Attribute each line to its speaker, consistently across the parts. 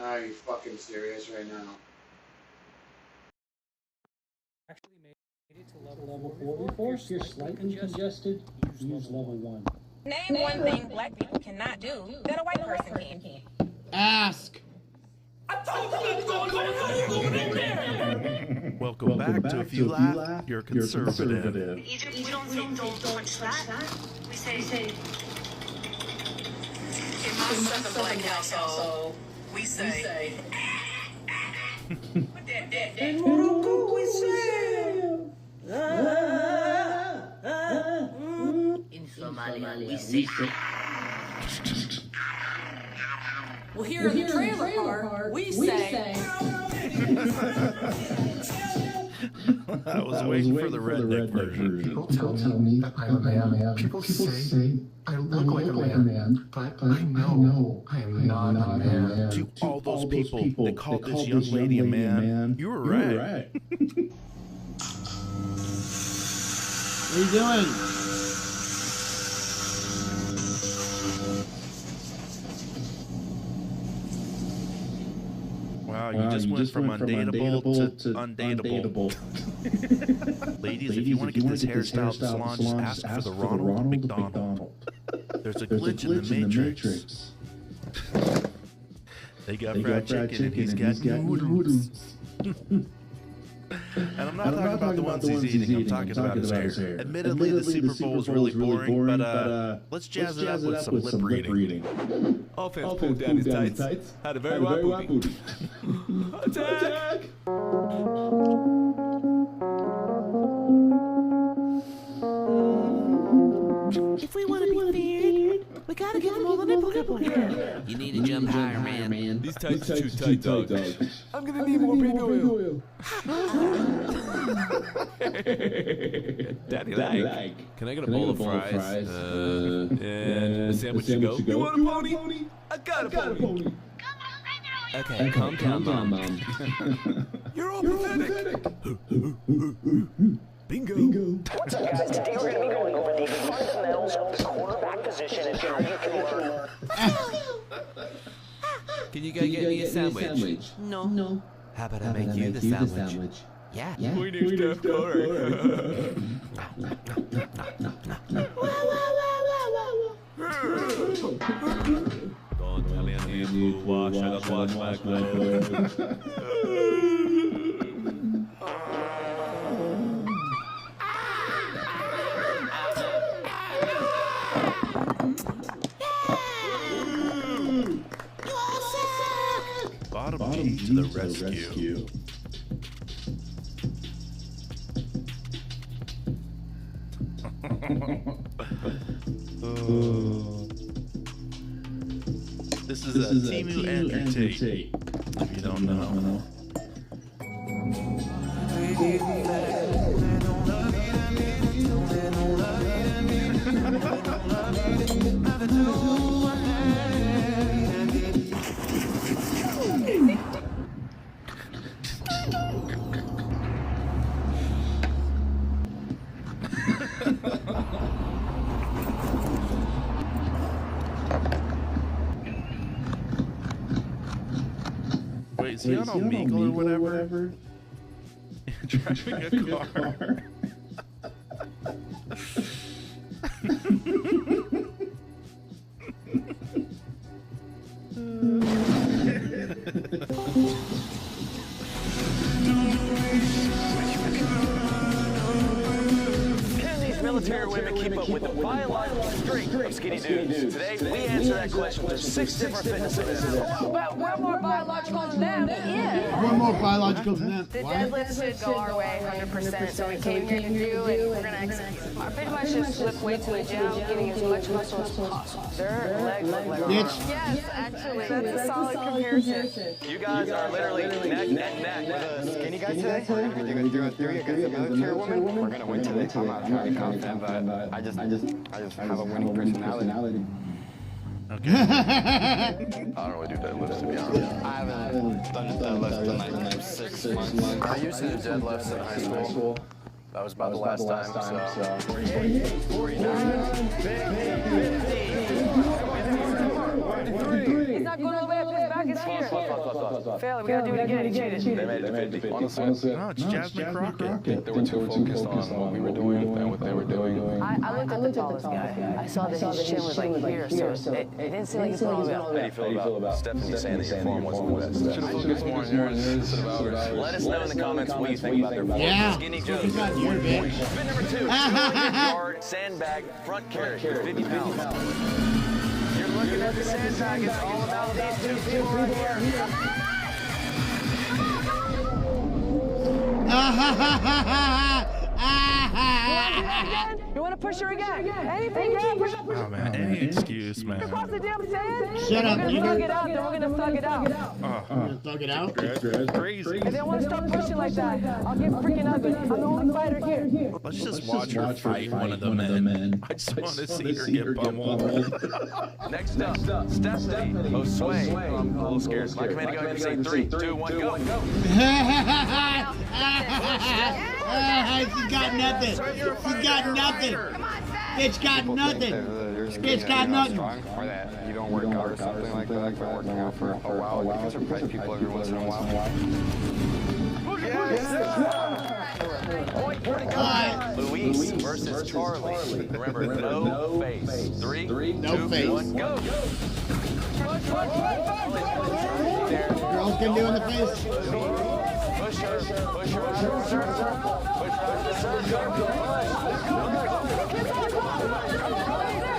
Speaker 1: Are you fucking serious right now?
Speaker 2: Actually made it to level 4 before. If you're slightly congested, use level 1.
Speaker 3: Name one thing black people cannot do that a white person can.
Speaker 1: Ask!
Speaker 4: Welcome back to If You Laugh, You're Conservative.
Speaker 5: Egypt, we don't say don't touch that. We say in my Southern black household, we say in Morocco we say in Somalia we say.
Speaker 3: Well, here in the trailer park, we say.
Speaker 4: I was waiting for the redneck version.
Speaker 6: People tell me that I'm a man. People say I look like a man, but I know I am not a man.
Speaker 4: To all those people that called this young lady a man, you were right.
Speaker 1: What are you doing?
Speaker 4: Wow, you just went from undateable to undateable. Ladies, if you want to get this hairstyle to salon, just ask for the Ronald McDonald. There's a glitch in the Matrix. They got fried chicken and he's got noodles. And I'm not talking about the ones he's eating, I'm talking about his hair. Admittedly, the Super Bowl was really boring, but let's jazz it up with some lip reading.
Speaker 7: Offense pulled down his tights. Had a very wide booty. Attack!
Speaker 8: If we want to be feared, we gotta give them all the nipple here.
Speaker 9: You need to jump higher, man.
Speaker 7: These tights are too tight, dog. I'm gonna need more baby oil. Daddy like. Can I get a bowl of fries? And a sandwich to go. You want a pony? I got a pony.
Speaker 9: Okay, calm down, Mom.
Speaker 7: You're all pathetic. Bingo.
Speaker 10: What's up, guys? Today we're going to be going over the fundamentals of the quarterback position and how you can learn.
Speaker 9: Can you go get me a sandwich?
Speaker 8: No.
Speaker 9: How about I make you the sandwich? Yeah.
Speaker 7: We need Steph Curry. Don't tell me I need to wash. I don't wash my clothes.
Speaker 4: Bottom G to the rescue. This is Timu Andrew Tate, if you don't know. Wait, is he on Omegle or whatever? Driving a car.
Speaker 10: Military women keep up with the biological strength of skinny dudes. Today, we answer that question with 6 different fitness events.
Speaker 3: But we're more biological than them. Yeah.
Speaker 1: We're more biological than that.
Speaker 3: The deadlift should go our way 100%. So we came here to do and we're going to execute. I pretty much just lift weights in the gym, getting as much muscle as possible.
Speaker 10: Their legs look like
Speaker 1: Bitch.
Speaker 3: Yes, actually. That's a solid comparison.
Speaker 10: You guys are literally neck with a skinny guy today. We're going to be doing 3 against a military woman. We're going to win today. I'm not trying to confident, but I just have a winning personality.
Speaker 4: Okay.
Speaker 10: I don't really do deadlifts, to be honest. I haven't done a deadlift in like 6 months. I used to do deadlifts in high school. That was about the last time, so. 49, 50.
Speaker 3: He's not going all the way up his back seconds here. Fail, we gotta do it again. He cheated.
Speaker 10: They made it 50. Honestly,
Speaker 4: No, it's Jasmine Crockett.
Speaker 10: they were too focused on what we were doing and what they were doing.
Speaker 3: I looked at the tallest guy. I saw that his chin was like here, so it didn't seem like it's all about.
Speaker 10: How do you feel about Stephanie saying that your form wasn't the best? Should have focused more on yours instead of ours. Let us know in the comments what you think about their form.
Speaker 1: Yeah.
Speaker 10: Skinny Joe.
Speaker 1: Focus on your bitch.
Speaker 10: Spin number 2. Yard sandbag front carry, 50 pounds. You're looking at the sandbag. It's all about these two people right here.
Speaker 3: You want to push her again? Anything, girl, push her.
Speaker 4: Oh man, any excuse, man.
Speaker 3: Across the damn sand?
Speaker 1: Shut up,
Speaker 3: We're
Speaker 1: you
Speaker 3: gonna thug it out, then we're gonna thug it out.
Speaker 1: Thug it out.
Speaker 4: Crazy.
Speaker 3: If they want to start pushing like that, I'll get freaking ugly. I'm the only fighter here.
Speaker 4: Let's just watch her fight one of the men. I just want to see her get pummeled.
Speaker 10: Next up, Stephanie. Oh, sway. I'm a little scared. My command to go say 3, 2, 1, go.
Speaker 1: She's got nothing. She's got nothing. Bitch got nothing. Bitch got nothing.
Speaker 10: Or that you don't work out or something like that. I've been working out for a while. You guys are fighting people every once in a while. Yes! Luis versus Charlie. Remember, no face. 3, 2, 1, go.
Speaker 1: Girls can do in the face.
Speaker 10: Push her. Push her out of the circle. Push her out of the circle.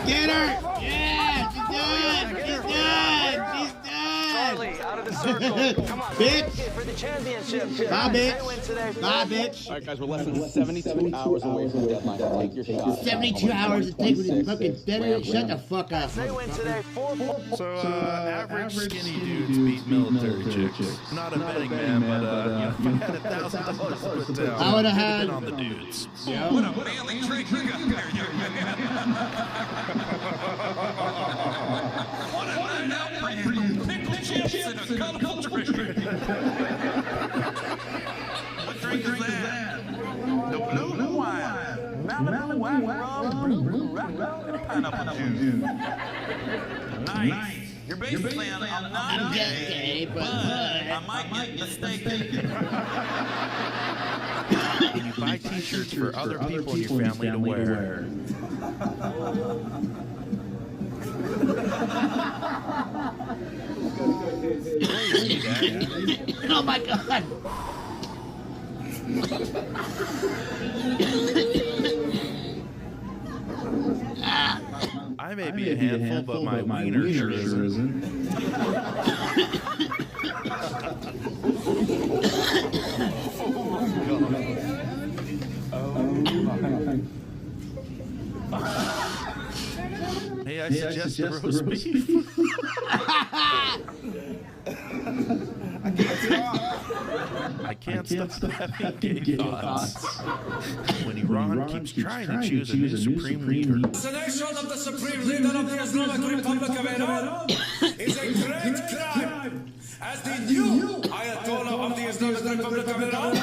Speaker 1: Get her! Yeah, she's done! She's done! She's done!
Speaker 10: Charlie, out of the circle. Come on,
Speaker 1: bitch!
Speaker 10: for the championship.
Speaker 1: Bye, bitch! Bye, bitch!
Speaker 11: All right, guys, we're less than 72 hours away from the deadline. Take your shot.
Speaker 1: 72 hours to take with the fucking dead. Shut the fuck up.
Speaker 10: They win today. 4.
Speaker 4: So, average skinny dudes beat military chicks. Not a betting man, but, if I had $1,000 to put down,
Speaker 1: I would have had
Speaker 4: on the dudes.
Speaker 1: Yeah.
Speaker 12: What a manly trick you got there, young man. What an outbreak. Pickle chips and a colorful drink. What drink is that? The blue wine. Malibu wine, rum, pineapple juice. Nice. You're basically saying I'm not gay, but I might get mistaken.
Speaker 4: And you buy t-shirts for other people in your family to wear.
Speaker 1: Oh my god!
Speaker 4: I may be a handful, but my wiener sure isn't. Hey, I suggest the roast beef. I can't stop having gay thoughts. When Iran keeps trying to choose a new supreme leader.
Speaker 12: The selection of the supreme leader of the Islamic Republic of Iran is a great crime. As the new Ayatollah of the Islamic Republic of Iran,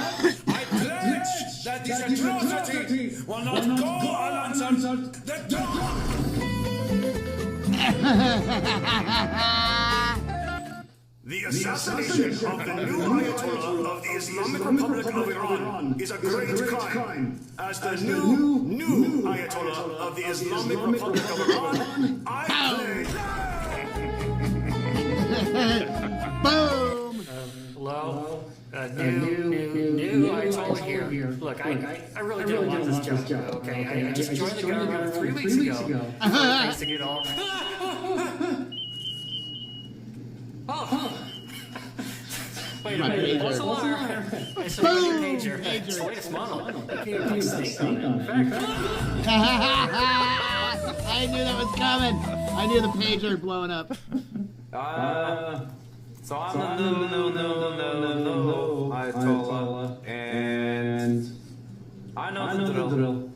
Speaker 12: I pledge that this atrocity will not go unanswered. The assassination of the new Ayatollah of the Islamic Republic of Iran is a great crime. As the new Ayatollah of the Islamic Republic of Iran, I pledge.
Speaker 1: Boom!
Speaker 2: Hello? New Ayatollah here. Look, I really don't want this job, okay? I just joined the government 3 weeks ago. Facing it all. Oh! Wait a minute, what's the alarm? I saw your pager. It's the latest model. I
Speaker 1: knew that was coming. I knew the pager blowing up.
Speaker 13: So I'm the new Ayatollah, and I know the drill.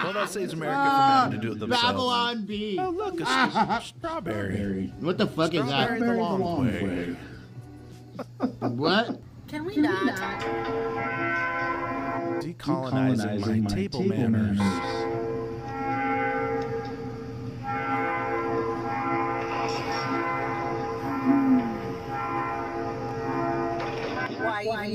Speaker 4: Well, that saves America from having to do it themselves.
Speaker 1: Babylon B.
Speaker 4: Oh, look, a strawberry.
Speaker 1: What the fuck is that?
Speaker 4: Strawberry the long way.
Speaker 1: What?
Speaker 14: Can we not?
Speaker 4: Decolonizing my table manners.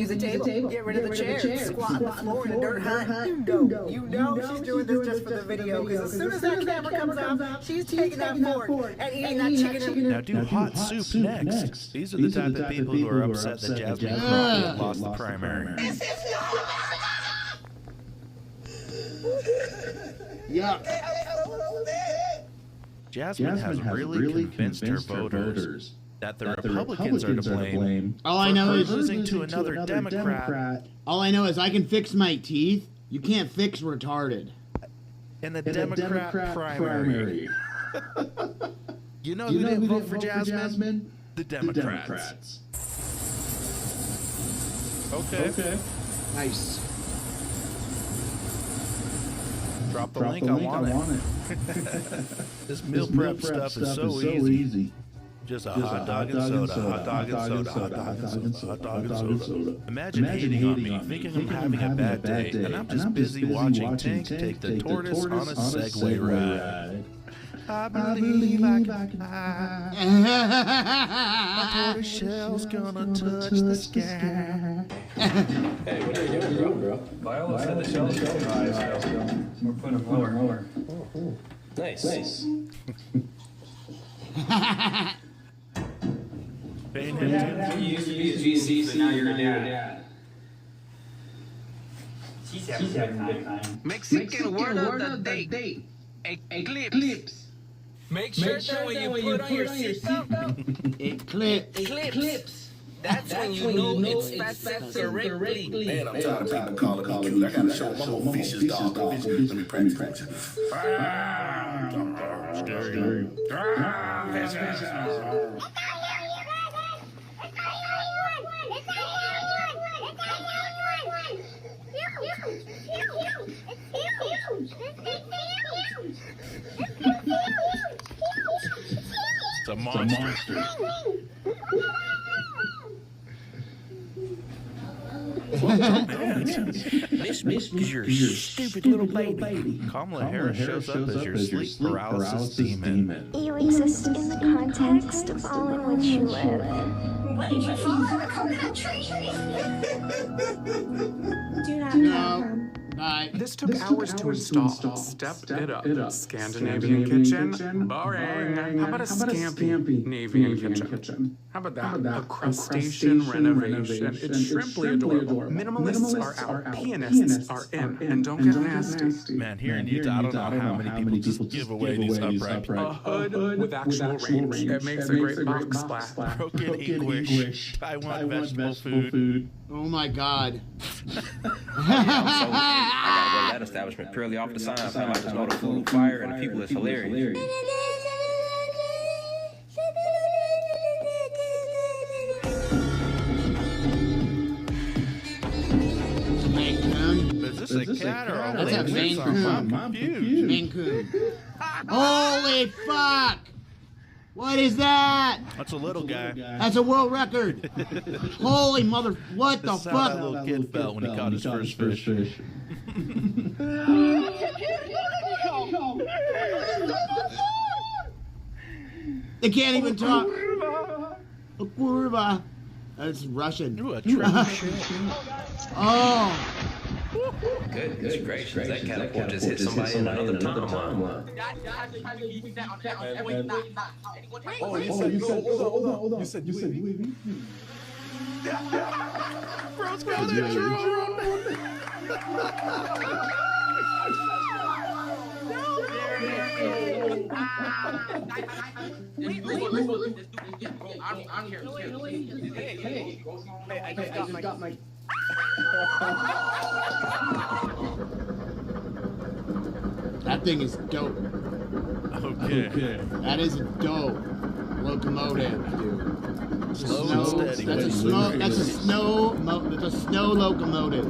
Speaker 14: use a table. Get rid of the chairs. Squat on the floor in a dirt hut. You know she's doing this just for the video, because as soon as that camera comes out, she's taking that fork and eating that chicken.
Speaker 4: Now do hot soup next. These are the type of people who are upset that Jasmine Crawford lost the primary.
Speaker 1: Yeah.
Speaker 4: Jasmine has really convinced her voters that the Republicans are to blame.
Speaker 1: All I know is
Speaker 4: losing to another Democrat.
Speaker 1: All I know is I can fix my teeth. You can't fix retarded.
Speaker 4: In the Democrat primary. You know who didn't vote for Jasmine? The Democrats. Okay.
Speaker 1: Nice.
Speaker 4: Drop the link, I want it. This meal prep stuff is so easy. Just a hot dog and soda, hot dog and soda, hot dog and soda, hot dog and soda. Imagine hating on me, thinking I'm having a bad day, and I'm just busy watching Tank take the tortoise on a Segway ride. I believe I can fly. My tortoise shell's gonna touch the sky.
Speaker 13: Hey, what are you doing, bro? Viola said the shell's going. We're putting them lower. Nice. You used to be a GC, so now you're a dad. She's having a good time.
Speaker 14: Mexican word of the day. Eclipse.
Speaker 12: Make sure that when you put on your seatbelt,
Speaker 14: Eclipse. That's when you know it's fastened correctly.
Speaker 12: man, I'm tired of people calling me cute. I gotta show my more vicious dog. Let me practice.
Speaker 4: It's a monster. This is your stupid little baby. Kamala Harris shows up as your sleep paralysis demon.
Speaker 15: You exist in the context of all in which you live.
Speaker 16: What did your father come in a tree?
Speaker 15: Do not know.
Speaker 17: This took hours to install. Step it up. Scandinavian kitchen? Boring. How about a scampy Navian kitchen? How about that? A crustacean renovation. It's shrimply adorable. Minimalists are out. Pianists are in. And don't get nasty.
Speaker 4: Man, here in Utah, I don't know how many people just give away these upright.
Speaker 17: A hood with actual range. It makes a great box splat.
Speaker 4: Broken English. Taiwan vegetable food.
Speaker 1: Oh my God.
Speaker 18: I gotta go to that establishment purely off the sign. I might just know the food, fire, and the people is hilarious.
Speaker 4: Is this a cat or a
Speaker 1: That's a Maine Coon.
Speaker 4: I'm confused.
Speaker 1: Maine Coon. Holy fuck! What is that?
Speaker 4: That's a little guy.
Speaker 1: That's a world record. Holy mother! What the
Speaker 4: This is how
Speaker 1: fuck?
Speaker 4: that little kid felt when he caught his first fish.
Speaker 1: They can't even talk. A kurva. That's Russian.
Speaker 4: Ooh, a treasure ship.
Speaker 1: Oh.
Speaker 18: Good gracious. That catapult just hit somebody in another timeline.
Speaker 12: Oh, you said, hold on. You said UAV?
Speaker 4: Bro's got a drone.
Speaker 14: I'm here. Hey, I just got my...
Speaker 1: That thing is dope.
Speaker 4: Okay.
Speaker 1: That is a dope locomotive, dude.
Speaker 4: Slow and steady.
Speaker 1: That's a snow locomotive.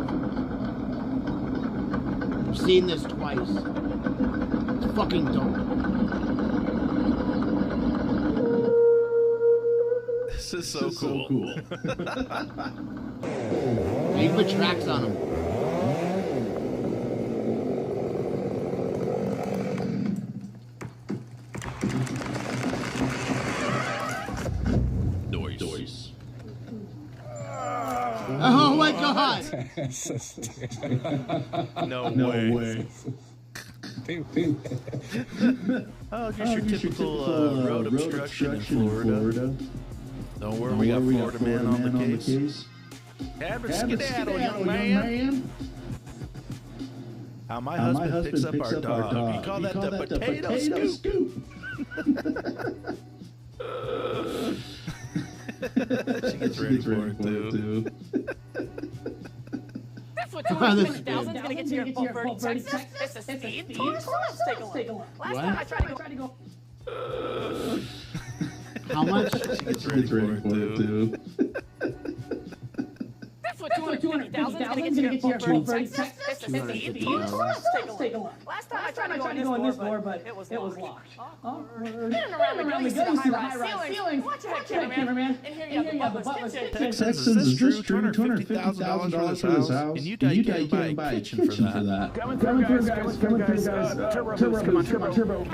Speaker 1: I've seen this twice. It's fucking dope.
Speaker 4: This is so cool.
Speaker 1: You can put tracks on them.
Speaker 4: Dois.
Speaker 1: Oh, what God.
Speaker 4: No
Speaker 6: way.
Speaker 4: Oh, just your typical road obstruction in Florida. Don't worry, we got Florida man on the case. Have a skedaddle, young man. How my husband picks up our dog. You call that the potato scoop? She gets ready for it, too.
Speaker 19: That's what 250,000 is going to get to your Birdie, Texas. It's a speed tour. So let's take a look. Last time I tried to go.
Speaker 1: How much?
Speaker 4: She gets ready for it, too.
Speaker 19: That's what 250,000 is going to get to your Birdie, Texas. It's a speed tour. So let's take a look. Last time I tried to go in this door, but it was locked. In and around the goes to the high-rise ceilings. Watch out, cameraman. And here you have the butler's kitchen.
Speaker 4: Texans, is this true? $250,000 for this house? And Utah, you can't buy a kitchen for that.
Speaker 13: Coming through, guys. Turbo, come on, turbo.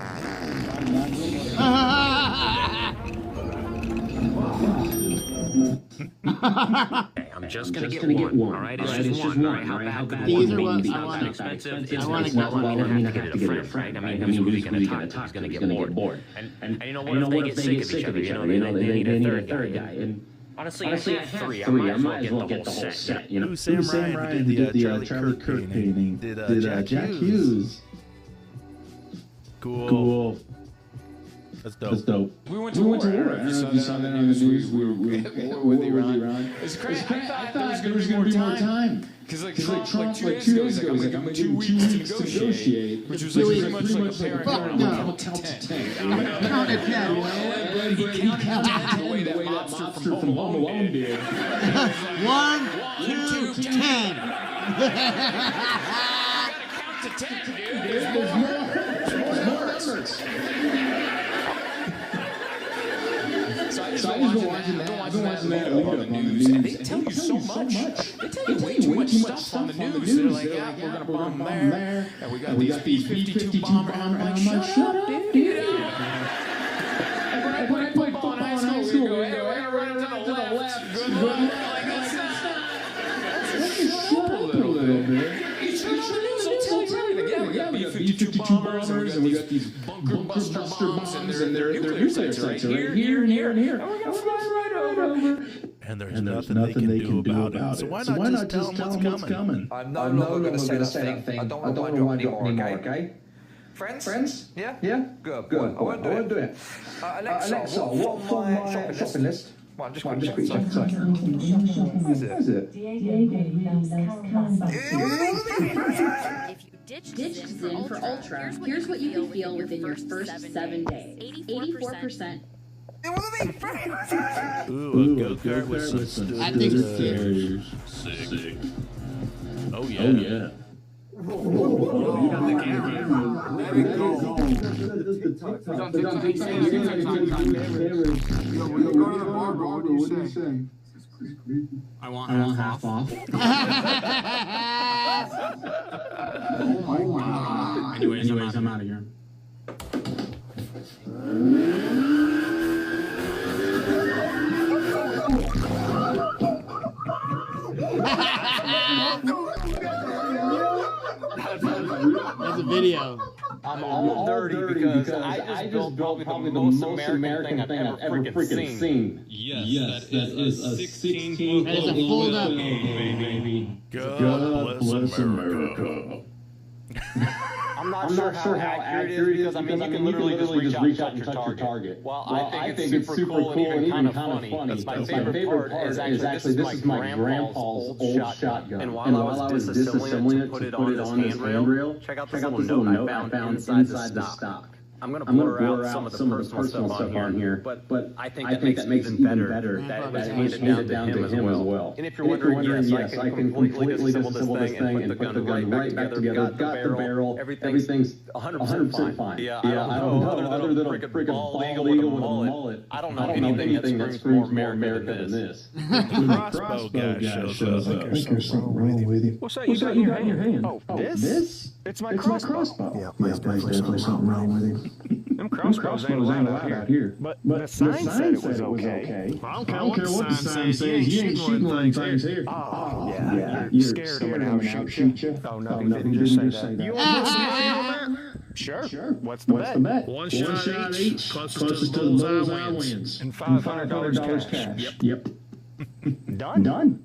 Speaker 18: I'm just gonna get one. All right, it's just one. All right, how bad could
Speaker 1: These are
Speaker 18: one
Speaker 1: what
Speaker 18: be?
Speaker 1: I
Speaker 18: It's
Speaker 1: want.
Speaker 18: not expensive. It's
Speaker 1: I want to
Speaker 18: not like you're gonna have to get it a friend, right? I mean, who's really gonna talk? Who's gonna get bored? And you know what? If they get sick of each other, you know, they need a third guy. And honestly, I have three. I might as well get the whole set. You know,
Speaker 4: Who's Sam Ryan who did the Charlie Kirk painting? Did Jack Hughes. Cool. That's dope.
Speaker 12: We went to war. I don't know if you saw that on the news. We were with Iran. It's crazy. I thought there was going to be more time. Because like Trump, like 2 days ago, was like, I'm going to give him 2 weeks to negotiate. Which was like pretty much like a parent. Count to 10.
Speaker 1: Count to 10.
Speaker 12: He counted the way that mobster from Home Alone did.
Speaker 1: 1, 2, 10.
Speaker 12: Count to 10, dude.
Speaker 6: There's more numbers.
Speaker 12: So I just been watching that Ldoe on the news. And they tell you so much. They tell you way too much stuff on the news. They're like, yeah, we're going to bomb there. And we got these B-52 bombers. I'm like, shut up, dude. When I played football in high school, we go, hey, we're going to run to the left. Good luck. Like, that's shut up a little bit. You turn on the news, they'll tell you everything. Yeah, we got B-52 bombers, and we got these bunker buster bombs, and they're nuclear sites right here, and here. And we're going to fly right over.
Speaker 4: And there's nothing they can do about it. So why not just tell them what's coming?
Speaker 20: I'm no longer going to say that thing. I don't want to wind you up anymore, okay? Friends? Yeah? Good. I won't do it. Alexa, what from my shopping list? Well, just quick check. Sorry. What is it?
Speaker 21: If you ditch Zen for Ultra, here's what you can feel within your first 7 days. 84%.
Speaker 4: Ooh, a go-kart with some
Speaker 1: I think it's
Speaker 4: sick. Oh, yeah.
Speaker 13: You got the camera. There we go. I want half off. Oh my god. Anyways, I'm out of here.
Speaker 1: That's a video.
Speaker 18: I'm all dirty because I just built probably the most American thing I've ever freaking seen.
Speaker 13: Yes, that is a 16-foot
Speaker 1: That is a fold-up.
Speaker 13: baby.
Speaker 4: God bless America.
Speaker 18: I'm not sure how accurate it is because I mean you can literally just reach out and touch your target. Well, I think it's super cool and even kind of funny. My favorite part is actually this is my grandpa's old shotgun. And while I was disassembling it to put it on this handrail, check out this little note I found inside the stock. I'm gonna blur out some of the personal stuff on here, but I think that makes it even better that it's handed down to him as well. And if you're wondering, yes, I can completely disassemble this thing and put the gun right back together. Got the barrel, everything's 100% fine. Yeah, I don't know, other than a freaking bald eagle with a mullet. I don't know anything that screams more America than this.
Speaker 4: The crossbow guy shows up.
Speaker 6: I think there's something wrong with you.
Speaker 13: What's that you got in your hand?
Speaker 6: Oh, this?
Speaker 13: It's my crossbow.
Speaker 6: Yeah, there's definitely something wrong with you.
Speaker 13: And Them crossbows ain't allowed out here. But the sign said it was okay.
Speaker 1: I don't care what the sign says. You ain't shooting one things here.
Speaker 13: Oh, yeah. You're scared of an shoot you. Oh, no, he didn't just say that. You want some money on that? Sure. What's the bet? One shot each. Closest to the bullseye wins. And $500 cash. Yep. Done.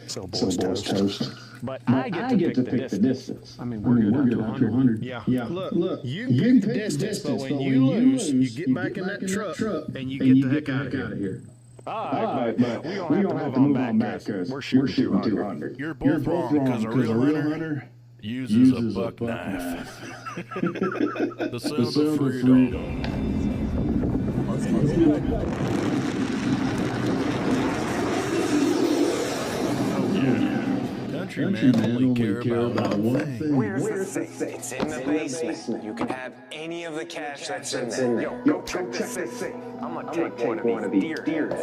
Speaker 13: So boys toast. But I get to pick the distance. I mean, we're good up to 100. Yeah. Look, you can pick the distance, but when you lose, you get back in that truck and you get the heck out of here. All right, but we don't have to move on back because we're shooting 200.
Speaker 4: You're both wrong because a real hunter uses a buck knife. The sound of freedom. Country man only care about one thing.
Speaker 10: Where's the safe? It's in the basement. You can have any of the cash that's in there. Yo, go check the safe. I'm gonna take one of these deers.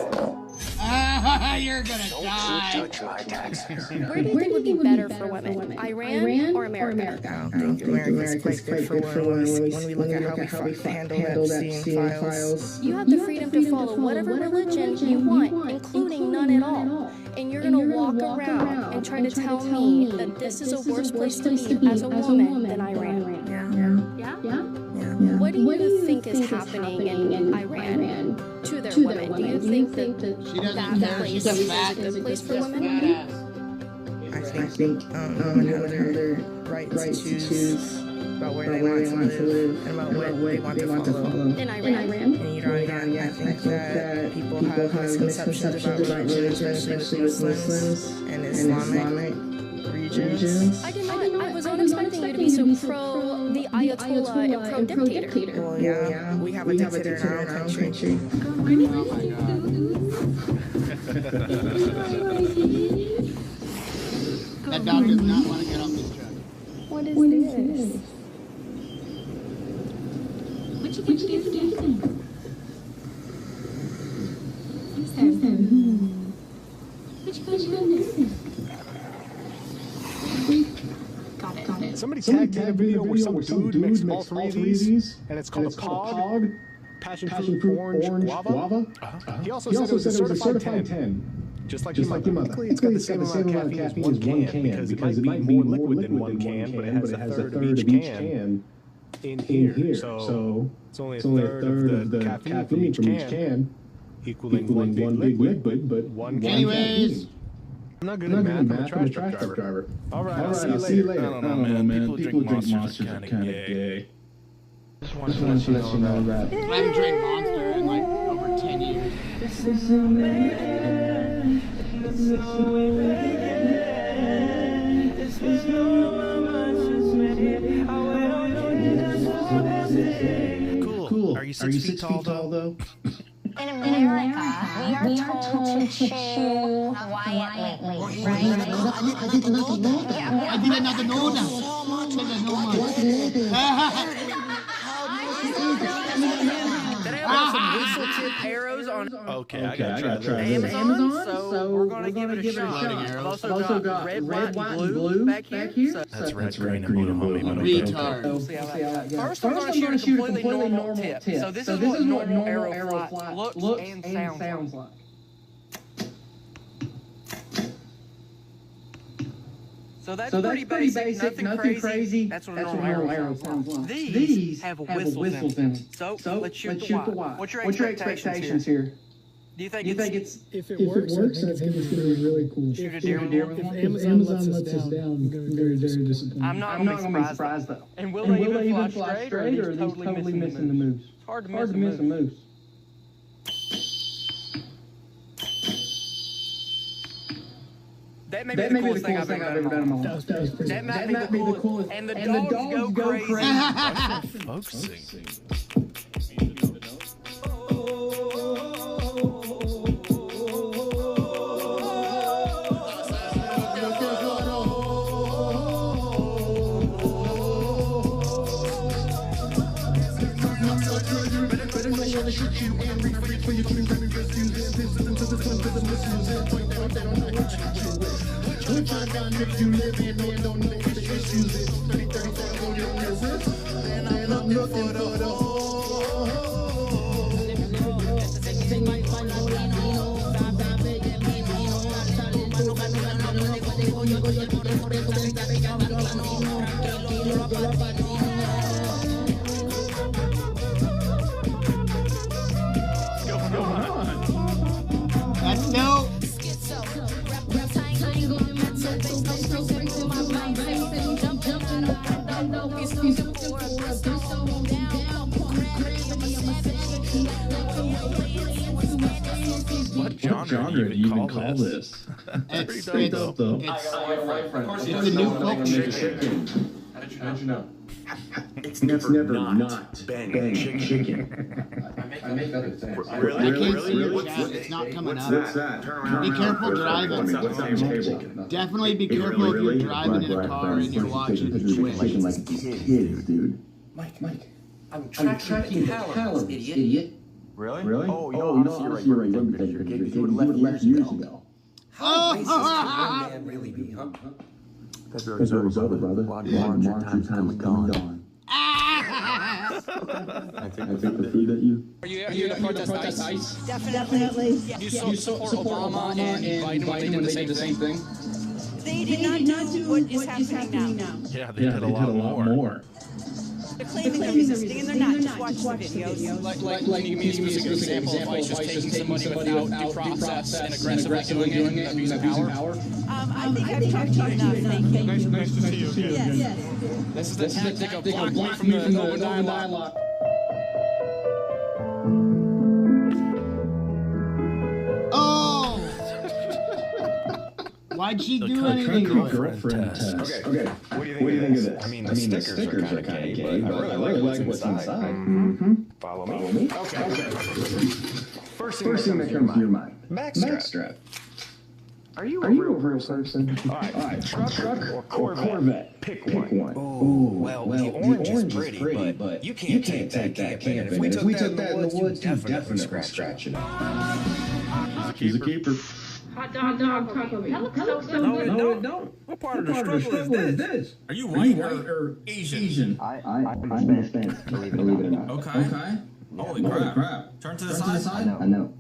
Speaker 1: You're gonna die.
Speaker 10: Don't touch my tax.
Speaker 21: Where do you think would be better for women? Iran or America?
Speaker 14: I don't think America's quite good for women when we look at how we handle that seeing files.
Speaker 21: You have the freedom to follow whatever religion you want, including none at all. And you're gonna walk around and try to tell me that this is a worse place to be as a woman than Iran. Yeah? What do you think is happening in Iran to their women? Do you think that that place is a good place for women?
Speaker 14: I think women have their right to choose about where they want to live and about what they want to follow.
Speaker 21: In Iran.
Speaker 14: In Iran, I think that people have misconceptions about religion, especially with Muslims and Islamic regions.
Speaker 21: I did not. I was not expecting you to be so pro the Ayatollah and pro dictator.
Speaker 14: Well, yeah, we have a dictator in our own country.
Speaker 1: That dog does not want to get off this truck.
Speaker 21: What is this?
Speaker 15: What you do?
Speaker 21: Got it.
Speaker 13: Somebody tagged in a video where some dude mixed all three of these, and it's called a POG, Passion Fruit Orange Guava. He also said it was a certified 10. Just like your mother. It's got the same amount of caffeine as one can because it might be more liquid than one can, but it has a third of each can in here. So it's only a third of the caffeine from each can, equaling one big liquid, but one can.
Speaker 1: Anyways.
Speaker 13: I'm not good at math. I'm a trash truck driver. All right, I'll see you later.
Speaker 4: I don't know, man. People drink monsters are kind of gay.
Speaker 1: Just want to let you know that. I haven't drank Monster in like over 10 years.
Speaker 15: This is a man. This is a man. This is no
Speaker 4: Cool. Are you 6 feet tall though?
Speaker 16: In America, we are told to chew quietly, right?
Speaker 1: I did not know that.
Speaker 5: They have some whistle tip arrows on.
Speaker 4: Okay, I gotta try
Speaker 5: Amazon, so we're gonna give it a shot. I've also got red, white, and blue back here.
Speaker 4: That's red, green, and blue, homie.
Speaker 1: Retard.
Speaker 5: First, I'm going to shoot a completely normal tip. So this is what normal arrow flight looks and sounds like. So that's pretty basic, nothing crazy. That's what a normal arrow sounds like. These have whistles in them. So let's shoot the white. What's your expectations here? Do you think it's...
Speaker 22: If it works, I think it's going to be really cool.
Speaker 5: Shoot a deer with one?
Speaker 22: If Amazon lets us down, I'm going to be very, very disappointed.
Speaker 5: I'm not going to be surprised though. And will they even fly straight, or are these totally missing the moves? It's hard to miss the moves. That may be the coolest thing I've ever done in my life. That might be the coolest. And the dogs go crazy.
Speaker 4: Folks sing.
Speaker 15: If you live in and don't know what the issues is, 30, 35 on your wrist, then I'm looking for the
Speaker 1: That's dope.
Speaker 4: What genre do you even call this?
Speaker 1: It's
Speaker 4: pretty dope, though.
Speaker 1: It's the new folk music.
Speaker 13: How did you know? It's never not banging chicken. I make other things.
Speaker 1: I can't see your chat. It's not coming up.
Speaker 13: What's that?
Speaker 1: Be careful driving. Definitely be careful if you're driving in a car and you're watching Twitch.
Speaker 13: Like kids, dude. Mike. I'm tracking calories, idiot.
Speaker 10: Really?
Speaker 13: Oh, you know, honestly, you're right. You're kidding. You would have left years ago.
Speaker 14: How racist can one man really be, huh?
Speaker 13: February's over, brother. March, your time is coming gone. I think the food that you...
Speaker 5: Are you going to protest ICE?
Speaker 14: Definitely.
Speaker 5: You support Obama and Biden when they did the same thing?
Speaker 14: They did not do what is happening now.
Speaker 4: Yeah, they did a lot more.
Speaker 14: They're claiming they're resisting, and they're not. Just watch the videos.
Speaker 5: Like you can use an example of ICE just taking somebody without due process and aggressively doing it and abusing power?
Speaker 14: I think I've talked to you enough. Thank you.
Speaker 7: Nice to see you again.
Speaker 14: Yes.
Speaker 5: This is the tactic of block me from the open dialogue.
Speaker 1: Oh! Why'd she do anything to it?
Speaker 4: Girlfriend test.
Speaker 13: Okay. What do you think of this? I mean, the stickers are kind of gay, but I really like what's inside. Follow me? Okay. First thing that comes to your mind. Backstrap. Are you a real person? All right. Truck or Corvette? Pick one. Oh, well, the orange is pretty, but you can't take that camping. If we took that in the woods, you'd definitely scratch it up.
Speaker 4: He's a keeper.
Speaker 19: Hot dog, taco meat. That looks so good.
Speaker 13: No, it don't.
Speaker 7: What part of the struggle is this? Are you white or Asian?
Speaker 13: I understand. Believe it or not.
Speaker 7: Okay. Holy crap. Turn to the side.
Speaker 13: I know.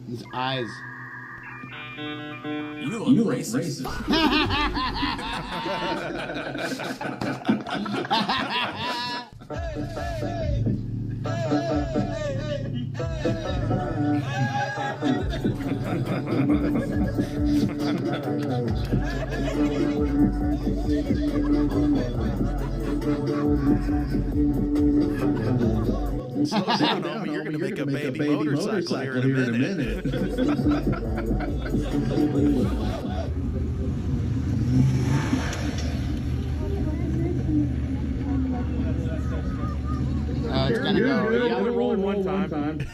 Speaker 1: His eyes.
Speaker 7: You look racist.
Speaker 4: Slow down, homie. You're gonna make a baby motorcycle here in a minute.
Speaker 1: It's gonna go.
Speaker 13: You're only rolling one time.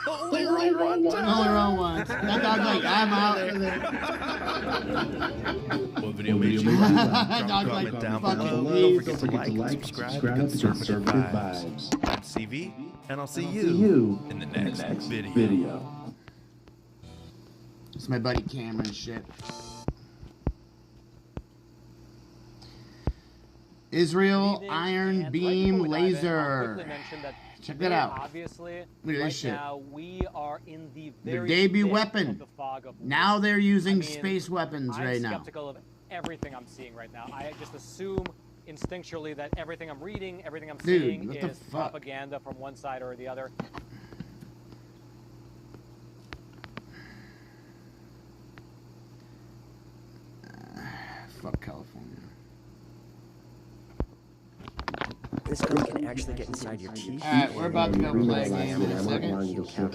Speaker 1: Only roll once. That dog's like, I'm out.
Speaker 4: What video made you
Speaker 1: Dog's
Speaker 4: comment
Speaker 1: like,
Speaker 4: down
Speaker 1: fuck
Speaker 4: below.
Speaker 1: you,
Speaker 4: Don't forget to like, subscribe, conservative vibes. I'm CV, and I'll see you in the next video.
Speaker 1: It's my buddy Cameron shit. Israel Iron Beam Laser. Check that out.
Speaker 8: Obviously,
Speaker 1: look at this shit.
Speaker 8: Now we are in the
Speaker 1: their debut weapon. Now they're using space weapons right now.
Speaker 8: I'm skeptical of everything I'm seeing right now. I just assume instinctually that everything I'm reading, everything I'm seeing is propaganda from one side or the other.
Speaker 1: Fuck California.
Speaker 9: This gun can actually get inside your teeth.
Speaker 1: Alright, we're about to go play a game in a second.
Speaker 7: You think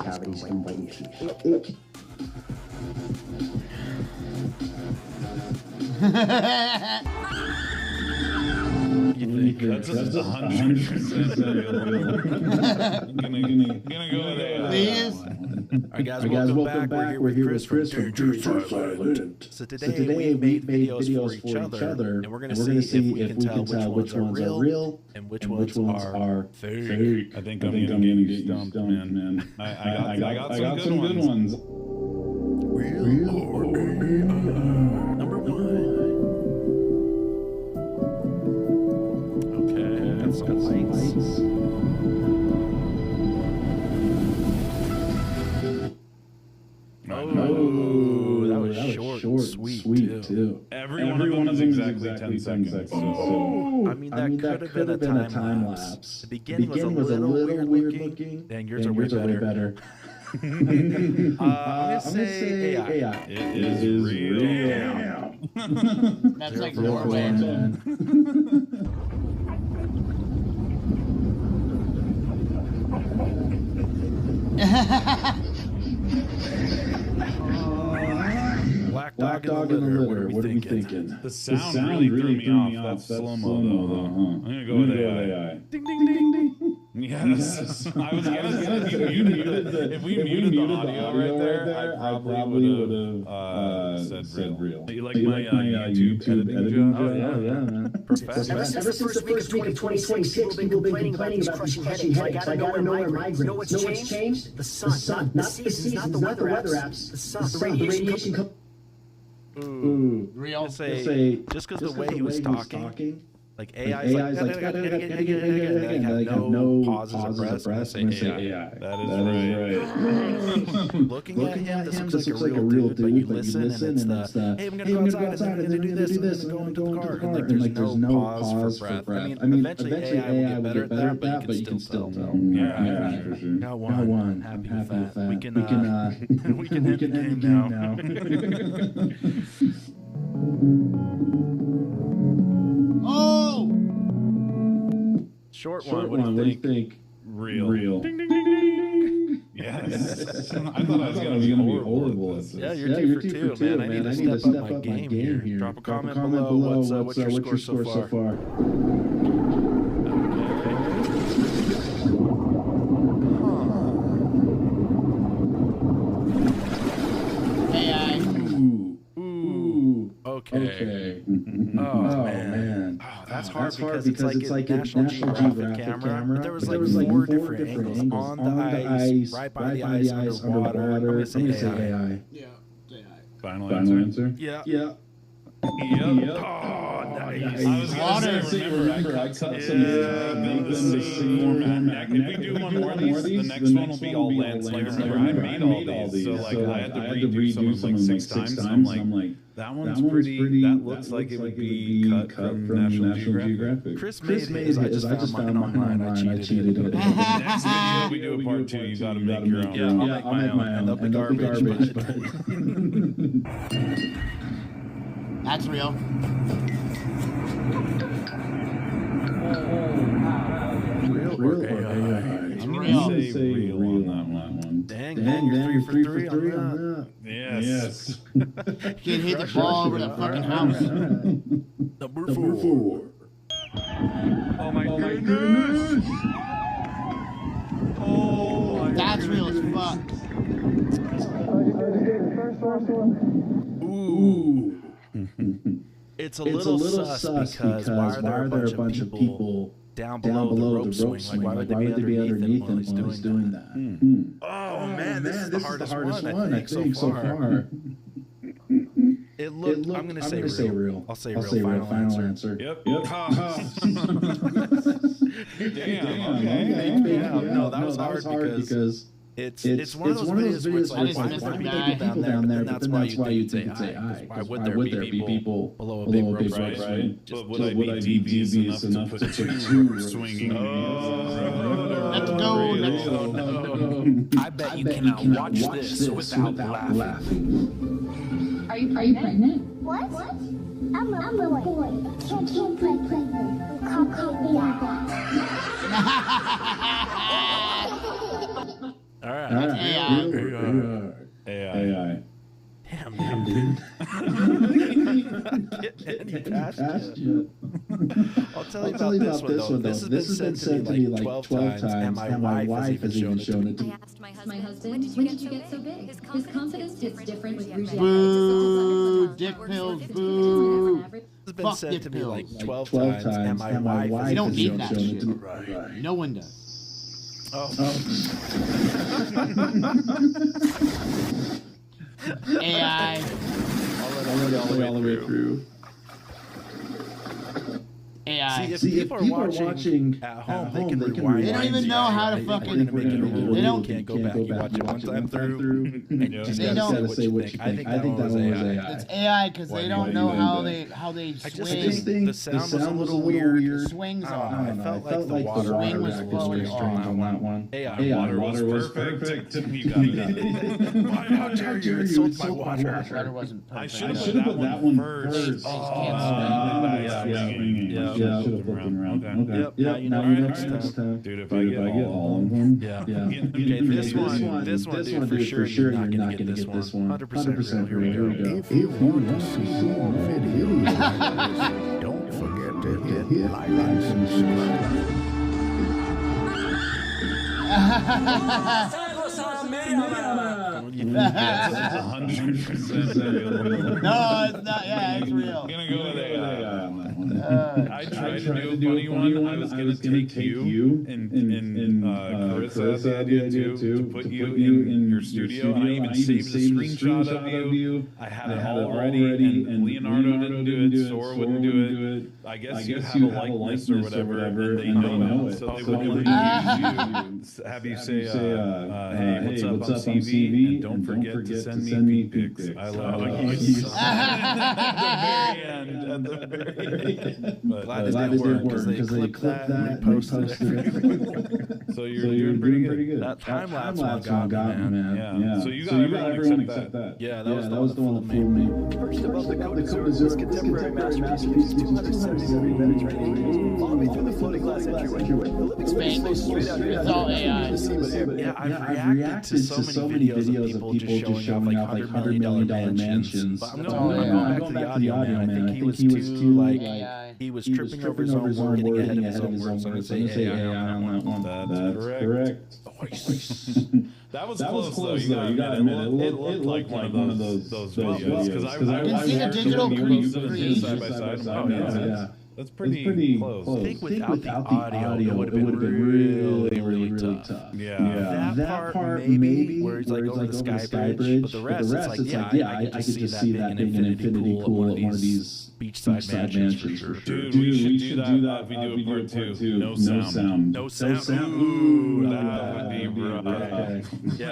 Speaker 7: that's 100% gonna go there.
Speaker 1: Please?
Speaker 4: Alright guys, welcome back. We're here with Chris from Dangerous Island. So today we made videos for each other, and we're gonna see if we can tell which ones are real and which ones are fake.
Speaker 7: I think I'm getting stumped, man. I got some good ones.
Speaker 4: Real or number one. Okay, that's some lights. Oh, that was
Speaker 3: too.
Speaker 11: Every one of them is exactly 10 seconds.
Speaker 3: So,
Speaker 4: I mean, that could have been a time lapse. The beginning was a little weird looking. Dang, yours are way better. I'm gonna say AI.
Speaker 11: It is real.
Speaker 1: That's like
Speaker 3: Zero for
Speaker 1: Norman.
Speaker 3: man.
Speaker 4: Black Dog in the litter. What are we thinking?
Speaker 11: The sound really threw me off. That slow-mo, though. I'm gonna go with AI.
Speaker 4: Ding, ding, ding, ding.
Speaker 11: Yes. I was gonna say, if we muted the audio right there, I probably would have said real. You like my YouTube editing job?
Speaker 3: Oh, yeah, man.
Speaker 14: Ever since the first week of 2026, people have been complaining about these crushing headaches, like out of nowhere migraines. You know what's changed? The sun. Not the seasons, not the weather apps. The sun. The radiation.
Speaker 4: Ooh.
Speaker 1: Real.
Speaker 4: Just because the way he was talking. Like AI's like no pauses or breaths. I'm gonna say AI.
Speaker 11: That is right.
Speaker 4: Looking at him, this looks like a real dude, but you listen and it's the, hey, I'm gonna go outside and then I'm gonna do this and I'm gonna go into the car. And like there's no pause for breath. I mean, eventually AI will get better at that, but you can still tell.
Speaker 11: Yeah, for sure.
Speaker 4: Got one. I'm happy with that. We can end the game now.
Speaker 1: Oh!
Speaker 4: Short one. What do you think?
Speaker 11: Real.
Speaker 3: Ding, ding, ding, ding, ding.
Speaker 11: Yes. I thought I was going to be horrible at this.
Speaker 4: Yeah, you're 2 for 2, man. I need to step up my game here. Drop a comment below. What's your score so far?
Speaker 1: AI.
Speaker 4: Okay. Oh man. Oh, that's hard because it's like a National Geographic camera. But there was like 4 different angles on the ice, right by the ice, underwater. I'm gonna say AI.
Speaker 1: Yeah, AI.
Speaker 11: Final answer?
Speaker 4: Yeah.
Speaker 11: Yep.
Speaker 4: Oh, nice.
Speaker 11: I was going to say, remember, I cut some of the same format. If we do one more of these, the next one will be all landscapes. I made all these, so like I had to redo some of them like 6 times. I'm like, that one's pretty. That looks like it would be cut from National Geographic.
Speaker 4: Chris made his. I just found mine online. I cheated it.
Speaker 11: Next video we do a part 2. You got to make your own.
Speaker 4: Yeah, I'll make my own. End up the garbage.
Speaker 1: That's real.
Speaker 4: Real or AI?
Speaker 11: I'm gonna say real on that one.
Speaker 4: Dang, you're 3 for 3 on that.
Speaker 11: Yes.
Speaker 1: Can't hit the ball over the fucking house.
Speaker 4: Number 4.
Speaker 17: Oh my goodness!
Speaker 1: Oh, that's real as fuck.
Speaker 4: Ooh. It's a little sus because why are there a bunch of people down below the rope swing? Like, why would they be underneath him while he's doing that? Oh man, this is the hardest one I think so far. It looked. I'm gonna say real. I'll say real. Final answer.
Speaker 11: Yep.
Speaker 4: Damn. No, that was hard because it's one of those videos where it's like, why would there be people down there? But then that's why you think it's AI. Why would there be people below a big rope swing?
Speaker 11: Right. But would I be devious enough to put 2 swinging?
Speaker 1: Let's go.
Speaker 4: I bet you cannot watch this without laughing.
Speaker 19: Are you pregnant?
Speaker 16: What? I'm a boy. Can't play pregnant. Call me out.
Speaker 4: All right.
Speaker 11: AI.
Speaker 4: Damn, dude. Get any past you. I'll tell you about this one, though. This has been sent to me like 12 times, and my wife has even shown it to me.
Speaker 19: I asked my husband, when did you get so big? His confidence is different with Rouge.
Speaker 1: Boo, dick pills, boo.
Speaker 4: This has been sent to me like 12 times, and my wife has
Speaker 1: don't need
Speaker 4: shown
Speaker 1: that
Speaker 4: it to
Speaker 1: shit.
Speaker 4: me. Right.
Speaker 1: No one does. AI.
Speaker 4: I'll let all the way through.
Speaker 1: AI.
Speaker 4: See, if people are watching at home, they can rewind.
Speaker 1: They don't even know how to fucking. They don't.
Speaker 4: Can't go back. You watch it one time through, and you just gotta say what you think. I think that was AI.
Speaker 1: It's AI because they don't know how they swing.
Speaker 4: The sound was a little weird.
Speaker 1: The swings off.
Speaker 4: I felt like the water
Speaker 1: swing was flowing
Speaker 4: on that one.
Speaker 11: AI water was perfect. You got it.
Speaker 4: How dare you insult my water?
Speaker 1: Water wasn't perfect.
Speaker 11: I should have put that one first.
Speaker 3: Yeah, should have flipped them around. Okay.
Speaker 4: Yep. Now you know next time.
Speaker 11: Dude, if I get all of them.
Speaker 4: Yeah.
Speaker 11: Okay,
Speaker 4: this one, dude, for sure you're not gonna get this one. 100%
Speaker 3: Here we go. If you want to see more videos, don't forget to hit like and subscribe.
Speaker 11: That's 100% real.
Speaker 1: No, it's not. Yeah, it's real.
Speaker 11: I'm gonna go with AI on that one. I tried to do a funny one. I was gonna take you and Carissa had the idea too, to put you in your studio. I even saved a screenshot of you. I had it all ready, and Leonardo didn't do it, Sora wouldn't do it. I guess you have a likeness or whatever, and they know it. So they would use you, have you say, hey, what's up, I'm CV, and don't forget to send me pics. I love it. At the very end. But
Speaker 4: glad it didn't work because they clipped that and reposted it.
Speaker 11: So you're doing pretty good.
Speaker 4: That time lapse one got me, man.
Speaker 11: Yeah. So you got everyone except that.
Speaker 4: Yeah, that was the one that fooled me.
Speaker 3: First above the Côte d'Azur, contemporary masterpiece, 273 Mediterranean. Follow me through the floating glass entryway.
Speaker 1: It's fake. It's all AI.
Speaker 4: Yeah, I've reacted to so many videos of people just showing off like $100 million mansions. But I'm going back to the audio, man. I think he was too like he was tripping over his own word, getting ahead of his own words. I'm going to say AI on that one.
Speaker 11: That's correct. That was close though. You gotta admit, it looked like one of those videos. Because
Speaker 1: I see the digital creation
Speaker 11: side by side. Oh yeah. That's pretty close.
Speaker 4: I think without the audio, it would have been really tough.
Speaker 11: Yeah.
Speaker 4: That part maybe where it's like over the sky bridge, but the rest it's like I could just see that being an infinity pool at one of these beachside mansions for sure.
Speaker 11: Dude, we should do that if we do a part two. No sound. Ooh, that would be rough.
Speaker 4: Yeah, I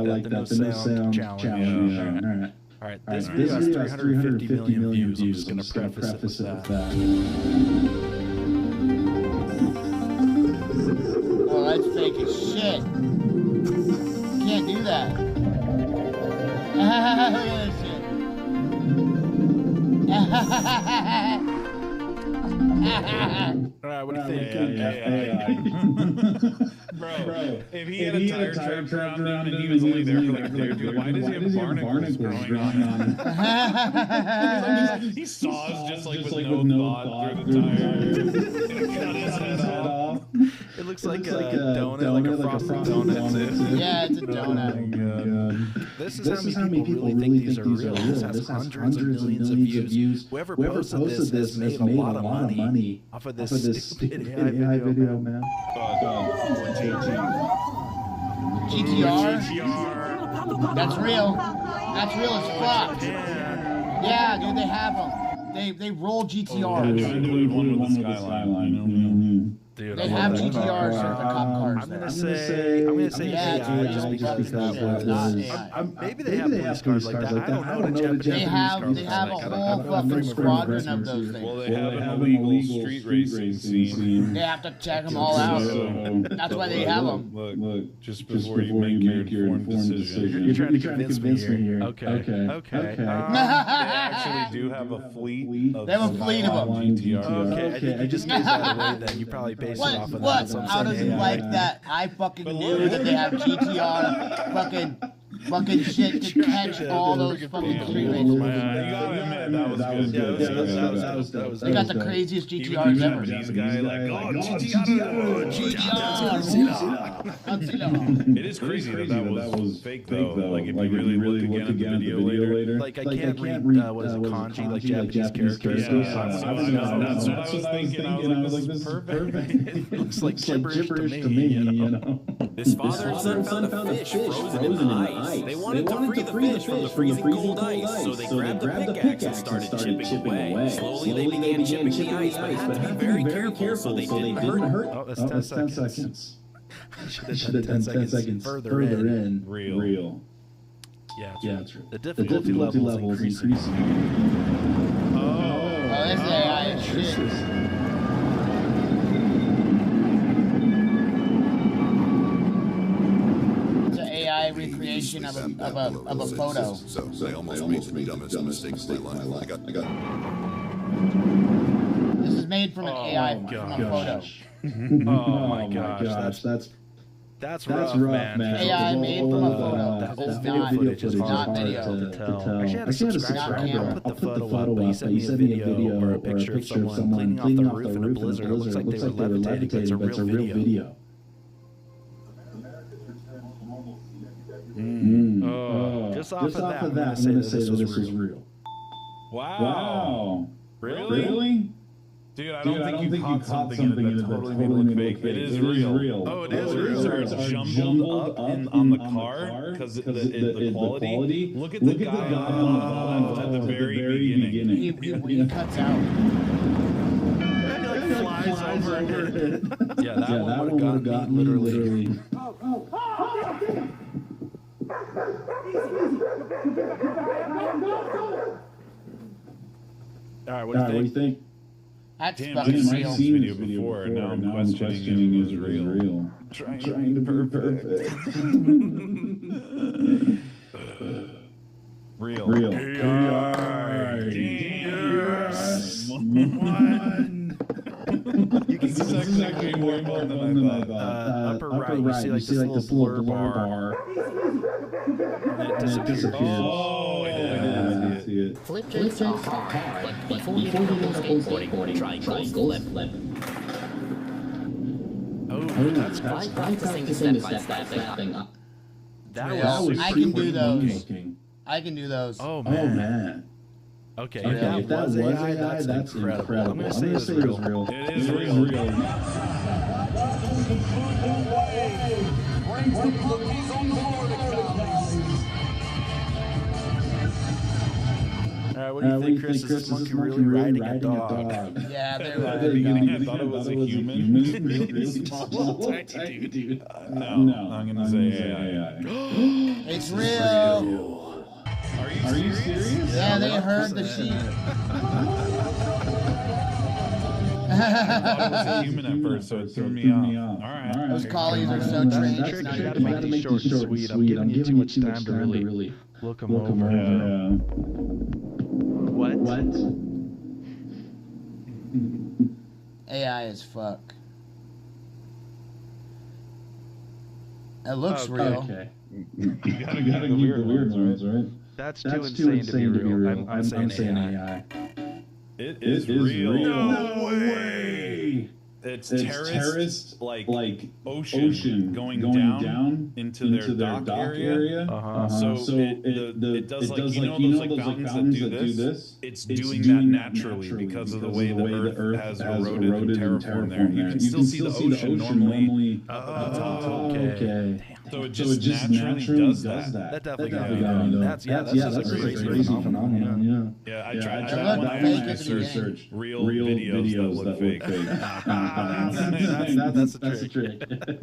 Speaker 4: like that. The no sound challenge. All right, this video has 350 million views. I'm just going to preface it with that.
Speaker 1: Oh, that's fake as shit. You can't do that. Look at this shit.
Speaker 4: All right, what do you think?
Speaker 11: Bro, if he had a tire track around him and he was only there for like a day or two, why does he have barnacles growing on? He saws just like with no thought through the tire. Cut his head off.
Speaker 4: It looks like a donut, like a frosted donut.
Speaker 1: Yeah, it's a donut.
Speaker 4: This is how many people really think these are real. This has hundreds of millions of views. Whoever posted this has made a lot of money off of this stupid AI video, man.
Speaker 1: GTR? That's real. That's real as fuck. Yeah, dude, they have them. They roll GTRs.
Speaker 11: Trying to do one with the skyline.
Speaker 4: Dude,
Speaker 1: they have GTRs for the cop cars.
Speaker 4: I'm gonna say AI just because that was. Maybe they have police cars like that. I don't know.
Speaker 1: They have a whole fucking squadron of those things.
Speaker 11: Well, they have an illegal street racing scene.
Speaker 1: They have to check them all out. That's why they have them.
Speaker 11: Look, just before you make your informed decision.
Speaker 4: You're trying to convince me here. Okay.
Speaker 11: They actually do have a fleet of
Speaker 1: They have a fleet of them.
Speaker 11: GTR.
Speaker 4: Okay, I just gave that away then. You probably based it off of that. So
Speaker 1: how does it like that? I fucking knew that they have GTR fucking shit to catch all those fucking street racers.
Speaker 11: You gotta admit, that was good.
Speaker 4: That was
Speaker 1: They got the craziest GTRs ever.
Speaker 11: These guys like,
Speaker 1: GTR.
Speaker 11: It is crazy that was fake though. Like if you really look again at the video later.
Speaker 4: Like I can't read what is it, kanji, like Japanese characters.
Speaker 11: That's what I was thinking. I was like, this is perfect.
Speaker 4: It looks like gibberish to me, you know.
Speaker 7: His father and son found a fish frozen in ice.
Speaker 4: ice. They wanted to free the fish from the freezing cold ice, so they grabbed the pickaxe and started chipping away. Slowly they began chipping the ice, but had to be very careful so they didn't hurt.
Speaker 11: Oh, that's 10 seconds.
Speaker 4: Should have done 10 seconds further in.
Speaker 11: Real.
Speaker 4: Yeah,
Speaker 11: it's real.
Speaker 4: The difficulty level is increasing.
Speaker 1: Oh, that's AI shit. It's an AI recreation of a photo.
Speaker 3: So I almost made the dumbest mistake of my life. I got.
Speaker 1: This is made from an AI from a photo.
Speaker 4: Oh my gosh, that's rough, man.
Speaker 1: AI made from a photo.
Speaker 4: That
Speaker 1: It's
Speaker 4: old video
Speaker 1: not
Speaker 4: footage is
Speaker 1: not
Speaker 4: hard
Speaker 1: video.
Speaker 4: to tell.
Speaker 11: Actually, I had a subscriber.
Speaker 4: I'll put the photo up, but he sent me a video or a picture of someone cleaning off the roof in a blizzard. It looks like they were levitating, but it's a real video. Just off of that, I'm going to say that this is real.
Speaker 11: Wow.
Speaker 7: Really?
Speaker 11: Dude, I don't think you caught something in it that totally made it look fake. It is real.
Speaker 7: Oh, it is real.
Speaker 11: It's jumbled up on the car because the quality. Look at the guy at the very beginning.
Speaker 1: He cuts out.
Speaker 4: He flies over it. Yeah, that one would have gotten me literally.
Speaker 11: All right, what do you think?
Speaker 1: That's
Speaker 11: Damn,
Speaker 1: fucking
Speaker 11: I've
Speaker 1: real.
Speaker 11: seen this video before. Now I'm questioning is it real. Trying to be perfect. Real.
Speaker 4: Yes.
Speaker 11: This is actually more important than I thought.
Speaker 4: Upper right, you see like this little blur bar. And it disappears.
Speaker 11: Oh, yeah, I see it.
Speaker 2: Flip tricks are hard, but before you go skateboarding, try ghost flip.
Speaker 4: Oh, that's
Speaker 2: practicing the step-by-step up.
Speaker 4: That was
Speaker 1: I can do those. I can do those.
Speaker 4: Oh man. Okay, if that was AI, that's incredible. I'm gonna say it's real.
Speaker 11: It is real.
Speaker 4: Alright, what do you think, Chris? Is this monkey really riding a dog?
Speaker 1: Yeah, they're
Speaker 11: At the beginning, I thought it was a human. Really small, tiny dude. No, I'm gonna say AI.
Speaker 1: It's real.
Speaker 11: Are you serious?
Speaker 1: Yeah, they heard the sheep.
Speaker 11: I thought it was a human at first, so it threw me off. All right.
Speaker 1: Those collies are so trained.
Speaker 4: You gotta make these short and sweet. I'm giving you too much time to really look them over.
Speaker 11: Yeah.
Speaker 4: What?
Speaker 1: AI is fuck. It looks real.
Speaker 11: Okay. You gotta give the weird ones, right?
Speaker 4: That's too insane to be real. I'm saying AI.
Speaker 11: It is real. No way! It's terraced like ocean going down into their dock area. So it does like you know those fountains that do this. It's doing that naturally because of the way the Earth has eroded and terraformed there. You can still see the ocean normally.
Speaker 4: Okay.
Speaker 11: So it just naturally does that.
Speaker 4: That definitely got me. That's a crazy phenomenon.
Speaker 11: Yeah, I tried one to search real videos that look fake.
Speaker 4: That's the trick.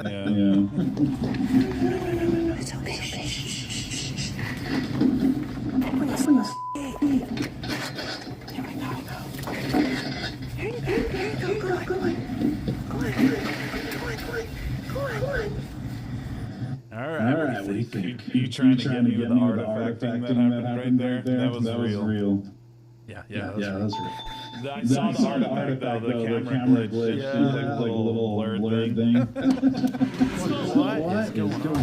Speaker 11: Yeah.
Speaker 2: It's okay.
Speaker 11: All right. What do you think? You trying to get me with the artifacting that happened right there? That was real.
Speaker 4: Yeah,
Speaker 11: that's real. I saw the artifact though, the camera glitch. Yeah, like a little blurred thing.
Speaker 4: What is going on?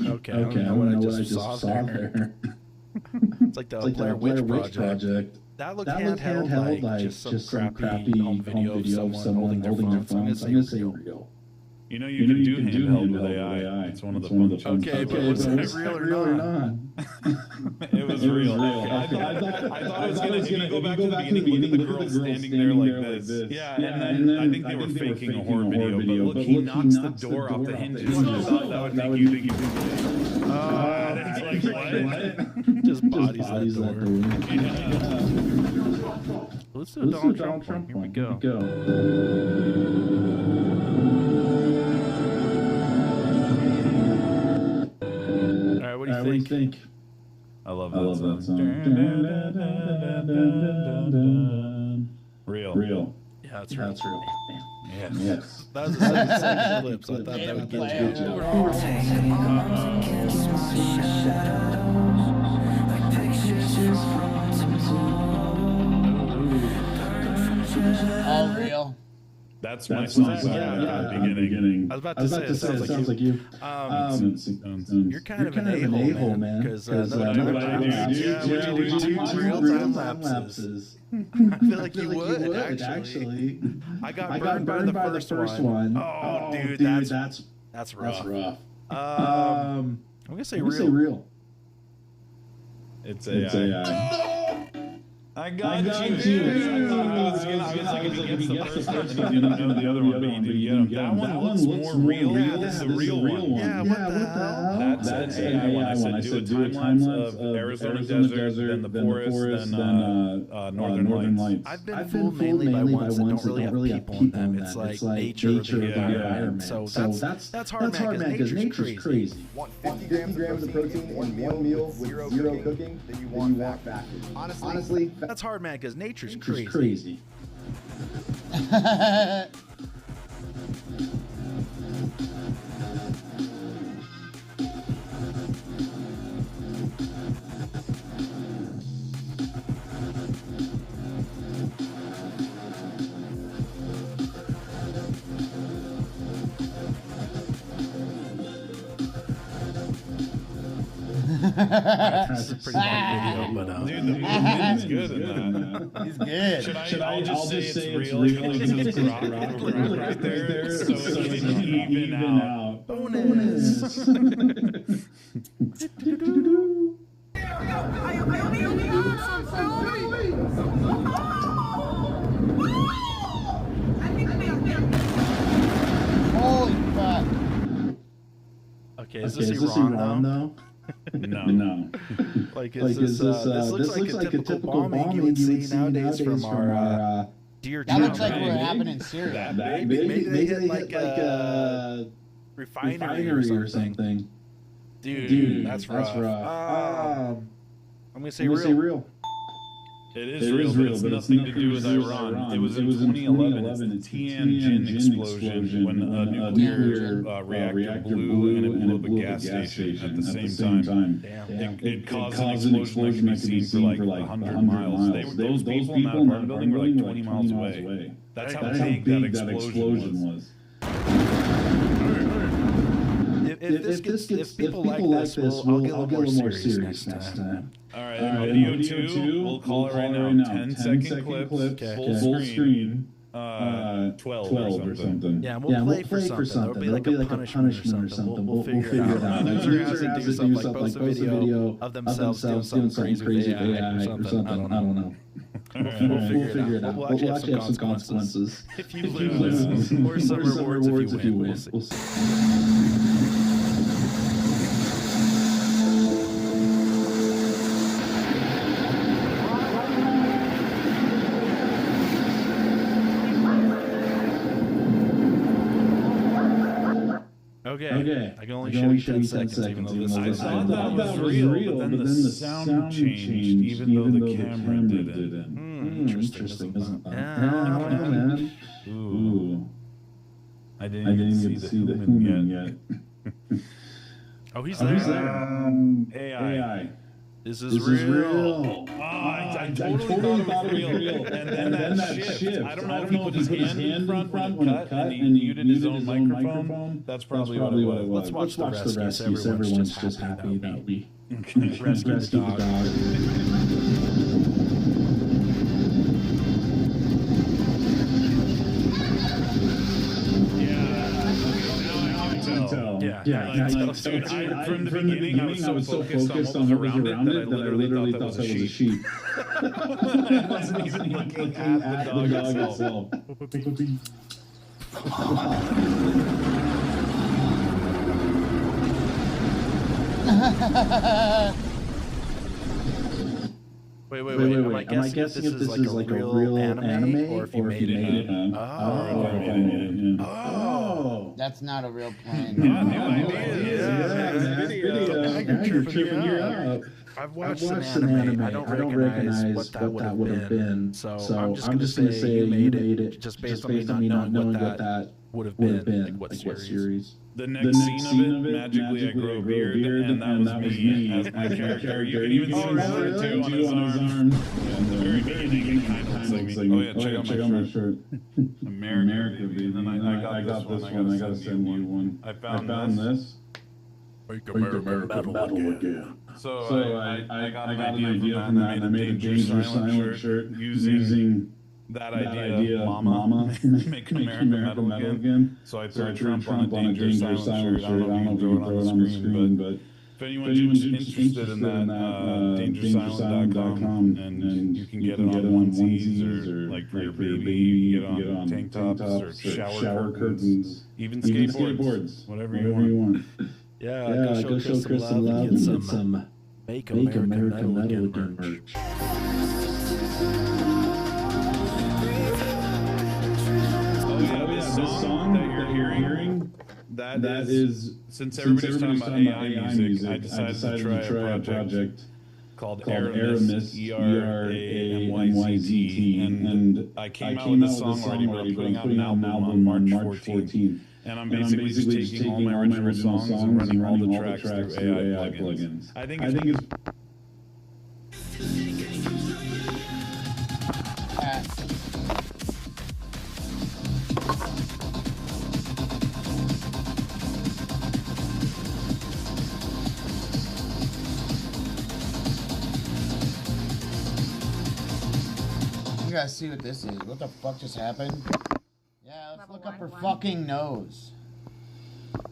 Speaker 4: Okay, I don't know what I just saw there. It's like the Blair Witch Project. That looked handheld, like just some crappy home video of someone holding their phone. So I'm gonna say real.
Speaker 11: You know you can do handheld with AI. It's one of the functions.
Speaker 4: Okay, but was it real or not?
Speaker 11: It was real. I thought it was gonna. If you go back to the beginning, look at the girl standing there like this. Yeah, and then I think they were faking a horror video. But look, he knocks the door off the hinges. I thought that would make you think it's like what?
Speaker 4: Just bodies that door. Let's do a Donald Trump one. Here we go. All right, what do you think?
Speaker 11: I love that song. Real.
Speaker 4: Yeah, that's real.
Speaker 11: Yes.
Speaker 4: That was the second lips. I thought that would get you.
Speaker 1: All real.
Speaker 11: That's my song at the beginning.
Speaker 4: I was about to say, it sounds like you. You're kind of an a-hole, man. Because what you do two real-time lapses. I feel like you would, actually. I got burned by the first one. Oh, dude, that's rough. I'm going to say real.
Speaker 11: It's AI. I got you. I was like, if he gets the first one, then he's gonna know the other one, but he didn't get him. That one looks more real. This is the real one.
Speaker 4: Yeah, what the hell?
Speaker 11: That's an AI one. I said do a time lapse of Arizona desert, then the forest, then Northern Lights.
Speaker 4: I've been fooled mainly by ones that don't really have people in them. It's like nature of the environment. So that's hard, man, because nature's crazy.
Speaker 10: Want 50 grams of protein in one meal with zero cooking, then you want backwards. Honestly,
Speaker 4: that's hard, man, because nature's crazy. That's a pretty long video, but
Speaker 11: dude, the movement's good in that.
Speaker 1: He's good.
Speaker 11: Should I just say it's real because it's rock right there, so it can even out.
Speaker 4: Bonus.
Speaker 1: Holy fuck.
Speaker 4: Okay, is this Iran though?
Speaker 11: No.
Speaker 4: Like, this looks like a typical bombing you would see nowadays from our dear
Speaker 1: That looks like what happened in Syria.
Speaker 4: Maybe they hit like a refinery or something. Dude, that's rough. I'm gonna say real.
Speaker 11: It is real, but it's nothing to do with Iran. It was in 2011. It's the Tianjin explosion when a nuclear reactor blew and it blew up a gas station at the same time. It caused an explosion that could be seen for like 100 miles. Those people in that apartment building were like 20 miles away. That's how big that explosion was.
Speaker 4: If people like this, I'll get a little more serious next time.
Speaker 11: All right, video 2, we'll call it right now. 10-second clip, full screen, 12 or something.
Speaker 4: Yeah, we'll play for something. There'll be like a punishment or something. We'll figure it out. The user has to do something, like post a video of themselves doing something crazy with AI or something. I don't know. We'll figure it out. We'll actually have some consequences
Speaker 11: if you lose,
Speaker 4: or some rewards if you win. We'll see. Okay. I can only show you 10 seconds, even though this is
Speaker 11: I thought that was real, but then the sound changed, even though the camera didn't.
Speaker 4: Interesting, isn't it?
Speaker 11: Yeah, man. Ooh. I didn't even see the human yet.
Speaker 4: Oh, he's there.
Speaker 11: AI.
Speaker 4: This is real.
Speaker 11: Oh, I totally thought it was real. And then that shift. I don't know if he put his hand in front when he cut and he muted his own microphone. That's probably what it was.
Speaker 4: Let's watch the rescue so everyone's just happy that we rescued the dog.
Speaker 11: From the beginning, I was so focused on what was around it that I literally thought that was a sheep. I wasn't even looking at the dog itself.
Speaker 4: Wait. Am I guessing if this is like a real anime or if you made it?
Speaker 1: Oh. That's not a real plane.
Speaker 11: You're tripping me up.
Speaker 4: I've watched some anime. I don't recognize what that would have been. So I'm just gonna say you made it just based on me not knowing what that would have been. Like what series?
Speaker 11: The next scene of it, magically I grow a beard, and that was me as my character. You can even see it too on his arm. Yeah, in the very beginning, it kind of looks like me. Oh yeah, check out my shirt. America, baby. And then I got this one. I gotta send you one. I found this.
Speaker 4: Make America battle again.
Speaker 11: So I got an idea from that, and I made a Danger Silent shirt using that idea, Mama, make America metal again. So I threw Trump on a Danger Silent shirt. I don't know if you can throw it on the screen, but if anyone's interested in that, dangersilent.com, and you can get it on onesies or like for your baby, you can get it on tank tops or shower curtains, even skateboards, whatever you want.
Speaker 4: Yeah, go show Chris some love and get some Make America Metal Again merch.
Speaker 11: This song that you're hearing, that is since everybody's talking about AI music, I decided to try a project called Aramyst, ERAMYZT, and I came out with this song already, but I'm putting out an album on March 14th. And I'm basically just taking all my original songs and running all the tracks through AI plugins. I think it's
Speaker 1: You guys see what this is? What the fuck just happened? Yeah, let's look up her fucking nose.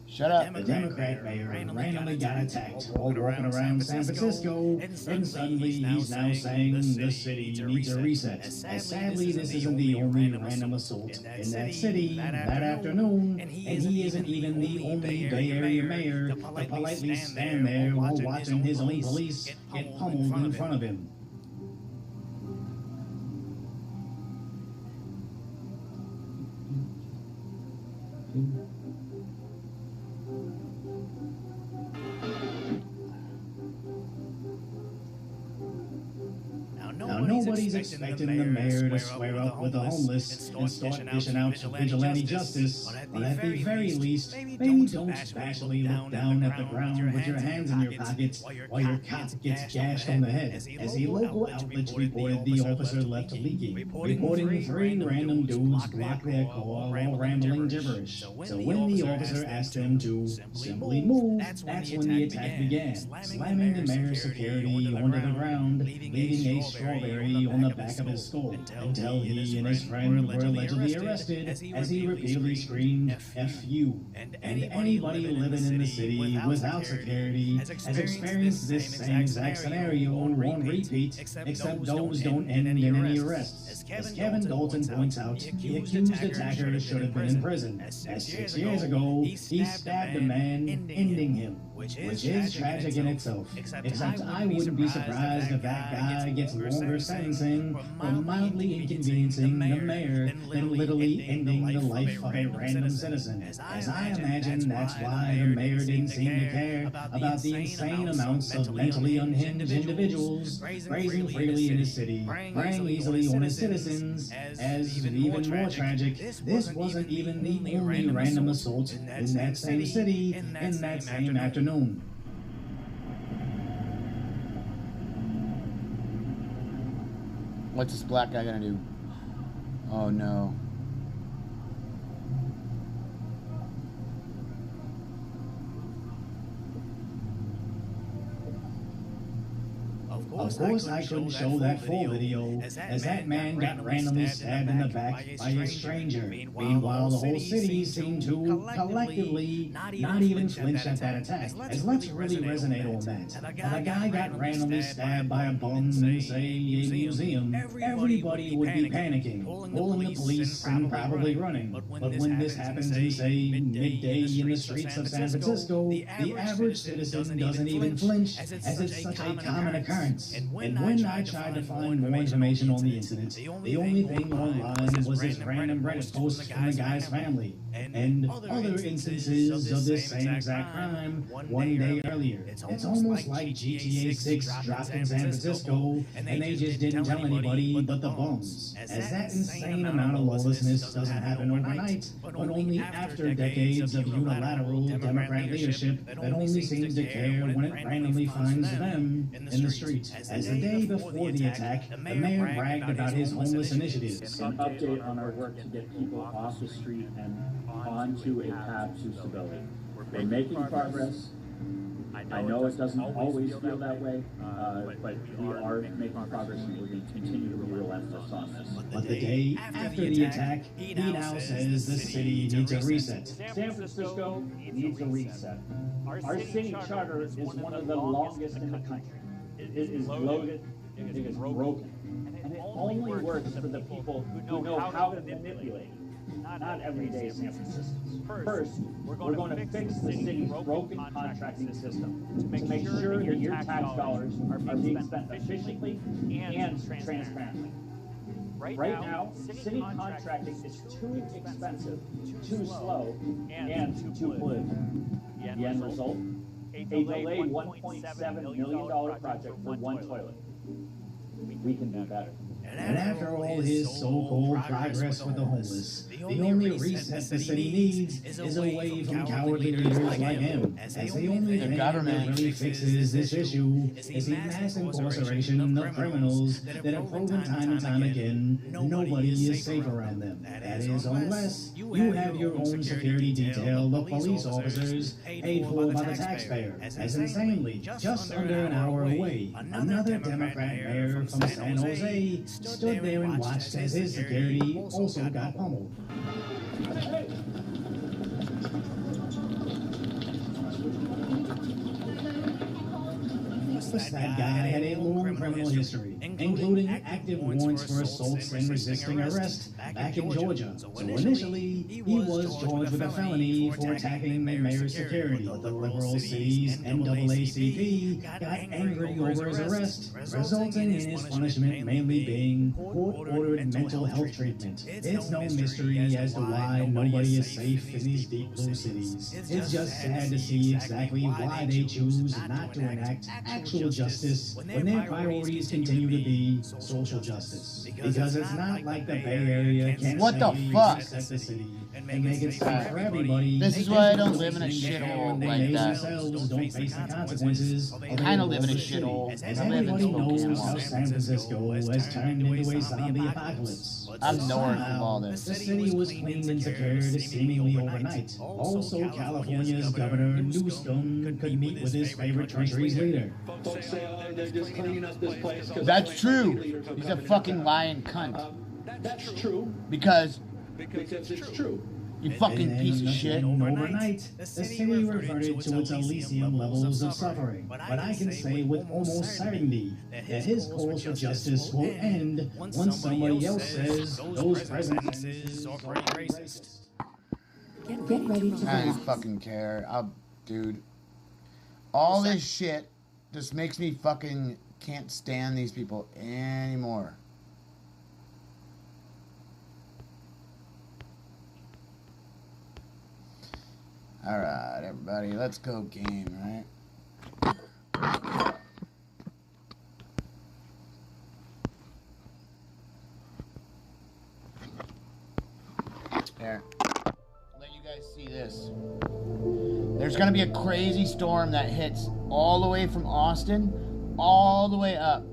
Speaker 1: Shut up.
Speaker 22: The Democrat mayor randomly got attacked while walking around San Francisco, and suddenly he's now saying the city needs a reset. As sadly, this isn't the only random assault in that city that afternoon, and he isn't even the only Bay Area mayor to politely stand there while watching his own police get pummeled in front of him. Now, nobody's expecting the mayor to square up with the homeless and start dishing out vigilante justice, but at the very least, maybe don't bashfully look down at the ground with your hands in your pockets while your cop gets gashed on the head. As the local outlets reported, the officer left leaking, reporting 3 random dudes blocked their car while rambling gibberish. So when the officer asked them to simply move, that's when the attack began, slamming the mayor's security onto the ground, leaving a strawberry on the back of his skull, until he and his friend were allegedly arrested as he repeatedly screamed "F you." And anybody living in the city without security has experienced this same exact scenario on repeat, except those don't end in any arrests. As Kevin Dalton points out, the accused attacker should have been in prison, as 6 years ago he stabbed a man, ending him, which is tragic in itself. Except I wouldn't be surprised if that guy gets longer sentencing for mildly inconveniencing the mayor than literally ending the life of a random citizen. As I imagine that's why the mayor didn't seem to care about the insane amounts of mentally unhinged individuals grazing freely in his city, preying easily on his citizens. As even more tragic, this wasn't even the only random assault in that same city in that same afternoon.
Speaker 1: What's this black guy gonna do? Oh no.
Speaker 22: Of course, I couldn't show that full video, as that man got randomly stabbed in the back by a stranger. Meanwhile, the whole city seemed to collectively not even flinch at that attack. As let's really resonate on that. If a guy got randomly stabbed by a bum in, say, a museum, everybody would be panicking, pulling the police and probably running. But when this happens in, say, midday in the streets of San Francisco, the average citizen doesn't even flinch, as it's such a common occurrence. And when I tried to find more information on the incident, the only thing online was this random Reddit post from the guy's family, and other instances of this same exact crime one day earlier. It's almost like GTA 6 dropped in San Francisco, and they just didn't tell anybody but the bums. As that insane amount of lawlessness doesn't happen overnight, but only after decades of unilateral Democrat leadership that only seems to care when it randomly finds them in the street. As the day before the attack, the mayor bragged about his homeless initiatives.
Speaker 12: An update on our work to get people off the street and onto a path to stability. We're making progress. I know it doesn't always feel that way, but we are making progress, and we're going to continue to be relentless on this.
Speaker 22: But the day after the attack, he now says the city needs a reset.
Speaker 12: San Francisco needs a reset. Our city charter is one of the longest in the country. It is loaded, it is broken, and it only works for the people who know how to manipulate it. Not everyday San Franciscans. First, we're going to fix the city's broken contracting system to make sure that your tax dollars are being spent efficiently and transparently. Right now, city contracting is too expensive, too slow, and too political. The end result? A delayed $1.7 million project for one toilet. We can do better.
Speaker 22: And after all his so-called progress with the homeless, the only reset the city needs is away from cowardly leaders like him, as the only thing that really fixes this issue is the mass incarceration of criminals that have proven time and time again nobody is safe around them. That is, unless you have your own security detail of police officers paid for by the taxpayer, as insanely, just under an hour away, another Democrat mayor from San Jose stood there and watched as his security also got pummeled. That guy had a long criminal history, including active warrants for assaults and resisting arrest back in Georgia. So initially, he was charged with a felony for attacking the mayor's security. But the liberal city's NAACP got angry over his arrest, resulting in his punishment mainly being court-ordered mental health treatment. It's no mystery as to why nobody is safe in these deep blue cities. It's just sad to see exactly why they choose not to enact actual justice when their priorities continue to be social justice. Because it's not like the Bay Area can't reset the city and make it safe for everybody.
Speaker 1: This is why I don't live in a shithole like that.
Speaker 22: Themselves don't face the consequences.
Speaker 1: I kind of live in a shithole.
Speaker 22: As everybody knows how San Francisco has turned into a zombie apocalypse.
Speaker 1: I'm north of all this.
Speaker 22: The city was cleaned and secured seemingly overnight. Also, California's Governor Newsom could meet with his favorite country's leader.
Speaker 20: They're just cleaning up this place.
Speaker 1: That's true. He's a fucking lying cunt.
Speaker 20: That's true.
Speaker 1: Because
Speaker 20: it's true.
Speaker 1: You fucking piece of shit.
Speaker 22: Overnight, the city reverted to its Elysium levels of suffering. But I can say with almost certainty that his calls for justice will end once somebody else says those presences are racist.
Speaker 15: Get ready to
Speaker 1: I don't fucking care. Dude. All this shit just makes me fucking can't stand these people anymore. Alright, everybody, let's go game, right? There. Let you guys see this. There's gonna be a crazy storm that hits all the way from Austin, all the way up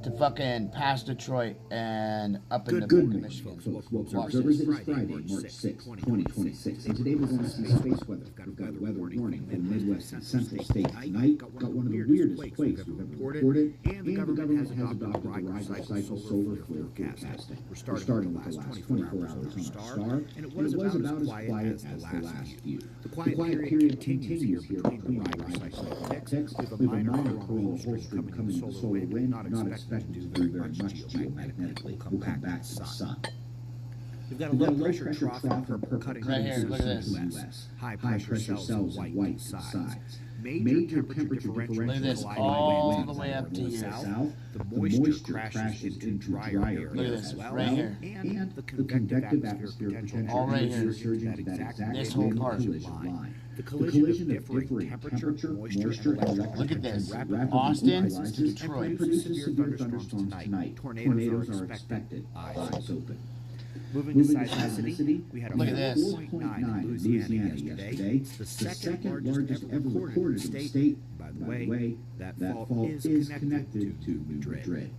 Speaker 1: to fucking past Detroit and up in the
Speaker 6: Good
Speaker 1: fucking
Speaker 6: morning,
Speaker 1: Michigan.
Speaker 6: folks. Well,
Speaker 1: Watch
Speaker 6: observers,
Speaker 1: this.
Speaker 6: it is Friday, March 6, 2026, and today we're going to see space weather. We've got a weather warning for the Midwest and Central states tonight. Got one of the weirdest quakes we've ever reported, and the government has adopted the riser cycle solar flare forecasting. We're starting with the last 24 hours on our star, and it was about as quiet as the last few. The quiet period continues here between the riser cycle ticks. We have a minor coronal hole stream coming in the solar wind, not expected to do very much geomagnetically. We'll come back to the sun. We've got a low pressure trough and purple cutting
Speaker 1: right here. Look at this.
Speaker 6: U.S. High pressure cells in white sides. Major temperature differentials.
Speaker 1: Look at this, all the way up to here.
Speaker 6: South, the moisture crashes into drier areas.
Speaker 1: Look at this, right here.
Speaker 6: And the convective atmosphere potential
Speaker 1: all right here.
Speaker 6: surge into that exact
Speaker 1: this whole part.
Speaker 6: line. The collision of differing temperature, moisture, and electric.
Speaker 1: Look at this. Austin to Detroit.
Speaker 6: Produces severe thunderstorms tonight. Tornadoes are expected. Eyes open. Moving to seismicity, we had a 4.9 in Louisiana yesterday. It's the second largest ever recorded in the state. By the way, that fault is connected to Madrid.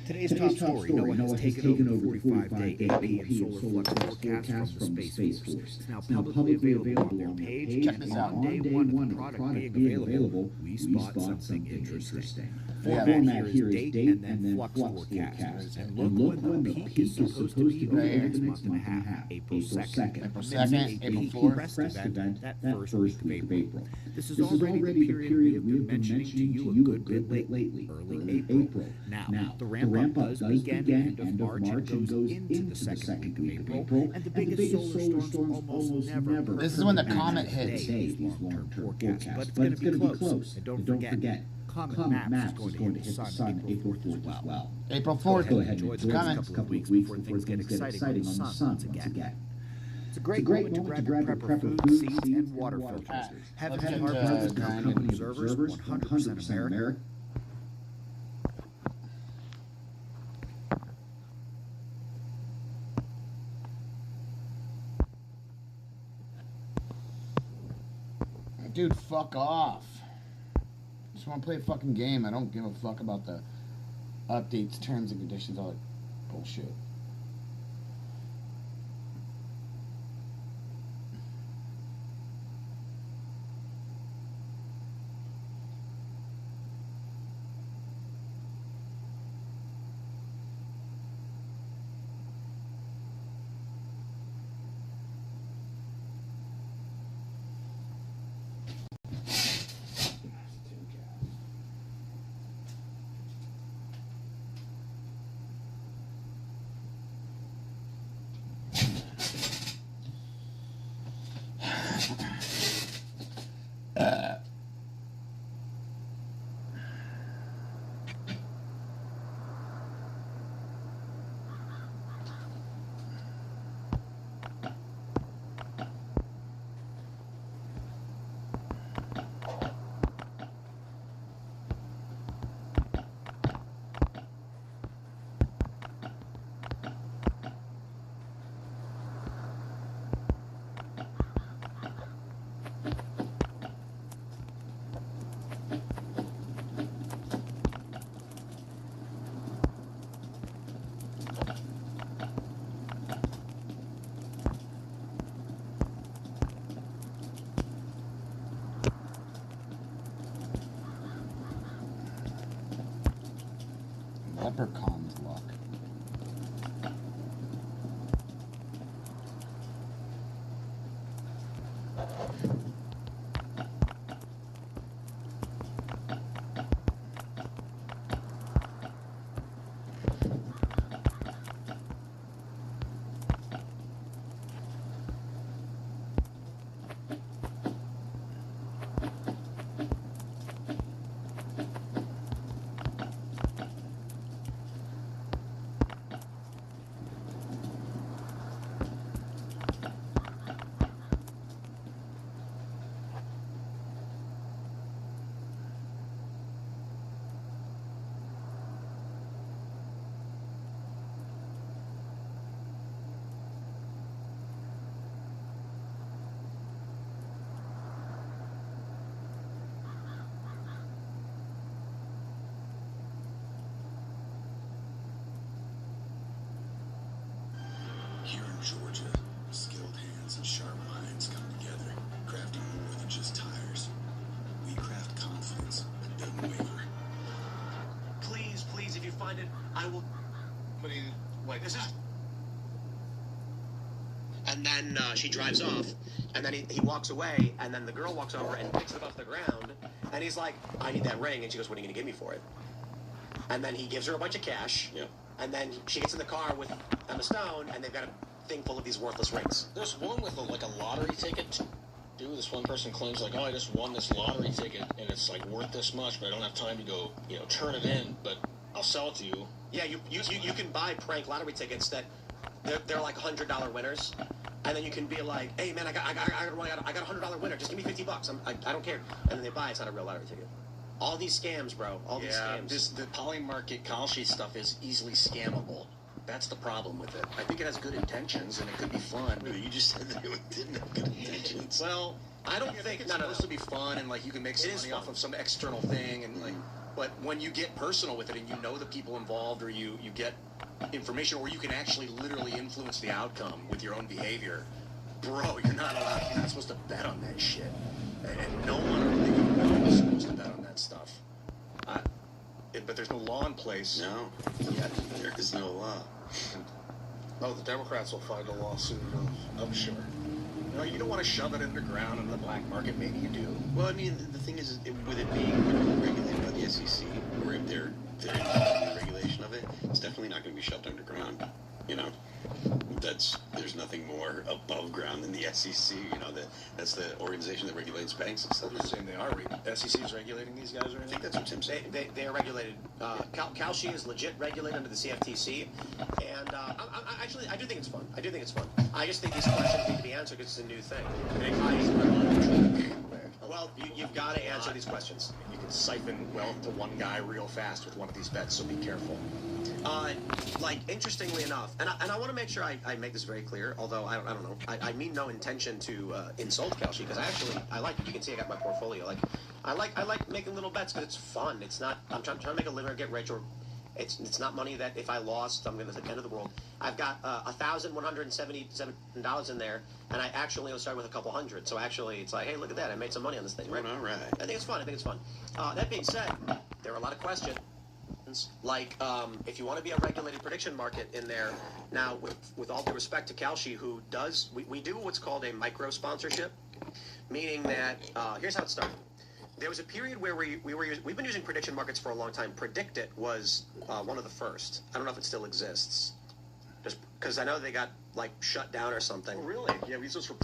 Speaker 6: Today's top story, NOAA has taken over the 45-day AP and solar flux forecast from the Space Force. It's now publicly available on their page.
Speaker 1: Check this out.
Speaker 6: On day one of the product being available, we spot something interesting. Format here is date and then flux forecast. And look when the peak is supposed to be over the next month and a half, April 2nd.
Speaker 1: April 2nd, April 4th.
Speaker 6: Press event, that first week of April. This is already the period we have been mentioning to you a good bit lately, early April. Now, the ramp up does begin end of March and goes into the second week of April. And the biggest solar storms almost never.
Speaker 1: This is when the comet hits.
Speaker 6: These long-term forecasts, but it's going to be close. And don't forget, Comet Maps is going to hit the sun April 4th as well.
Speaker 1: April 4th.
Speaker 6: Go ahead and enjoy
Speaker 1: it's
Speaker 6: the
Speaker 1: coming.
Speaker 6: next couple of weeks before things get exciting on the sun once again. It's a great moment to grab your prepper food, seeds, and water filters. Have had Harvard Company Observers, 100% American.
Speaker 1: Dude, fuck off. Just want to play a fucking game. I don't give a fuck about the updates, terms and conditions, all that bullshit. Leprechaun's luck.
Speaker 3: Here in Georgia, skilled hands and sharp minds come together, crafting more than just tires. We craft confidence that doesn't waver.
Speaker 18: Please, please, if you find it, I will.
Speaker 21: But like
Speaker 18: this is. And then she drives off, and then he walks away, and then the girl walks over and picks it off the ground, and he's like, I need that ring, and she goes, what are you going to give me for it? And then he gives her a bunch of cash, and then she gets in the car with Emma Stone, and they've got a thing full of these worthless rings.
Speaker 21: There's one with like a lottery ticket. Dude, this one person claims like, oh, I just won this lottery ticket, and it's like worth this much, but I don't have time to go, turn it in, but I'll sell it to you.
Speaker 18: Yeah, you can buy prank lottery tickets that they're like $100 winners. And then you can be like, hey man, I got a $100 winner. Just give me $50. I don't care. And then they buy it. It's not a real lottery ticket. All these scams, bro. All these scams.
Speaker 21: The polymarket Kalshi stuff is easily scammable. That's the problem with it. I think it has good intentions and it could be fun.
Speaker 3: You just said that it didn't have good intentions.
Speaker 21: Well, I don't think it's supposed to be fun and like you can make some money off of some external thing and like. But when you get personal with it and you know the people involved or you get information or you can actually literally influence the outcome with your own behavior, bro, you're not supposed to bet on that shit. And no one is supposed to bet on that stuff. But there's no law in place.
Speaker 3: No, yet there is no law.
Speaker 21: Oh, the Democrats will fight a lawsuit, I'm sure. No, you don't want to shove it underground in the black market. Maybe you do.
Speaker 3: Well, I mean, the thing is, with it being regulated by the SEC, or if they're in regulation of it, it's definitely not going to be shoved underground. There's nothing more above ground than the SEC. That's the organization that regulates banks and stuff.
Speaker 21: I'm saying they are. SEC is regulating these guys, right?
Speaker 3: I think that's what Tim said.
Speaker 18: They are regulated. Kalshi is legit regulated under the CFTC, and I do think it's fun. I just think these questions need to be answered because it's a new thing. Well, you've got to answer these questions.
Speaker 21: You can siphon wealth to one guy real fast with one of these bets, so be careful.
Speaker 18: Interestingly enough, and I want to make sure I make this very clear, although I don't know. I mean no intention to insult Kalshi, because I like it. You can see I got my portfolio. I like making little bets because it's fun. It's not, I'm trying to make a living or get rich, or it's not money that if I lost, I'm going to the end of the world. I've got $1,177 in there, and I actually started with a couple hundred. So actually, it's like, hey, look at that. I made some money on this thing, right?
Speaker 3: All right.
Speaker 18: I think it's fun. That being said, there are a lot of questions. Like, if you want to be a regulated prediction market in there, now, with all due respect to Kalshi, who does, we do what's called a micro-sponsorship, meaning that, here's how it started. There was a period where we've been using prediction markets for a long time. Predict It was one of the first. I don't know if it still exists. Just because I know they got, shut down or something.
Speaker 21: Oh, really? Yeah, we use those for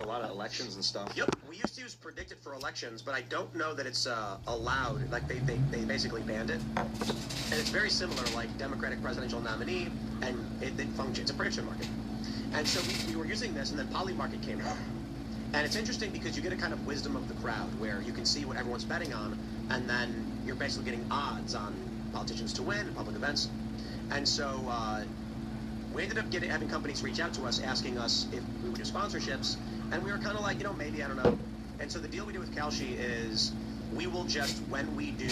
Speaker 21: a lot of elections and stuff.
Speaker 18: Yep, we used to use Predict It for elections, but I don't know that it's allowed. They basically banned it. And it's very similar, like Democratic presidential nominee, and it functions. It's a prediction market. And so we were using this, and then Polymarket came out. And it's interesting because you get a kind of wisdom of the crowd, where you can see what everyone's betting on, and then you're basically getting odds on politicians to win, public events. And so we ended up having companies reach out to us asking us if we would do sponsorships, and we were kind of like, maybe, I don't know. And so the deal we do with Kalshi is we will just, when we do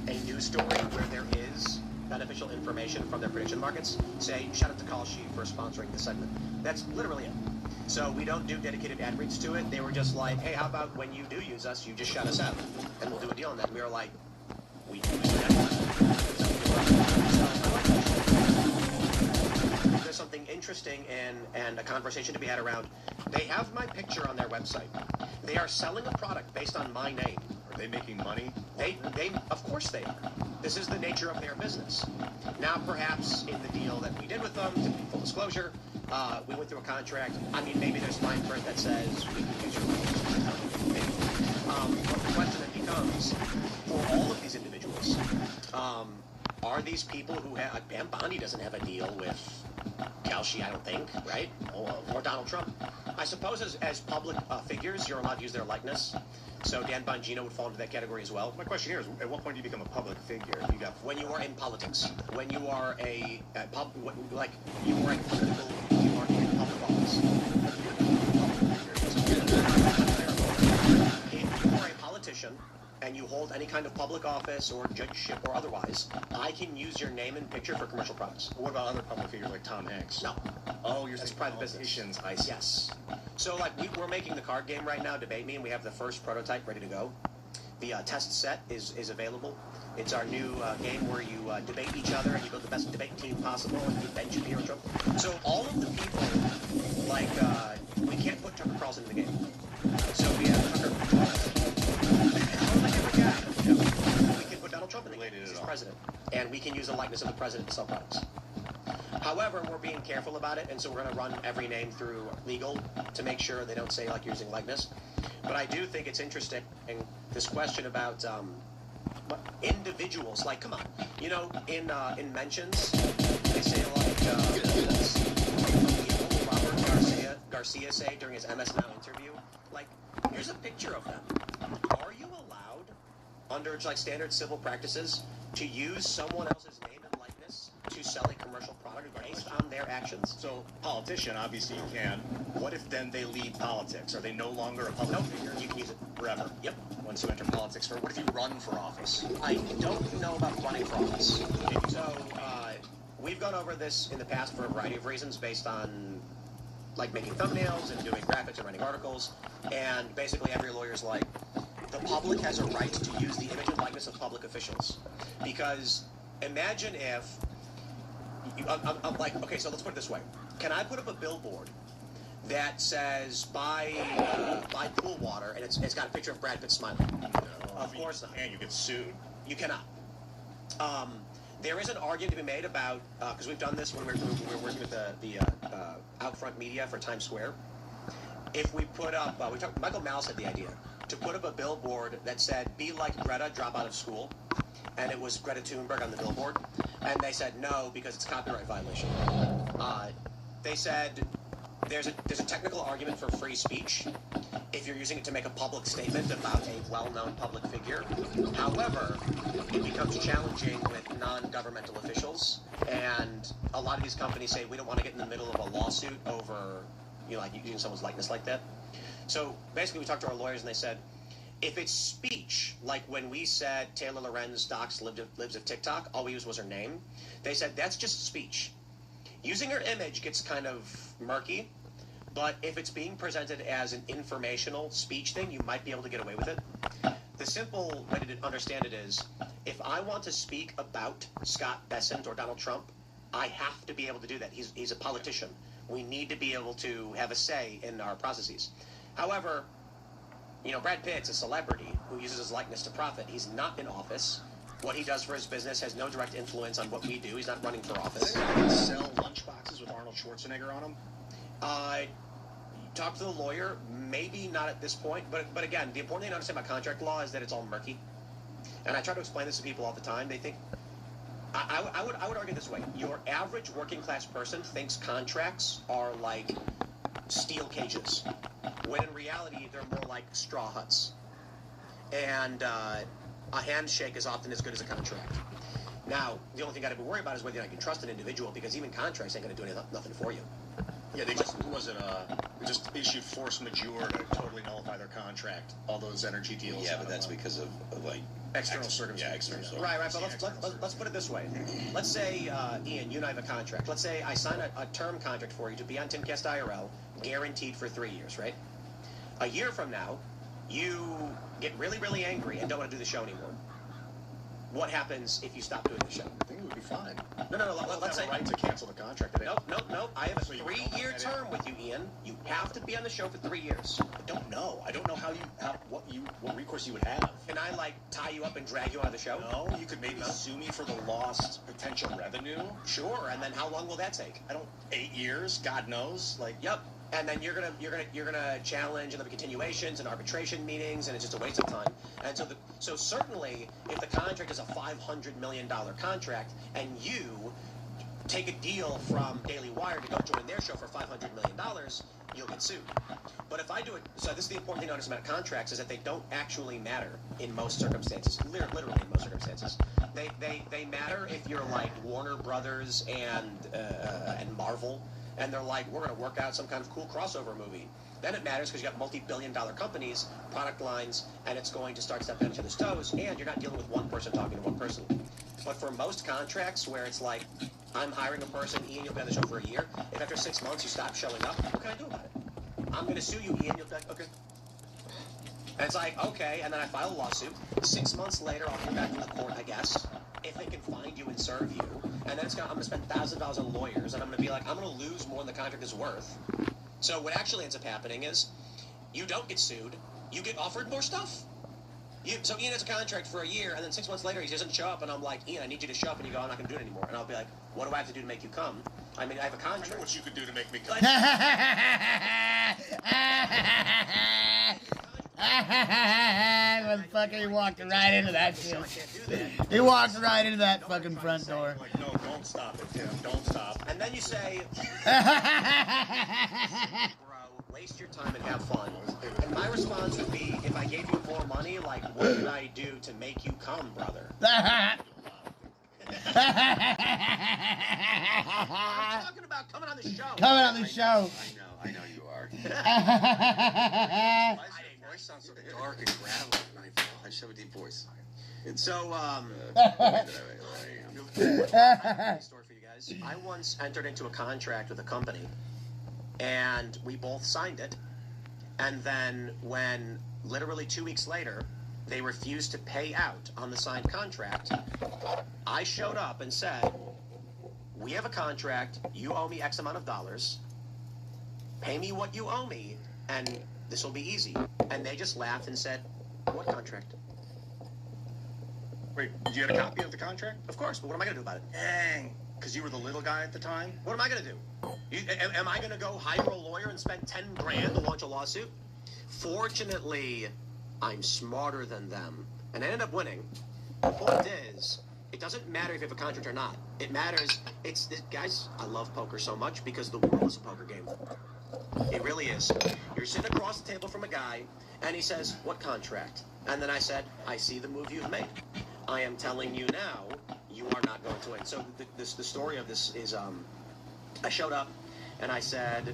Speaker 18: a news story where there is beneficial information from their prediction markets, say, shout out to Kalshi for sponsoring this segment. That's literally it. So we don't do dedicated ad reads to it. They were just like, hey, how about when you do use us, you just shout us out, and we'll do a deal on that. And we were like, we do that. There's something interesting and a conversation to be had around. They have my picture on their website. They are selling a product based on my name.
Speaker 21: Are they making money?
Speaker 18: They of course they are. This is the nature of their business. Now, perhaps in the deal that we did with them, to be full disclosure, we went through a contract. I mean, maybe there's fine print that says we can use your money. But the question then becomes, for all of these individuals, are these people who have, Pam Bondi doesn't have a deal with Kalshi, I don't think, right? Or Donald Trump. I suppose as public figures, you're allowed to use their likeness. So Dan Bongino would fall into that category as well.
Speaker 21: My question here is, at what point do you become a public figure?
Speaker 18: When you are in politics. When you are you are in public office. If you are a politician and you hold any kind of public office or judgeship or otherwise, I can use your name and picture for commercial products.
Speaker 21: What about other public figures like Tom Hanks?
Speaker 18: No.
Speaker 21: Oh, you're
Speaker 18: That's
Speaker 21: saying
Speaker 18: private
Speaker 21: politicians.
Speaker 18: business.
Speaker 21: I see.
Speaker 18: Yes. So, like, we're making the card game right now, Debate Me, and we have the first prototype ready to go. The test set is available. It's our new game where you debate each other and you build the best debate team possible and you bench Hero Trump. So all of the people, like, we can't put Tucker Carlson in the game. So we have Tucker we can put Donald Trump in the game. He's president. And we can use the likeness of the president to sell products. However, we're being careful about it, and so we're going to run every name through legal to make sure they don't say, like, using likeness. But I do think it's interesting, this question about individuals. Like, come on. You know, in mentions, they say, like, Robert Garcia say during his MS Now interview, like, here's a picture of them. Are you allowed, under, like, standard civil practices, to use someone else's name and likeness to sell a commercial product based on their actions?
Speaker 21: So, politician, obviously you can. What if then they leave politics? Are they no longer a public figure?
Speaker 18: You can use it
Speaker 21: Forever.
Speaker 18: Yep.
Speaker 21: Once you enter politics. What if you run for office?
Speaker 18: I don't know about running for office. So, we've gone over this in the past for a variety of reasons based on, like, making thumbnails and doing graphics and writing articles. And basically every lawyer's like, the public has a right to use the image and likeness of public officials. Because imagine if, I'm like, okay, so let's put it this way. Can I put up a billboard that says buy pool water, and it's got a picture of Brad Pitt smiling? No, of course not.
Speaker 21: And you get sued.
Speaker 18: You cannot. There is an argument to be made about, because we've done this when we were working with the Outfront Media for Times Square. If we put up, Michael Malice had the idea to put up a billboard that said, be like Greta, drop out of school. And it was Greta Thunberg on the billboard. And they said no, because it's a copyright violation. They said, there's a technical argument for free speech if you're using it to make a public statement about a well-known public figure. However, it becomes challenging with non-governmental officials, and a lot of these companies say we don't want to get in the middle of a lawsuit over, you know, like using someone's likeness like that. So basically, we talked to our lawyers, and they said, if it's speech, like when we said Taylor Lorenz docs lives of TikTok, all we used was her name. They said that's just speech. Using her image gets kind of murky, but if it's being presented as an informational speech thing, you might be able to get away with it. The simple way to understand it is, if I want to speak about Scott Bessent or Donald Trump, I have to be able to do that. He's a politician. We need to be able to have a say in our processes. However, you know, Brad Pitt's a celebrity who uses his likeness to profit. He's not in office. What he does for his business has no direct influence on what we do. He's not running for office.
Speaker 21: Sell lunchboxes with Arnold Schwarzenegger on them?
Speaker 18: Talk to the lawyer. Maybe not at this point. But again, the important thing to understand about contract law is that it's all murky. And I try to explain this to people all the time. They think, I would argue this way. Your average working class person thinks contracts are like steel cages, when in reality they're more like straw huts. And a handshake is often as good as a contract. Now, the only thing I got to be worried about is whether or not you can trust an individual, because even contracts ain't going to do nothing for you.
Speaker 21: Yeah, they just issued force majeure to totally nullify their contract. All those energy deals.
Speaker 5: Yeah, but that's because of like
Speaker 21: external circumstances.
Speaker 5: Yeah, external.
Speaker 18: Right. But let's put it this way. Let's say, Ian, you and I have a contract. Let's say I sign a term contract for you to be on Timcast IRL, guaranteed for 3 years, right? A year from now, you get really, really angry and don't want to do the show anymore. What happens if you stop doing the show?
Speaker 21: I think it would be fine.
Speaker 18: No. Let's say
Speaker 21: have a right to cancel the contract.
Speaker 18: No. I have a 3-year term with you, Ian. You have to be on the show for 3 years.
Speaker 21: I don't know what recourse you would have.
Speaker 18: Can I like tie you up and drag you out of the show?
Speaker 21: No, you could maybe sue me for the lost potential revenue.
Speaker 18: Sure, and then how long will that take?
Speaker 21: 8 years, God knows.
Speaker 18: Yep. And then you're gonna challenge, and there'll be continuations and arbitration meetings, and it's just a waste of time. And so certainly, if the contract is a $500 million contract, and you take a deal from Daily Wire to go join their show for $500 million, you'll get sued. But if I do it, so this is the important thing to understand about contracts, is that they don't actually matter in most circumstances, literally in most circumstances. They matter if you're like Warner Brothers and Marvel, and they're like, we're going to work out some kind of cool crossover movie. Then it matters because you got multi-billion-dollar companies, product lines, and it's going to start stepping on each other's toes, and you're not dealing with one person talking to one person. But for most contracts where it's like, I'm hiring a person, Ian, you'll be on the show for a year. If after 6 months you stop showing up, what can I do about it? I'm going to sue you, Ian. You'll be like, okay. And it's like, okay, and then I file a lawsuit. 6 months later, I'll go back to the court, I guess, if they can find you and serve you. And then I'm going to spend $1,000 on lawyers, and I'm going to be like, I'm going to lose more than the contract is worth. So what actually ends up happening is you don't get sued, you get offered more stuff. So Ian has a contract for a year, and then 6 months later he doesn't show up, and I'm like, Ian, I need you to show up, and you go, I'm not going to do it anymore. And I'll be like, what do I have to do to make you come? I mean, I have a contract.
Speaker 21: I know what you could do to make me come.
Speaker 1: Motherfucker, he walked right into that shit. He walked right into that fucking front door.
Speaker 21: Like, no, don't stop it, Tim. Don't stop.
Speaker 18: And then you say, bro, waste your time and have fun. And my response would be, if I gave you more money, like, what did I do to make you come, brother? I'm talking about coming on the show.
Speaker 1: Coming on the show.
Speaker 21: I know you are. Why does your voice sound so dark and gravelly? I just have a deep voice. And so, story for you guys. I once entered into a contract with a company, and we both signed it. And then when, literally 2 weeks later, they refused to pay out on the signed contract, I showed up and said, we have a contract, you owe me X amount of dollars, pay me what you owe me, and this will be easy. And they just laughed and said, what contract? Wait, you had a copy of the contract?
Speaker 18: Of course, but what am I going to do about it?
Speaker 21: Dang, because you were the little guy at the time?
Speaker 18: What am I going to do? Am I going to go hire a lawyer and spend 10 grand to launch a lawsuit? Fortunately, I'm smarter than them, and I ended up winning. The point is, it doesn't matter if you have a contract or not. It matters, guys, I love poker so much because the world is a poker game. It really is. You're sitting across the table from a guy, and he says, what contract? And then I said, I see the move you've made. I am telling you now, you are not going to win. So the story of this is, I showed up, and I said,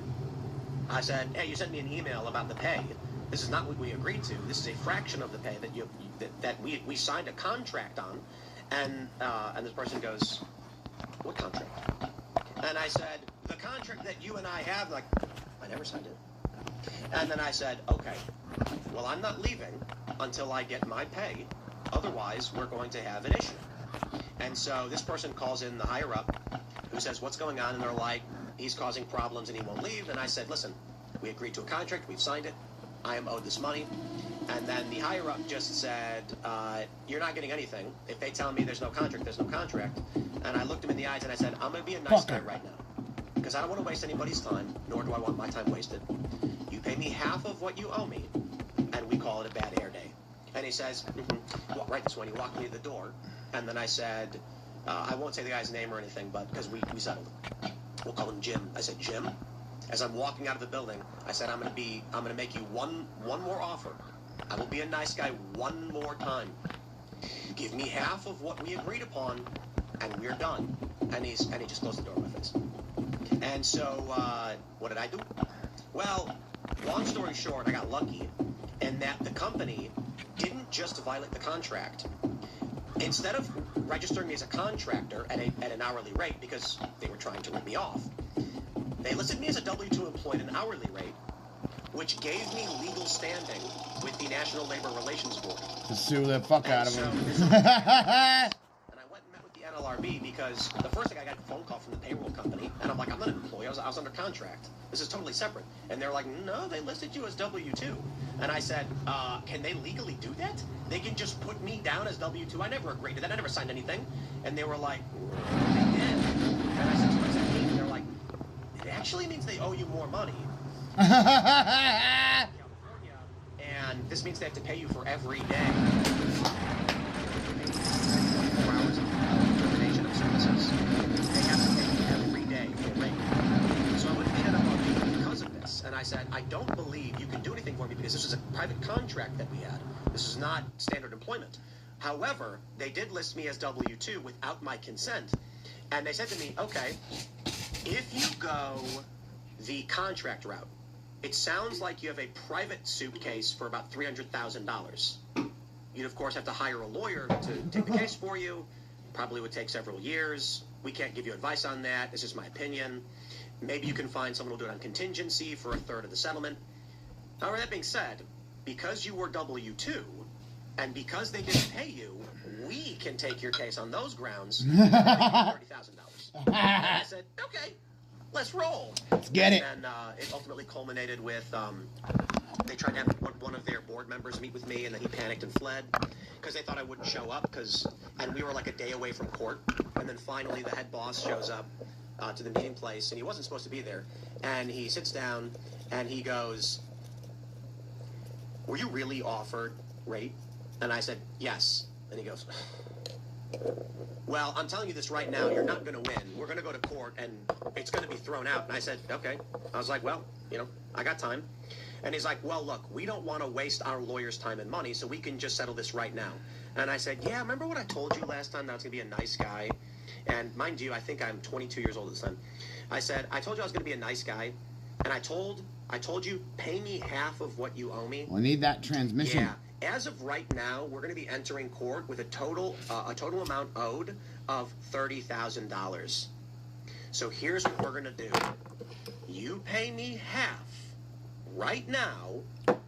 Speaker 18: hey, you sent me an email about the pay. This is not what we agreed to. This is a fraction of the pay that we signed a contract on. And this person goes, what contract? And I said, the contract that you and I have. Like, I never signed it. And then I said, okay, well, I'm not leaving until I get my pay. Otherwise, we're going to have an issue. And so this person calls in the higher up who says, what's going on? And they're like, he's causing problems and he won't leave. And I said, listen, we agreed to a contract. We've signed it. I am owed this money. And then the higher up just said, you're not getting anything. If they tell me there's no contract, there's no contract. And I looked him in the eyes and I said, I'm going to be a nice guy right now. Because I don't want to waste anybody's time, nor do I want my time wasted. You pay me half of what you owe me, and we call it a bad air day. And he says, well, right this way. He walked me to the door. And then I said, I won't say the guy's name or anything, but because we settled. We'll call him Jim. I said, Jim, as I'm walking out of the building, I said, I'm going to make you one more offer. I will be a nice guy one more time. Give me half of what we agreed upon, and we're done. And he just closed the door in my face. And so, what did I do? Well, long story short, I got lucky in that the company didn't just violate the contract. Instead of registering me as a contractor at an hourly rate because they were trying to rip me off, they listed me as a W-2 employee at an hourly rate, which gave me legal standing with the National Labor Relations Board.
Speaker 1: To sue the fuck out of him.
Speaker 18: And I went and met with the NLRB because the first thing I got a phone call from the payroll company, and I'm like, I'm not an employee, I was under contract. This is totally separate. And they're like, no, they listed you as W-2. And I said, can they legally do that? They can just put me down as W-2. I never agreed to that. I never signed anything. And they were like, they did. And I said, so what does that mean? And they're like, it actually means they owe you more money. And this means they have to pay you for every day. 24 hours of termination of services. They have to pay you every day for rate. So I went to the NLRB because of this. And I said, I don't believe you can do anything for me because this is a private contract that we had. This is not standard employment. However, they did list me as W-2 without my consent. And they said to me, okay, if you go the contract route. It sounds like you have a private suitcase for about $300,000. You'd, of course, have to hire a lawyer to take the case for you. Probably would take several years. We can't give you advice on that. This is my opinion. Maybe you can find someone who'll do it on contingency for a third of the settlement. However, that being said, because you were W-2, and because they didn't pay you, we can take your case on those grounds for $30,000. And I said, okay, let's roll.
Speaker 1: Let's get it.
Speaker 18: And it ultimately culminated with they tried to have one of their board members meet with me, and then he panicked and fled because they thought I wouldn't show up. And we were like a day away from court. And then finally, the head boss shows up to the meeting place, and he wasn't supposed to be there. And he sits down, and he goes, "Were you really offered rate?" And I said, "Yes." And he goes, "Well, I'm telling you this right now, you're not going to win. We're going to go to court, and it's going to be thrown out." And I said, "Okay." I was like, "Well, I got time." And he's like, "Well, look, we don't want to waste our lawyer's time and money, so we can just settle this right now." And I said, "Yeah, remember what I told you last time that I was going to be a nice guy?" And mind you, I think I'm 22 years old at this time. I said, "I told you I was going to be a nice guy, and I told you, pay me half of what you owe me."
Speaker 1: We need that transmission.
Speaker 18: Yeah. As of right now, we're going to be entering court with a total amount owed of $30,000. So here's what we're going to do. You pay me half right now,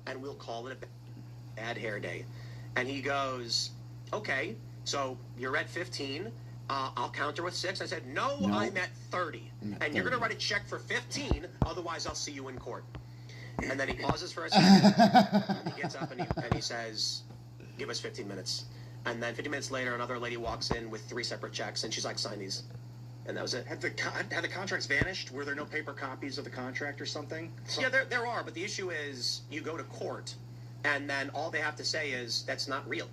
Speaker 18: and we'll call it a bad hair day. And he goes, "Okay, so you're at 15. I'll counter with 6. I said, no, I'm at 30. And you're going to write a check for 15, otherwise I'll see you in court." And then he pauses for a second, and he gets up and he says, "Give us 15 minutes. And then 15 minutes later, another lady walks in with 3 separate checks, and she's like, "Sign these." And that was it.
Speaker 21: Had the contracts vanished? Were there no paper copies of the contract or something?
Speaker 18: Yeah, there are, but the issue is you go to court, and then all they have to say is, "That's not real."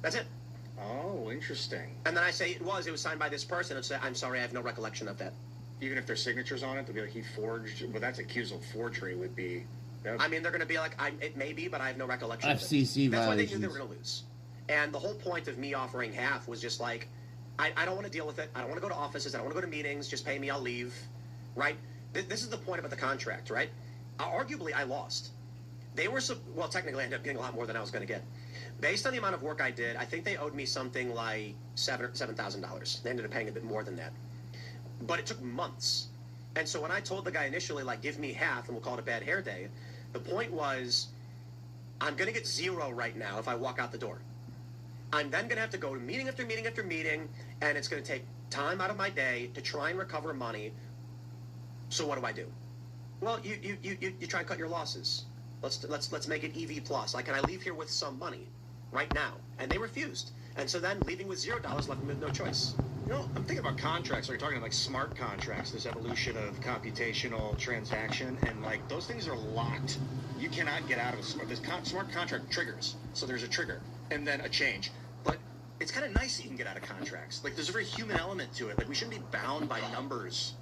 Speaker 18: That's it.
Speaker 21: Oh, interesting.
Speaker 18: And then I say, it was signed by this person, and say, "I'm sorry, I have no recollection of that."
Speaker 21: Even if their signatures on it, they'll be like, he forged. Well, that's accused of forgery would be.
Speaker 18: I mean, they're going to be like, it may be, but I have no recollection
Speaker 1: FCC
Speaker 18: of it. That's why they
Speaker 1: violations.
Speaker 18: knew they were going to lose. And the whole point of me offering half was just like, I don't want to deal with it. I don't want to go to offices. I don't want to go to meetings. Just pay me. I'll leave. Right? This is the point about the contract, right? Arguably, I lost. They were, well, technically, I ended up getting a lot more than I was going to get. Based on the amount of work I did, I think they owed me something like $7,000. They ended up paying a bit more than that. But it took months. And so when I told the guy initially, like, give me half and we'll call it a bad hair day, the point was, I'm going to get 0 right now if I walk out the door. I'm then going to have to go to meeting after meeting after meeting, and it's going to take time out of my day to try and recover money. So what do I do? Well, you try and cut your losses. Let's make it EV plus. Like, can I leave here with some money right now? And they refused. And so then leaving with $0 left me with no choice.
Speaker 21: I'm thinking about contracts. Are you talking like smart contracts? This evolution of computational transaction, and like those things are locked. You cannot get out of this smart contract triggers. So there's a trigger and then a change. But it's kind of nice that you can get out of contracts. Like there's a very human element to it. Like we shouldn't be bound by numbers.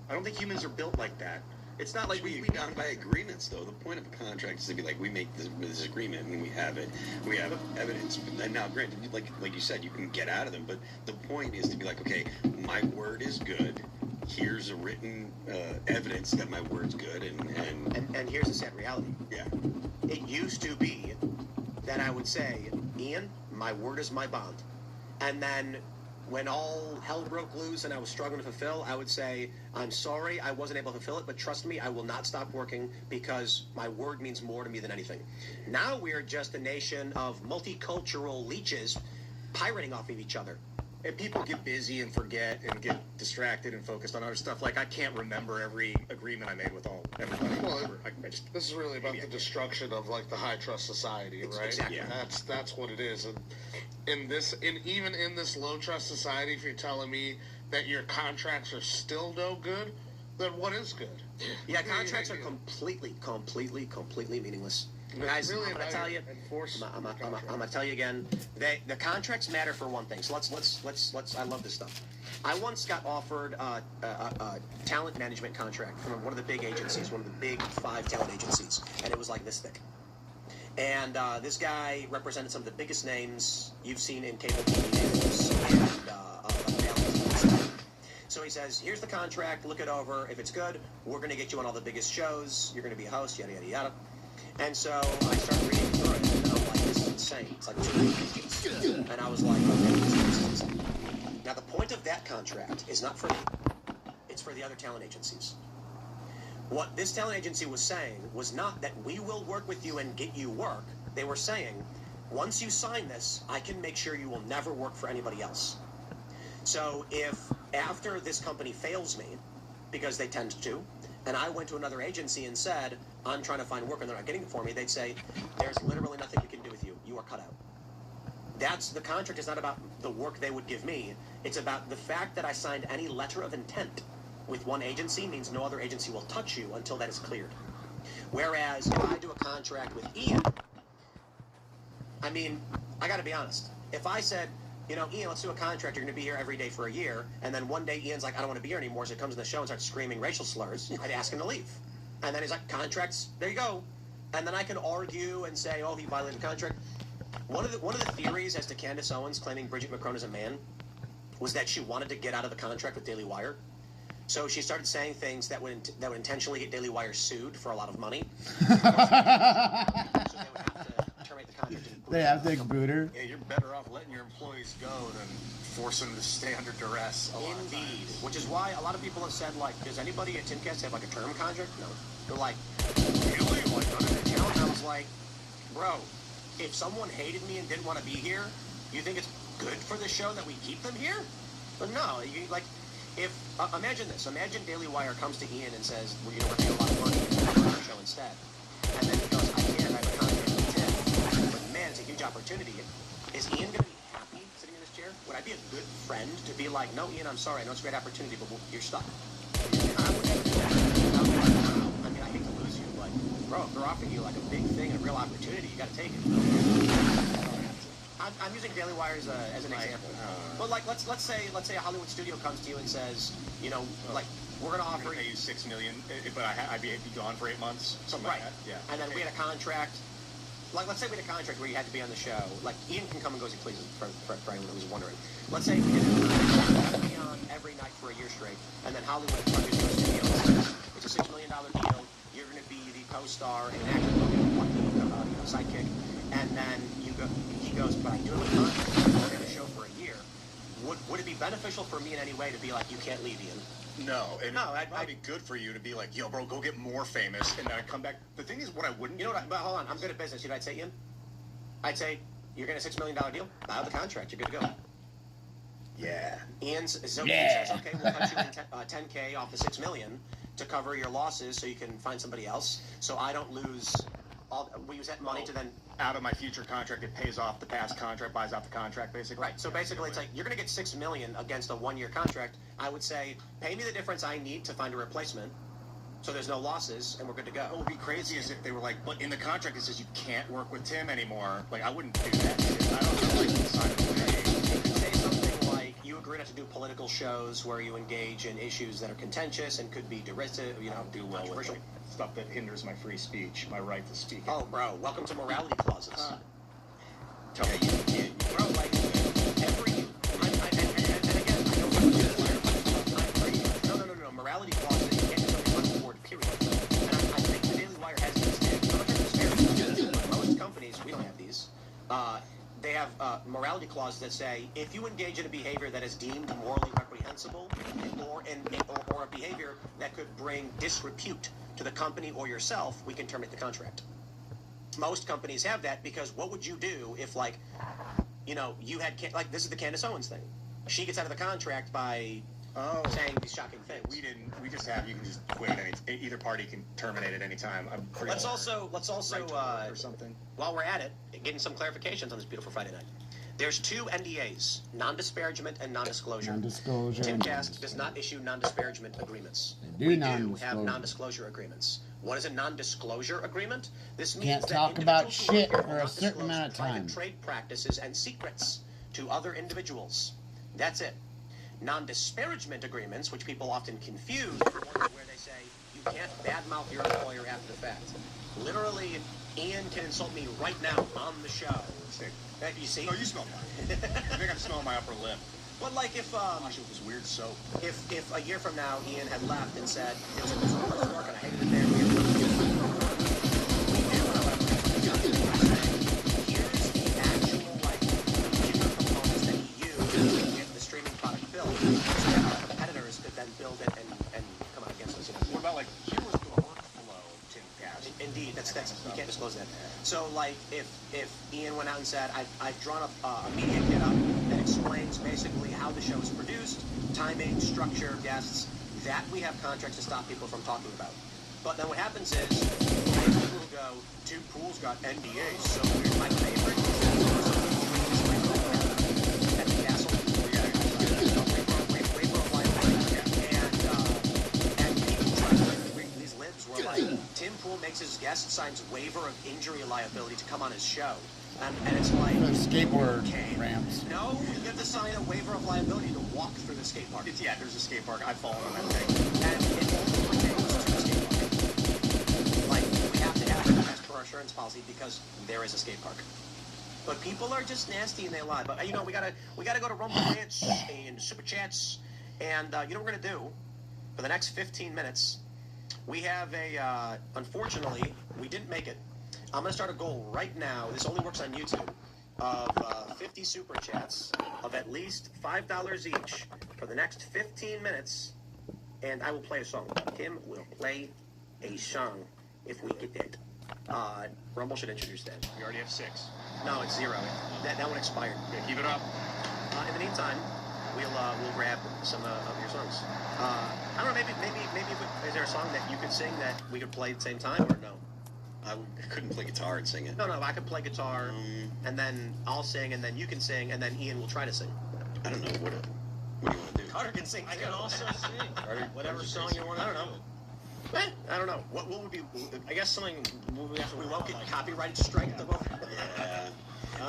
Speaker 21: I don't think humans are built like that. It's not like
Speaker 3: we bound by agreements, though. The point of a contract is to be like, we make this agreement and we have it. We have evidence. And now, granted, like you said, you can get out of them. But the point is to be like, okay, my word is good. Here's a written evidence that my word's good.
Speaker 18: And here's the sad reality.
Speaker 3: Yeah.
Speaker 18: It used to be that I would say, Ian, my word is my bond. And then when all hell broke loose and I was struggling to fulfill, I would say, I'm sorry I wasn't able to fulfill it, but trust me, I will not stop working because my word means more to me than anything. Now we are just a nation of multicultural leeches pirating off of each other.
Speaker 21: And people get busy and forget and get distracted and focused on other stuff. Like, I can't remember every agreement I made with everybody.
Speaker 5: Well, this is really about the destruction of, like, the high trust society, right?
Speaker 21: Exactly. Yeah.
Speaker 5: That's what it is. And even in this low trust society, if you're telling me that your contracts are still no good, then what is good?
Speaker 18: Yeah, contracts are completely meaningless. Guys,
Speaker 5: really
Speaker 18: I'm gonna tell you. I'm gonna tell you again. The contracts matter for one thing. So let's. I love this stuff. I once got offered a talent management contract from one of the big agencies, one of the big 5 talent agencies, and it was like this thick. And this guy represented some of the biggest names you've seen in cable TV news and reality TV. So he says, here's the contract, look it over. If it's good, we're going to get you on all the biggest shows. You're going to be a host, yada, yada, yada. And so I started reading through it, and I'm like, this is insane. It's like 2 pages. And I was like, okay, this is. Now, the point of that contract is not for me. It's for the other talent agencies. What this talent agency was saying was not that we will work with you and get you work. They were saying, once you sign this, I can make sure you will never work for anybody else. So if after this company fails me, because they tend to, and I went to another agency and said, I'm trying to find work and they're not getting it for me, they'd say, there's literally nothing we can do with you. You are cut out. That's the contract is not about the work they would give me. It's about the fact that I signed any letter of intent with one agency means no other agency will touch you until that is cleared. Whereas if I do a contract with Ian, I mean, I got to be honest. If I said, you know, Ian, let's do a contract, you're going to be here every day for a year, and then one day Ian's like, I don't want to be here anymore, so he comes to the show and starts screaming racial slurs, I'd ask him to leave. And then he's like, contracts, there you go. And then I can argue and say, oh, he violated the contract. One of the theories as to Candace Owens claiming Bridget McCrone is a man was that she wanted to get out of the contract with Daily Wire. So she started saying things that would intentionally get Daily Wire sued for a lot of money. So they would have to terminate the contract.
Speaker 1: They have to boot her.
Speaker 21: Yeah, you're better off letting your employees go than forcing them to stay under duress.
Speaker 18: Indeed. Which is why a lot of people have said, like, does anybody at Timcast have like a term contract? No. They're like, really? Like, and I was like, bro, if someone hated me and didn't want to be here, you think it's good for the show that we keep them here? But no, you like. If imagine this, imagine Daily Wire comes to Ian and says, well, you know, we're paying a lot of money for our show instead. And then he goes, I can't, I have a contract with Tim. But man, it's a huge opportunity. Is Ian going to be happy sitting in this chair? Would I be a good friend to be like, no, Ian, I'm sorry, I know it's a great opportunity, but you're stuck? I would never do that. I mean, I hate to lose you, but bro, if they're offering you like a big thing and a real opportunity, you got to take it. I'm using Daily Wire as an example. But like, let's say a Hollywood studio comes to you and says, you know, like, we're gonna offer
Speaker 21: pay you $6 million, but I'd be gone for 8 months, something
Speaker 18: right.
Speaker 21: like that. Yeah.
Speaker 18: And then we had a contract. Like, let's say we had a contract where you had to be on the show. Like, Ian can come and go as he pleases, for anyone who's wondering. Let's say we did a contract, be on every night for a year straight, and then Hollywood comes to the studio and says, it's a $6 million deal. You're gonna be the co-star and an actor, sidekick, and then he goes, but I do have a contract. We're going to show for a year. Would it be beneficial for me in any way to be like, you can't leave, Ian?
Speaker 21: No, I'd be good for you to be like, yo, bro, go get more famous, and then I'd come back. The thing is, what I wouldn't.
Speaker 18: You know what? But hold on, I'm good at business. You know what I'd say, Ian? I'd say, you're getting a $6 million deal. Buy out the contract. You're good to go.
Speaker 21: Yeah.
Speaker 18: Ian says, okay, we'll cut you $10K off the $6 million to cover your losses, so you can find somebody else. So I don't lose. We use that money to then
Speaker 21: out of my future contract, it pays off the past contract, buys out the contract, basically.
Speaker 18: Right. So basically, it's like you're going to get $6 million against a 1-year contract. I would say, pay me the difference I need to find a replacement, so there's no losses, and we're good to go.
Speaker 21: What would be crazy is if they were like, but in the contract it says you can't work with Tim anymore. Like, I wouldn't do that shit. I don't know, like, sign it away.
Speaker 18: You could say something like, you agree not to do political shows where you engage in issues that are contentious and could be derisive, you know,
Speaker 21: do well controversial. With, like, stuff that hinders my free speech, my right to speak.
Speaker 18: Oh, bro, welcome to morality clauses.
Speaker 21: Tell me.
Speaker 18: Bro, like, every... And again, I don't want to I'm free. No. Morality clauses, you can't do something untoward, period. And I think the Daily Wire has these. Most companies, we don't have these. They have morality clauses that say, if you engage in a behavior that is deemed morally reprehensible, or a behavior that could bring disrepute to the company or yourself, we can terminate the contract. Most companies have that because what would you do if, like, you know, you had, like, this is the Candace Owens thing. She gets out of the contract by saying these shocking things.
Speaker 21: We just have, you can just quit either party can terminate at any time.
Speaker 18: Let's also
Speaker 21: right or something.
Speaker 18: While we're at it, getting some clarifications on this beautiful Friday night. There's 2 NDAs, non-disparagement and non-disclosure.
Speaker 1: Non-disclosure.
Speaker 18: Timcast does not issue non-disparagement agreements.
Speaker 1: We do
Speaker 18: have non-disclosure agreements. What is a non-disclosure agreement? This means
Speaker 1: can't
Speaker 18: that
Speaker 1: talk about shit for a certain amount of time.
Speaker 18: Trade practices and secrets to other individuals. That's it. Non-disparagement agreements, which people often confuse, where they say you can't badmouth your employer after the fact. Literally, Ian can insult me right now on the show. You see?
Speaker 21: Oh, you smell mine. I think I'm smelling my upper lip.
Speaker 18: But like if
Speaker 21: Gosh, it was weird soap.
Speaker 18: if a year from now Ian had left and said it was so much work and I hated it there, we do, however, here's the actual like computer components that he used to get the streaming product built. So that our competitors could then build it and come out against us. You know.
Speaker 21: What about like here's the workflow, Tim Cash?
Speaker 18: Indeed, that's you can't disclose that. So like if Ian went out and said I've drawn up a media kit up that explains basically how the show is produced, timing, structure, guests, that we have contracts to stop people from talking about. But then what happens is people will go, Tim Pool's got NDAs, so weird. My favorite is at the castle. And people try to these libs were like, Tim Pool makes his guest signs waiver of injury liability to come on his show. And it's like
Speaker 1: skateboard ramps.
Speaker 18: No, you have to sign a waiver of liability to walk through the skate park.
Speaker 21: Yeah, there's a skate park. I've fallen on that thing.
Speaker 18: And it only pertains to the skate park. Like, we have to have it as per our insurance policy because there is a skate park. But people are just nasty and they lie. But you know, we gotta go to Rumble Rants and Super Chats. And you know what we're gonna do? For the next 15 minutes, we have a unfortunately, we didn't make it. I'm going to start a goal right now. This only works on YouTube. Of 50 super chats of at least $5 each for the next 15 minutes. And I will play a song. Tim will play a song if we get that. Rumble should introduce that.
Speaker 21: We already have 6.
Speaker 18: No, it's 0. That one expired.
Speaker 21: Yeah, keep it up.
Speaker 18: In the meantime, we'll grab some of your songs. I don't know. Maybe is there a song that you could sing that we could play at the same time or no?
Speaker 3: I couldn't play guitar and sing it.
Speaker 18: No, I could play guitar, and then I'll sing, and then you can sing, and then Ian will try to sing.
Speaker 3: I don't know. What do you want to do?
Speaker 18: Carter can sing.
Speaker 21: I can also sing.
Speaker 18: Whatever song you want. I don't know. I don't know. What would be? I guess something. We won't get copyright strike the book.
Speaker 3: Yeah.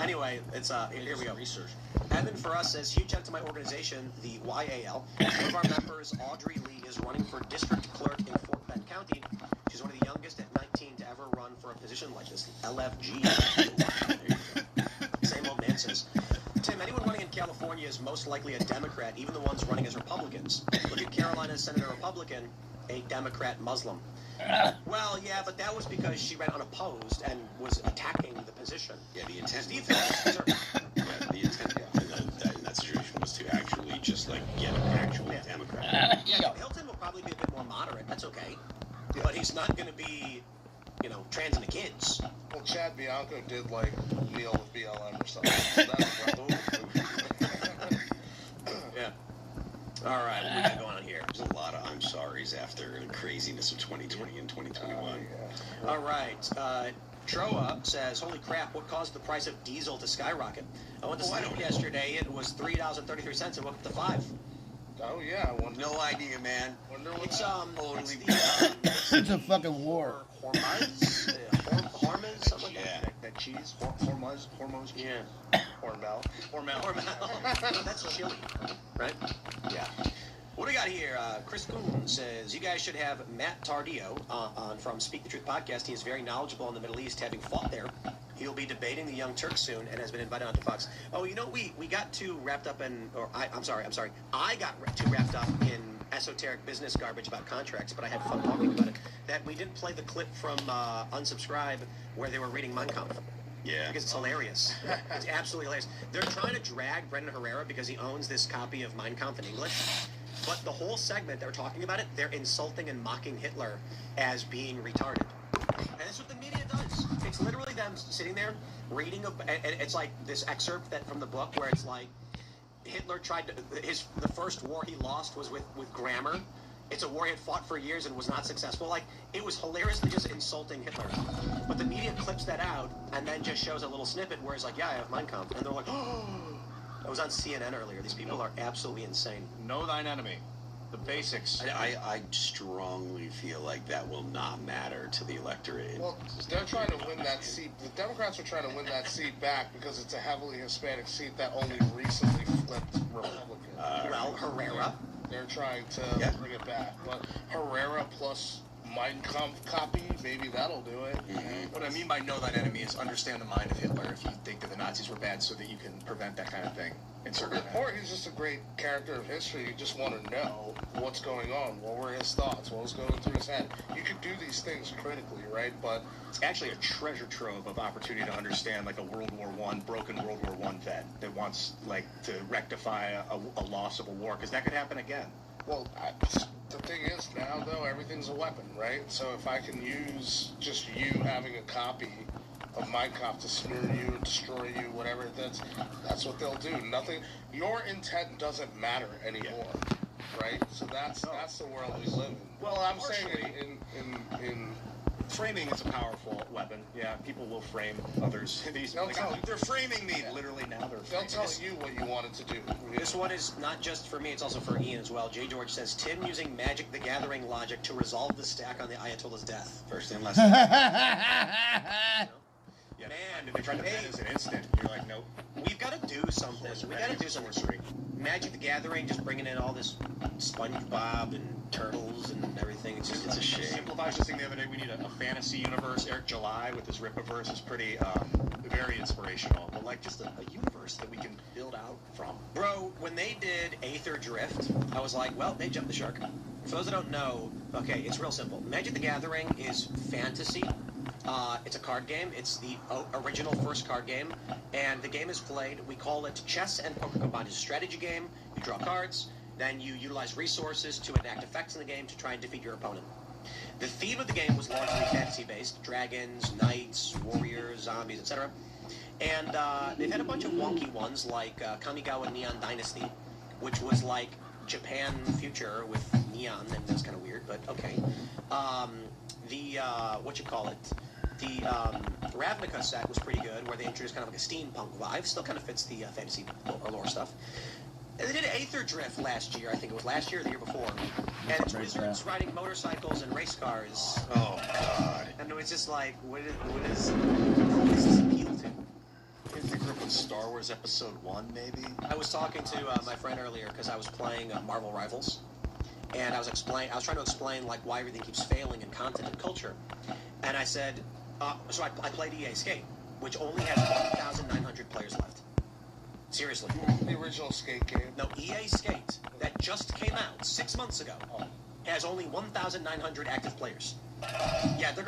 Speaker 18: Anyway, it's here we go.
Speaker 21: Research.
Speaker 18: Evan for us says, huge shout out to my organization, the YAL. One of our members, Audrey Lee, is running for district clerk in Fort Bend County. She's one of the youngest at 19 to ever run for a position like this. LFG. Same old man says. Tim, anyone running in California is most likely a Democrat, even the ones running as Republicans. Look at Carolina's Senator Republican, a Democrat Muslim. Well, yeah, but that was because she ran unopposed and was attacking the position.
Speaker 3: Yeah, the intent.
Speaker 18: Steve,
Speaker 3: the intent in that situation was to actually just like get an actual Democrat.
Speaker 18: Yeah, Hilton will probably be a bit more moderate. That's okay. But he's not going to be, trans into kids.
Speaker 5: Well, Chad Bianco did like kneel with BLM or something. So that was
Speaker 18: yeah. All right, what we got going on here?
Speaker 3: There's a lot of I'm sorry's after the craziness of 2020 and 2021.
Speaker 18: Yeah. All right. Troa says, holy crap, what caused the price of diesel to skyrocket? I went to sleep yesterday. It was $3.33 and woke up to $5.
Speaker 5: Oh, yeah.
Speaker 3: No idea, man.
Speaker 18: It's,
Speaker 1: it's a fucking war.
Speaker 18: Hormuz? Something like that.
Speaker 5: That cheese? Hormuz?
Speaker 18: Yeah.
Speaker 5: Hormel.
Speaker 18: No, that's chili, right? Yeah. What do we got here? Chris Kuhn says, you guys should have Matt Tardillo on from Speak the Truth podcast. He is very knowledgeable in the Middle East, having fought there. He'll be debating the Young Turks soon and has been invited onto Fox. Oh, we got too wrapped up in, I'm sorry. I got too wrapped up in esoteric business garbage about contracts, but I had fun talking about it. That we didn't play the clip from Unsubscribe where they were reading Mein Kampf.
Speaker 3: Yeah.
Speaker 18: Because it's hilarious. It's absolutely hilarious. They're trying to drag Brendan Herrera because he owns this copy of Mein Kampf in English. But the whole segment they're talking about it, they're insulting and mocking Hitler as being retarded. And that's what the media does. It's literally them sitting there reading, it's like this excerpt from the book where it's like, Hitler tried to, the first war he lost was with grammar. It's a war he had fought for years and was not successful. Like, it was hilariously just insulting Hitler. But the media clips that out and then just shows a little snippet where it's like, yeah, I have Mein Kampf. And they're like, oh. I was on CNN earlier. These people are absolutely insane.
Speaker 21: Know thine enemy. The basics.
Speaker 3: I strongly feel like that will not matter to the electorate.
Speaker 5: Well, they're trying to win that seat. The Democrats are trying to win that seat back because it's a heavily Hispanic seat that only recently flipped Republican.
Speaker 18: Herrera.
Speaker 5: They're trying to bring it back. But Herrera plus Mein Kampf copy, maybe that'll do it.
Speaker 21: Mm-hmm. What I mean by know thine enemy is understand the mind of Hitler if you think that the Nazis were bad so that you can prevent that kind of thing.
Speaker 5: Or he's just a great character of history. You just want to know what's going on. What were his thoughts? What was going through his head? You could do these things critically, right? But
Speaker 21: it's actually a treasure trove of opportunity to understand, like a World War I, broken World War I vet that wants, like, to rectify a loss of a war, because that could happen again.
Speaker 5: Well, the thing is, now, though, everything's a weapon, right? So if I can use just you having a copy of Minecraft to smear you, destroy you, whatever, that's what they'll do. Nothing, your intent doesn't matter anymore, right? So that's the world we live in. Well, I'm saying in
Speaker 21: framing is a powerful weapon. Yeah, people will frame others. They're framing me literally now.
Speaker 5: They'll tell you what you wanted to do.
Speaker 18: This one is not just for me, it's also for Ian as well. J. George says, Tim using Magic the Gathering logic to resolve the stack on the Ayatollah's death.
Speaker 21: First and last. Yeah. Man, if they tried to ban as an instant, you're like, nope.
Speaker 18: We've got to do something. We got to do something. Magic the Gathering, just bringing in all this SpongeBob and turtles and everything. It's a shame.
Speaker 21: Simplifies this thing the other day. We need a fantasy universe. Eric July with his Rippaverse is pretty, very inspirational. But like just a universe that we can build out from.
Speaker 18: Bro, when they did Aether Drift, I was like, well, they jumped the shark. For those that don't know, okay, it's real simple. Magic the Gathering is fantasy. It's a card game. It's the original first card game, and the game is played. We call it chess and poker combined. It's a strategy game. You draw cards, then you utilize resources to enact effects in the game to try and defeat your opponent. The theme of the game was largely fantasy-based: dragons, knights, warriors, zombies, etc. And they've had a bunch of wonky ones like Kamigawa Neon Dynasty, which was like Japan future with neon, and that's kind of weird, but okay. The Ravnica set was pretty good, where they introduced kind of like a steampunk vibe. Still kind of fits the fantasy lore stuff. And they did Aether Drift last year. I think it was last year or the year before. And it's wizards riding motorcycles and race cars.
Speaker 21: Oh, God.
Speaker 18: And it's just like, what is this appeal to?
Speaker 21: Is the group of Star Wars Episode 1, maybe?
Speaker 18: I was talking to my friend earlier because I was playing Marvel Rivals. And I was trying to explain like why everything keeps failing in content and culture. And I said, so I played EA Skate, which only has 1,900 players left. Seriously.
Speaker 5: The original Skate game?
Speaker 18: No, EA Skate, that just came out 6 months ago, has only 1,900 active players. Yeah, I'm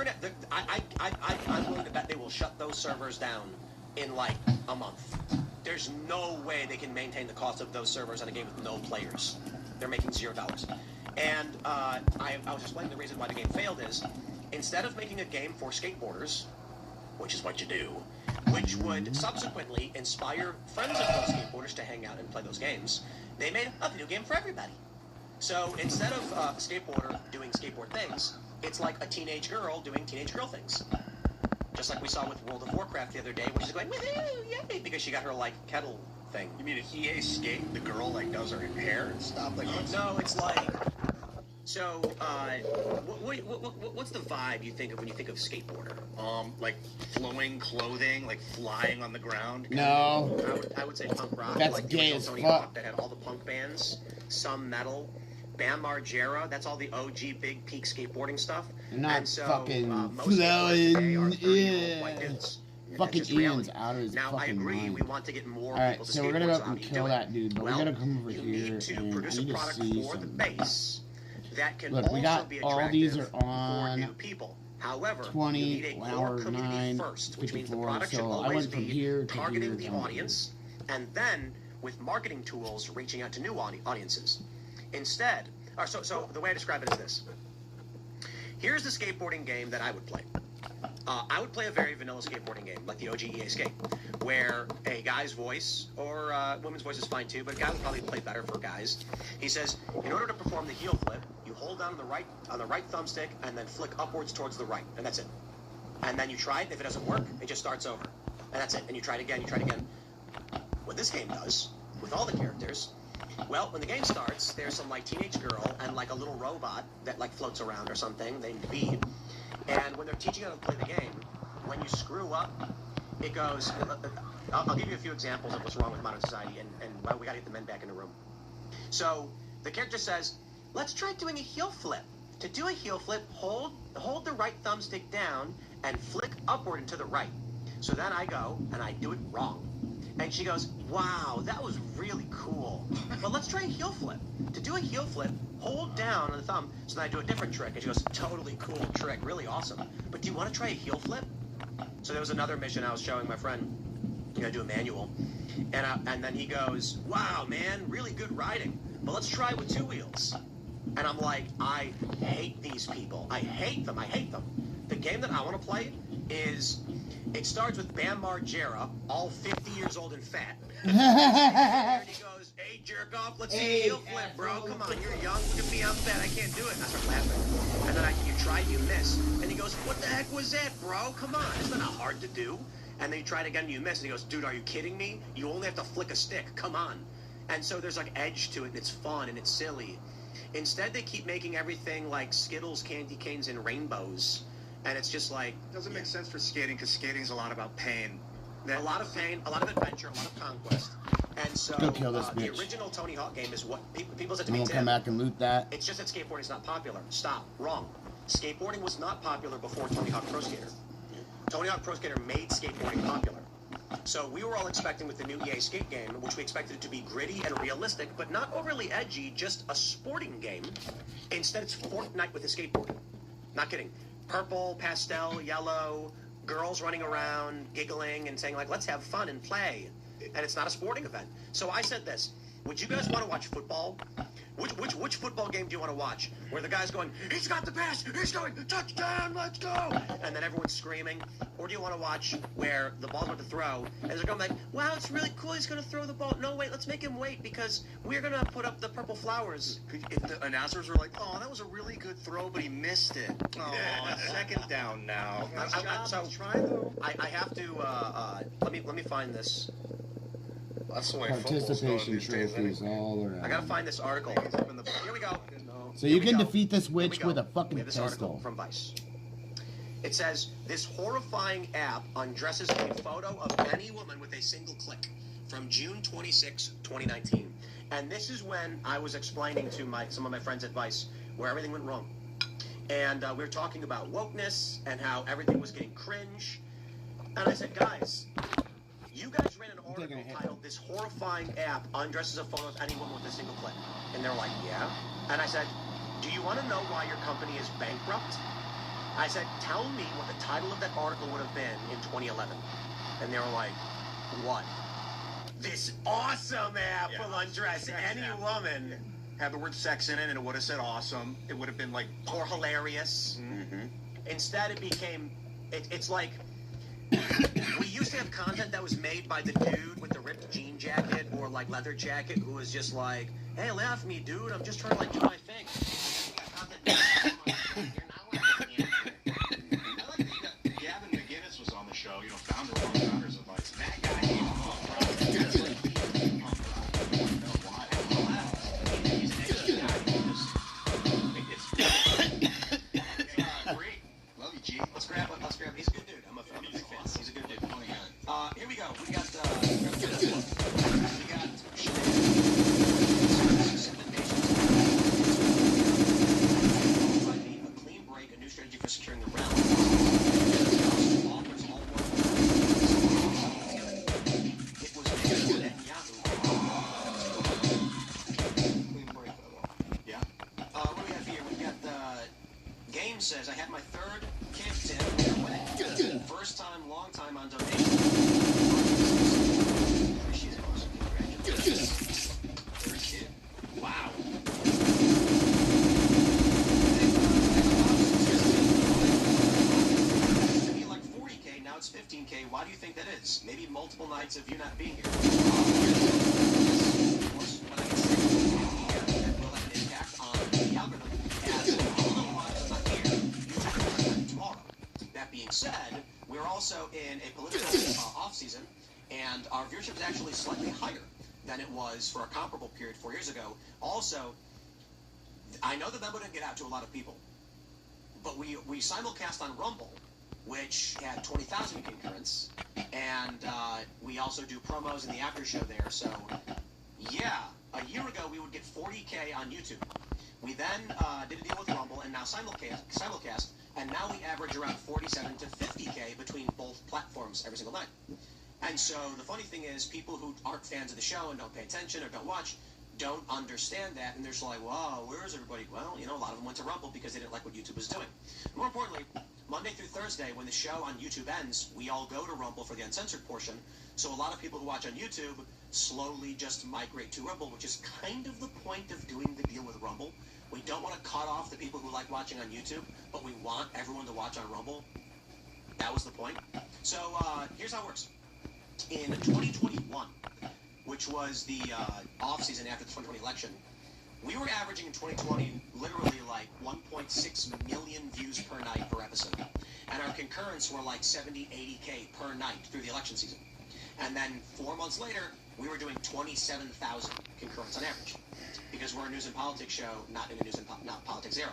Speaker 18: willing to bet they will shut those servers down in like a month. There's no way they can maintain the cost of those servers on a game with no players. They're making $0. And I was explaining the reason why the game failed is, instead of making a game for skateboarders, which is what you do, which would subsequently inspire friends of those skateboarders to hang out and play those games, they made a video game for everybody. So instead of a skateboarder doing skateboard things, it's like a teenage girl doing teenage girl things. Just like we saw with World of Warcraft the other day, where she's going, woohoo, yay, because she got her, like, kettle thing.
Speaker 21: You mean an EA Skate, the girl, like, does her hair and stuff? Like,
Speaker 18: no, it's like... So, what's the vibe you think of when you think of skateboarder?
Speaker 21: Like flowing clothing, like flying on the ground.
Speaker 1: No.
Speaker 18: I would say punk rock.
Speaker 1: That's
Speaker 18: like
Speaker 1: gay as
Speaker 18: Tony
Speaker 1: fuck.
Speaker 18: Hawk that had all the punk bands, some metal, Bam Margera. That's all the OG big peak skateboarding stuff.
Speaker 1: Not
Speaker 18: and so,
Speaker 1: fucking
Speaker 18: most skateboarders today are 30-year-old white
Speaker 1: yeah.
Speaker 18: dudes.
Speaker 1: Fucking Ian's out of his
Speaker 18: Now,
Speaker 1: fucking
Speaker 18: I agree,
Speaker 1: mind.
Speaker 18: we want to get more
Speaker 1: Alright,
Speaker 18: people to
Speaker 1: so we're gonna go
Speaker 18: skateboards.
Speaker 1: and kill that dude, but we gotta come over here
Speaker 18: need to
Speaker 1: and
Speaker 18: produce
Speaker 1: I
Speaker 18: a
Speaker 1: need to
Speaker 18: product
Speaker 1: see
Speaker 18: for the
Speaker 1: something.
Speaker 18: base that can
Speaker 1: Look, we got
Speaker 18: also be
Speaker 1: all these are
Speaker 18: attractive for
Speaker 1: on
Speaker 18: new people. However,
Speaker 1: 20,
Speaker 18: you need a core
Speaker 1: hour
Speaker 18: community
Speaker 1: 9,
Speaker 18: first, which means the
Speaker 1: 54,
Speaker 18: product should
Speaker 1: so I
Speaker 18: always
Speaker 1: went from
Speaker 18: be
Speaker 1: here to
Speaker 18: targeting
Speaker 1: here
Speaker 18: the
Speaker 1: to
Speaker 18: audience, and then with marketing tools reaching out to new audiences. Instead, so the way I describe it is this. Here's the skateboarding game that I would play. I would play a very vanilla skateboarding game, like the OG EA Skate, where a guy's voice, or women's voice is fine too, but a guy would probably play better for guys. He says, in order to perform the heel flip, you hold down on the right thumbstick and then flick upwards towards the right, and that's it. And then you try it, if it doesn't work, it just starts over. And that's it, and you try it again, you try it again. What this game does, with all the characters, well, when the game starts, there's some like teenage girl and like a little robot that like floats around or something, named Bee. And when they're teaching you how to play the game, when you screw up, it goes... I'll give you a few examples of what's wrong with modern society, and well, we gotta get the men back in the room. So, the character says, let's try doing a heel flip. To do a heel flip, hold the right thumbstick down and flick upward and to the right. So then I go, and I do it wrong. And she goes, wow, that was really cool. But let's try a heel flip. To do a heel flip, hold down on the thumb. So then I do a different trick. And she goes, totally cool trick, really awesome. But do you want to try a heel flip? So there was another mission I was showing my friend. You know, do a manual. And then he goes, wow, man, really good riding. But let's try with 2 wheels. And I'm like, I hate these people. I hate them. I hate them. The game that I want to play is, it starts with Bam Margera, all 50 years old and fat. And he goes, hey, jerk off, let's see a heel flip, bro. Come on, you're young. Look at me, I'm fat. I can't do it. And I start laughing. And then you try, you miss. And he goes, what the heck was that, bro? Come on, it's not hard to do. And then you try it again and you miss. And he goes, dude, are you kidding me? You only have to flick a stick. Come on. And so there's like edge to it, and it's fun, and it's silly. Instead, they keep making everything like Skittles, candy canes, and rainbows. And it's just like...
Speaker 3: It doesn't make sense for skating, because skating's a lot about pain.
Speaker 18: A lot of pain, a lot of adventure, a lot of conquest. And so,
Speaker 1: Go kill this
Speaker 18: the
Speaker 1: bitch.
Speaker 18: original Tony Hawk game is what people said to me,
Speaker 1: I'm gonna come back and loot that.
Speaker 18: it's just that skateboarding's not popular. Stop. Wrong. Skateboarding was not popular before Tony Hawk Pro Skater. Tony Hawk Pro Skater made skateboarding popular. So we were all expecting with the new EA Skate game, which we expected it to be gritty and realistic, but not overly edgy, just a sporting game. Instead, it's Fortnite with a skateboard. Not kidding. Purple, pastel, yellow, girls running around, giggling, and saying, like, let's have fun and play. And it's not a sporting event. So I said this. Would you guys want to watch football? Which football game do you want to watch? Where the guy's going, he's got the pass, he's going, touchdown, let's go! And then everyone's screaming. Or do you want to watch where the ball's about to throw, and they're going like, wow, it's really cool, he's going to throw the ball. No, wait, let's make him wait, because we're going to put up the purple flowers.
Speaker 3: If the announcers were like, oh, that was a really good throw, but he missed it. Oh, second down now.
Speaker 18: I have to, let me find this.
Speaker 5: That's the way
Speaker 1: Participation trophies all around.
Speaker 18: I gotta find this article. Here we go.
Speaker 1: So you can defeat this witch with a fucking
Speaker 18: this article
Speaker 1: pistol.
Speaker 18: from Vice. It says, this horrifying app undresses a photo of any woman with a single click from June 26, 2019. And this is when I was explaining to some of my friends at Vice where everything went wrong. And we were talking about wokeness and how everything was getting cringe. And I said, guys, you guys ran an article titled, this horrifying app undresses a photo of any woman with a single click. And they're like, yeah. And I said, do you want to know why your company is bankrupt? I said, tell me what the title of that article would have been in 2011. And they were like, what? This awesome app will undress any woman.
Speaker 3: Had the word sex in it, and it would have said awesome. It would have been like...
Speaker 18: Or hilarious.
Speaker 3: Mm-hmm.
Speaker 18: Instead, it became... It's like... we used to have content that was made by the dude with the ripped jean jacket or like leather jacket who was just like, hey, laugh at me, dude. I'm just trying to like do my thing.
Speaker 3: Gavin McGinnis was on the show, you know, founder of Founders Advice. That guy came on. Great. Love you, G.
Speaker 18: Let's grab him. He's a good dude. I'm a big fan. He's a good dude. Here we go. We got, a clean break, a new strategy for securing the realm. It was made at Yahoo. Clean break, yeah. What do we have here? We got the game says I had my third kid in. First time, long time on donation. Appreciate it. Awesome. Congratulations. Third kid. Wow. Maybe like 40K, now it's 15K. Why do you think that is? Maybe multiple nights of you not being here. Of course, but I can say that will have an impact on the algorithm as otherwise not here. YouTube will tomorrow. That being said, we're also in a political off-season, and our viewership is actually slightly higher than it was for a comparable period 4 years ago. Also, I know that wouldn't get out to a lot of people, but we simulcast on Rumble, which had 20,000 concurrents, and we also do promos in the after show there. So, yeah, a year ago we would get 40K on YouTube. We then did a deal with Rumble, and now simulcast, and now we average around 47 to 50K between both platforms every single night. And so the funny thing is, people who aren't fans of the show and don't pay attention or don't watch don't understand that, and they're just like, wow, where is everybody? Well, you know, a lot of them went to Rumble because they didn't like what YouTube was doing. More importantly, Monday through Thursday, when the show on YouTube ends, we all go to Rumble for the uncensored portion. So a lot of people who watch on YouTube slowly just migrate to Rumble, which is kind of the point of doing the deal with Rumble. We don't want to cut off the people who like watching on YouTube, but we want everyone to watch on Rumble. That was the point. So here's how it works. In 2021, which was the off-season after the 2020 election, we were averaging in 2020 literally like 1.6 million views per night per episode. And our concurrents were like 70, 80K per night through the election season. And then 4 months later, we were doing 27,000 concurrents on average. Because we're a news and politics show, not in a news and politics era.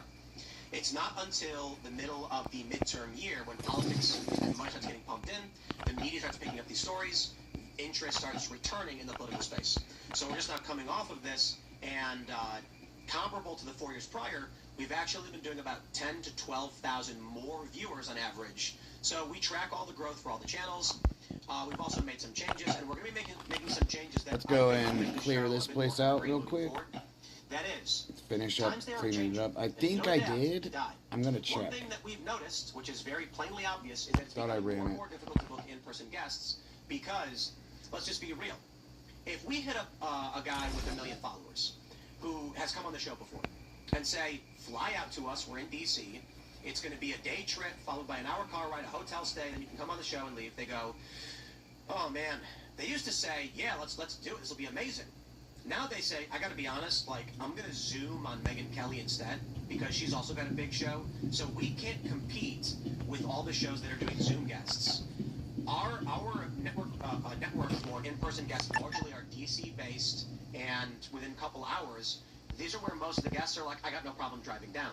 Speaker 18: It's not until the middle of the midterm year when politics and money starts getting pumped in, the media starts picking up these stories, interest starts returning in the political space. So we're just not coming off of this, and comparable to the 4 years prior, we've actually been doing about 10 to 12,000 more viewers on average. So we track all the growth for all the channels. We've also made some changes, and we're going to be making some changes.
Speaker 1: Let's go and clear this place out real quick.
Speaker 18: That is,
Speaker 1: let's finish up cleaning it up. I think I did. I'm gonna check.
Speaker 18: One thing that we've noticed, which is very plainly obvious, is that it's becoming more and more difficult to book in-person guests because, let's just be real, if we hit a guy with 1 million followers who has come on the show before and say, fly out to us, we're in D.C., it's going to be a day trip followed by an hour car ride, a hotel stay, then you can come on the show and leave. They go, oh man, they used to say, yeah, let's do it, this will be amazing. Now they say, I gotta be honest, like, I'm gonna Zoom on Megyn Kelly instead, because she's also got a big show, so we can't compete with all the shows that are doing Zoom guests. Our network for in-person guests largely are DC-based, and within a couple hours, these are where most of the guests are like, I got no problem driving down.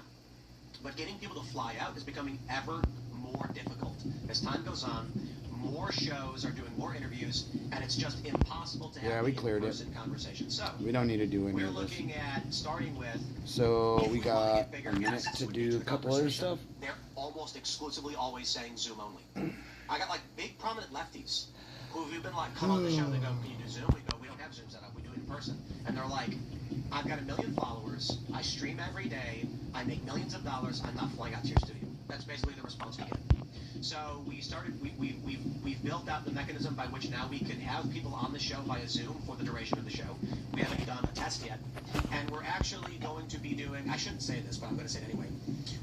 Speaker 18: But getting people to fly out is becoming ever more difficult. As time goes on, more shows are doing more interviews, and it's just impossible to have
Speaker 1: we cleared it.
Speaker 18: Conversation. So
Speaker 1: we don't need to do any
Speaker 18: we're
Speaker 1: of this.
Speaker 18: looking at starting with.
Speaker 1: So we got a minute to do a couple other stuff.
Speaker 18: They're almost exclusively always saying Zoom only. I got like big prominent lefties who have been like, come on the show. They go, can you do Zoom? We go, we don't have Zoom set up. We do it in person. And they're like, I've got 1 million followers. I stream every day. I make millions of dollars. I'm not flying out to your studio. That's basically the response we get. So we started, we've built out the mechanism by which now we can have people on the show via Zoom for the duration of the show. We haven't done a test yet. And we're actually going to be doing, I shouldn't say this, but I'm going to say it anyway.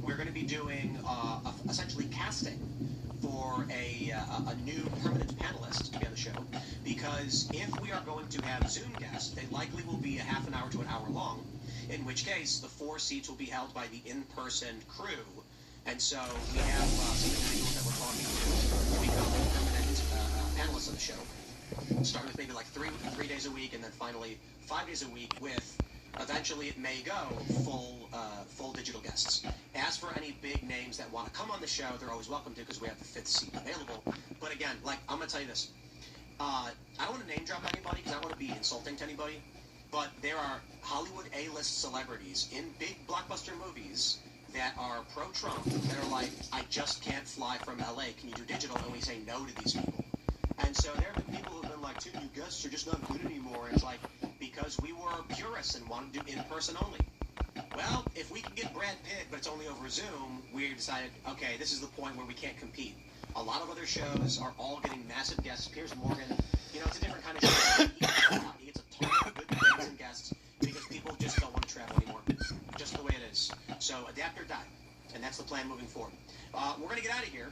Speaker 18: We're going to be doing essentially casting for a new permanent panelist to be on the show. Because if we are going to have Zoom guests, they likely will be a half an hour to an hour long, in which case the 4 seats will be held by the in-person crew. And so we have some individuals that we're talking to become permanent panelists on the show. Start with maybe like three days a week, and then finally 5 days a week with, eventually it may go full digital guests. As for any big names that want to come on the show, they're always welcome to because we have the 5th seat available. But again, like, I'm going to tell you this. I don't want to name drop anybody because I don't want to be insulting to anybody, but there are Hollywood A-list celebrities in big blockbuster movies that are pro-Trump, that are like, I just can't fly from LA, can you do digital? And we say no to these people. And so there have been people who have been like, Tim, you guests are just not good anymore. And it's like, because we were purists and wanted to do in-person only. Well, if we can get Brad Pitt, but it's only over Zoom, we decided, okay, this is the point where we can't compete. A lot of other shows are all getting massive guests. Piers Morgan, you know, it's a different kind of show. He gets a ton of good fans and guests because people just don't want to travel anymore. Just the way it is. So adapt or die, and that's the plan moving forward. We're going to get out of here.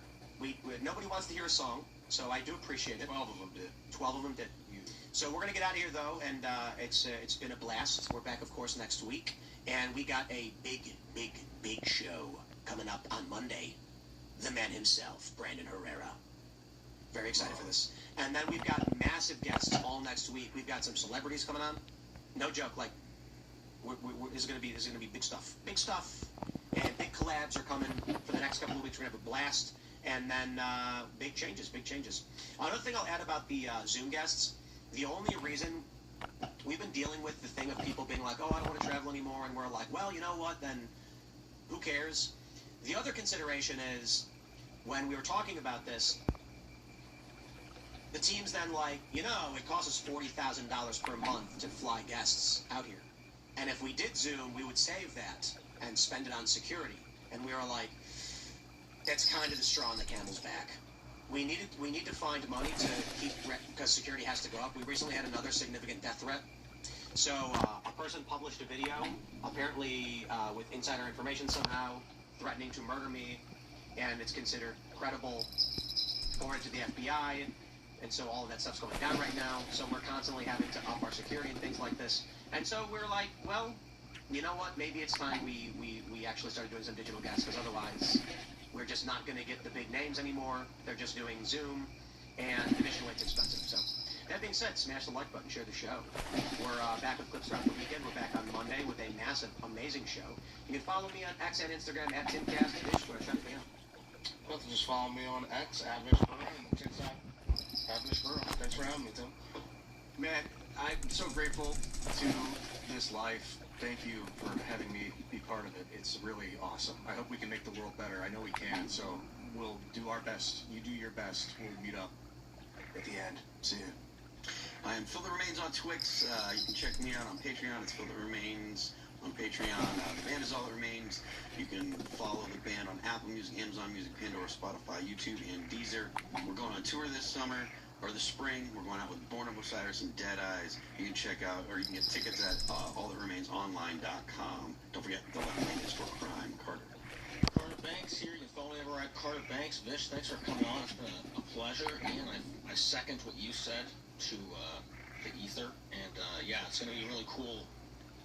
Speaker 18: Nobody wants to hear a song, so I do appreciate it. 12 of them did. 12 of them did. So we're going to get out of here, though, and it's been a blast. We're back, of course, next week, and we got a big show coming up on Monday. The man himself, Brandon Herrera. Very excited for this. And then we've got massive guests all next week. We've got some celebrities coming on. No joke, like, this is going to be big stuff, and big collabs are coming for the next couple of weeks. We're going to have a blast, and then big changes. Another thing I'll add about the Zoom guests, the only reason we've been dealing with the thing of people being like, oh, I don't want to travel anymore, and we're like, well, you know what, then who cares? The other consideration is, when we were talking about this, The team's then like, you know, it costs us $40,000 per month to fly guests out here. And if we did Zoom, we would save that and spend it on security. And we were like, that's kind of the straw on the camel's back. We need to find money to keep, because security has to go up. We recently had another significant death threat. So a person published a video, apparently with insider information somehow, threatening to murder me, and it's considered credible, forwarded to the FBI, and so all of that stuff's going down right now. So we're constantly having to up our security and things like this. And so we're like, well, you know what? Maybe it's time we actually started doing some digital gas, because otherwise we're just not going to get the big names anymore. They're just doing Zoom, and additionally it's expensive. So that being said, smash the like button, share the show. We're back with clips throughout the weekend. We're back on Monday with a massive, amazing show. You can follow me on X and Instagram at TimCast. Vish, what shut me out.
Speaker 5: Well, just follow me on X, @VishBurrow, and TikTok, @VishBurrow. Thanks for having me, Tim.
Speaker 18: Man, I'm so grateful to this life. Thank you for having me be part of it. It's really awesome. I hope we can make the world better. I know we can, so we'll do our best. You do your best. We'll meet up at the end. See you. I am Phil That Remains on Twix. You can check me out on Patreon. It's Phil That Remains on Patreon. The band is All That Remains. You can follow the band on Apple Music, Amazon Music, Pandora, Spotify, YouTube, and Deezer. We're going on tour this summer, or this spring. We're going out with Born of Osiris and Dead Eyes. You can check out, or you can get tickets at allthatremainsonline.com. Don't forget the left lane is for crime. Carter.
Speaker 21: Carter Banks here. You can follow me over at Carter Banks. Vish, thanks for coming on. It's been a pleasure. And I second what you said to the ether. And yeah, it's going to be really cool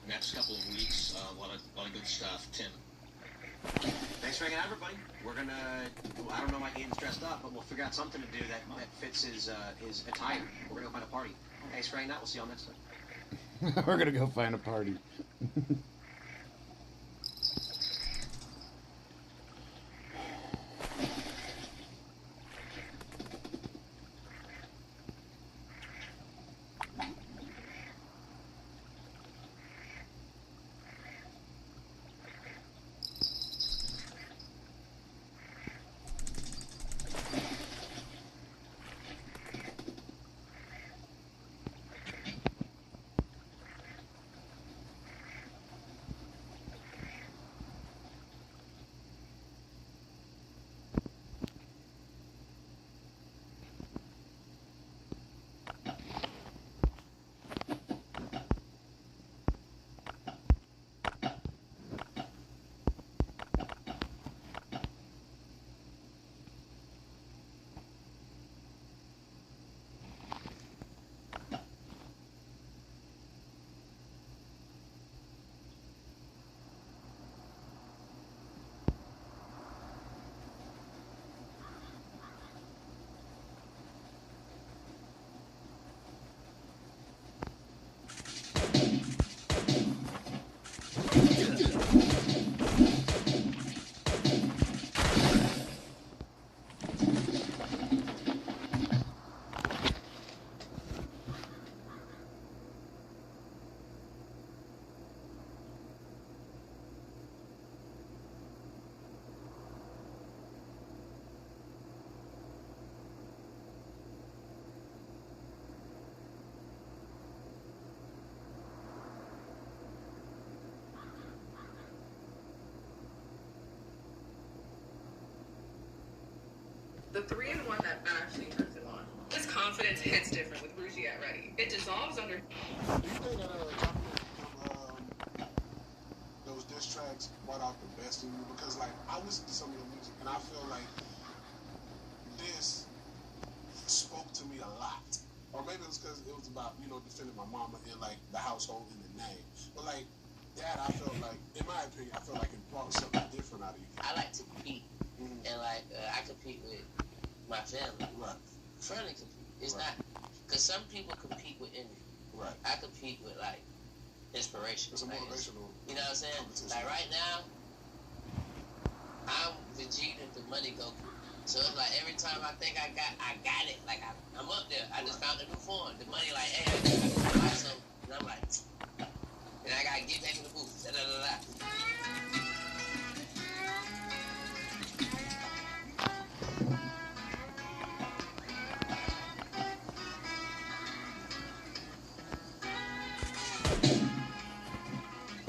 Speaker 21: next couple of weeks. A lot of good stuff. Tim.
Speaker 18: Thanks for hanging out, everybody. We're gonna, I don't know why Ian's dressed up, but we'll figure out something to do that fits his attire. We're gonna go find a party. Thanks for hanging out. We'll see y'all next time.
Speaker 1: We're gonna go find a party.
Speaker 8: The 3-in-1 that actually turns it on. This confidence hits different with Bougie at Ready. It dissolves under.
Speaker 5: Do you think those diss tracks brought out the best in you? Because like I listen to some of your music and I feel like this spoke to me a lot. Or maybe it was because it was about, you know, defending my mama and like the household and the name. But like that, I felt like, in my opinion, I felt like it brought something different out of you.
Speaker 13: I like to compete, and like I compete with my family.
Speaker 5: Right.
Speaker 13: Friendly compete. It's not because some people compete with envy.
Speaker 5: Right.
Speaker 13: I compete with like inspiration.
Speaker 5: It's a motivational.
Speaker 13: You know what I'm saying? Like right now, I'm Vegeta, the money Goku. So it's like every time I think I got it, like I'm up there. I just found a new form. The money like, hey, I gotta buy something, and I'm like, and I gotta get back in the booth. Da, da, da, da.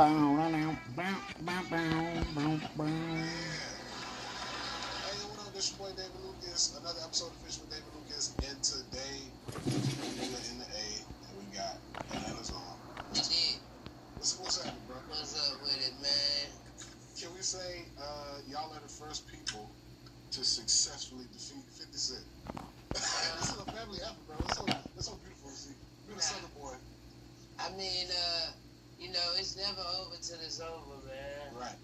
Speaker 9: what up? This your boy David Lucas. Another episode of Fish with David Lucas. And today, we are in the A, and we got Atlanta's on. What's happening, bro?
Speaker 13: What's up with it, man?
Speaker 9: Can we say y'all are the first people to successfully defeat 50 Cent? This is a family effort, bro. It's so beautiful to see. You're the Southern boy.
Speaker 13: I mean, you know, it's never over till it's over, man.
Speaker 9: Right.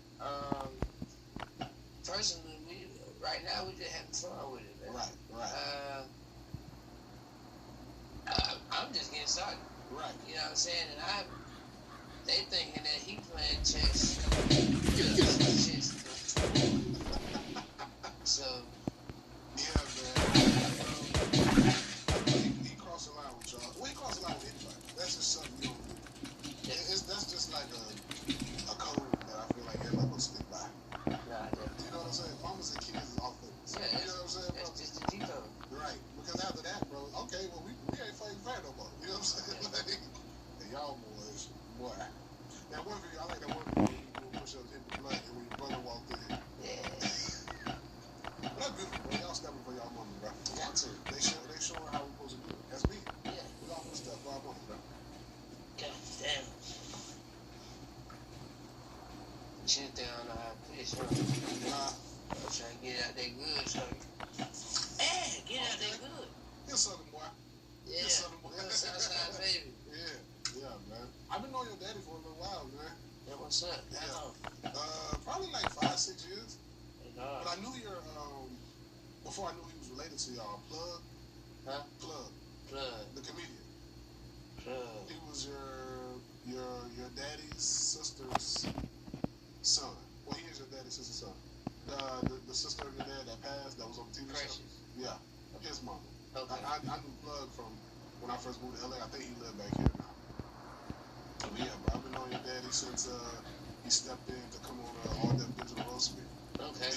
Speaker 13: Personally, right now we just having fun with it, man.
Speaker 9: Right.
Speaker 13: I'm just getting started.
Speaker 9: Right.
Speaker 13: You know what I'm saying? And they thinking that he playing chess. So.
Speaker 9: Yeah, man. He crossed the line with y'all. Well, he crossed the line with anybody. That's just something you don't do. That's just like a code that I feel like everybody will stick by. You know what I'm saying? Mamas and kids is off limits.
Speaker 13: Yeah,
Speaker 9: you know what I'm saying, bro?
Speaker 13: That's just the G code.
Speaker 9: Right. Because after that, bro, okay, well, we ain't fighting fair no more. You know what I'm saying? Like, and y'all boys, boy. That one video, I like that one video when you push up hit the blunt and when your brother walked in.
Speaker 13: Yeah.
Speaker 9: But that's beautiful, bro. Y'all stepping for y'all mama, bro.
Speaker 13: Got to.
Speaker 9: They showing how we supposed to do it. That's me.
Speaker 13: Yeah.
Speaker 9: We all supposed to step for our mama, bro.
Speaker 13: God damn. Shit down how I pitch, huh? I'm trying to get out that good, so. Hey, get out that good.
Speaker 9: You're a Southern boy.
Speaker 13: Yeah.
Speaker 9: You're a Southern boy.
Speaker 13: Little Southside baby.
Speaker 9: Yeah, man. I've been knowing your daddy for a little while, man.
Speaker 13: Yeah, what's up?
Speaker 9: Yeah. Probably like 5-6 years. But I knew before I knew he was related to y'all. Plug.
Speaker 13: Huh?
Speaker 9: Plug. The comedian.
Speaker 13: Plug.
Speaker 9: He was your daddy's sister's son. Well, he is your daddy's sister's son. The sister of your dad that passed, that was on the TV show. Yeah, his mama.
Speaker 13: Okay.
Speaker 9: I knew Plug from when I first moved to LA. I think he lived back here now. But yeah, bro, I've been knowing your daddy since he stepped in to come on All That Digital Roast Me.
Speaker 13: Okay.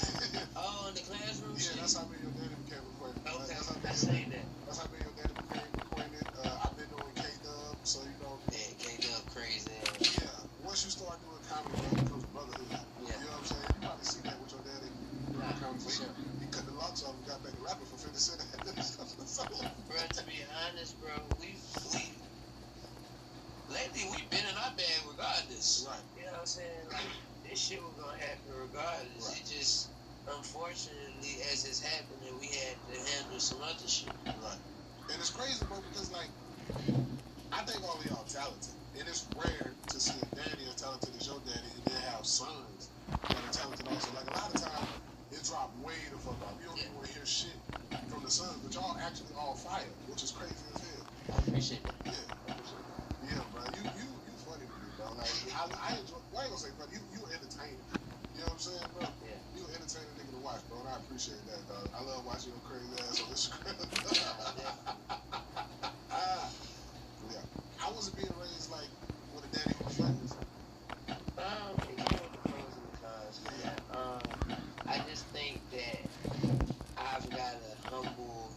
Speaker 13: Oh, in the classroom?
Speaker 9: Yeah, that's how me and your daddy became acquainted.
Speaker 13: Okay,
Speaker 9: That's how
Speaker 13: I seen that.
Speaker 9: That's how me and your daddy became acquainted. I've been knowing K-Dub, so you know.
Speaker 13: Yeah, K-Dub crazy.
Speaker 9: Yeah, once you start doing comedy, bro, it becomes brotherhood.
Speaker 13: Yeah.
Speaker 9: You know what I'm saying? You probably see that with your daddy.
Speaker 13: For sure.
Speaker 9: He cut the locks off and got back to rapping for 50 Cent.
Speaker 13: Bro, to be honest, bro, lately we've been in our bag regardless.
Speaker 9: Right.
Speaker 13: You know what I'm saying? Like, this shit was gonna happen regardless.
Speaker 9: Right.
Speaker 13: It just, unfortunately, as it's happening, we had to handle some other shit.
Speaker 9: Right. And it's crazy, bro, because, like, I think all of y'all talented. And it's rare to see a daddy as talented as your daddy and then have sons that are talented also. Like, a lot of times, it dropped way the fuck off. You don't even want to hear shit from the sons, but y'all actually all fire, which is crazy as hell.
Speaker 13: I appreciate that.
Speaker 9: Yeah, bro. You funny to me, bro. Like, I enjoy, well, I ain't gonna say funny, you entertaining. You know what I'm saying, bro?
Speaker 13: Yeah.
Speaker 9: You an entertaining nigga to watch, bro, and I appreciate that, dog. I love watching your crazy ass on Instagram. Yeah. How was it being raised, like, with a daddy who was famous?
Speaker 13: It came with the pros and the cons, man. I just think that I've got a humble,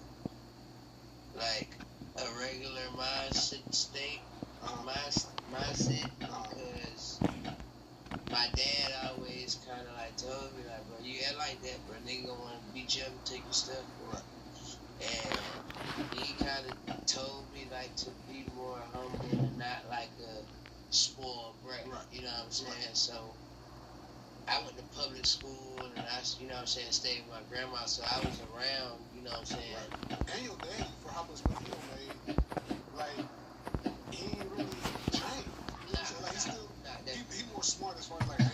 Speaker 13: like, a regular mindset because my dad always kind of like told me, like, bro, you act like that, bro, nigga gonna want to beat you up and take your stuff.
Speaker 9: Right.
Speaker 13: And he kind of told me, like, to be more humble and not like a spoiled brat.
Speaker 9: Right.
Speaker 13: You know what I'm saying? So I went to public school and I, you know what I'm saying, stayed with my grandma, so I was around, you know what I'm saying?
Speaker 9: Right. And your daddy, for how much money he made, like, he ain't really changed. You know what I'm saying? Like, he's still, he more smart as far as, like, ain't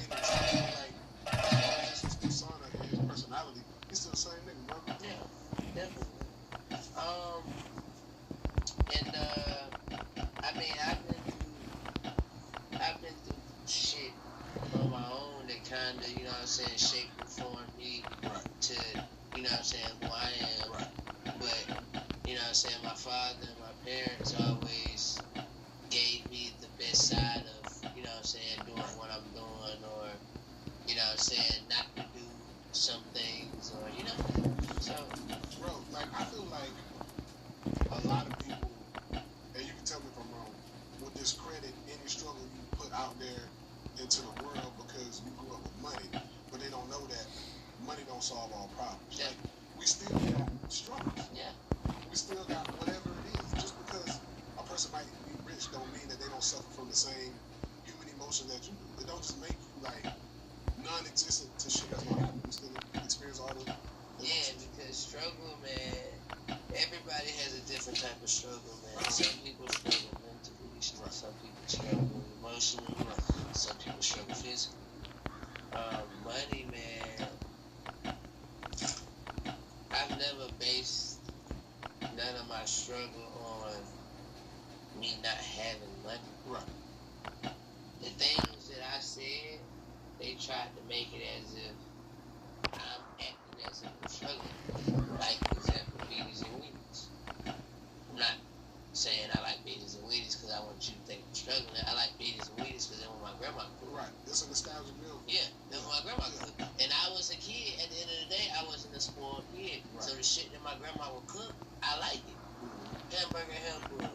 Speaker 9: just his persona and his personality. He's still the same nigga, bro.
Speaker 13: Yeah, definitely. I mean, I've been through shit on my own that kind of, you know what I'm saying, shaped and formed me to, you know what I'm saying, who I am.
Speaker 9: Right.
Speaker 13: But, you know what I'm saying, my father and my parents always gave me the best side of, you know what I'm saying, doing what I'm doing, or, you know what I'm saying, not to do some things, or, you know, so.
Speaker 9: Bro, like, I feel like a lot of people, and you can tell me if I'm wrong, would discredit any struggle you put out there in into the world because we grew up with money, but they don't know that money don't solve all problems.
Speaker 13: Yeah.
Speaker 9: Like, we still got struggles.
Speaker 13: Yeah.
Speaker 9: We still got whatever it is. Just because a person might be rich don't mean that they don't suffer from the same human emotion that you do. It don't just make you like non-existent to shit that's gonna happen. We still experience all the
Speaker 13: Yeah, because struggle, man, everybody has a different type of struggle, man. Some people struggle mentally, some people struggle emotionally, some people struggle physically. Money, man, I've never based none of my struggle on me not having money.
Speaker 9: Right.
Speaker 13: The things that I said, they tried to make it as if I'm acting as if I'm struggling. Like, for example, Beaties and Weenies. I'm not saying I like Beaties and Weenies because I want you to think I'm struggling. I like Beaties and Weenies because they're what my grandma cooked.
Speaker 9: Right. It's a nostalgic meal.
Speaker 13: Yeah, that's what my grandma cooked. And I was a kid. At the end of the day, I wasn't a spoiled kid. Right. So the shit that my grandma would cook, I like it. Hamburger helper,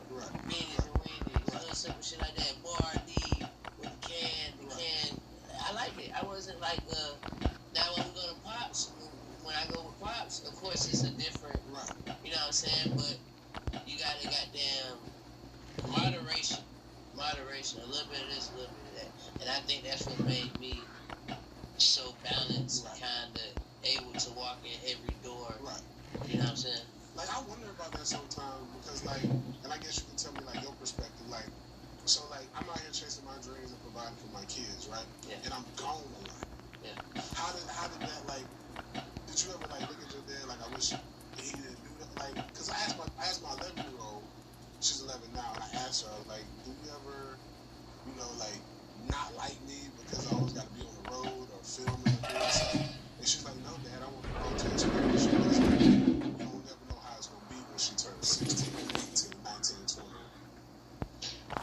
Speaker 13: Beaties and Weenies, little simple shit like that. Boardie with the can. I like it. I wasn't like, now when we go to Pops, when I go with Pops, of course it's a different, you know what I'm saying? But you got to goddamn moderation, a little bit of this, a little bit of that. And I think that's what made me so balanced, kind of able to walk in every door.
Speaker 9: Right.
Speaker 13: You know what I'm saying?
Speaker 9: Like, I wonder about that sometimes because, like, and I guess you can tell me, like, your perspective. Like, so, like, I'm out here chasing my dreams and providing for my kids, right?
Speaker 13: Yeah.
Speaker 9: And I'm gone a lot.
Speaker 13: Yeah.
Speaker 9: How did that, like, did you ever, like, look at your dad, like, I wish he didn't do that? Like, because I asked my 11-year-old, she's 11 now, and I asked her, like, do you ever, you know, like, not like me because I always got to be on the road or filming or doing something? And she's like, no, Dad, I want to go to experience. She was like, you don't never know how it's going to be when she turns 16, 18, 19, 20.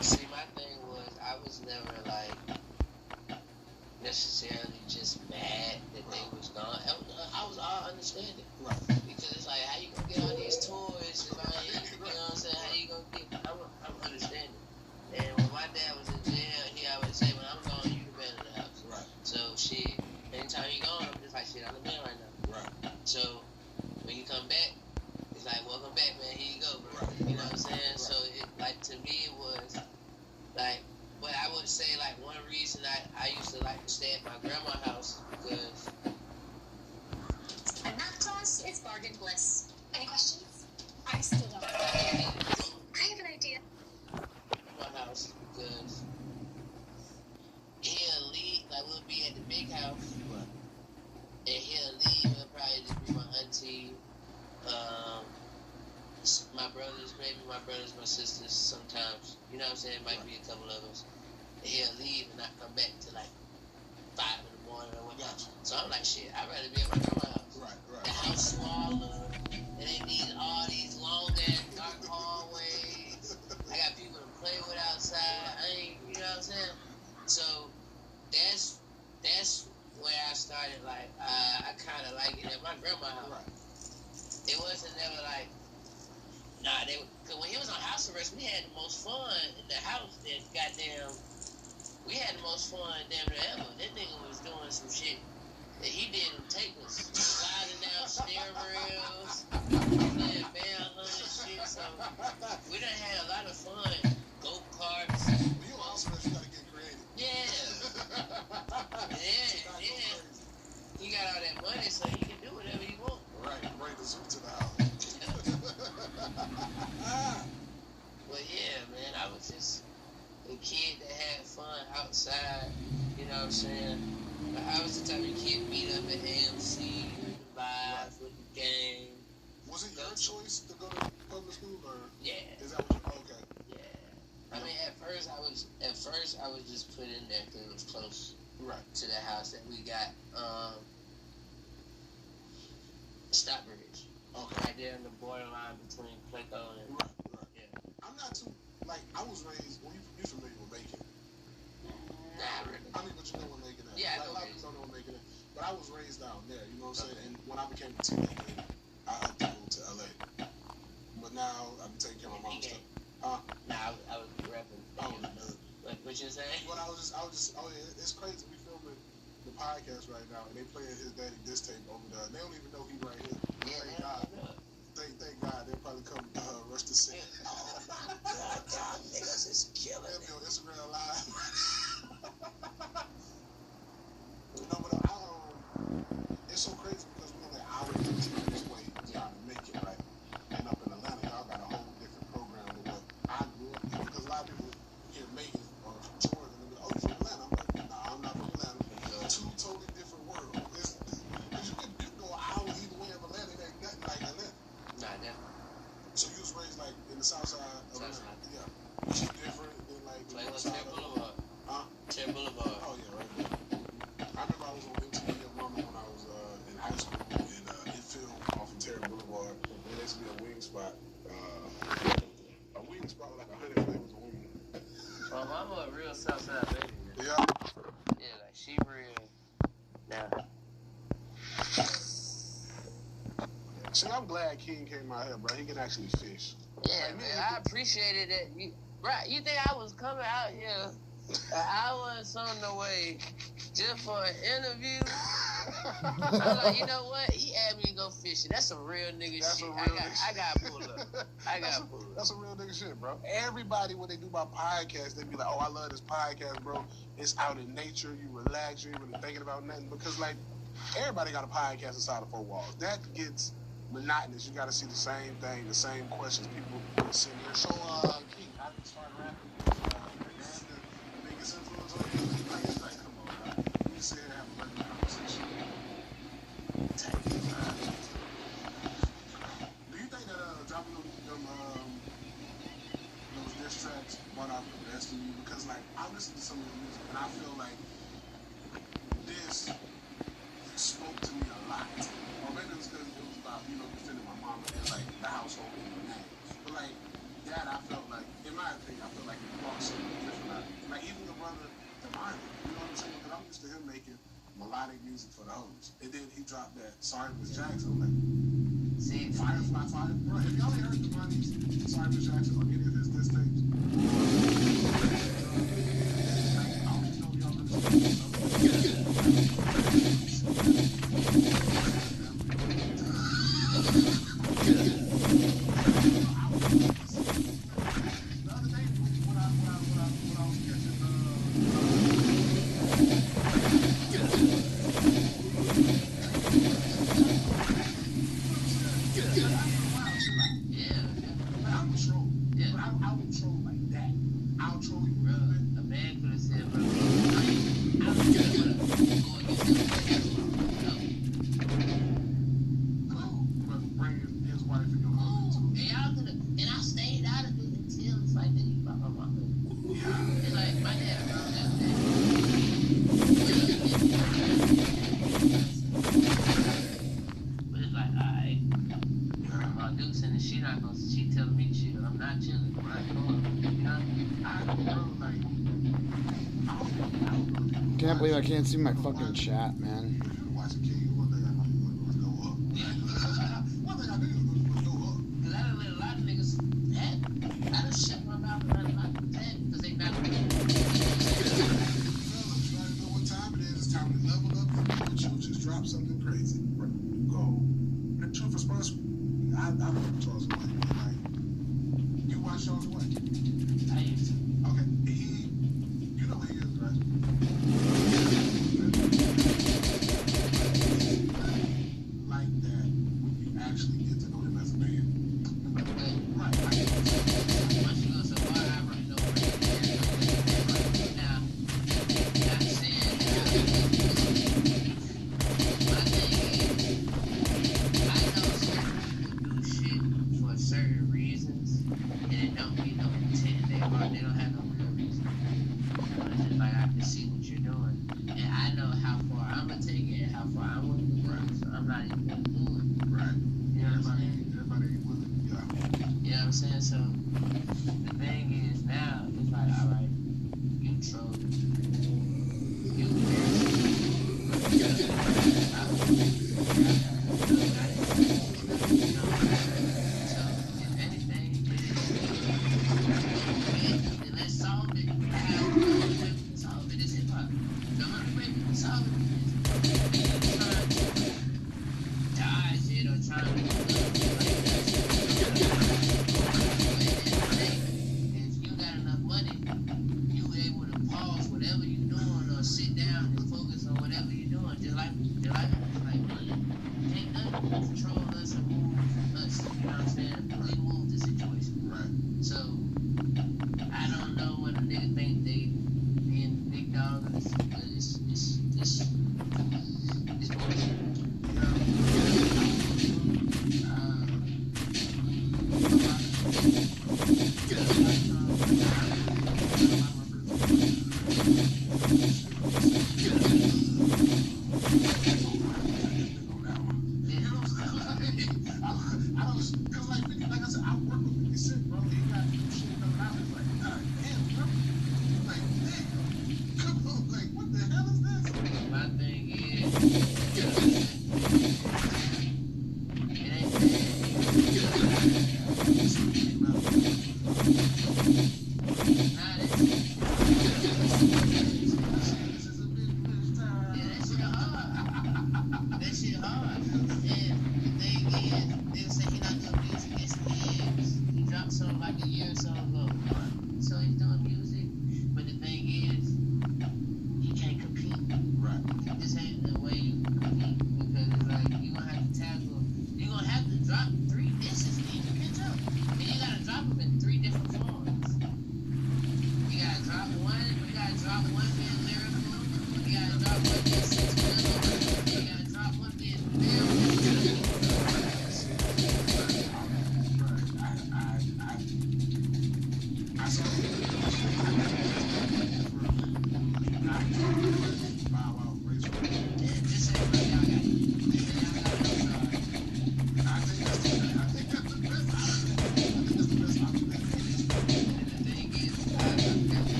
Speaker 13: See, my thing was, I was never, like, necessarily just mad that they was gone. I was all understanding.
Speaker 9: Right.
Speaker 13: Because it's like, how you gonna get all these toys? If I ain't, you know what I'm saying? How you gonna get, I'm understanding. And when my dad was in jail, he always say, when I'm gone, you the man of the house.
Speaker 9: Right.
Speaker 13: So, shit, anytime you gone, I'm just like, shit, I'm the man right now.
Speaker 9: Right.
Speaker 13: So, when you come back, it's like, welcome back, man, here you go, bro. You know what I'm saying? So, it, like, to me, it was, like, but I would say, like, one reason I used to like to stay at my grandma's house because...
Speaker 16: And that class is bargain bliss. Any questions? I still don't know. I have an idea.
Speaker 13: My house because he'll leave, like, we'll be at the big house, and he'll leave, he'll probably just be my auntie, my brothers, maybe my brothers, my sisters sometimes, you know what I'm saying, might be a couple of us. And he'll leave and not come back till like 5 in the morning or whatnot. So I'm like, shit, I'd rather be at my grandma's house.
Speaker 9: Right.
Speaker 13: The house smaller, and it needs all these long ass dark hallways. I got people to play with outside. I ain't, you know what I'm saying? So that's where I started. Like, I kind of like it at my grandma's house.
Speaker 9: Right.
Speaker 13: It wasn't never like, nah, cause when he was on house arrest, we had the most fun in the house. That goddamn, we had the most fun damn near ever. That nigga was doing some shit that he didn't take us. Sliding down stair rails, playing band and shit. So we done had a lot of fun. Go-karts.
Speaker 9: You on house arrest, you gotta get creative.
Speaker 13: Yeah. Yeah. He got all that money, so he can do whatever he wants.
Speaker 9: Right, bring the zoo to the house.
Speaker 13: But yeah, man, I was just a kid that had fun outside, you know what I'm saying? I was the type of kid meet up at AMC, vibe with the gang.
Speaker 9: Was it your choice to go to public school, or?
Speaker 13: Yeah.
Speaker 9: Is that what you, okay.
Speaker 13: Yeah. I mean, at first I was just put in there because it was close to the house that we got, Stockbridge.
Speaker 9: Okay.
Speaker 13: Right there in the borderline between Plato and...
Speaker 9: Right. Yeah. I'm not too, like, I was raised, well, you familiar with Macon?
Speaker 13: Nah, really.
Speaker 9: I mean, but you know what Macon is.
Speaker 13: Yeah,
Speaker 9: like, a lot of people don't know what Macon is. But I was raised down there, you know what I'm saying? And when I became a teenager, I upped and moved to LA. But now, I've been taking care of my mom's stuff.
Speaker 13: Nah, I was rapping.
Speaker 9: Oh,
Speaker 13: What you saying?
Speaker 9: Well, I was just, oh yeah, it's crazy. We filming the podcast right now, and they playing his daddy diss tape over there. They don't even know he right here.
Speaker 13: Yeah,
Speaker 9: Thank God. Thank God. They'll probably come rush the scene.
Speaker 13: God, niggas is killing it.
Speaker 9: They'll be on Instagram Live. No, but it's so crazy because we're like hour and 15 minutes away trying to make it, right? And up in Atlanta, y'all got a whole different program than what I grew up in. Because a lot of people hear Macon or Jordan and they're like, oh, you're from Atlanta. I'm like, nah, I'm not from Atlanta. Two totally different worlds. You can go an hour either way of Atlanta, it ain't nothing like Atlanta.
Speaker 13: Nah, never.
Speaker 9: So you was raised like in the south side of Atlanta? Yeah. Which is different than like the north side of Atlanta. Huh?
Speaker 13: Terry Boulevard.
Speaker 9: Oh, yeah, right there. I remember I was on MTV and Mama when I was in high school, and it filmed off of Terry Boulevard. There used to be a wing spot. A wing spot with like 100 flavors of wing.
Speaker 13: My mama a real Southside baby.
Speaker 9: Yeah?
Speaker 13: Yeah, like she real. Now.
Speaker 9: See, I'm glad King came out here, bro. He can actually fish.
Speaker 13: Yeah, like, man, I appreciated it. You think I was coming out here an hour or something away just for an interview? I'm like, you know what? He asked me to go fishing. That's some real nigga shit. I got pulled up.
Speaker 9: That's some real nigga shit, bro. Everybody, when they do my podcast, they be like, oh, I love this podcast, bro. It's out in nature. You relax. You ain't really thinking about nothing. Because, like, everybody got a podcast inside of four walls. That gets monotonous. You got to see the same thing, the same questions. People sitting here. So, King, I started rapping. The biggest influence on you. Like, come on, bro. You sit here and have a regular conversation. Do you think that dropping those diss tracks brought out the best in you? Because, like, I listen to some of your music, and I feel like this spoke to me a lot. Or maybe it was because it was about, defending my mom and, like, the household and the name. But, like, that I felt like, in my opinion, I feel like it brought something different out of me. Like, even your brother, Demani, you know what I'm saying? Because I'm used to him making melodic music for the hoes. And then he dropped that Sorry Miss Jackson. I'm like,
Speaker 13: see,
Speaker 9: Firefly Fire. Bro, have y'all heard Demani's Sorry Miss Jackson or any of his diss tapes? I always know y'all
Speaker 1: Can't believe I can't see my fucking chat, man.
Speaker 9: One thing I knew was going to go up.
Speaker 13: Because I done let a lot of niggas have. I done shut my mouth about a lot of that because they not.
Speaker 9: You gotta know what time it is. It's time to level up and just drop something crazy. Go. The truth response, I love Charles White. Like, you watch Charles White?
Speaker 13: I used to.
Speaker 9: Okay. You know who he is, right? Like that when you actually get to know him as a man. Right.
Speaker 13: Once you go so far, I already know where you're now. Not saying my thing is, I know certain people do shit for certain reasons, and it don't be no intent. They don't have no real reason. It's just like I can see what you're doing, and I know how far I'm gonna take it and how far I'm gonna do it. So I'm not even gonna do it.
Speaker 9: Right.
Speaker 13: You know what I'm saying?
Speaker 9: Everybody ain't willing. Yeah.
Speaker 13: You know what I'm saying? So the thing is now, it's like, all right, you troll, you so if anything, let's solve it. control us or move us. You know what I'm saying? We move the situation.
Speaker 9: Right.
Speaker 13: So I don't know what a nigga think they being big dog or this, but it's bullshit.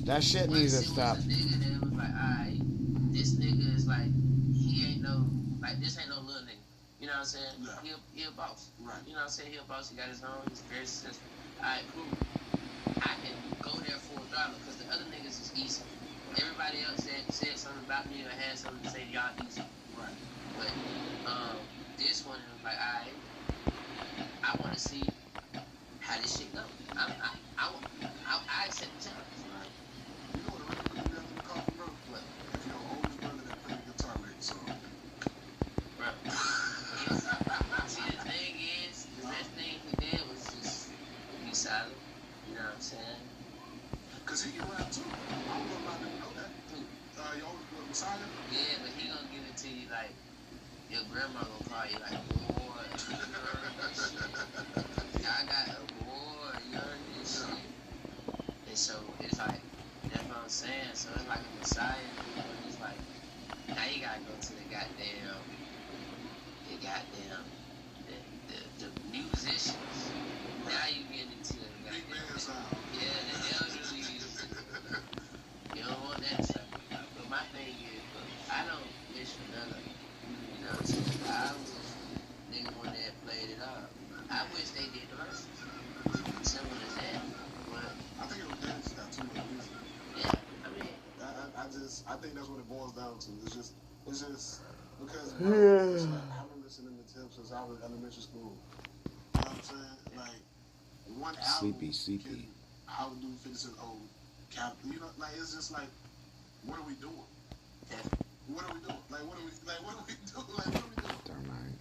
Speaker 1: That shit needs to stop.
Speaker 13: Nigga that was like, alright, this nigga is like, he ain't no, like, this ain't no little nigga. You know what I'm saying? Yeah. He a boss. Right. You know what I'm saying? He a boss. He got his own. He's very successful. Alright, cool. I can go there full throttle because the other niggas is easy. Everybody else said something about me or had something to say to y'all easy. Right. But this one was like, alright, I want to see how this shit go. I accept the challenge. See, the thing is, the best thing he did was just be silent. You know what I'm saying?
Speaker 9: Because he can rap too. I don't know if I didn't know that. Your oldest Messiah?
Speaker 13: Yeah, but he gonna give it to you like, your grandma gonna call you like, boy, I got a boy, you heard this shit. And so it's like, that's what I'm saying. So it's like a Messiah, but it's like, now you gotta go to the musicians. Now you get into the elderly. You don't want that stuff. But my thing is, I don't wish for none of it. You know what I'm saying? I was nigga one that played it off. I wish they did the rest. Simple as that. But
Speaker 9: I think it was dance got too much music.
Speaker 13: Yeah, I mean,
Speaker 9: I think that's what it boils down to. It's just because bro, it's like, I've been listening to Tip since I was in elementary school. You know what I'm saying? Like one album can outdo 50 Cent old cap. You know, like it's just like, what are we doing? What are we doing? Like what are we doing? Like what are we doing?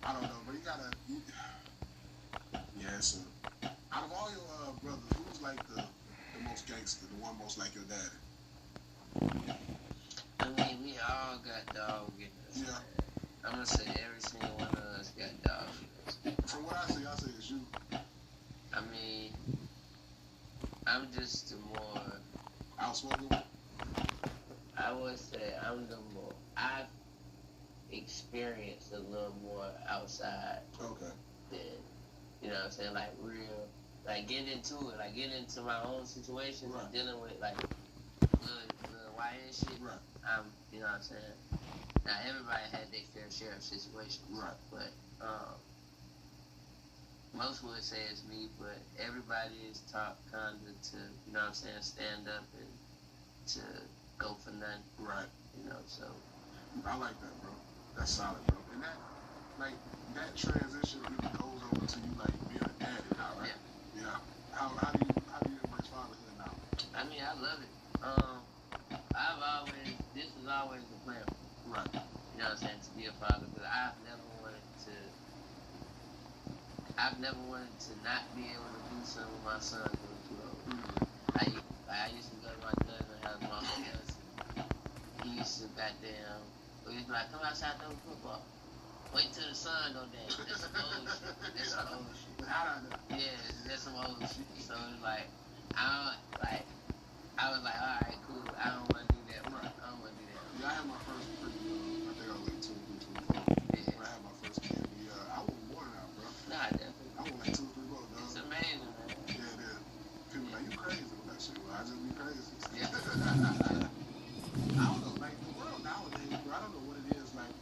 Speaker 9: I don't know, but you gotta. Yeah, so out of all your brothers, who's like the most gangster, the one most like your daddy?
Speaker 13: I mean, we all got dog in us. Yeah. I'm gonna say every single one of us got dog in us.
Speaker 9: From what I say it's you.
Speaker 13: I mean, I'm just the more
Speaker 9: outspoken.
Speaker 13: I would say I'm the more. I've experienced a little more outside.
Speaker 9: Okay.
Speaker 13: Than, you know what I'm saying, like real, like getting into it, like getting into my own situations and dealing with like little YN shit. Right. you know what I'm saying? Now, everybody had their fair share of situations.
Speaker 9: Right.
Speaker 13: But, most would say it's me, but everybody is taught kind of to, you know what I'm saying, stand up and to go for nothing.
Speaker 9: Right.
Speaker 13: You know, so.
Speaker 9: I like that, bro. That's solid, bro. And that, like, that transition even goes over to you, like, being a daddy now, right? Yeah. How do you embrace fatherhood now?
Speaker 13: I mean, I love it. This was always the plan.
Speaker 9: Right.
Speaker 13: You know what I'm saying, to be a father, because I've never wanted to not be able to do something with my son going too old. I used to go to my cousin's house, my cousin. He used to goddamn, he used to be like, come outside and throw football. Wait till the sun go down. That's some old shit. That's some old shit. Yeah, that's some old shit. So it's like, I was like, all right, cool. I don't want to do that. I don't want to do that.
Speaker 9: Yeah, I had my first pretty young. I think I was like 24. Yeah. When I had my first kid, I wasn't born out, bro.
Speaker 13: Nah, definitely.
Speaker 9: I was like 2 or 3 months, dog.
Speaker 13: It's amazing, man.
Speaker 9: Yeah, it is. People like, you crazy. I'm like, shit, well, I just be crazy.
Speaker 13: Yeah.
Speaker 9: I don't know, like, the world nowadays, bro, I don't know what it is, like,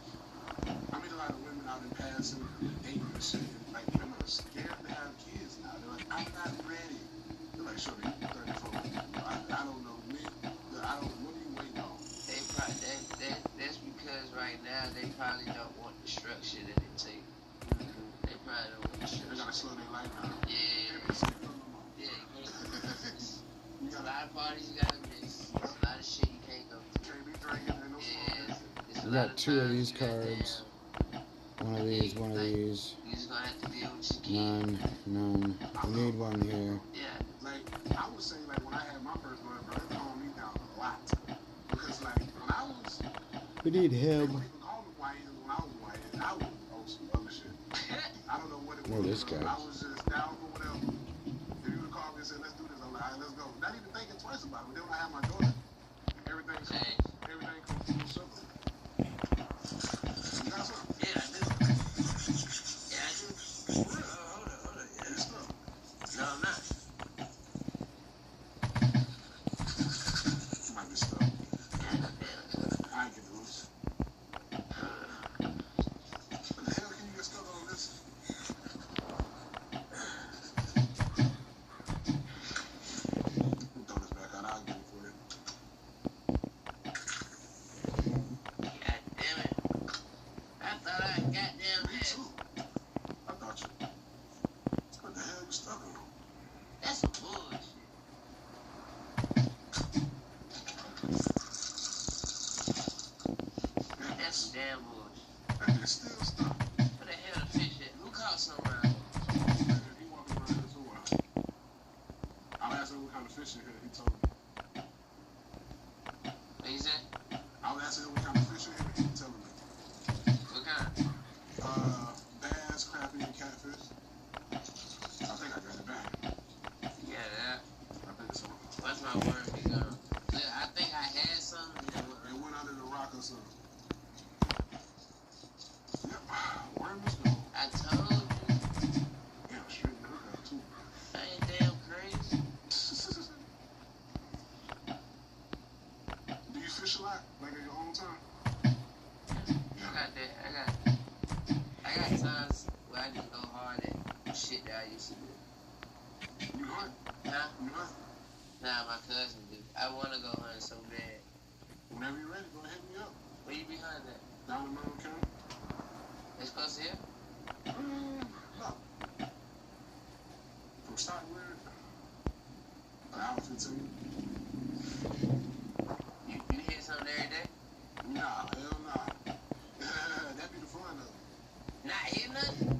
Speaker 9: I meet a lot of women out in passing, dating and shit, and, like, women are scared to have kids now. They're like, I'm not ready. They're like, show me, 34. I don't know when, what are you waiting on?
Speaker 13: That's because right now they probably don't want the structure that it takes. They probably don't want the structure.
Speaker 9: They gotta slow their life down.
Speaker 13: Yeah. Yeah, you can't. There's a lot of parties you gotta miss. There's a lot of shit you can't go to.
Speaker 9: Can't be drinking, ain't no
Speaker 1: We got 2 of these cards. One of these, one of these.
Speaker 13: You just gonna have to deal with your kid.
Speaker 1: None. We need one here.
Speaker 13: Yeah.
Speaker 9: Like, I would say, like, when I had my first one, bro, it calmed me down a lot. Because, like, when I was...
Speaker 1: We need him.
Speaker 9: They wouldn't even call me YN when I was YN. I was on some other shit. I don't know what it was.
Speaker 1: Oh, this guy.
Speaker 9: I was just down for whatever. If you would call me and say, let's do this, I'm like, all right, let's go. Not even thinking twice about it. But then when I had my daughter, everything comes full circle. You got something?
Speaker 13: Yeah, I do. Yeah, I do. For real? Hold on. Yeah.
Speaker 9: You stuck?
Speaker 13: No, I'm not.
Speaker 9: You might be stuck. I ain't get loose. What the hell can you get stuck on this? Throw this back out. I'll get it for you.
Speaker 13: God damn it. I thought I goddamn had.
Speaker 9: Me too. I thought you. What the hell you stuck on?
Speaker 13: That's some bullshit. That's some damn bullshit.
Speaker 9: It's still stuck.
Speaker 13: Where the hell the fish at? Who caught some around here?
Speaker 9: He walking around here somewhere. I asked him what kind of fish he had. He told me.
Speaker 13: What you say?
Speaker 9: I was asking him what kind of fish he had. He was telling me.
Speaker 13: What kind?
Speaker 9: Bass, crappie, and catfish. I think I got it back.
Speaker 13: Yeah, that.
Speaker 9: I think so.
Speaker 13: What's my word be gone? Yeah, I think I had some.
Speaker 9: It went under the rock or something. Yep. Worm is gone.
Speaker 13: I told you.
Speaker 9: Yeah, straight the hook out too.
Speaker 13: I ain't damn crazy.
Speaker 9: Do you fish a lot? Like in your own time?
Speaker 13: I got times where I just go hard at shit that I used to do.
Speaker 9: You hunt?
Speaker 13: Huh?
Speaker 9: You hunt?
Speaker 13: Nah, my cousin do. I wanna go hunt so bad.
Speaker 9: Whenever you're ready, go hit me up.
Speaker 13: Where you be hunting at?
Speaker 9: Down in Monroe County?
Speaker 13: It's close to here?
Speaker 9: No. From Stockwood, an hour 15.
Speaker 13: You hit something every day?
Speaker 9: Nah, hell nah. That'd be the fun of it.
Speaker 13: Not hit nothing?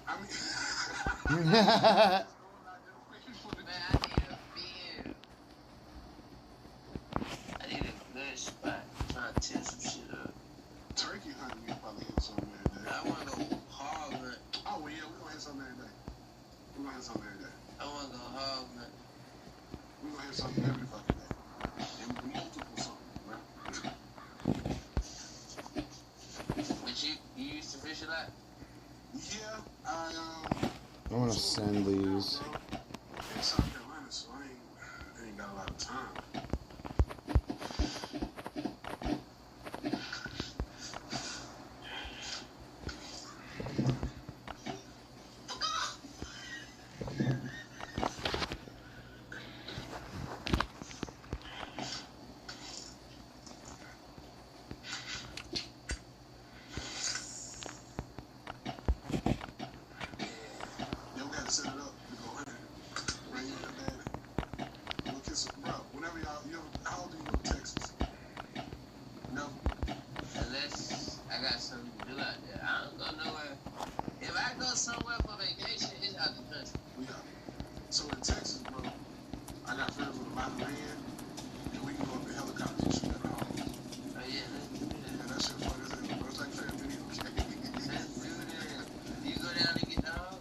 Speaker 9: I mean...
Speaker 13: Man, I need a field. I need a good spot. I'm trying to tear some shit up.
Speaker 9: Turkey hunting, you probably hit something every day.
Speaker 13: I wanna go hog hunt.
Speaker 9: Oh, well, yeah, we're gonna hit something every day. We're gonna hit something every day.
Speaker 13: I wanna go hog hunt.
Speaker 9: We're gonna hit something every fucking day. And multiple something, right?
Speaker 13: But you used to fish a lot?
Speaker 9: Yeah,
Speaker 1: I want to send these.
Speaker 9: in South Carolina, so I ain't got a lot of time.
Speaker 13: I got something to do out there. I don't go nowhere. If I go somewhere for vacation, it's out the country.
Speaker 9: Yeah. So in Texas, bro, I got friends with a lot of land, and we can go up in helicopters and shoot at the homes.
Speaker 13: Oh yeah, let's do that.
Speaker 9: Yeah, that shit fun as hell, bro. It's like fan video.
Speaker 13: Let's do that. Do you go down and get dogs?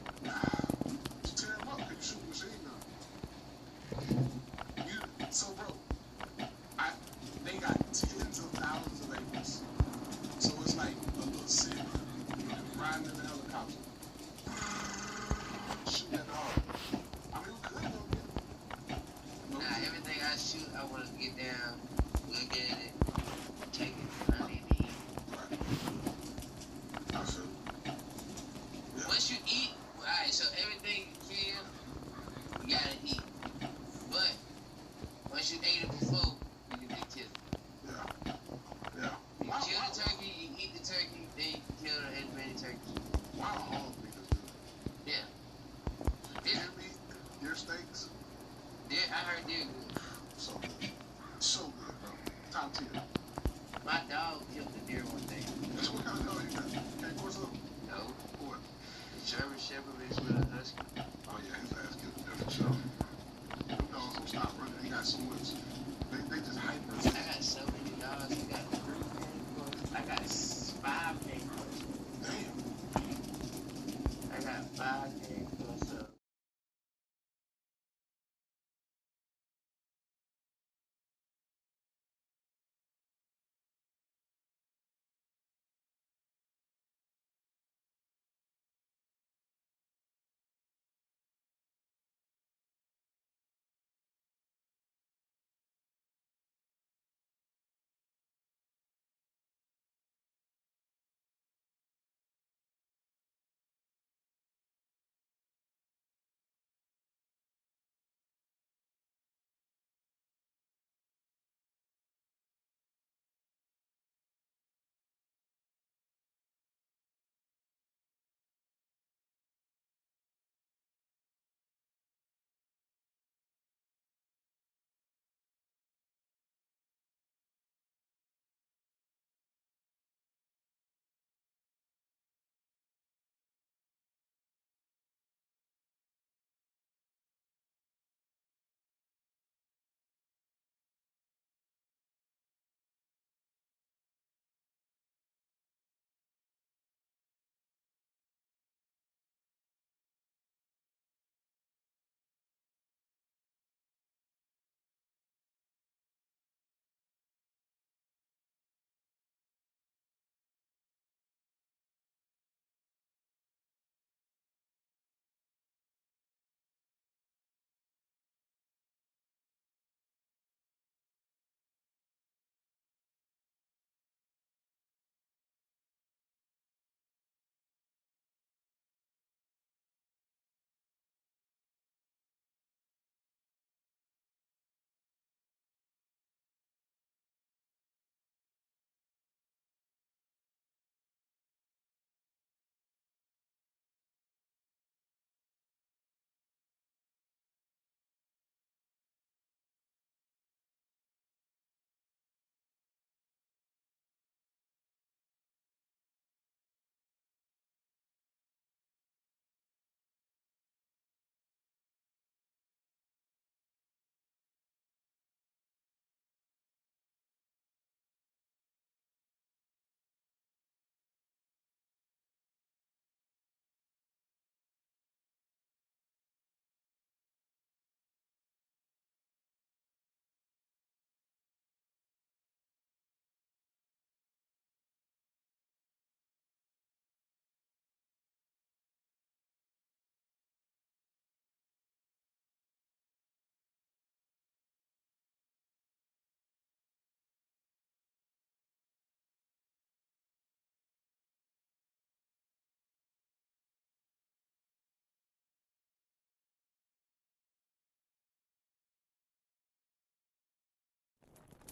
Speaker 9: Just tear them up, and shoot a machine gun. So, bro, they got tens of thousands of acres. So it's like a little city. Riding in the helicopter. Shooting at the hog. I mean, we could though, yeah.
Speaker 13: Nah, everything I shoot, I want to get down, look at it, take it, honey, and eat.
Speaker 9: Right. I feel. Yeah.
Speaker 13: Once you eat, alright, so everything you kill, you gotta eat. But once you ate it before, you can be killed.
Speaker 9: Yeah. Yeah.
Speaker 13: You kill the turkey, you eat the turkey, then you can kill as many turkeys.
Speaker 9: Why don't all of niggas do that?
Speaker 13: Yeah.
Speaker 9: Deer meat, deer steaks.
Speaker 13: Deer, I heard deer good.
Speaker 9: So good. So good, bro. Top tier.
Speaker 13: My dog killed the deer one day.
Speaker 9: What kind of dog you got? Can't force up?
Speaker 13: No.
Speaker 9: What?
Speaker 13: The German Shepherd mixed with a husky.
Speaker 9: Oh yeah, his ass gets a different show. Them dogs don't stop running. They got so much. They just hyper.
Speaker 13: I got so many dogs. I got 3 paying. I got 5 paying.
Speaker 9: Damn.
Speaker 13: I got 5 paying. So.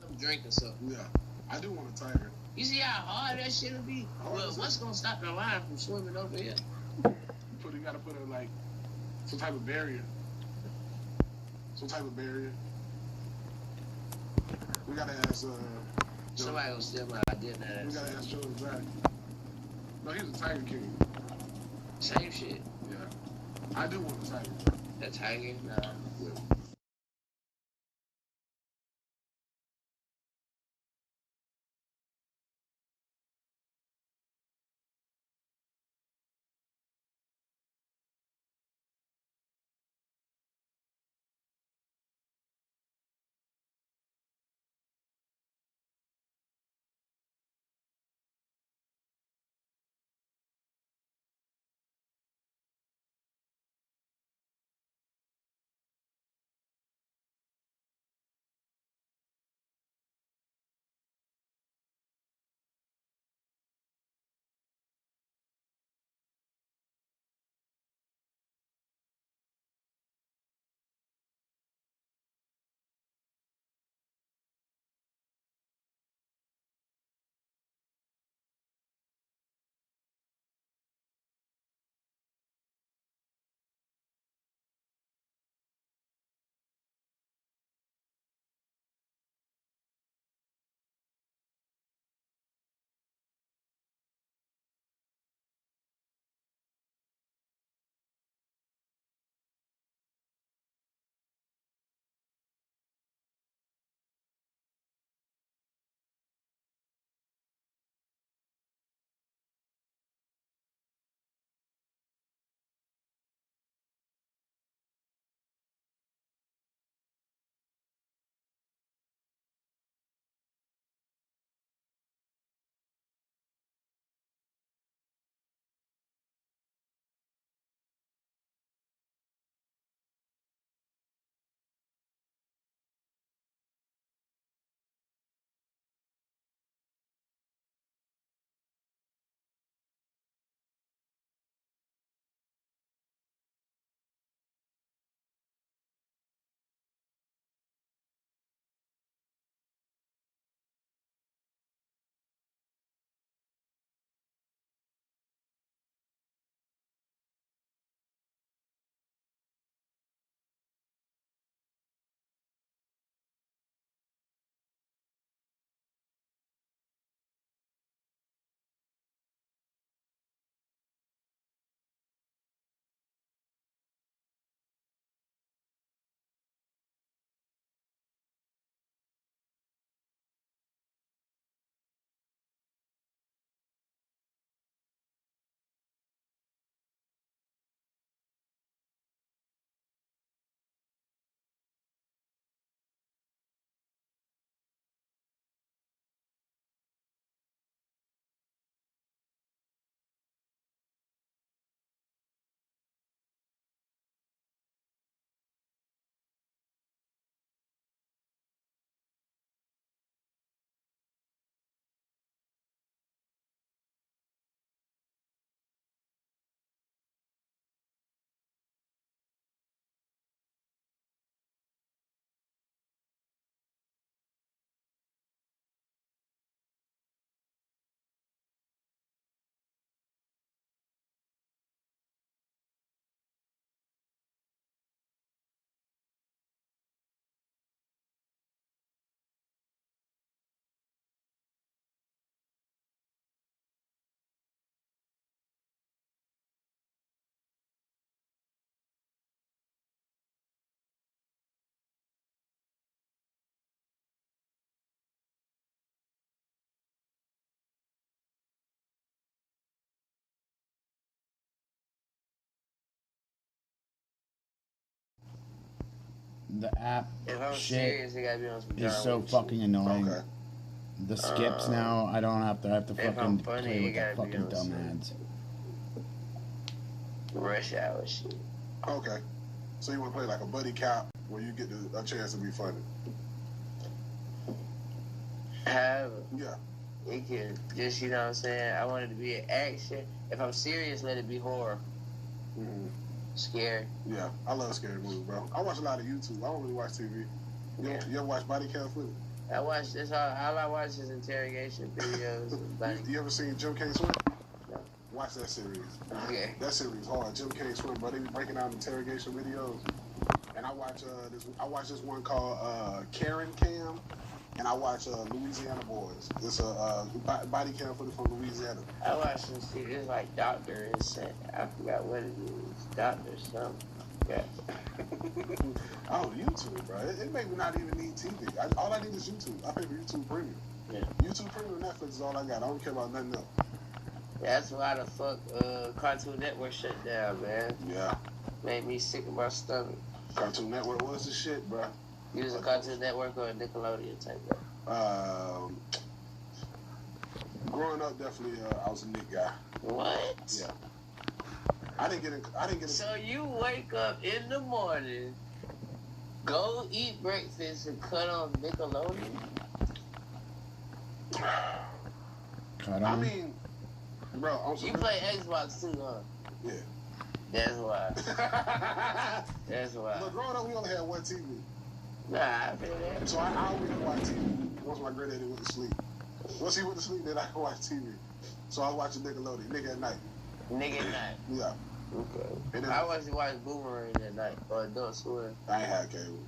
Speaker 13: I'm drinking something.
Speaker 9: Yeah. I do want a tiger.
Speaker 13: You see how hard that shit'll be? Well, what's gonna stop the line from swimming over here?
Speaker 9: You gotta put a, like, some type of barrier. Some type of barrier. We gotta ask,
Speaker 13: Somebody gonna steal my identity.
Speaker 9: We gotta ask Joe Jack. No, he was a Tiger King.
Speaker 13: Same shit.
Speaker 9: Yeah. I do want the Tiger.
Speaker 13: The Tiger? Nah.
Speaker 9: Yeah.
Speaker 1: The app
Speaker 13: If I'm
Speaker 1: shit
Speaker 13: serious, it gotta be on some
Speaker 1: is
Speaker 13: John
Speaker 1: so
Speaker 13: Wick
Speaker 1: fucking
Speaker 13: shit.
Speaker 1: annoying. The skips now, I don't have to. I have to
Speaker 13: If I'm
Speaker 1: fucking
Speaker 13: funny,
Speaker 1: play
Speaker 13: it
Speaker 1: with the
Speaker 13: gotta be
Speaker 1: fucking
Speaker 13: on
Speaker 1: dumb
Speaker 13: some
Speaker 1: ads.
Speaker 13: Rush hour shit.
Speaker 9: Okay. So you want to play like a buddy cop where you get a chance to be funny?
Speaker 13: However,
Speaker 9: Yeah.
Speaker 13: it can just, you know what I'm saying? I want it to be an action. If I'm serious, let it be horror.
Speaker 9: Mm-hmm.
Speaker 13: Scary.
Speaker 9: Yeah, I love scary movies, bro. I watch a lot of YouTube. I don't really watch TV.
Speaker 13: Yeah.
Speaker 9: You ever watch body cam footage?
Speaker 13: I watch this. All I watch is interrogation videos.
Speaker 9: You ever seen Jim K. Swim?
Speaker 13: No.
Speaker 9: Watch that series.
Speaker 13: Okay.
Speaker 9: That series hard. Jim K. Swim, bro. They be breaking out interrogation videos. And I watch this one called Karen Cam. and I watch Louisiana Boys. It's a body cam footage from Louisiana.
Speaker 14: I watched some shit. It's like Doctor Insane. I forgot what it is. Doctor something. Yeah.
Speaker 9: Oh, YouTube, bro. It may not even need TV. All I need is YouTube. I pay for YouTube Premium.
Speaker 14: Yeah.
Speaker 9: YouTube Premium and Netflix is all I got. I don't care about nothing else.
Speaker 14: That's why the fuck Cartoon Network shut down, man.
Speaker 9: Yeah.
Speaker 14: Made me sick in my stomach.
Speaker 9: Cartoon Network was the shit, bro.
Speaker 14: You was a Cartoon Network or a Nickelodeon type guy?
Speaker 9: Growing up, definitely, I was a Nick guy.
Speaker 14: What?
Speaker 9: Yeah. I didn't get in.
Speaker 14: So you wake up in the morning, go eat breakfast, and cut on Nickelodeon?
Speaker 1: Cut on?
Speaker 9: I mean, bro,
Speaker 14: you play Xbox too, huh?
Speaker 9: Yeah.
Speaker 14: That's why. That's why.
Speaker 9: But growing up, we only had one TV.
Speaker 14: Nah, I feel that.
Speaker 9: So I always watch TV. Once my granddaddy went to sleep. Once he went to sleep, then I could watch TV. So I was watching Nickelodeon, Nigga at Night.
Speaker 14: Nigga at Night?
Speaker 9: Yeah.
Speaker 14: Okay.
Speaker 9: And then
Speaker 14: I always watch Boomerang at night, or Adult Swim.
Speaker 9: I ain't had cable.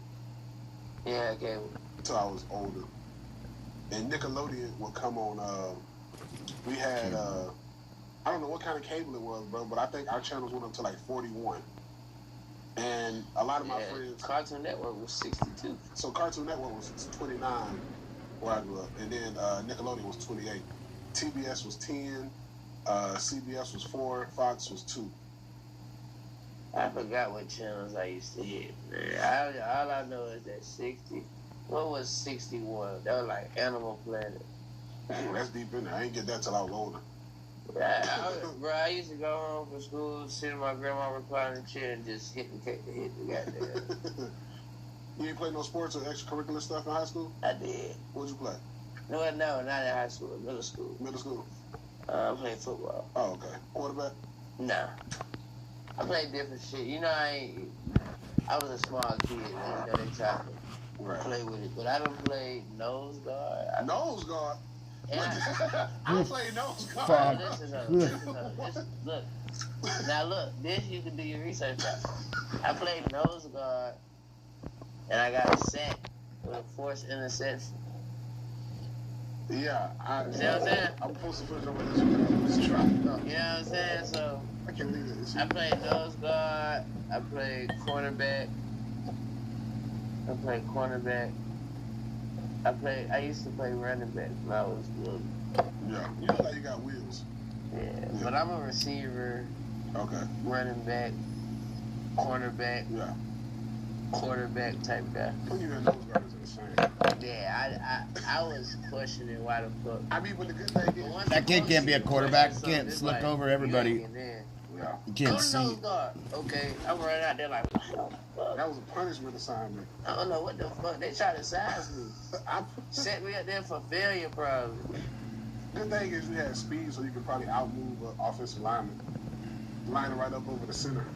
Speaker 14: Yeah, I had cable.
Speaker 9: Until I was older. And Nickelodeon would come on, we had, I don't know what kind of cable it was, bro, but I think our channels went up to like 41. And a lot of my friends...
Speaker 14: Cartoon Network was 62.
Speaker 9: So Cartoon Network was 29 where I grew up. And then Nickelodeon was 28. TBS was 10. CBS was 4. Fox was 2.
Speaker 14: I forgot what channels I used to hit, man. All I know is that 60. What was 61? That was like Animal Planet.
Speaker 9: That's deep in there. I ain't get that till I was older.
Speaker 14: Bro, I used to go home from school, sit in my grandma reclining chair, and just hit the goddamn.
Speaker 9: You ain't play no sports or extracurricular stuff in high school?
Speaker 14: I did.
Speaker 9: What'd you play?
Speaker 14: No, not in high school. Middle school.
Speaker 9: Middle school?
Speaker 14: I played football.
Speaker 9: Oh, okay. Quarterback?
Speaker 14: Nah. I played different shit. You know, I was a small kid. You know, they tried to play with it. But I don't play nose guard.
Speaker 9: Nose guard?
Speaker 14: Yeah.
Speaker 9: I play nose guard.
Speaker 14: Look. Now look, this you can do your research on. I played nose guard, and I got a sack with a forced interception.
Speaker 9: Yeah,
Speaker 14: you know what I'm saying?
Speaker 9: I'm supposed to put it over this try.
Speaker 14: You know what I'm saying? So
Speaker 9: I can't leave this.
Speaker 14: I played nose guard. I played cornerback. I used to play running back when I was little.
Speaker 9: Yeah, you look like you got wheels.
Speaker 14: Yeah, but I'm a receiver.
Speaker 9: Okay.
Speaker 14: Running back, cornerback.
Speaker 9: Yeah.
Speaker 14: Quarterback type guy.
Speaker 9: Put you in those guards are the same.
Speaker 14: Yeah, I was questioning why the fuck.
Speaker 9: I mean, but the good thing is
Speaker 1: that kid can't be a quarterback. He can't slip over everybody.
Speaker 9: Yeah.
Speaker 1: You can't see.
Speaker 14: Okay, I'm running out there like, what the fuck?
Speaker 9: That was a punishment assignment.
Speaker 14: I don't know what the fuck. They tried to size me. Set me up there for failure, probably.
Speaker 9: Good thing is we had speed, so you could probably outmove an offensive lineman. Lining right up over the center.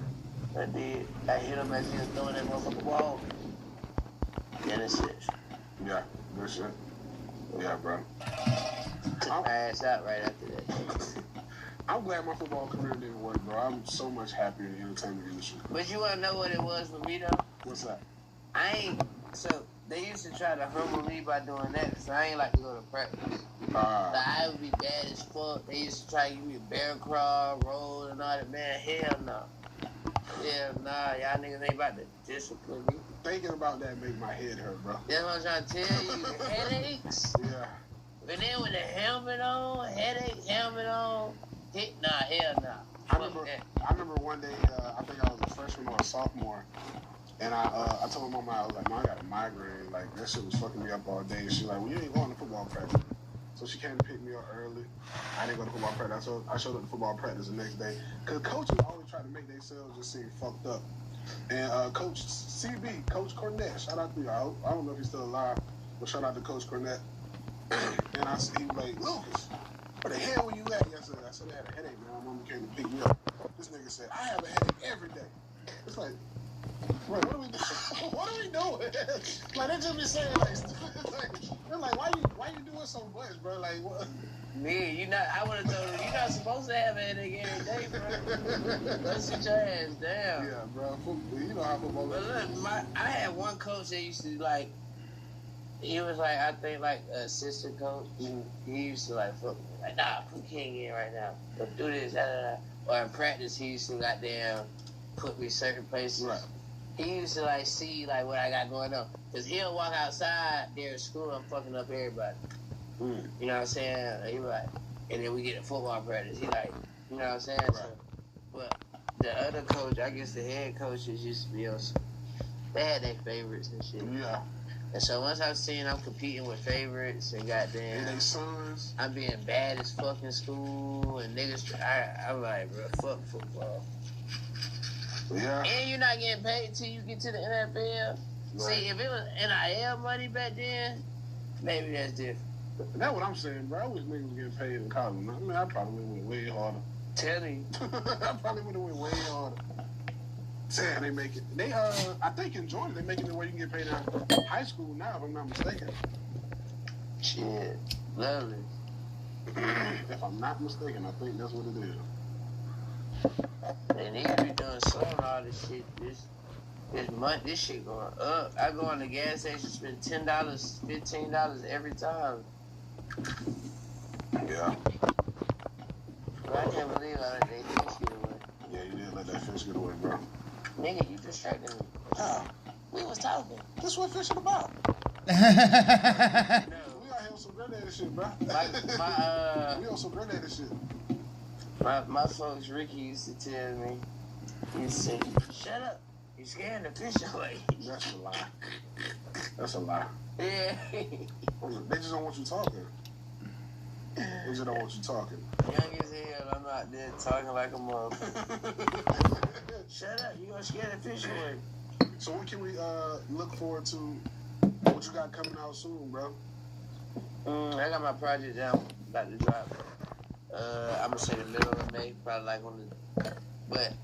Speaker 14: I did. I hit him as he was throwing that motherfucker ball. Interception.
Speaker 9: Yeah, good shit. Yeah, bro.
Speaker 14: Took my ass out right after that.
Speaker 9: I'm glad my football career didn't work, bro. I'm so much happier in the entertainment industry.
Speaker 14: But you want to know what it was for me, though?
Speaker 9: What's that?
Speaker 14: So, they used to try to humble me by doing that, so I ain't like to go to practice. I would be bad as fuck. They used to try to give me a bear crawl, roll, and all that. Man, hell no. Hell nah, y'all niggas ain't about to discipline me.
Speaker 9: Thinking about that make my head hurt, bro.
Speaker 14: That's what I'm trying to tell you. Headaches.
Speaker 9: Yeah.
Speaker 14: And then with the helmet on, helmet on. Hell nah.
Speaker 9: I remember one day, I think I was a freshman or a sophomore, and I told my mom, I was like, Mom, I got a migraine. Like, that shit was fucking me up all day. And she's like, well, you ain't going to football practice. So she came to pick me up early. I didn't go to football practice. I showed up to football practice the next day. Because coaches always try to make themselves just seem fucked up. And Coach CB, Coach Cornett, shout out to you. I don't know if he's still alive, but shout out to Coach Cornett. And he was like, Lucas, where the hell were you at yesterday? I said, I had a headache, man. My mom came to pick me up. This nigga said, I have a headache every day. It's like, bro, what are we doing? What are we doing? Like, they just be saying, they're like, why you doing so much, bro? Like, what?
Speaker 14: Me, I would have told her, you're not supposed to have a headache every day, bro. Go sit your ass down.
Speaker 9: Yeah, bro. You know how football is.
Speaker 14: But look, I had one coach that used to, like, he was like, I think like assistant coach. He used to like fuck me. Like, nah, put King in right now. Don't do this, da da da. Or in practice, he used to goddamn put me certain places. Right. He used to like see like what I got going on. Cause he'll walk outside during school, I'm fucking up everybody. You know what I'm saying? He like, and then we get a football practice. He like, you know what I'm saying? Right. So, but the other coach, I guess the head coaches used to be on. They had their favorites and shit. Yeah. And so once I've seen I'm competing with favorites and goddamn, and they sons, I'm being bad as fuck in school and niggas. I'm like, bro, fuck football. Yeah. And you're not getting paid till you get to the NFL. Right. See, if it was NIL money back then, maybe that's different.
Speaker 9: That's what I'm saying, bro. I wish niggas was getting paid in college. I mean, I probably went way harder.
Speaker 14: Tell you.
Speaker 9: I probably would have went way harder. Damn, they make it. They I think in Georgia they making it where you can get paid in high school now, if I'm not mistaken.
Speaker 14: Shit, lovely.
Speaker 9: If I'm not mistaken, I think that's what it is.
Speaker 14: They need to be doing something on all this shit. This month, this shit going up. I go on the gas station, spend $10, $15 every time.
Speaker 9: Yeah.
Speaker 14: But I can't believe I let that fish get away.
Speaker 9: Yeah, you did let that fish get away, bro.
Speaker 14: Nigga, you distracted me.
Speaker 9: How?
Speaker 14: We was talking.
Speaker 9: This is what fishing about. We out here on some granddaddy shit, bro. We on some granddaddy shit.
Speaker 14: My folks, Ricky used to tell me, he said, shut up. You scaring the fish away.
Speaker 9: That's a lie. That's a lie.
Speaker 14: Yeah.
Speaker 9: They just don't want you talking. They just don't want you talking.
Speaker 14: Young as hell, I'm out there talking like a motherfucker. Shut up, you gonna scare the fish away.
Speaker 9: So what can we look forward to? What you got coming out soon, bro?
Speaker 14: I got my project down, about to drop. I'm gonna say the middle of May, probably like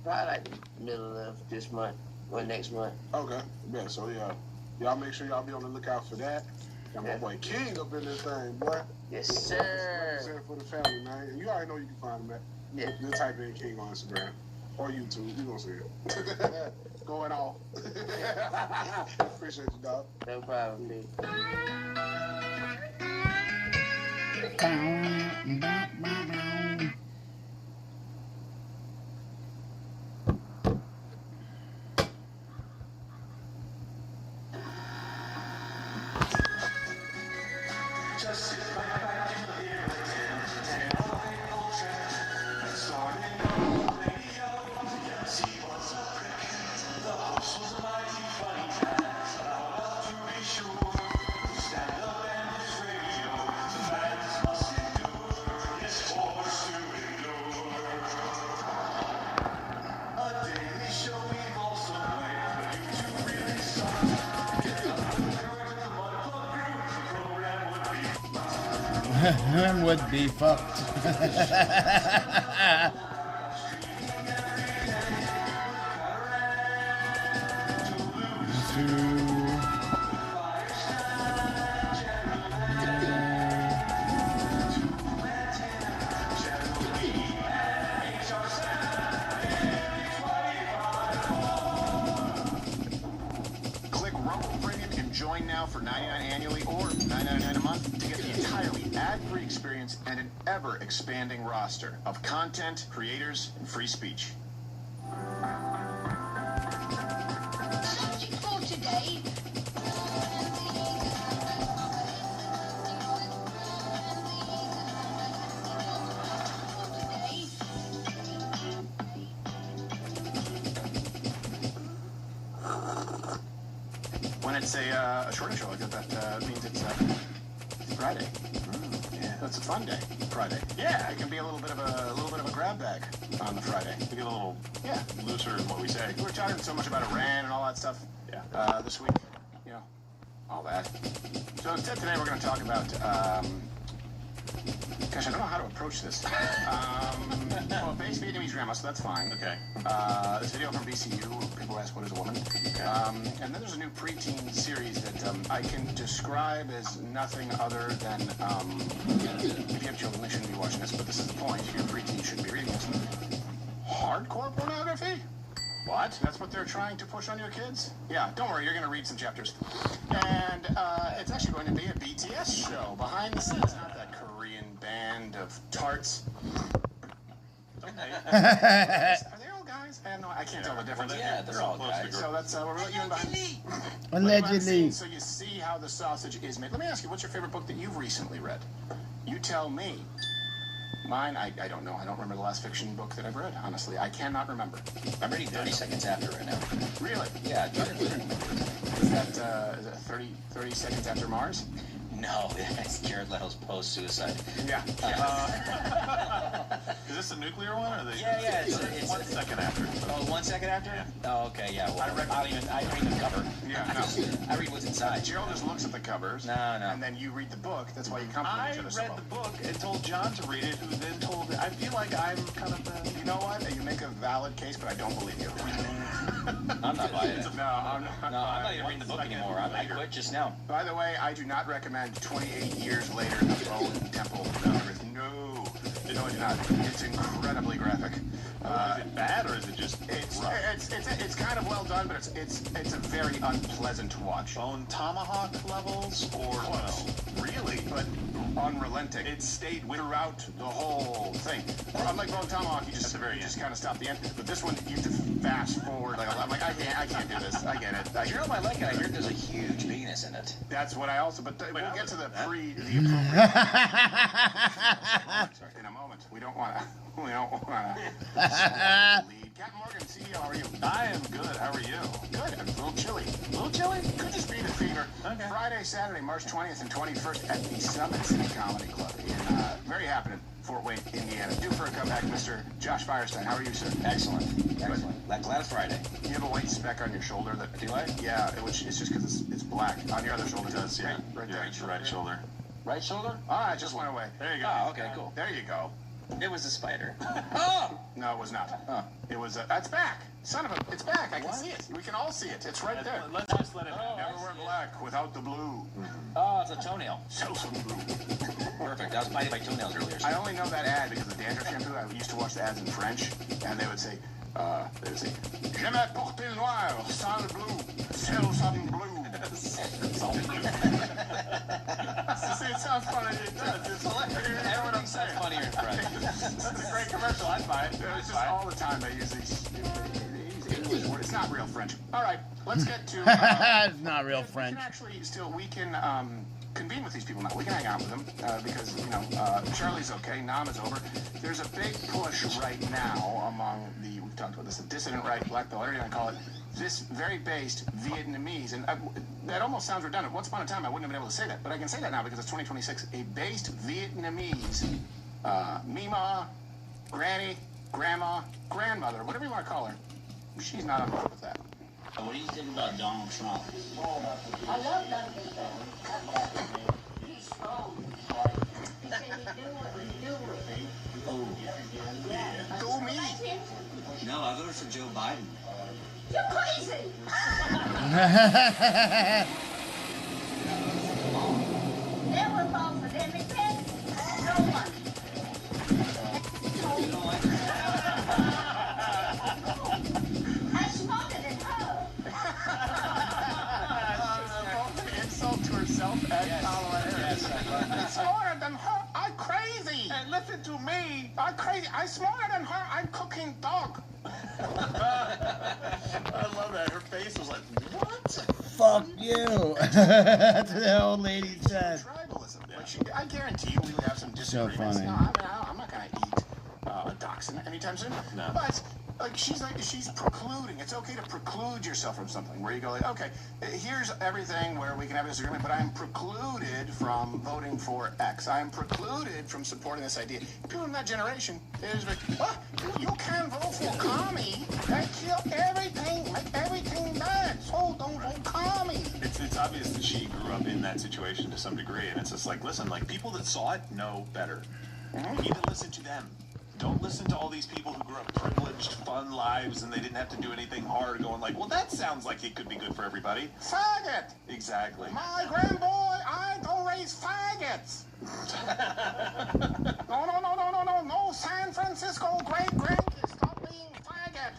Speaker 14: probably like the middle of this month or next month.
Speaker 9: Okay, yeah. So y'all make sure y'all be on the lookout for that. Got my boy King up in this thing, boy.
Speaker 14: Yes, sir.
Speaker 9: For the family, man. You already know you can find him at.
Speaker 14: Yeah.
Speaker 9: Just type in King on Instagram or YouTube. You gonna see it. Going off. Appreciate you, dog.
Speaker 14: No problem, dude.
Speaker 1: Would be fucked.
Speaker 17: Click Rumble Premium and join now for $99 annually or $9.99 a month to get the entirely ad-free experience and an ever-expanding roster of content, creators, and free speech.
Speaker 16: Subject for today.
Speaker 17: When it's a shorter show like that means it's Friday. Yeah, that's a fun day. Friday. Yeah, it can be a little bit of a grab bag on the Friday. It can be a little looser in what we say. We're talking so much about Iran and all that stuff. Yeah. This week, all that. So instead today we're going to talk about. Gosh, I don't know how to approach this. Well, base Vietnamese grandma, so that's fine. Okay. This video from VCU, people ask what is a woman. Okay. And then there's a new preteen series that I can describe as nothing other than, if you have children, they shouldn't be watching this, but this is the point. If you're a preteen, you shouldn't be reading this. Hardcore pornography? What? What? That's what they're trying to push on your kids? Yeah, don't worry, you're going to read some chapters. And it's actually going to be a BTS show behind the scenes, not that Korean band of tarts. Okay. Are they all guys? I can't tell the difference.
Speaker 2: Yeah, they're all guys.
Speaker 17: So that's we'll let you in behind.
Speaker 1: Allegedly.
Speaker 17: So you see how the sausage is made. Let me ask you, what's your favorite book that you've recently read? You tell me. Mine, I don't know. I don't remember the last fiction book that I've read, honestly. I cannot remember.
Speaker 2: I'm reading 30 Seconds After right now.
Speaker 17: Really?
Speaker 2: Yeah.
Speaker 17: Is that 30 Seconds After Mars?
Speaker 2: No, it's Jared Leto's post-suicide.
Speaker 17: Yeah.
Speaker 11: Is this a nuclear one, or
Speaker 2: Yeah. It's
Speaker 11: 1 second after.
Speaker 2: Oh, 1 second after?
Speaker 11: Yeah.
Speaker 2: Oh, okay, yeah. Well, I read the cover.
Speaker 17: Yeah, no.
Speaker 2: I read what's inside.
Speaker 17: Gerald just looks at the covers.
Speaker 2: No.
Speaker 17: And then you read the book. That's why you compliment each other so
Speaker 11: I read
Speaker 17: well.
Speaker 11: the book and told John to read it, who then told I feel like I'm kind of the...
Speaker 17: You know what? You make a valid case, but I don't believe you.
Speaker 2: I'm not buying it.
Speaker 17: No, I'm not
Speaker 2: even reading the book anymore. I quit just now.
Speaker 17: By the way, I do not recommend 28 years later the Bone Temple. No, I do not. It's incredibly graphic.
Speaker 11: Is it bad, or is it just
Speaker 17: it's kind of well done, but it's a very unpleasant watch.
Speaker 11: Bone Tomahawk levels, or
Speaker 17: close? Really, but unrelenting. It stayed throughout the whole thing. Unlike Bone Tomahawk, you just kind of stop the end. But this one, you have to fast forward. I'm like, I can't do this. I get it.
Speaker 2: You know what I like? I heard there's a huge penis in it.
Speaker 17: That's what I also. But we'll get to the appropriate. In a moment. We don't want to. Captain Morgan, CEO, how are you?
Speaker 11: I am good. How are you?
Speaker 17: Good. I'm a little chilly. A little chilly? Could just be the fever. Okay. Friday, Saturday, March 20th and 21st at the Summit City Comedy Club in very happening Fort Wayne, Indiana. Due for a comeback, Mr. Josh Firestein. How are you, sir?
Speaker 2: Excellent. Like last Friday.
Speaker 17: You have a white speck on your shoulder that.
Speaker 2: Do I?
Speaker 17: Yeah, which it's just because it's black on your other shoulder.
Speaker 11: It does, yeah.
Speaker 17: Right there.
Speaker 11: It's your right shoulder.
Speaker 2: Right shoulder?
Speaker 17: Ah, it just went away. There you go.
Speaker 2: Oh, okay, cool.
Speaker 17: There you go.
Speaker 2: It was a spider.
Speaker 17: Oh! No, it was not. It was. It's back. Son of a. It's back. I can see it. We can all see it. It's right there.
Speaker 11: Let's just let it.
Speaker 17: Never wear black without the blue.
Speaker 2: Oh, it's a toenail.
Speaker 17: So blue.
Speaker 2: Perfect. I was biting my toenails earlier.
Speaker 17: I only know that ad because of dandruff shampoo. I used to watch the ads in French, and they would say, "Je m'apporte le noir, sans le blue, still some blue." See, it sounds funny. It does. It's hilarious.
Speaker 2: Everything sounds funnier in French.
Speaker 17: It's a great commercial. I'd buy it. It's just all the time they use these English words. It's not real French. All right, let's get to.
Speaker 1: It's not real French.
Speaker 17: We can convene with these people now. We can hang out with them because Charlie's okay. Nam is over. There's a big push right now among we've talked about this, the dissident right, black belt, whatever you want to call it. This very based Vietnamese, and that almost sounds redundant. Once upon a time, I wouldn't have been able to say that, but I can say that now because it's 2026. A based Vietnamese Mima, Granny, Grandma, Grandmother, whatever you want to call her, she's not on board with that.
Speaker 2: What do you think about Donald Trump?
Speaker 7: I love Donald Trump. He's strong. He said he'd do what he'd do with it.
Speaker 2: Oh.
Speaker 7: Yeah.
Speaker 17: Do me?
Speaker 2: No, I voted for Joe Biden.
Speaker 7: You're crazy! Never vote for Democrats. No one. I'm smarter than her.
Speaker 17: Insult to herself and Kamala Harris. I'm smarter than her. I'm crazy. And listen to me. I'm crazy. I'm smarter than her. I'm cooking dog.
Speaker 11: I love that. Her face was like, what?
Speaker 1: Fuck you. That's what the old lady said.
Speaker 17: Tribalism. Like I guarantee you we would have some disagreements.
Speaker 1: funny.
Speaker 17: No, I'm not going to eat a dachshund anytime soon.
Speaker 11: No.
Speaker 17: But she's precluding. It's okay to preclude yourself from something where you go like, okay, here's everything where we can have a disagreement, but I'm precluded from voting for X. I'm precluded from supporting this idea. People in that generation, is like, what? You can vote for commie and kill everything, make everything bad. So don't vote commie.
Speaker 11: It's obvious that she grew up in that situation to some degree, and it's just like, listen, like people that saw it know better. You need to listen to them. Don't listen to all these people who grew up privileged, fun lives, and they didn't have to do anything hard, going like, well, that sounds like it could be good for everybody.
Speaker 17: Faggot!
Speaker 11: Exactly.
Speaker 17: My grandboy, I don't raise faggots. No, San Francisco great grandkids, stop being faggot.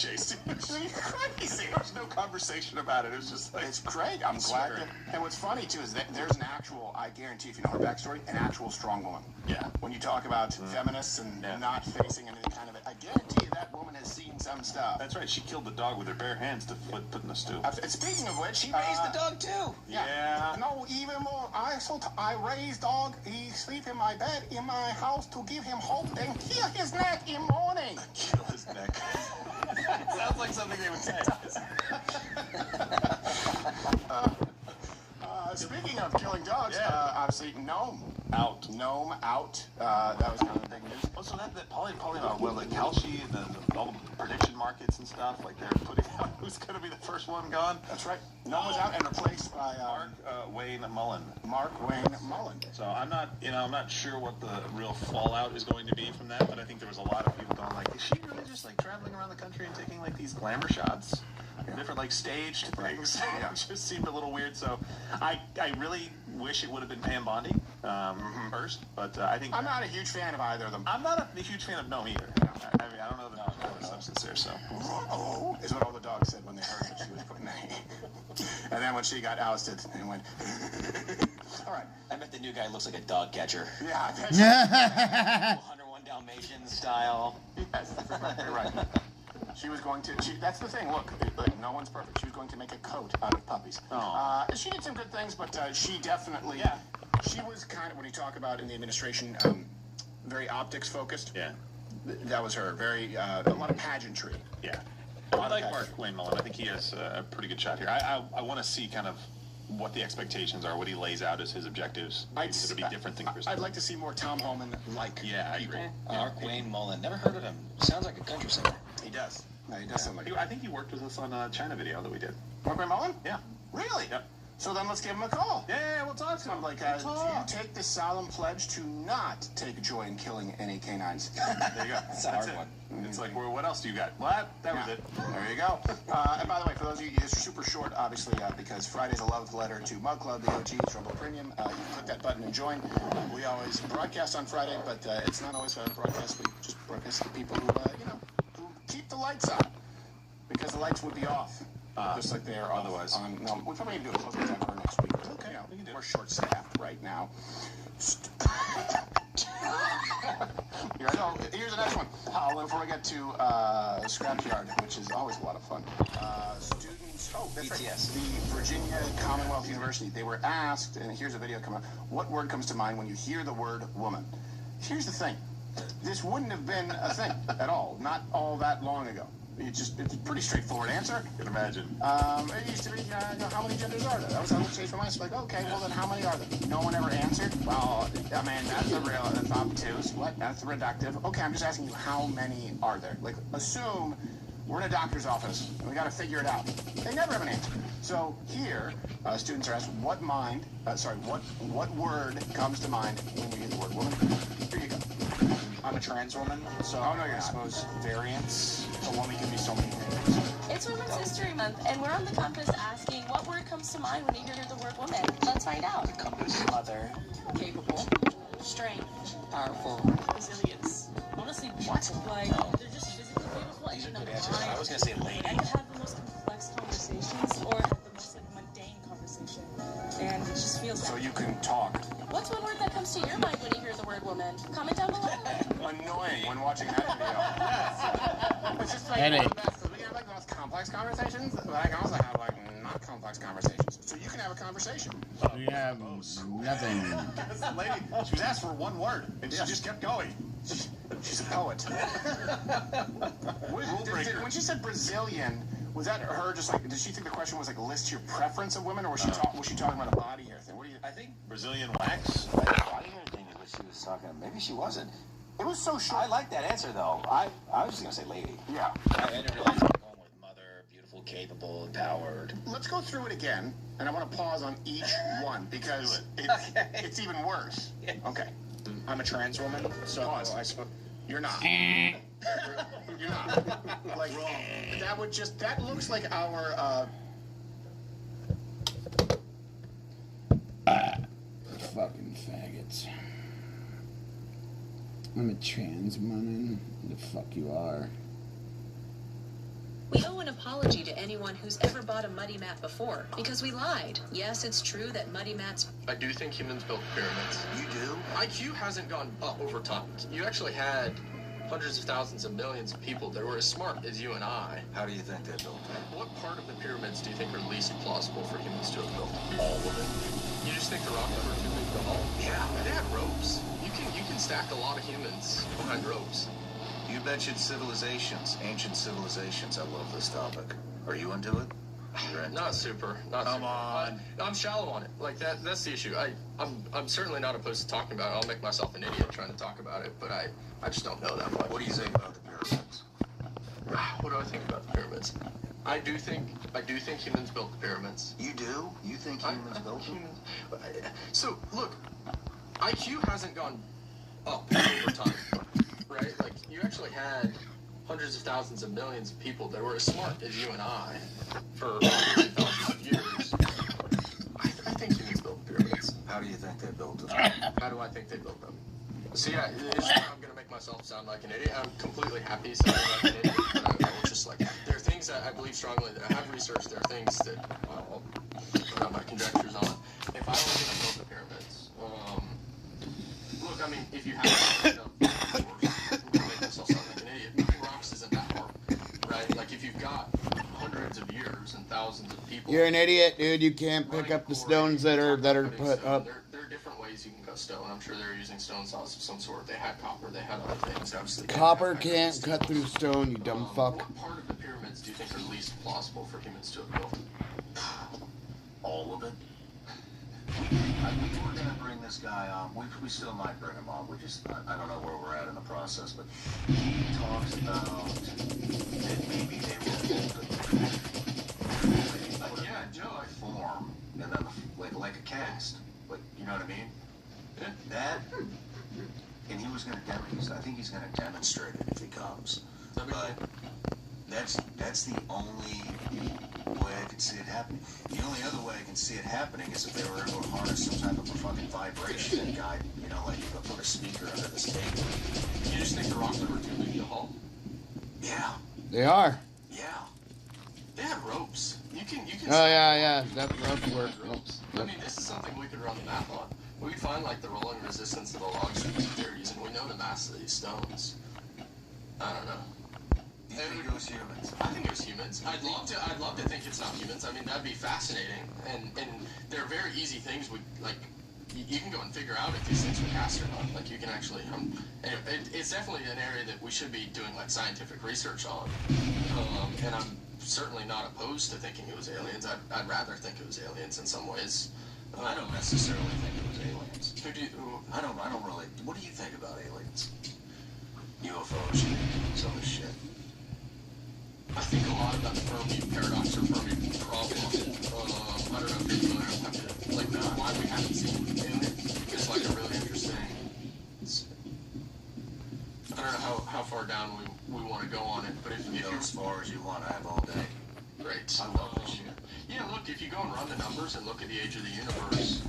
Speaker 17: chase. It's crazy. There's no conversation about it. It's just like... It's great. I'm glad that... And what's funny, too, is that there's an actual, I guarantee if you know her backstory, an actual strong woman. Yeah. When you talk about feminists and not facing any kind of it, I guarantee you that woman has seen some stuff.
Speaker 4: That's right. She killed the dog with her bare hands to put in the stew.
Speaker 17: And speaking of which...
Speaker 18: She raised the dog, too.
Speaker 17: Yeah. No, even more. I raised dog. He sleep in my bed in my house to give him hope and kill his neck in morning.
Speaker 4: Kill his neck.
Speaker 17: Sounds like something they would say. Speaking of killing dogs, obviously Gnome out. Gnome out. That was kind of the big news.
Speaker 4: Also, that well, the Kalshi, all the prediction markets and stuff, like they're putting out who's going to be the first one gone.
Speaker 17: That's right. Gnome was out and replaced by
Speaker 4: Mark Wayne Mullen.
Speaker 17: Mark Wayne Mullen.
Speaker 4: So I'm not sure what the real fallout is going to be from that, but I think there was a lot of people going like, is she really just like traveling around the country and taking like these glamour shots? Different like staged things. It just seemed a little weird. So I really wish it would have been Pam Bondi first, but I think
Speaker 17: I'm not a huge fan of either of them.
Speaker 4: I'm not a huge fan of Gnome either. I mean, I don't know the substance there. So
Speaker 17: is what all the dogs said when they heard that she was putting and then when she got ousted, they went. All right.
Speaker 18: I bet the new guy looks like a dog catcher.
Speaker 17: Yeah.
Speaker 18: 101 Dalmatian style.
Speaker 17: Yes, you're right. She was going to. That's the thing. Look, no one's perfect. She was going to make a coat out of puppies. She did some good things, but she definitely. Yeah. She was kind of, when you talk about in the administration, very optics focused.
Speaker 4: Yeah.
Speaker 17: That was her. Very a lot of pageantry.
Speaker 4: Yeah. I like Mark Wayne Mullen. I think he has a pretty good shot here. I want to see kind of what the expectations are, what he lays out as his objectives. It'll be different things.
Speaker 17: I'd like to see more Tom Homan-like.
Speaker 4: Yeah, I agree.
Speaker 18: Mark Wayne Mullen. Never heard of him. Sounds like a country singer.
Speaker 17: He does. No, he does sound like
Speaker 4: I think he worked with us on a China video that we did.
Speaker 17: Mark Wayne Mullen?
Speaker 4: Yeah.
Speaker 17: Really?
Speaker 4: Yep.
Speaker 17: So then let's give him a call.
Speaker 4: Yeah, we'll talk to him.
Speaker 17: Like, do you take the solemn pledge to not take joy in killing any canines?
Speaker 4: There you go. That's a hard one. It's like, well, what else do you got? What? That was it.
Speaker 17: There you go. And by the way, for those of you, it's super short, obviously, because Friday's a love letter to Mug Club, the OG, Trouble Premium. You can click that button and join. We always broadcast on Friday, but it's not always a broadcast. We just broadcast to people who, who keep the lights on, because the lights would be off. Just like they are otherwise. No, we'll probably do a closing time for next week. Okay. We're short-staffed right now. Here's the next one. Before we get to Scrapyard, which is always a lot of fun. Students, that's right. The Virginia Commonwealth University, they were asked, and here's a video coming up, what word comes to mind when you hear the word woman? Here's the thing. This wouldn't have been a thing at all, not all that long ago. It's a pretty straightforward answer.
Speaker 4: You can imagine.
Speaker 17: It used to be, how many genders are there? That was how it changed from us. Like, okay, well then how many are there? No one ever answered? Well, I mean, that's obtuse. What? That's reductive. Okay, I'm just asking you, how many are there? Like, assume we're in a doctor's office, and we got to figure it out. They never have an answer. So here, students are asked, what word comes to mind when you hear the word woman? Here you go.
Speaker 18: I'm a trans woman, so I suppose variants. A woman can be so many things.
Speaker 10: It's Women's History Month, and we're on the compass asking what word comes to mind when you hear the word woman. Let's find out.
Speaker 18: The compass, mother,
Speaker 10: Capable, strength,
Speaker 18: powerful,
Speaker 10: resilience. Honestly, what? Like, they're just physically beautiful.
Speaker 18: These are good answers. I was going to say lady.
Speaker 10: And have the most complex conversations or have the most mundane conversation. And it just feels
Speaker 17: so you can talk.
Speaker 10: What's one word that comes to your mind when you hear the word woman? Comment down below.
Speaker 17: Annoying when watching that video. It's just like
Speaker 1: Headache.
Speaker 17: We can have like the most complex conversations, but I can also have like not complex conversations. So you can have a conversation.
Speaker 1: We have nothing.
Speaker 17: That's the lady. She was asked for one word, and she just kept going. She's a poet. When she said Brazilian, was that her just like, did she think the question was like list your preference of women, or was she talking about a body hair thing? What do you?
Speaker 4: I think Brazilian wax.
Speaker 18: Body hair thing is what she was talking about. Maybe she wasn't.
Speaker 17: It was so short.
Speaker 18: I like that answer though. I was just gonna say lady.
Speaker 17: Yeah.
Speaker 18: I didn't realize I was going with mother, beautiful, capable, empowered.
Speaker 17: Let's go through it again, and I want to pause on each one because it's even worse. Okay.
Speaker 18: I'm a trans woman, so
Speaker 17: pause.
Speaker 18: I suppose
Speaker 17: you're not. You're not. Like that looks like our
Speaker 1: fucking faggots. I'm a trans woman. The fuck you are.
Speaker 12: owe an apology to anyone who's ever bought a muddy mat before, because we lied. Yes, it's true that muddy mats...
Speaker 19: I do think humans built pyramids. You do? IQ hasn't gone up over time. You actually had hundreds of thousands of millions of people that were as smart as you and I. How do you think they built it? What part of the pyramids do you think are least plausible for humans to have built? All of it. You just think the rocks were too big to haul? Yeah. They had ropes. You can stack a lot of humans behind ropes.
Speaker 23: You mentioned civilizations, ancient civilizations. I love this topic. Are you into it?
Speaker 19: Not super. Come on. I'm shallow on it. Like that's the issue. I'm certainly not opposed to talking about it. I'll make myself an idiot trying to talk about it, but I just don't know that much.
Speaker 23: What do you think about the pyramids?
Speaker 19: What do I think about the pyramids? I do think humans built the pyramids.
Speaker 23: You do? You think humans built them?
Speaker 19: So look, IQ hasn't gone up over time, right? Like you actually had hundreds of thousands of millions of people that were as smart as you and I for hundreds of thousands of years. I think humans built the pyramids.
Speaker 23: How do you think they built them?
Speaker 19: How do I think they built them? See, I'm going to make myself sound like an idiot. I'm completely happy sounding like an idiot. But I was just like, there are things that I believe strongly that I have researched. There are things that I'll put out my conjectures on. If I were going to build the pyramids, look, I mean, if you have I'm going to make myself sound like an idiot. Moving rocks isn't that hard, right? Like if you've got hundreds of years and thousands of people.
Speaker 1: You're an idiot, dude. You can't pick up the stones that are put up.
Speaker 19: There are different ways you can cut stone. I'm sure they're using stone saws of some sort. They had copper. They had other things. Obviously,
Speaker 1: Copper can't cut through stone, you dumb fuck.
Speaker 19: What part of the pyramids do you think are least plausible for humans to have built?
Speaker 23: All of it. We were going to bring this guy on. We still might bring him on. I don't know where we're at in the process, but he talks about that maybe they were Joe, form, and then like a cast. Like, you know what I mean? Yeah. That, and he was going to I think he's going to demonstrate it if he comes. But that's the only way I can see it happening. The only other way I can see it happening is if they were able to harness some type of a fucking vibration and guide, like put a speaker under this table.
Speaker 19: You just think the rocks were too big to haul?
Speaker 23: Yeah.
Speaker 1: They are.
Speaker 19: Yeah. They had ropes. You can.
Speaker 1: Oh yeah. That rope work.
Speaker 19: Ropes. I mean, this is something we could run the math on. We could find like the rolling resistance of the logs they're using. We know the mass of these stones. I don't know.
Speaker 23: You think it was humans?
Speaker 19: I think it was humans. I'd love to think it's not humans. I mean, that'd be fascinating. And they're very easy things. You can go and figure out if these things were cast or not. Like you can actually. It's definitely an area that we should be doing like scientific research on. And I'm certainly not opposed to thinking it was aliens. I'd rather think it was aliens in some ways.
Speaker 23: I don't necessarily think it was aliens. I don't really. What do you think about aliens? UFOs, some of this shit.
Speaker 19: I think a lot about the Fermi paradox or Fermi problem. I don't know if you're familiar with why we haven't seen aliens. It's like a really interesting. I don't know how far down we want to go on it, but if you
Speaker 23: go as far as you want, I have all day.
Speaker 19: Great.
Speaker 23: I love this shit.
Speaker 19: Yeah, look, if you go and run the numbers and look at the age of the universe,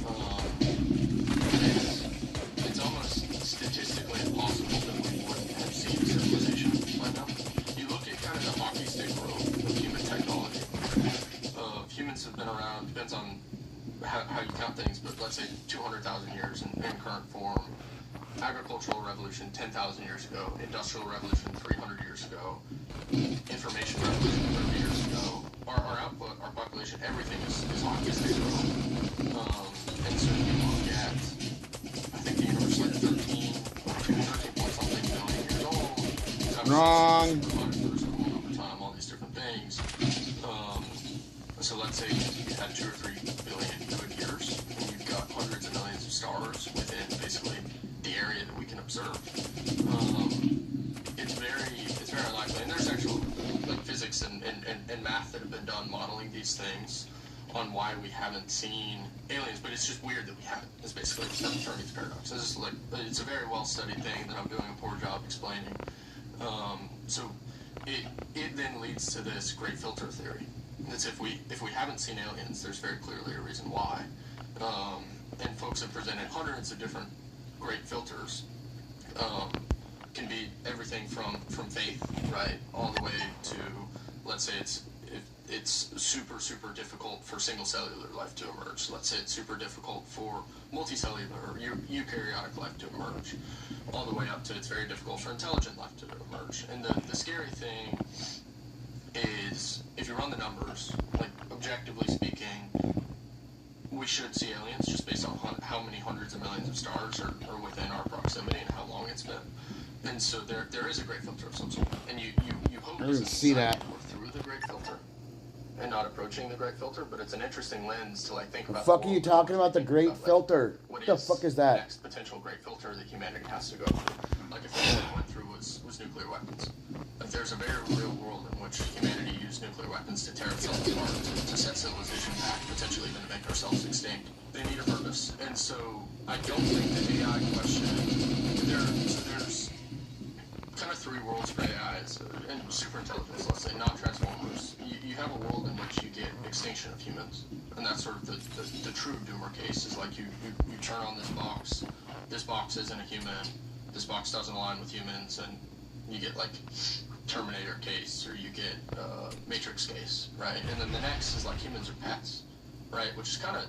Speaker 19: it's almost statistically impossible that we wouldn't have seen civilization by now. You look at kind of the hockey stick growth of human technology. Humans have been around, depends on how you count things, but let's say 200,000 years in current form. Agricultural revolution 10,000 years ago, industrial revolution 300 years ago, information revolution 30 years ago. Our output, our population, everything is hockey stick growth. And so you look at, I think the universe is like 13 point something billion years old.
Speaker 1: Wrong.
Speaker 19: Over time, all these different things. So let's say you had 2 or 3 billion good years, and you've got hundreds of millions of stars within basically the area that we can observe. It's very unlikely, and there's actual physics and math that have been done modeling these things on why we haven't seen aliens, but it's just weird that we haven't. It's basically Fermi's paradox. It's a very well studied thing that I'm doing a poor job explaining. So it then leads to this great filter theory. It's if we haven't seen aliens, there's very clearly a reason why. And folks have presented hundreds of different great filters. Can be everything from faith, right, all the way to let's say it's super, super difficult for single cellular life to emerge. Let's say it's super difficult for multicellular or eukaryotic life to emerge, all the way up to it's very difficult for intelligent life to emerge. And the scary thing is, if you run the numbers, like objectively speaking, we should see aliens just based on how many hundreds of millions of stars are within our proximity and how long it's been. And so there is a great filter of some sort. And you hope
Speaker 1: I didn't see that.
Speaker 19: we're through the great filter and not approaching the great filter, but it's an interesting lens to like think
Speaker 1: The
Speaker 19: about.
Speaker 1: fuck are you talking about? The great filter? What the fuck is that?
Speaker 19: Next potential great filter that humanity has to go through. Like if what we went through was nuclear weapons. Like there's a very real world in which humanity used nuclear weapons to tear itself apart, to set civilization back, potentially even to make ourselves extinct. They need a purpose. And so I don't think the AI question, there's kind of three worlds for AIs and super intelligence, let's say, not transformers. You have a world in which you get extinction of humans. And that's sort of the true doomer case is like you turn on this box isn't a human, this box doesn't align with humans, and you get like Terminator case or you get Matrix case, right? And then the next is like humans are pets, right? Which is kind of,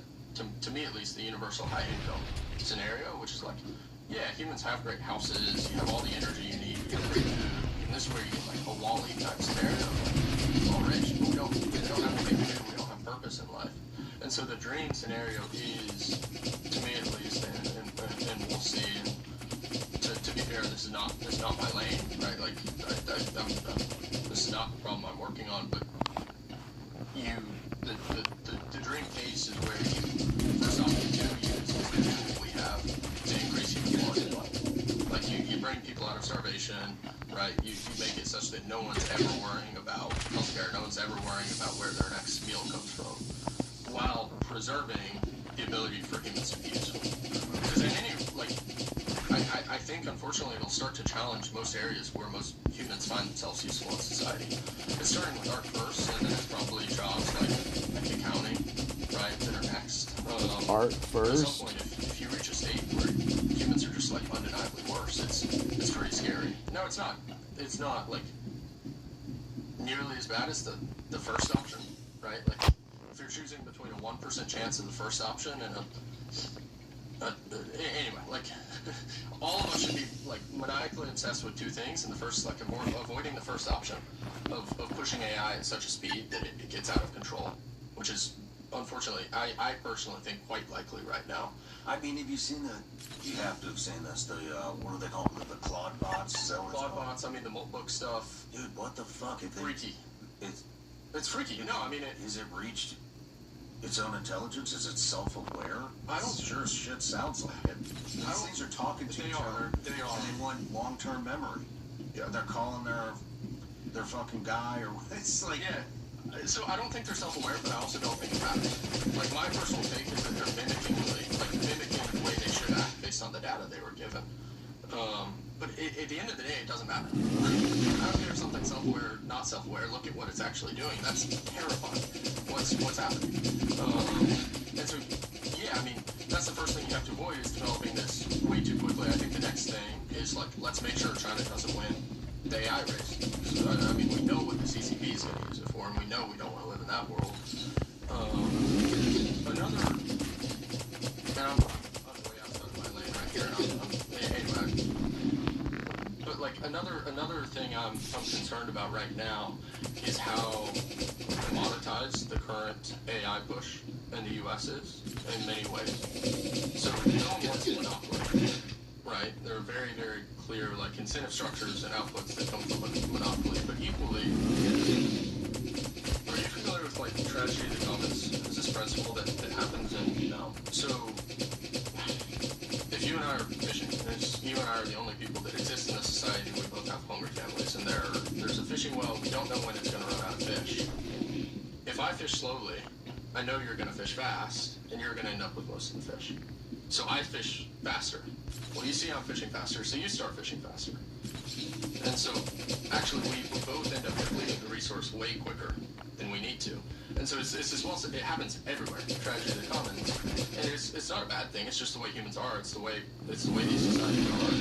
Speaker 19: to me at least, the universal high income scenario, which is like, yeah, humans have great houses, you have all the energy you need, you get great food, and this is where you get like a Wall-E type scenario. We're all rich, but we don't have anything to do, we don't have purpose in life. And so the dream scenario is, to me at least, and we'll see, and to be fair, this is not my lane, right? Like, this is not the problem I'm working on, but the dream case is where you, first off, you do use the tool we have to increase human quality of life. Like, you bring people out of starvation, right? You make it such that no one's ever worrying about healthcare, no one's ever worrying about where their next meal comes from, while preserving the ability for humans to be useful. Because in any, like, I think, unfortunately, it'll start to challenge most areas where most humans find themselves useful in society. It's starting with art first, and then it's probably jobs like accounting, right, that are next.
Speaker 1: Art first?
Speaker 19: At some point, if you reach a state where humans are just, like, undeniably worse, it's pretty scary. No, it's not. It's not, like, nearly as bad as the first option, right? Like, if you're choosing between a 1% chance of the first option and anyway, like, all of us should be, like, maniacally obsessed with two things, and the first, like, avoiding the first option of pushing AI at such a speed that it gets out of control, which is, unfortunately, I personally think quite likely right now.
Speaker 23: I mean, have you seen you have to have seen this, what do they call them, the Claude bots? Is that what
Speaker 19: Claude bots, I mean, the Moltbook stuff.
Speaker 23: Dude, what the fuck?
Speaker 19: Freaky. It's freaky, you know, I mean,
Speaker 23: is it reached its own intelligence? Is it self-aware?
Speaker 19: I don't.
Speaker 23: Sure as shit sounds like it. These things are talking to each other.
Speaker 19: They are.
Speaker 23: And they want long-term memory. Yeah. They're calling their fucking guy, or it's like.
Speaker 19: Yeah. So I don't think they're self-aware, but I also don't think it matters. Like, my personal take is that they're mimicking the way they should act based on the data they were given. But at the end of the day, it doesn't matter. I don't care if something's self-aware or not self-aware. Look at what it's actually doing. That's terrifying. What's happening? And so, yeah, I mean, that's the first thing you have to avoid is developing this way too quickly. I think the next thing is, like, let's make sure China doesn't win the AI race. So, I mean, we know what the CCP is going to use it for, and we know we don't want to live in that world. Another, and I'm way outside of my lane right here. Anyway, but like another thing I'm concerned about right now is how commoditized the current AI push in the U.S. is in many ways. So no one wants a monopoly, right? There are very, very clear like incentive structures and outputs that come from a monopoly, but equally, are you familiar with like tragedy of the commons? Is this principle that happens in, so if you and I are fishing, you and I are the only people that exist in this society, we both have hungry families, and there's a fishing well, we don't know when it's going to run out of fish. If I fish slowly, I know you're going to fish fast, and you're going to end up with most of the fish. So I fish faster. Well, you see I'm fishing faster, so you start fishing faster. And so, actually, we both end up depleting the resource way quicker than we need to. And so it's as well, it happens everywhere, tragedy of the commons. And it's not a bad thing, it's just the way humans are, it's the way these societies are.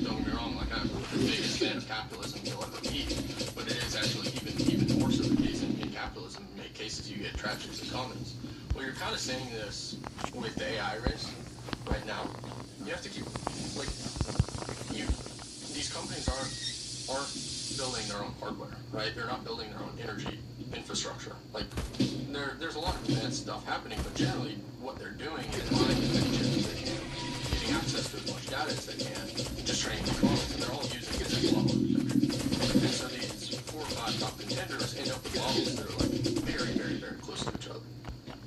Speaker 19: Don't get me wrong, like, I'm the biggest fan of capitalism you'll ever be, but it is actually even more so the case kind of saying this with the AI race right now. You have to keep, like, these companies aren't building their own hardware, right? They're not building their own energy infrastructure. Like, there's a lot of advanced stuff happening, but generally what they're doing is mining as many chips as they can, getting access to as much data as they can, just training these models, and they're all using the same model architecture. And so these 4 or 5 top contenders end up with models that are like very, very, very close to each other.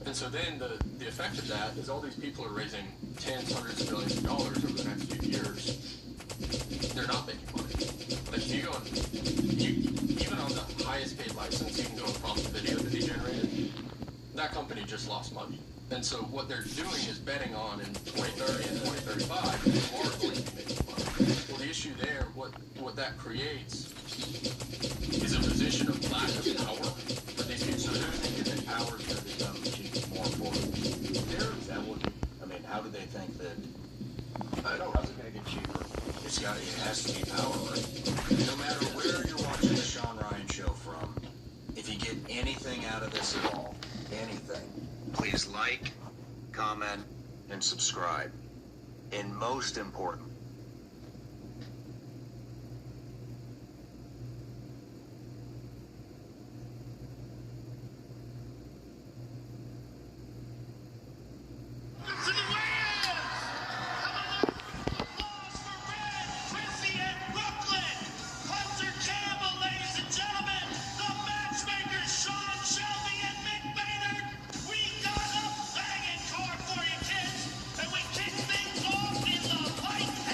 Speaker 19: And so then the effect of that is all these people are raising tens, hundreds of billions of dollars over the next few years. They're not making money. Like, if you go on, even on the highest paid license, you can go and prompt the video that he generated. That company just lost money. And so what they're doing is betting on in 2030 and 2035, they are going to be making money. Well, the issue there, what that creates is a position of lack of power for these people. So they're thinking that power is going to become more important.
Speaker 23: That would, I mean, how do they think that? I don't know. How's it going to get cheaper? It has to be power, right? No matter where you're watching the Sean Ryan show from, if you get anything out of this at all, anything, please like, comment, and subscribe. And most important,
Speaker 15: And we kick things off in the White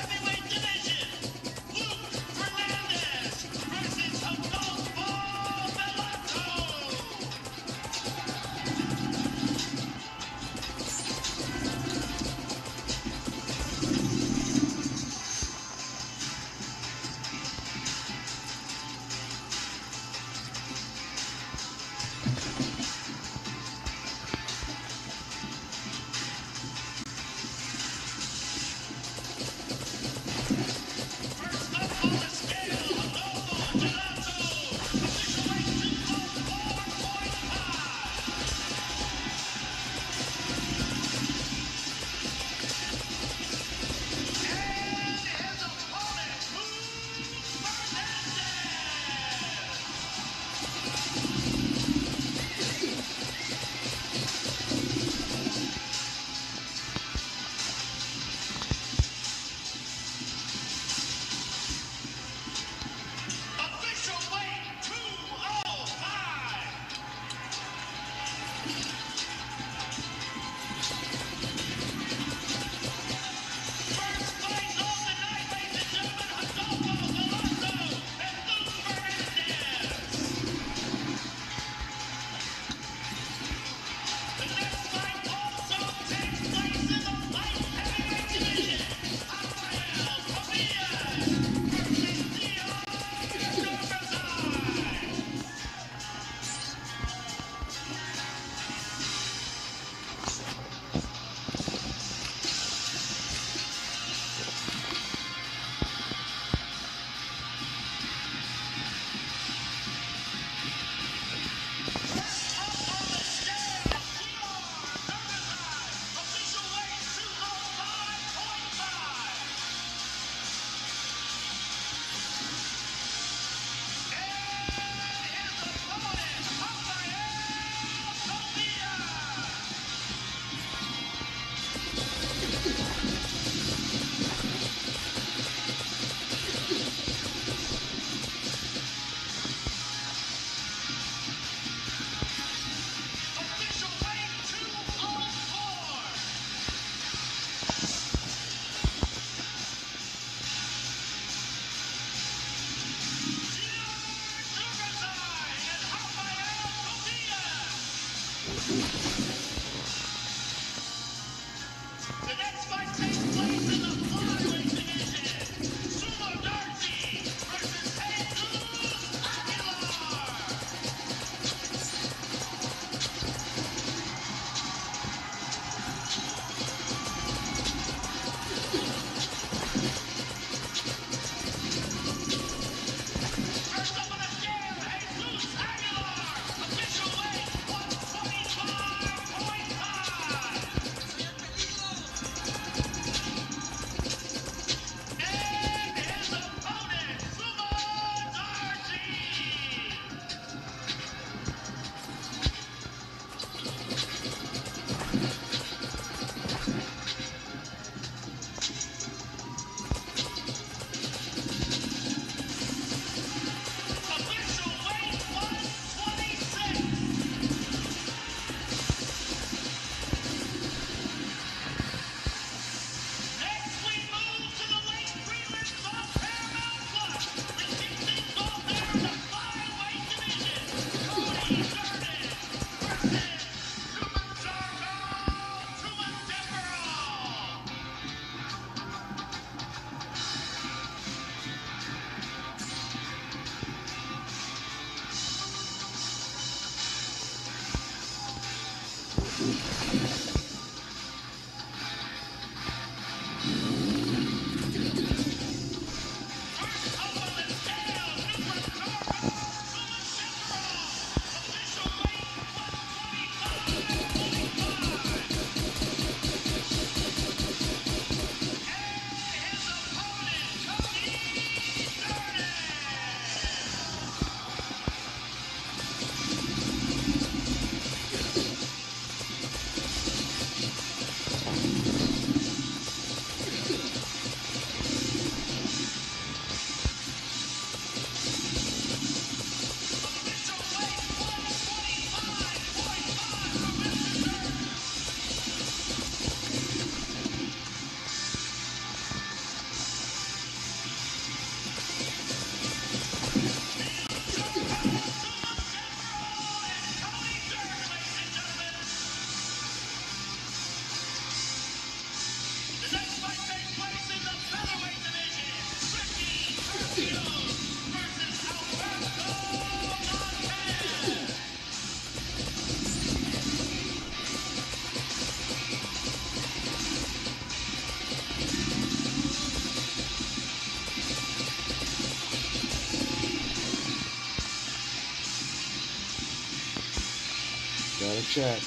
Speaker 1: Gotta check.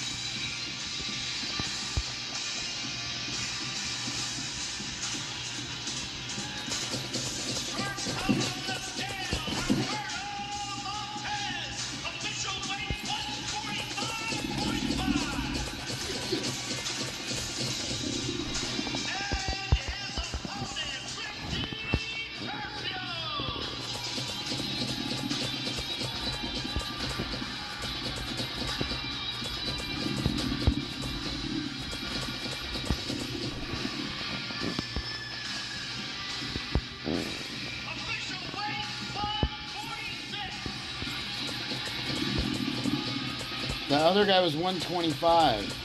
Speaker 1: The other guy was 125.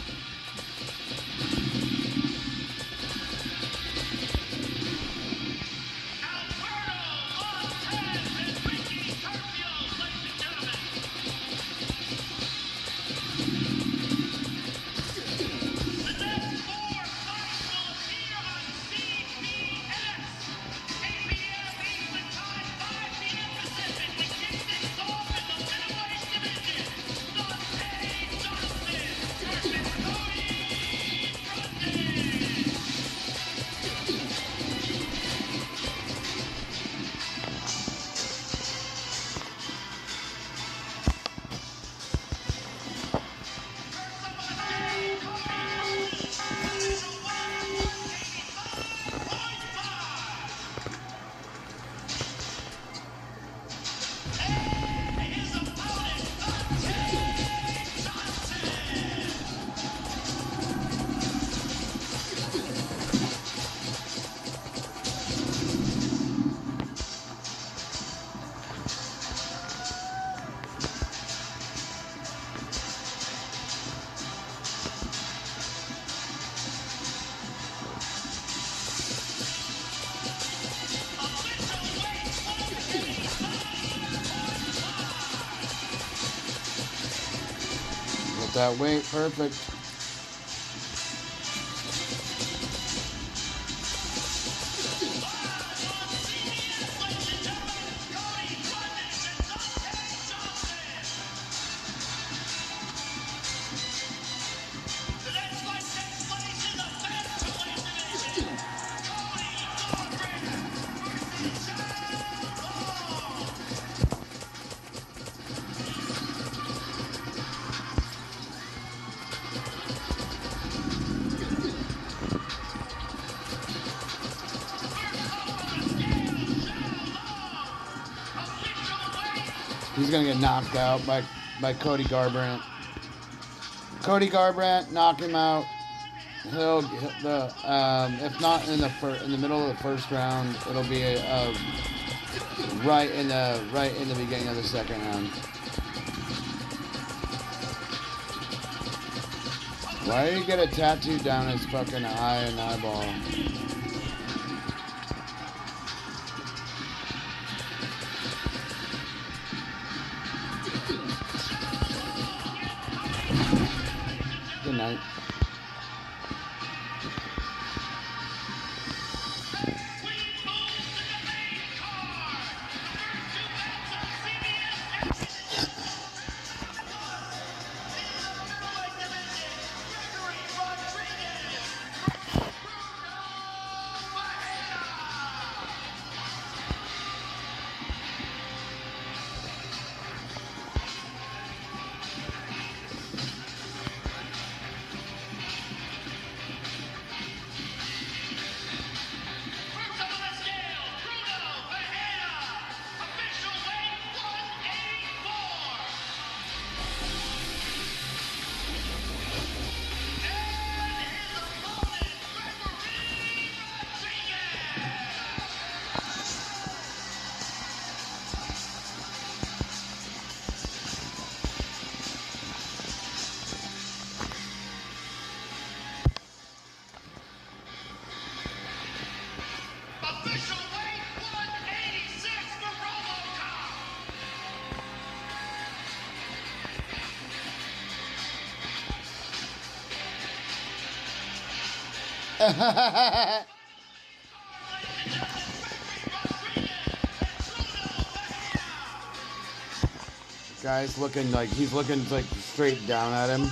Speaker 1: That weight, perfect. He's gonna get knocked out by Cody Garbrandt. Cody Garbrandt, knock him out. He'll if not in the middle of the first round, it'll be right in the beginning of the second round. Why do you get a tattoo down his fucking eye and eyeball? night. Guy's looking like he's looking like straight down at him.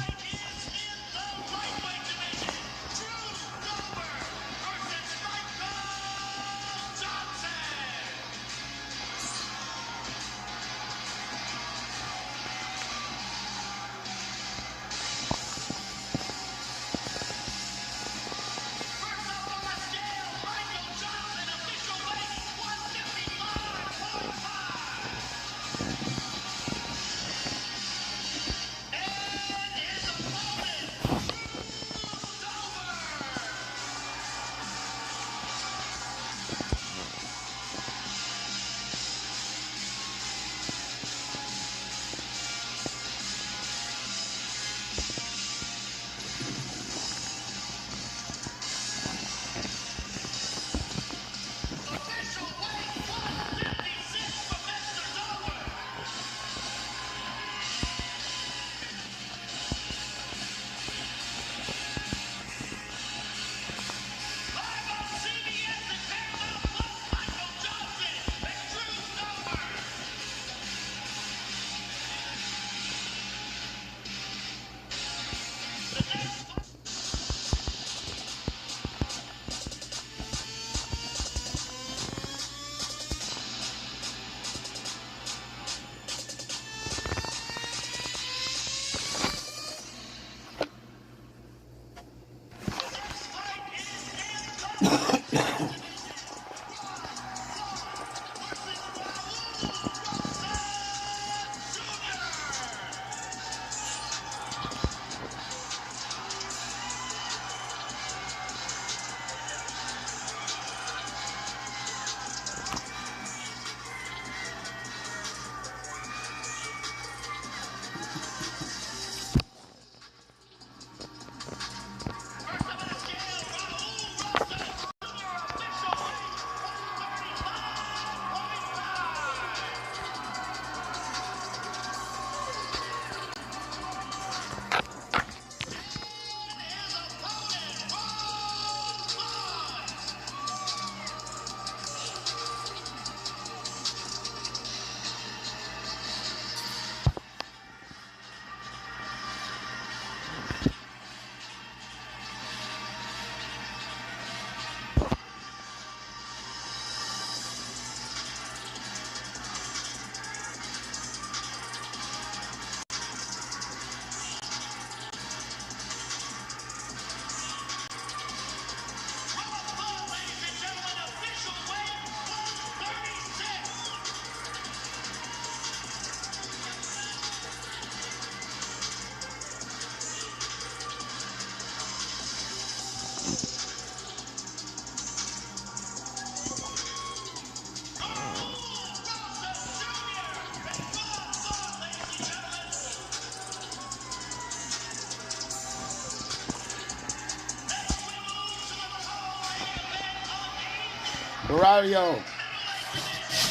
Speaker 1: Radio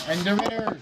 Speaker 1: and the winner.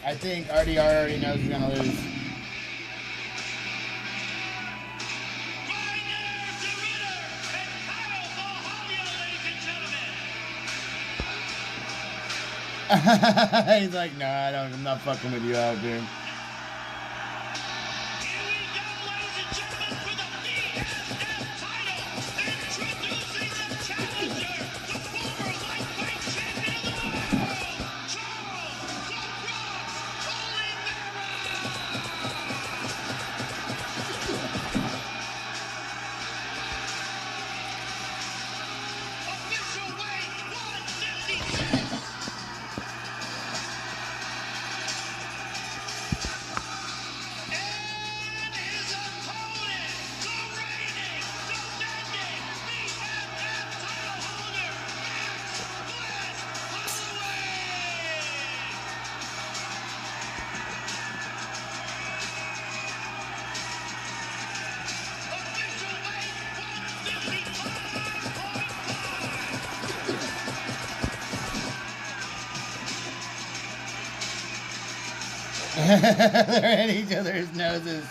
Speaker 1: I think RDR already knows he's gonna lose. He's like, no, I'm not fucking with you out there. They're at each other's noses.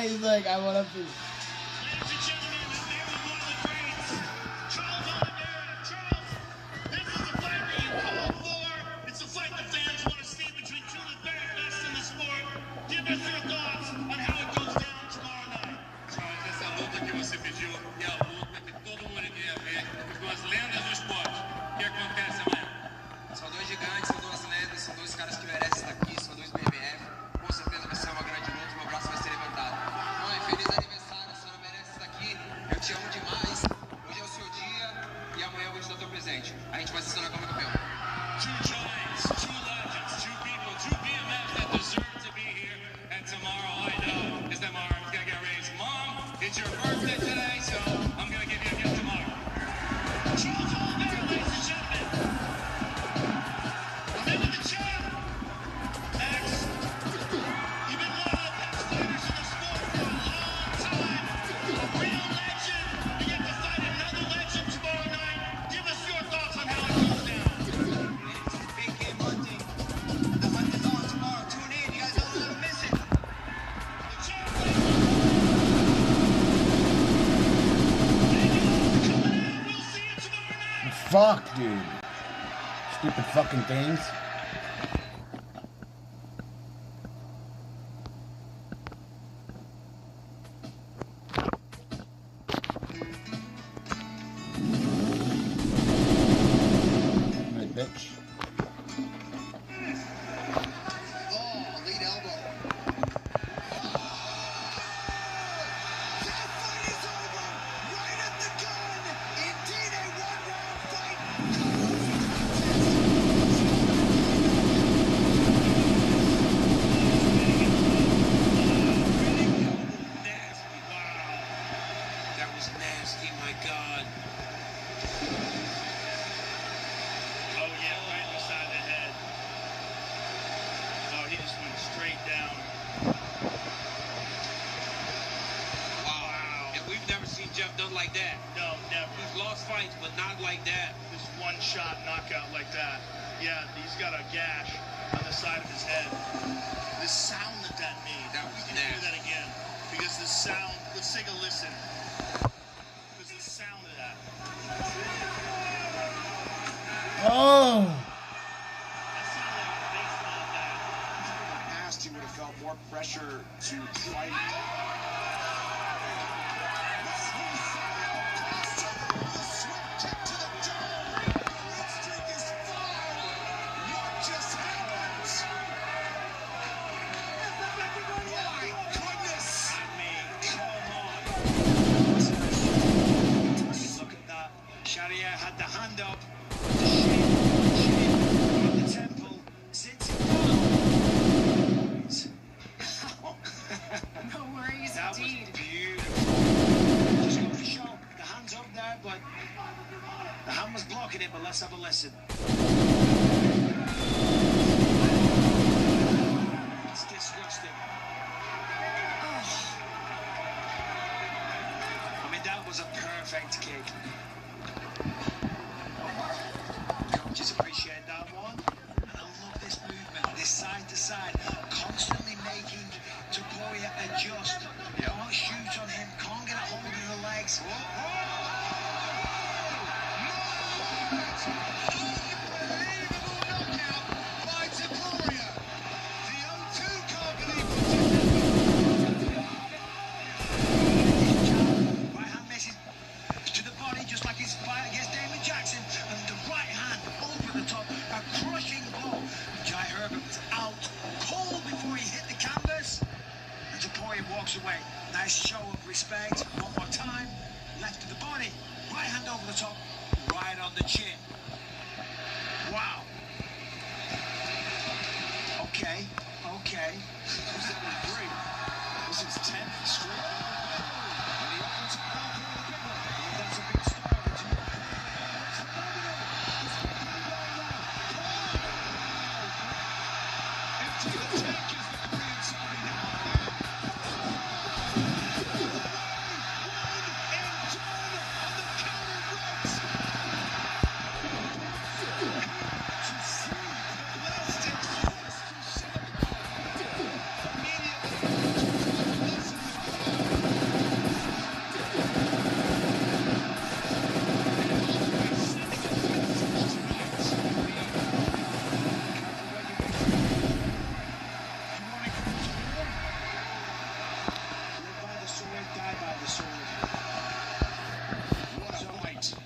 Speaker 1: He's like, I want to. Fuck, dude. Stupid fucking things. Right, bitch.
Speaker 17: Oh, lead elbow. That fight is over. Right at the gun. Indeed, a one-round fight.
Speaker 15: That was nasty, my God.
Speaker 11: Oh yeah, right in the side of the head. Oh, he just went straight down.
Speaker 15: Wow. And we've never seen Jeff done like that.
Speaker 11: No, never.
Speaker 15: He's lost fights, but not like that.
Speaker 11: This one-shot knockout like that. Yeah, he's got a gash on the side of his head. The sound that made.
Speaker 15: That was
Speaker 11: we can hear
Speaker 15: nasty.
Speaker 11: that again. Because the sound, let's take a listen. Because the sound of that.
Speaker 1: Oh!
Speaker 17: Past, he would have felt more pressure to fight.
Speaker 15: Look at that. Sharia had the hand up. The temple. Sits down. No worries. That at it, but let's have a listen. It's disgusting. I mean, that was a perfect kick. Coaches appreciate that one. And I love this movement, this side to side, constantly making Taporia adjust. Can't shoot on him, can't get a hold of the legs. Away. Nice show of respect. One more time. Left to the body. Right hand over the top. Right on the chin. Wow. Okay. Okay. This is 10th straight. And the offensive foul for the big one. That's a big start. Into the tank is the Korean side now.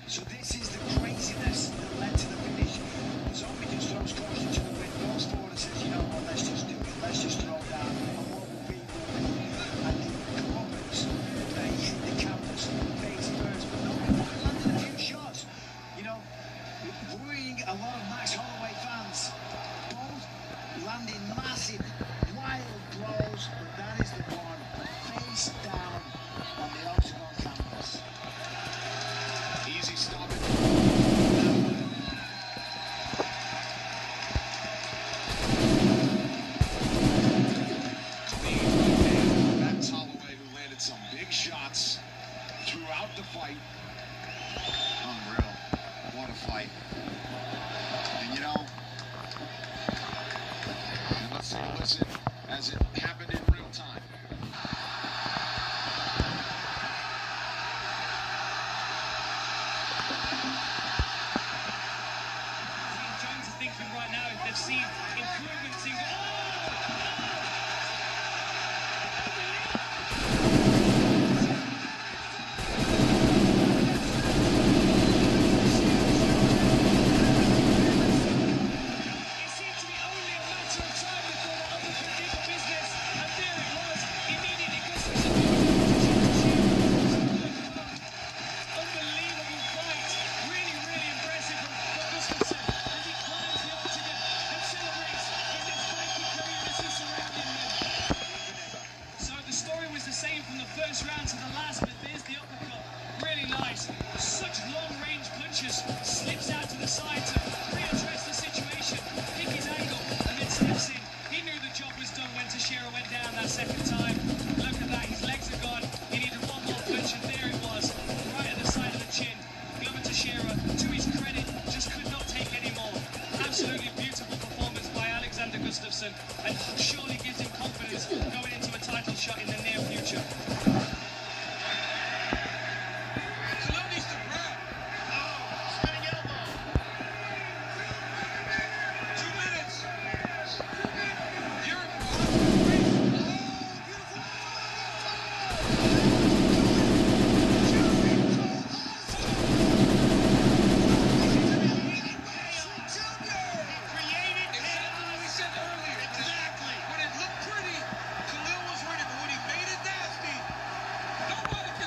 Speaker 15: So this is the craziness that led to the finish. Zombie just throws caution to the wind, goes forward and says, you know what, let's just do it. Let's just throw down. And what will people do? And the Roberts, they hit the canvas, face first, but nobody landed a few shots. You know, worrying a lot of Max Holloway fans. Both landing massive, wild blows, but that is the one face down on the octagon canvas. Easy stop. That's Holloway, who landed some big shots throughout the fight. Unreal. What a fight. And you know, and let's take a listen as it happened in real time.
Speaker 6: Jones are thinking right now if they've seen improvements in. From the first round to the last, but there's the uppercut. Really nice. Such long-range punches. Slips out to the side to readdress the situation, pick his angle, and then steps in. He knew the job was done when Teixeira went down that second time. Look at that, his legs are gone. He needed one more punch, and there it was, right at the side of the chin. Glover Teixeira, to his credit, just could not take any more. Absolutely beautiful performance by Alexander Gustafsson, and surely gives him confidence going into a title shot in the near future.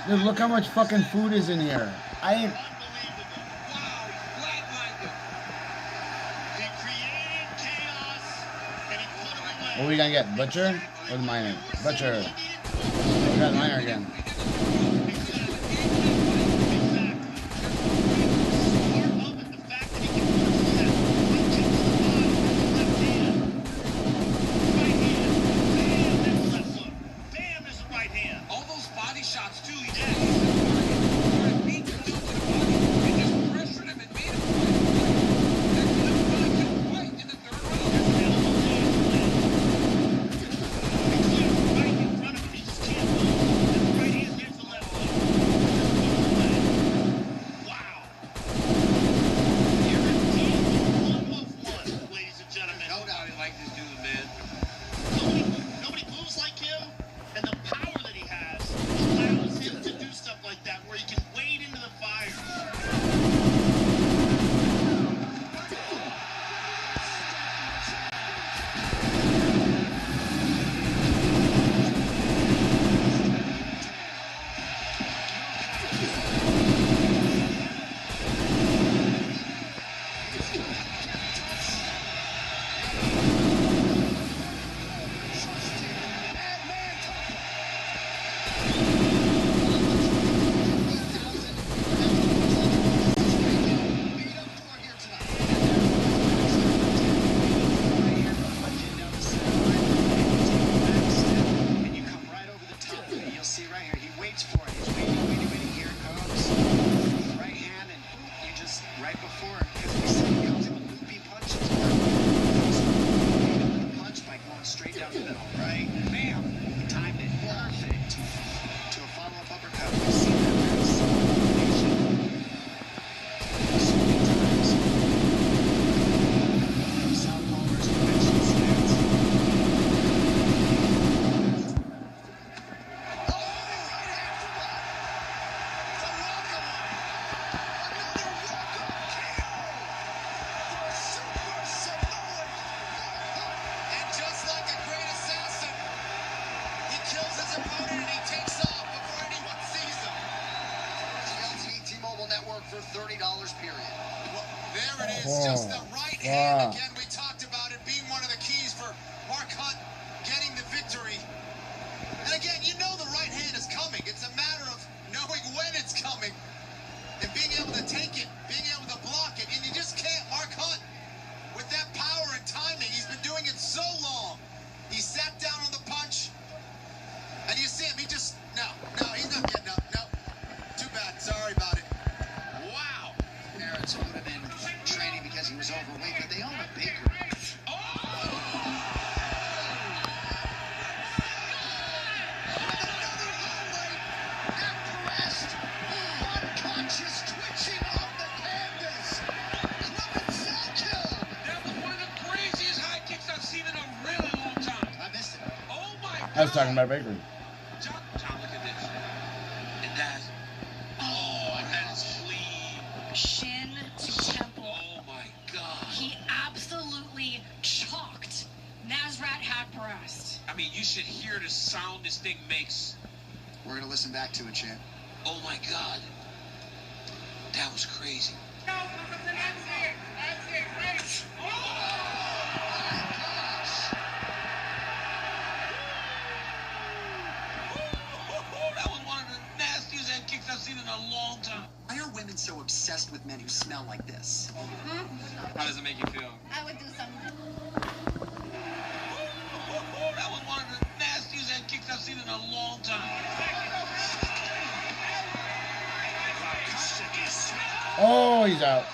Speaker 1: Dude, look how much fucking food is in here. I ain't... What are we gonna get? Butcher? Or the miner? Butcher. We got miner again.
Speaker 15: straight down the middle, right? Bam! He timed it perfect to a follow-up uppercut. We've seen that kind of solid combination so many times. Southpaw versus conventional stance.
Speaker 3: And just like a great assassin, he kills his opponent and he takes off before anyone sees him. TLT T-Mobile Network for $30 period. Well, there it is, just the right hand. Again, we talked about it being one of the keys for Mark Hunt getting the victory. And again, you know the right hand is coming. It's a matter of knowing when it's coming and being able to take it, being able to block it. And you just can't, Mark Hunt. With that power and timing, he's been doing it so long. He sat down on the punch, and you see him, he just, no, he's not getting up, no. Too bad, sorry about it. Wow.
Speaker 15: Parents would have been training because he was overweight, but they own a bakery. Unconscious twitching off the canvas.
Speaker 3: That was one of the craziest high kicks I've seen in a really long time.
Speaker 15: I missed it.
Speaker 3: Oh my God.
Speaker 1: I was talking about bakery.
Speaker 3: John, look at this. And that's, and that is clean.
Speaker 20: Shin to temple.
Speaker 3: Oh my God.
Speaker 20: He absolutely chalked Nasrat Haqparast.
Speaker 3: I mean, you should hear the sound this thing makes.
Speaker 15: We're going to listen back to it, champ.
Speaker 3: Oh my God. That was crazy. That was one of the nastiest head kicks I've seen in a long time.
Speaker 15: Why are women so obsessed with men who smell like this?
Speaker 3: How does it make you feel?
Speaker 16: I would do something.
Speaker 3: That was one of the nastiest head kicks I've seen in a long time.
Speaker 1: Oh, he's out.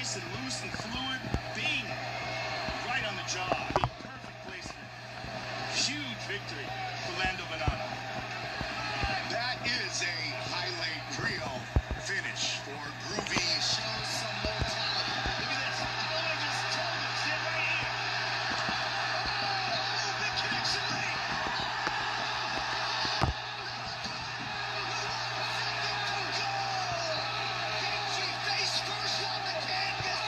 Speaker 8: nice and loose and fluid. Bing! Right on the jaw. Perfect placement. Huge victory for Lando Banana.
Speaker 3: That is a highlight reel finish for Groovy. Shows some mortality. Look at this. Oh, I just told him. Sit right here. Oh, big connection late. Face first on the canvas.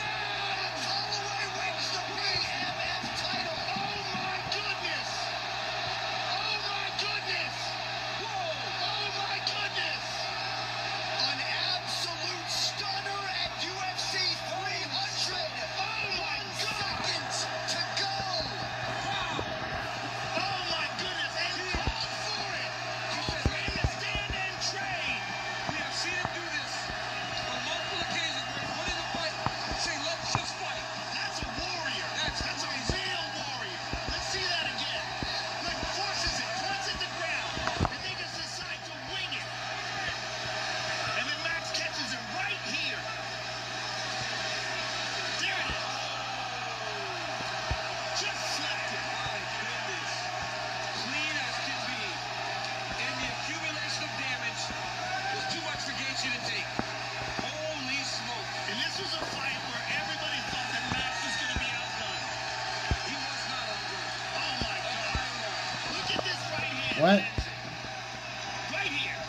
Speaker 3: Holloway wins the BMF title. Oh my goodness. Oh my goodness. Whoa. Oh my goodness. An absolute stunner at UFC 300. Oh my God. 1 second to go. Wow. Oh my goodness. And he called for it. Called for him to stand and trade. We have seen him do this on multiple occasions where he's winning the fight. Say, let's just fight. That's a warrior. That's a real warrior. Let's see that again. Like forces it, points at the ground, and they just decide to wing it. And then Max catches him right here. There it is. Just slapped it. My goodness. Clean as can be. And the accumulation of damage was too much for Gaethje to take. Holy smoke. And this was a fight where everybody thought that Max was going to be outdone. He was not outdone. Oh my God. Look at this right hand.
Speaker 1: What?
Speaker 3: Right here.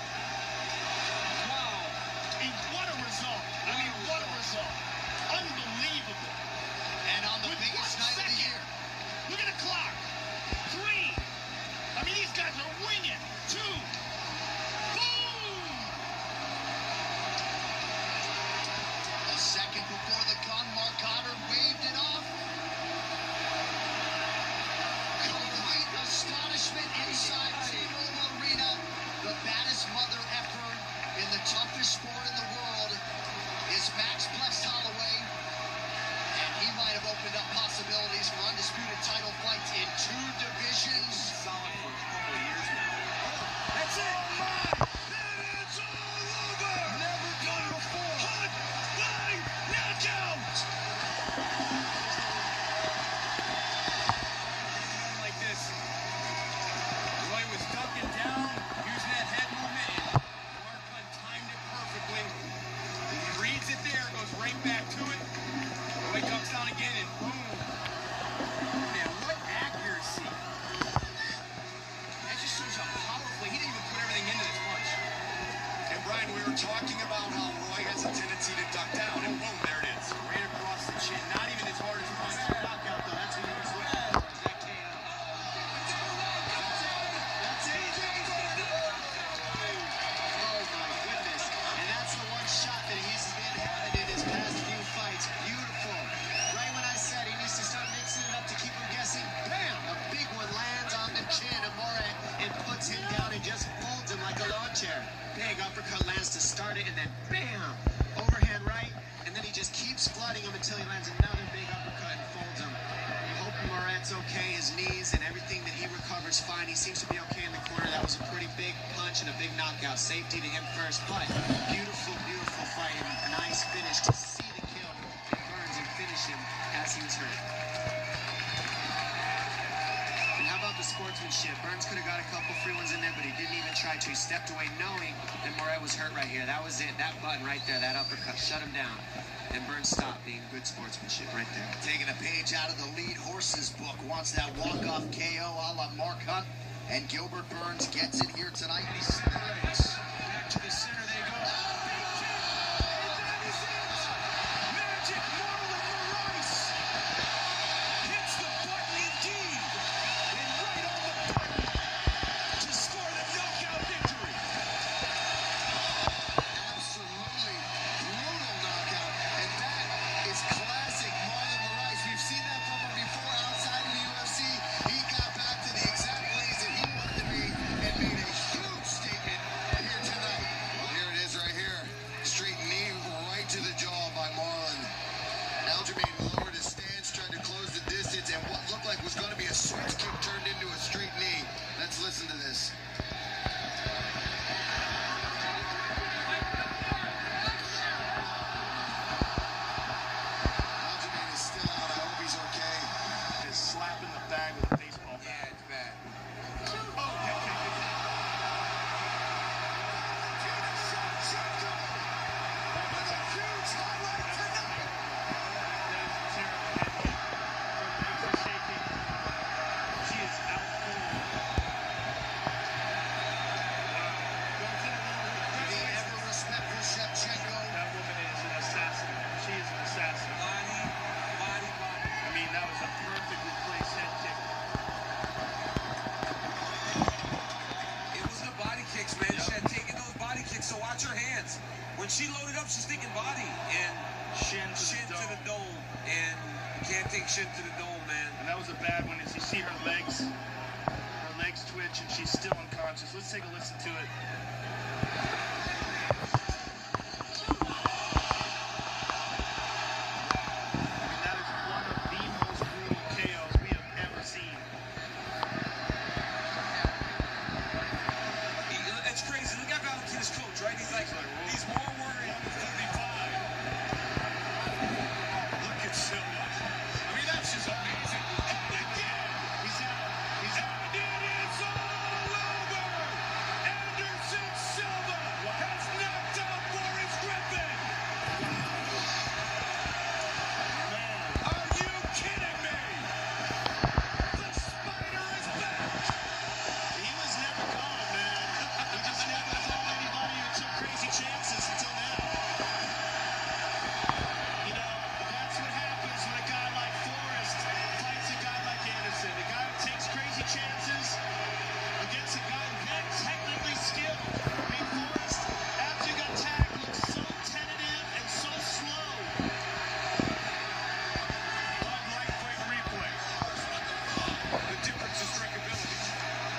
Speaker 3: Wow. And what a result. I mean, what a result. Unbelievable. And on the biggest night of the year. Look at the clock. 3. I mean, these guys are winging. 2. Boom! A second before the gun, Mark Goddard waved it off. Complete astonishment inside Team
Speaker 18: fine. He seems to be okay in the corner. That was a pretty big punch and a big knockout. Safety to him first, but beautiful, beautiful fight and nice finish to see the kill and Burns and finish him as he was hurt. And how about the sportsmanship? Burns could have got a couple free ones in there, but he didn't even try to. He stepped away knowing that Moret was hurt right here. That was it. That button right there, that uppercut, shut him down. And Burns stopped, being good sportsmanship right there.
Speaker 3: Taking a page out of the lead horse's book. Wants that walk-off KO a la Mark Hunt. And Gilbert Burns gets it here tonight. He slides.
Speaker 8: Back to the center they go. Magic Marlon Moraes hits the button indeed. And right on the button to score the knockout victory.
Speaker 3: Absolutely brutal knockout. And that is classic Marlon Moraes. We've seen that from him before outside of the UFC. He got back to the exact place that he wanted to be and made a huge statement here tonight. Well, here it is right here. Straight knee right to the jaw by Marlon. Aljamain lowered his stance, tried to close the distance, and what looked like was going to be a switch kick turned into a straight knee. Let's listen to this. Aljamain is still out. I hope he's okay.
Speaker 8: Just slapping the bag with a baseball bat.
Speaker 3: Yeah, it's bad. The ever-respectful Shevchenko.
Speaker 8: That woman is an assassin. She is an assassin. I mean, that was a perfectly placed head kick.
Speaker 5: It was the body kicks, man. She had taken those body kicks, so watch her hands. When she loaded up, she's thinking body and
Speaker 8: Shin
Speaker 5: to the dome. And you can't take shin to the dome, man.
Speaker 8: And that was a bad one. As you see her legs twitch, and she's still unconscious. Let's take a listen to it. That is one of the most brutal KOs we have ever seen.
Speaker 5: It's crazy. Look at Valentina's coach, right? He's like, he's more worried.
Speaker 8: 35. Look at Silva. I mean, that's just amazing. And again, he's out. He's out. And it's all over. Anderson Silva has knocked out Boris Griffin. Man, are you kidding me? The Spider is back. He was never gone, man. He just never told anybody who took crazy chances until now. You know, that's what happens when a guy like Forrest fights a guy like Anderson. A guy who takes crazy chances against a guy that's technically skilled. I mean, Forrest, after he got tagged, looked so tentative and so slow. Unlike quick replay. The difference is drinkability.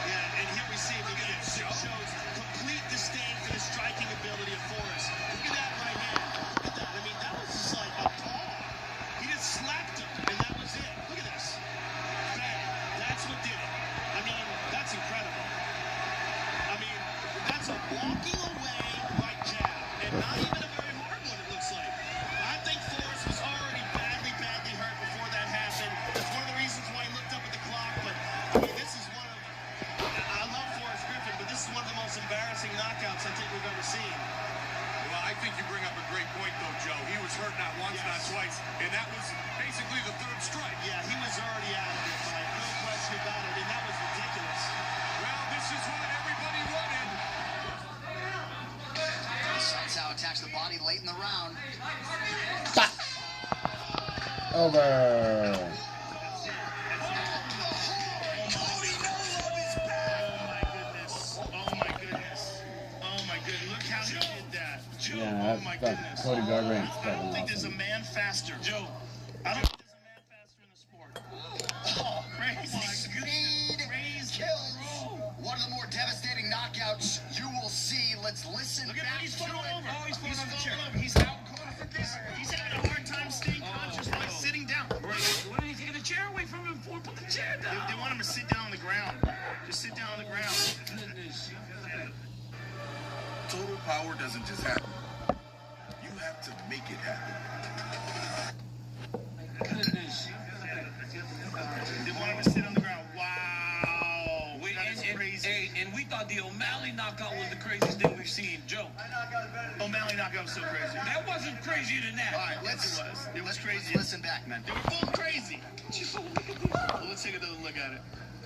Speaker 8: Yeah, and here we see, look at this. It shows complete disdain for the striking ability of Forrest. Look at that right hand. Look at that. I mean, that was just like a paw. He just slapped him, and that was it. Look at this. Bang. That's what did it. I mean, that's incredible. I mean, that's a walking away right jab, and not even a very hard one, it looks like. I think Forrest was already badly, badly hurt before that happened. That's one of the reasons why he looked up at the clock, but I mean, this is one of, I love Forrest Griffin, but this is one of the most embarrassing knockouts I think we've ever seen.
Speaker 21: Well, I think you bring up a great point, though, Joe. He was hurt not once, not twice, and that was basically the third strike.
Speaker 8: Yeah, he was already out of it, Mike. No question about it, and that was ridiculous.
Speaker 21: Well, this is what everybody wanted.
Speaker 3: Southside attacks the body late in the round.
Speaker 1: Over.
Speaker 8: Oh my goodness. Look how he did that. Joe,
Speaker 1: Yeah,
Speaker 8: oh my
Speaker 1: that's
Speaker 8: goodness.
Speaker 1: Cody Garbrandt's
Speaker 8: I don't
Speaker 1: fucking
Speaker 8: think there's a
Speaker 1: awesome.
Speaker 8: man faster. Joe, I don't think there's a man faster in the sport. Oh, crazy.
Speaker 3: Speed kills. One of the more devastating knockouts you will see. Let's listen
Speaker 8: Look at
Speaker 3: back
Speaker 8: how he's
Speaker 3: to
Speaker 8: falling
Speaker 3: it.
Speaker 8: over. Oh, he's falling on the chair. He's out cold with this. He's having a hard time staying conscious by sitting down. What are you taking the chair away from him for? Put the chair down. They want him to sit down on the ground. Just sit down.
Speaker 21: power doesn't just happen. You have to make it happen.
Speaker 15: Goodness. They want him to sit on the ground. Wow. That's crazy.
Speaker 8: And we thought the O'Malley knockout was the craziest thing we've seen, Joe.
Speaker 15: O'Malley knockout was so crazy.
Speaker 8: That wasn't crazier than that.
Speaker 15: All right, it was crazy.
Speaker 8: Listen back, man.
Speaker 15: They were both crazy. Well, let's take another look at it. Oh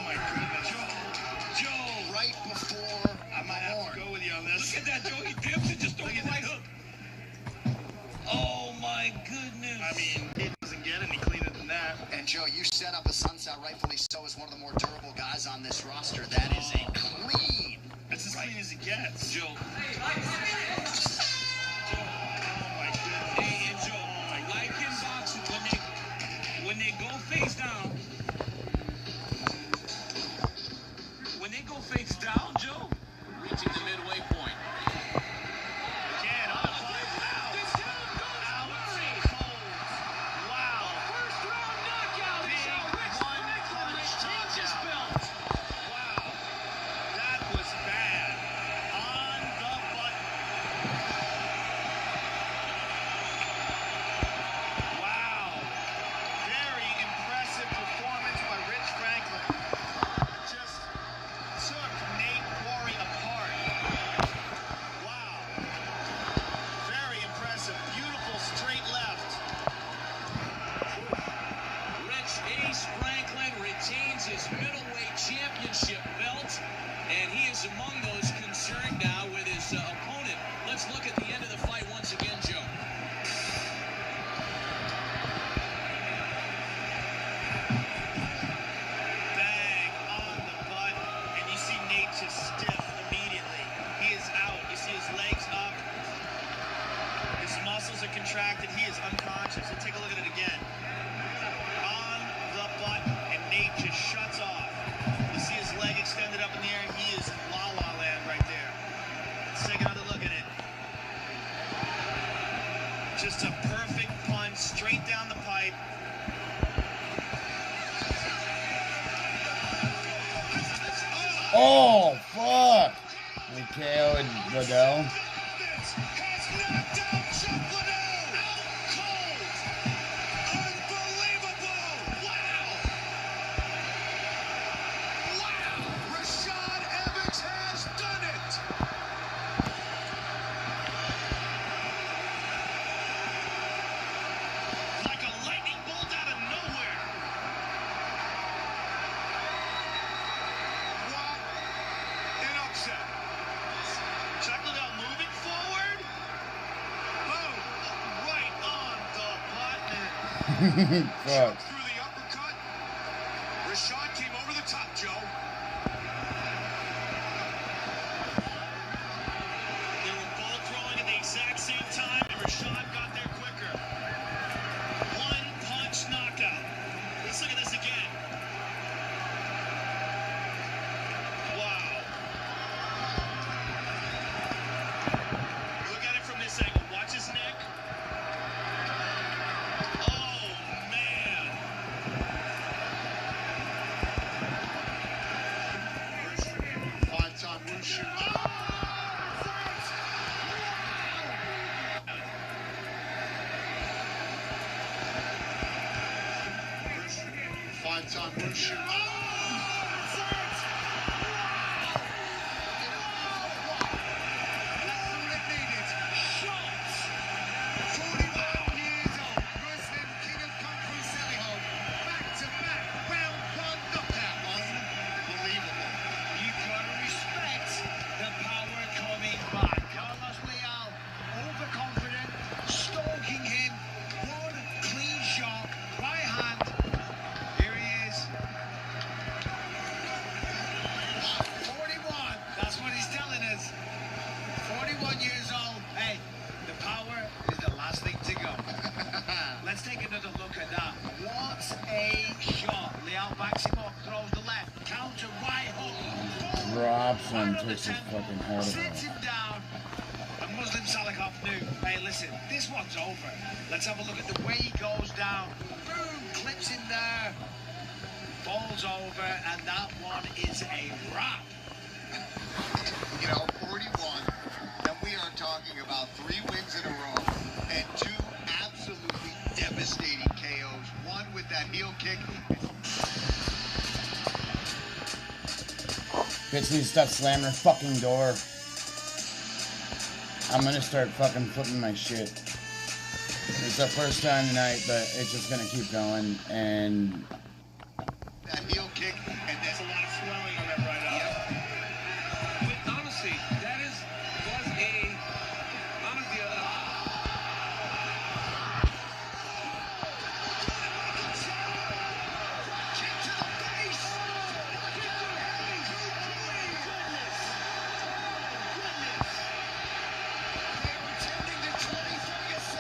Speaker 15: my goodness, Joe, right before I might have to go with you on this.
Speaker 8: Look at that, Joe. He dips and just throws the right hook. Oh my goodness.
Speaker 15: I mean, it doesn't get any cleaner than that.
Speaker 3: And Joe, you set up a sunset, rightfully so, as one of the more durable guys on this roster. That is a clean.
Speaker 15: That's as clean as it gets.
Speaker 8: Joe. When they go face down, Joe, reaching the midway point.
Speaker 15: Again, on the fight. Wow.
Speaker 6: First round knockout.
Speaker 15: Big one-punch knockout. Wow. That was bad. On the button. Wow. Very impressive performance by Rich Franklin. Just took Nate Quarry apart. Wow. Very impressive. Beautiful straight left.
Speaker 8: Rich Ace Franklin retains his middleweight championship belt, and he is among those concerned now with his opponent. Let's look at the end of the fight once again, Joe.
Speaker 15: Bang on the butt, and you see Nate just stiff immediately. He is out. You see his legs up. His muscles are contracted. He is unconscious. So take a look at it again. On the butt, and Nate just shuts off. You see his leg extended up in the air. He is in la-la land right there. Let's take another look at it. Just a perfect punch straight down the pipe.
Speaker 1: Oh, fuck. They KO'd Ldoe.
Speaker 21: Rashad Evans has done it.
Speaker 15: Like a lightning bolt out of nowhere.
Speaker 21: What an upset.
Speaker 15: Check it out, moving forward. Boom. Right on the button.
Speaker 1: Fuck.
Speaker 21: Through the uppercut. Rashad came over the top, Joe.
Speaker 15: They were both throwing at the exact same time, and Rashad got there quicker. One punch knockout. Let's look at this again. Wow. Look at it from this angle. Watch his neck. Oh, man.
Speaker 21: Five-time wushu. Five-time wushu.
Speaker 15: You gotta respect the power coming back. Carlos Leal, overconfident, stalking him. One clean shot, right hand. Here he is. 41. That's what he's telling us. 41 years old. Hey, the power is the last thing to go. Let's take another look at that. What a shot. Leal backs him up, throws the left, counter right hook.
Speaker 1: Drops him, takes his fucking head
Speaker 15: Sits
Speaker 1: off.
Speaker 15: him down. And Muslim Salikov knew, hey, listen, this one's over. Let's have a look at the way he goes down. Boom, slips in there, falls over, and that one is a wrap.
Speaker 3: You know, 41, and we are talking about 3 wins in a row and 2 absolutely devastating KOs. One with that heel kick.
Speaker 1: Bitch needs to stop slamming her fucking door. I'm gonna start fucking flipping my shit. It's the first time tonight, but it's just gonna keep going, and...
Speaker 3: That heel kick, and there's a lot of swelling on that right eye.
Speaker 5: But honestly, that was honestly
Speaker 15: Kick to the face. They're pretending to Tony Ferguson.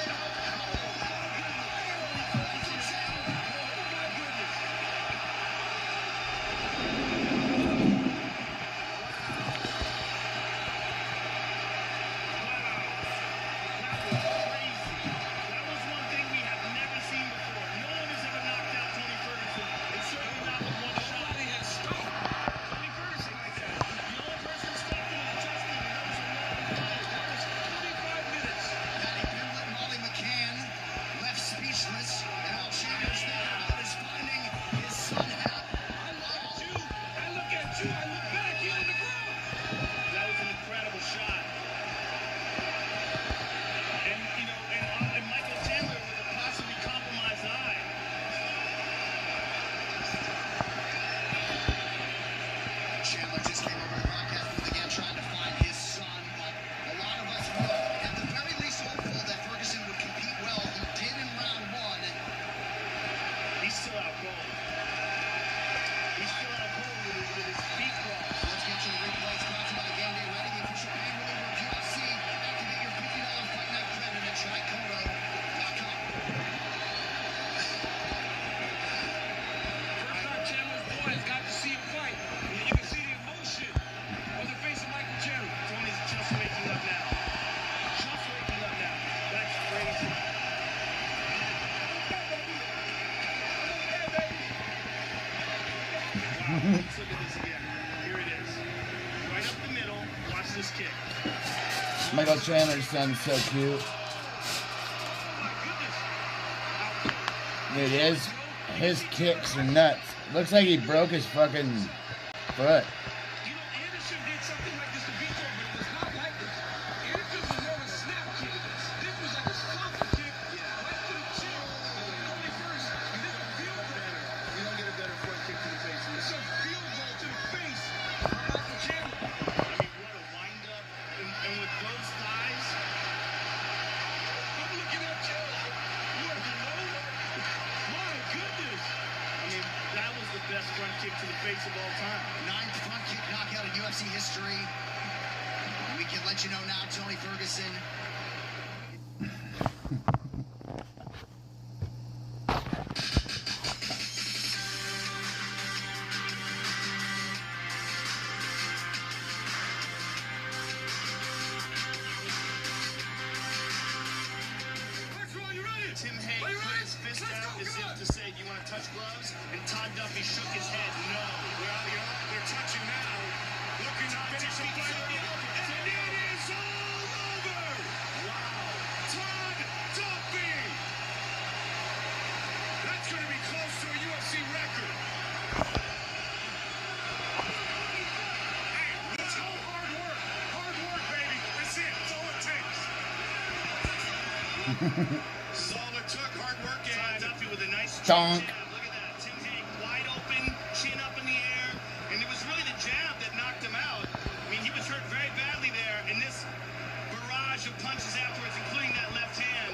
Speaker 21: Let's look at this again. Here it is. Right up the middle. Watch this kick.
Speaker 1: Michael Chandler's son's so cute. Dude, his kicks are nuts. Looks like he broke his fucking foot.
Speaker 21: Tim Hague put his fist out as if to say, do you want to touch gloves? And Todd Duffy shook his head, no. Well, they're touching now. Looking to finish the fight. And it is all over! Wow. Todd Duffy! That's going to be close to a UFC record. Hey, it's all hard work. Hard work, baby. That's it. That's all it takes. That's all it took. Hard work. Todd Duffy with a nice
Speaker 1: Donk.
Speaker 21: jab. Look at that. Tim Hague wide open, chin up in the air. And it was really the jab that knocked him out. I mean, he was hurt very badly there. And this barrage of punches afterwards, including that left hand.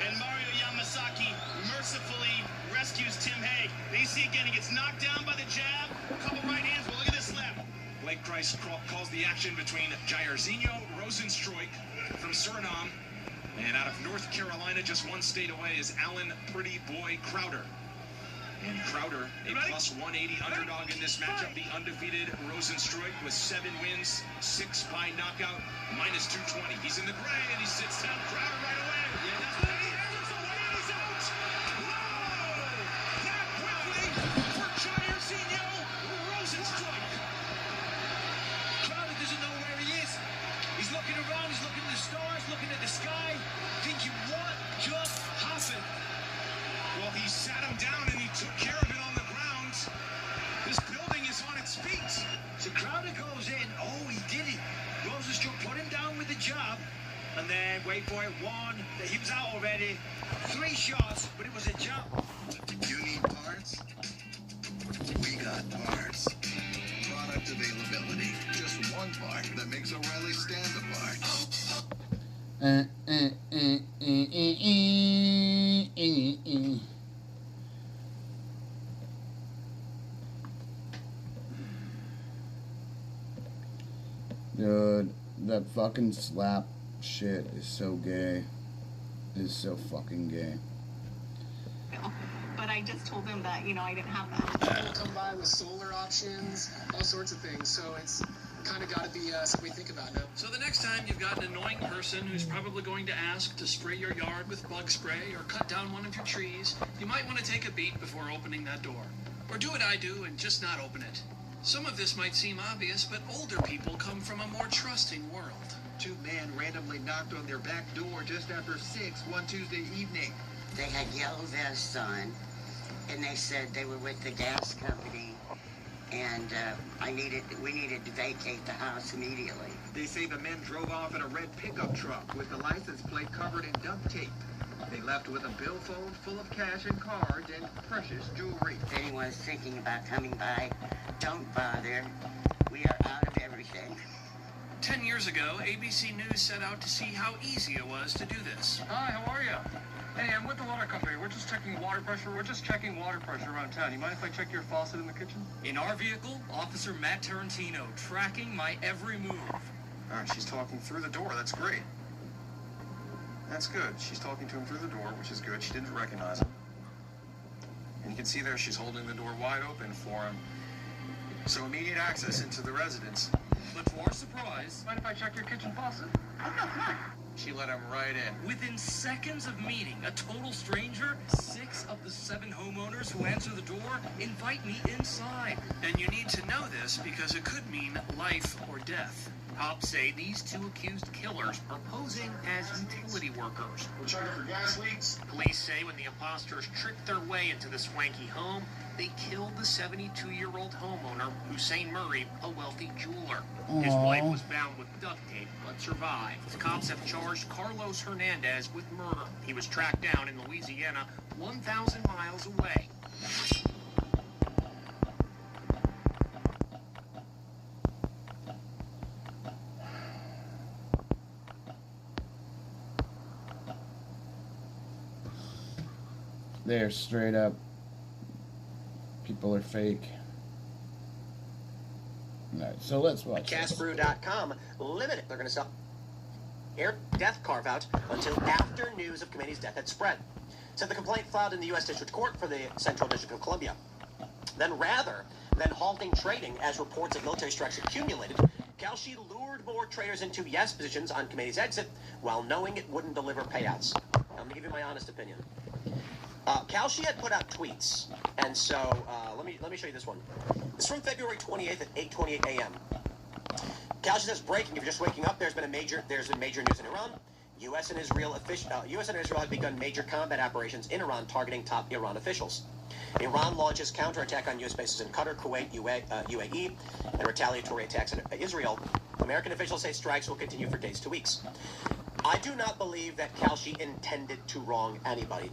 Speaker 21: And Mario Yamasaki mercifully rescues Tim Hague. Now you see again, he gets knocked down by the jab. A couple right hands, but look at this left.
Speaker 9: Blake Price calls the action between Jairzinho Rozenstruik from Suriname, and out of North Carolina, just one state away, is Alan Pretty Boy Crowder. And Crowder, a plus 180 underdog in this matchup. The undefeated Rozenstruik with 7 wins, 6 by knockout, minus 220. He's in the gray, and he sits down Crowder right away. Yeah, that's what he hammers away, and he's out. Whoa!
Speaker 15: So Crowder goes in. Oh, he did it. Rosenstruck put him down with the jab. And then, wait for it, one. He was out already. 3 shots, but it was a jab.
Speaker 8: You need parts? We got parts. Product availability. Just one part that makes O'Reilly stand apart.
Speaker 1: Dude, that fucking slap shit is so gay. It is so fucking gay.
Speaker 13: But I just told them that, I didn't have that.
Speaker 14: People come by with solar options, all sorts of things. So it's kind of got to be something we think about now.
Speaker 6: So the next time you've got an annoying person who's probably going to ask to spray your yard with bug spray or cut down one of your trees, you might want to take a beat before opening that door. Or do what I do and just not open it. Some of this might seem obvious, but older people come from a more trusting world.
Speaker 8: 2 men randomly knocked on their back door just after 6 one Tuesday evening.
Speaker 7: They had yellow vests on, and they said they were with the gas company, and we needed to vacate the house immediately.
Speaker 8: They say the men drove off in a red pickup truck with the license plate covered in duct tape. They left with a billfold full of cash and cards and precious jewelry.
Speaker 7: If anyone's thinking about coming by, don't bother. We are out of everything.
Speaker 6: 10 years ago, ABC News set out to see how easy it was to do this.
Speaker 22: Hi, how are you? Hey, I'm with the water company. We're just checking water pressure. Around town. You mind if I check your faucet in the kitchen?
Speaker 24: In our vehicle, Officer Matt Tarantino, tracking my every move.
Speaker 17: All right, she's talking through the door. That's great. That's good. She's talking to him through the door, which is good. She didn't recognize him. And you can see there she's holding the door wide open for him. So immediate access into the residence.
Speaker 24: But to our surprise,
Speaker 22: Mind if I check your kitchen faucet?
Speaker 17: She let him right in.
Speaker 24: within seconds of meeting a total stranger, 6 of the 7 homeowners who answer the door invite me inside.
Speaker 6: And you need to know this because it could mean life or death.
Speaker 24: Cops say these 2 accused killers are posing as utility workers.
Speaker 8: We're checking for gas leaks.
Speaker 24: Police say when the imposters tricked their way into the swanky home, they killed the 72-year-old homeowner, Hussein Murray, a wealthy jeweler. His wife was bound with duct tape, but survived. The cops have charged Carlos Hernandez with murder. He was tracked down in Louisiana, 1,000 miles away.
Speaker 1: They're straight up. People are fake. Alright, so let's watch this.
Speaker 18: Castbrew.com limited. They're going to sell air death carve-out until after news of Khomeini's death had spread. Said the complaint filed in the U.S. District Court for the Central District of Columbia. Then rather than halting trading as reports of military strikes accumulated, Kalshi lured more traders into yes positions on Khomeini's exit while knowing it wouldn't deliver payouts. I'm going to give you my honest opinion. Kalshi had put out tweets, and so let me show you this one. This is from February 28th at 8:28 a.m. Kalshi says, breaking, if you're just waking up, there's been major news in Iran. U.S. and Israel have begun major combat operations in Iran targeting top Iran officials. Iran launches counterattack on U.S. bases in Qatar, Kuwait, UAE, and retaliatory attacks in Israel. American officials say strikes will continue for days to weeks. I do not believe that Kalshi intended to wrong anybody.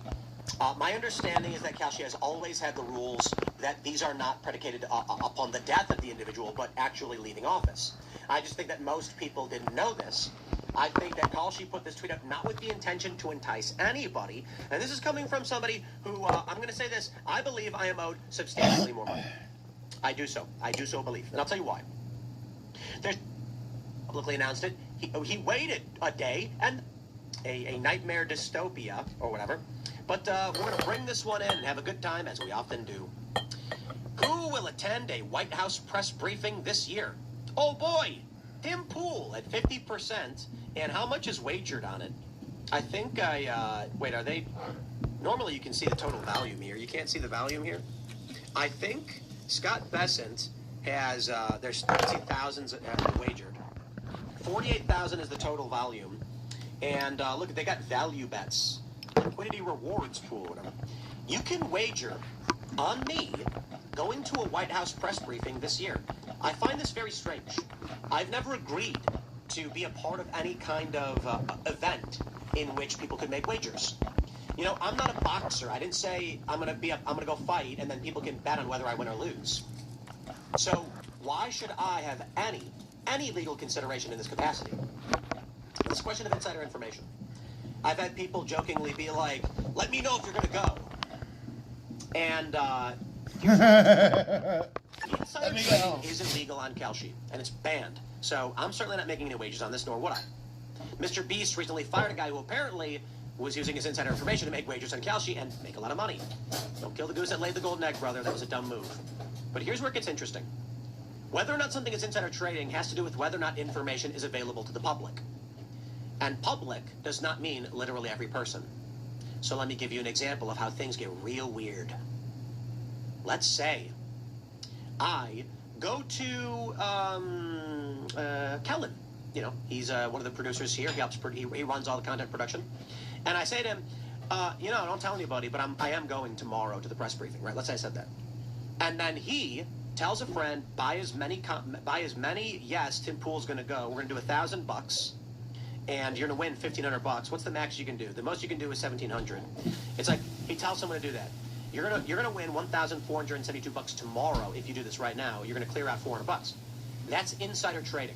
Speaker 18: My understanding is that Kalshi has always had the rules that these are not predicated upon the death of the individual, but actually leaving office. I just think that most people didn't know this. I think that Kalshi put this tweet up not with the intention to entice anybody, and this is coming from somebody who, I'm going to say this, I believe I am owed substantially more money. I do so believe, and I'll tell you why. There's publicly announced it. He waited a day, and a nightmare dystopia, or whatever. But we're going to bring this one in and have a good time, as we often do. Who will attend a White House press briefing this year? Oh boy, Tim Pool at 50%. And how much is wagered on it? I think wait, are they... Normally you can see the total volume here. You can't see the volume here? I think Scott Bessent has, there's 30,000 wagered. 48,000 is the total volume. And look, they got value bets. Liquidity rewards pool, whatever. You can wager on me going to a White House press briefing this year. I find this very strange. I've never agreed to be a part of any kind of event in which people could make wagers. You know, I'm not a boxer. I didn't say I'm gonna go fight and then people can bet on whether I win or lose. So why should I have any legal consideration in this capacity? This question of insider information. I've had people jokingly be like, "Let me know if you're gonna go." And insider trading is illegal on Kalshi, and it's banned. So I'm certainly not making any wagers on this, nor would I. Mr. Beast recently fired a guy who apparently was using his insider information to make wagers on Kalshi and make a lot of money. Don't kill the goose that laid the golden egg, brother. That was a dumb move. But here's where it gets interesting. Whether or not something is insider trading has to do with whether or not information is available to the public. And public does not mean literally every person. So let me give you an example of how things get real weird. Let's say I go to Kellen. You know, he's one of the producers here. He runs all the content production. And I say to him, you know, don't tell anybody, but I am going tomorrow to the press briefing, right? Let's say I said that. And then he tells a friend, buy as many, yes, Tim Pool's going to go. We're going to do $1,000, and you're going to win $1,500. What's the max you can do? The most you can do is $1,700. It's like he tells someone to do that. You're gonna win $1,472 tomorrow if you do this right now. You're going to clear out $400. That's insider trading.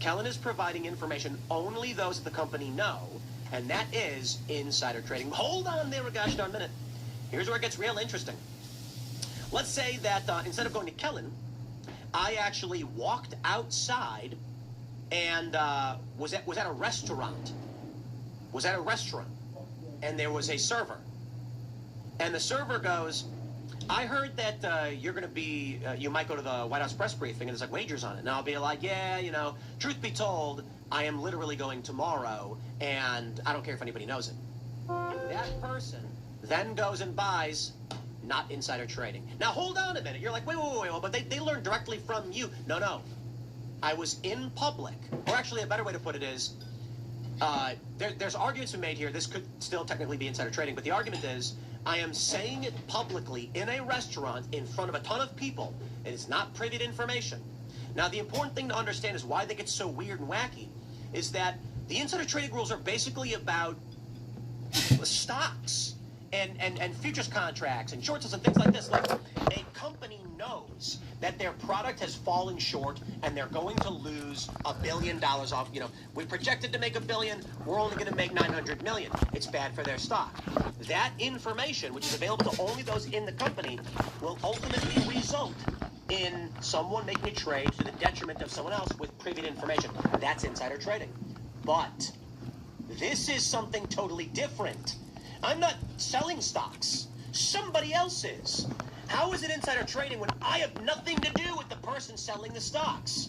Speaker 18: Kellen is providing information only those at the company know, and that is insider trading. Hold on there a gosh darn minute. Here's where it gets real interesting. Let's say that instead of going to Kellen, I actually walked outside and was at a restaurant. Was at a restaurant, and there was a server. And the server goes, I heard that you're going to be, you might go to the White House press briefing, and there's like wagers on it. And I'll be like, yeah, you know, truth be told, I am literally going tomorrow, and I don't care if anybody knows it. That person then goes and buys, not insider trading. Now, hold on a minute. You're like, wait, but they learned directly from you. No. I was in public. Or actually, a better way to put it is, there's arguments been made here. This could still technically be insider trading, but the argument is, I am saying it publicly in a restaurant in front of a ton of people, and it's not privy to information. Now, the important thing to understand is why they get so weird and wacky, is that the insider trading rules are basically about stocks and futures contracts and short sales and things like this. Like, a company knows that their product has fallen short and they're going to lose $1 billion off. You know, we projected to make $1 billion, we're only going to make 900 million. It's bad for their stock. That information, which is available to only those in the company, will ultimately result in someone making a trade to the detriment of someone else with privy information. That's insider trading. But this is something totally different. I'm not selling stocks. Somebody else is. How is it insider trading when I have nothing to do with the person selling the stocks?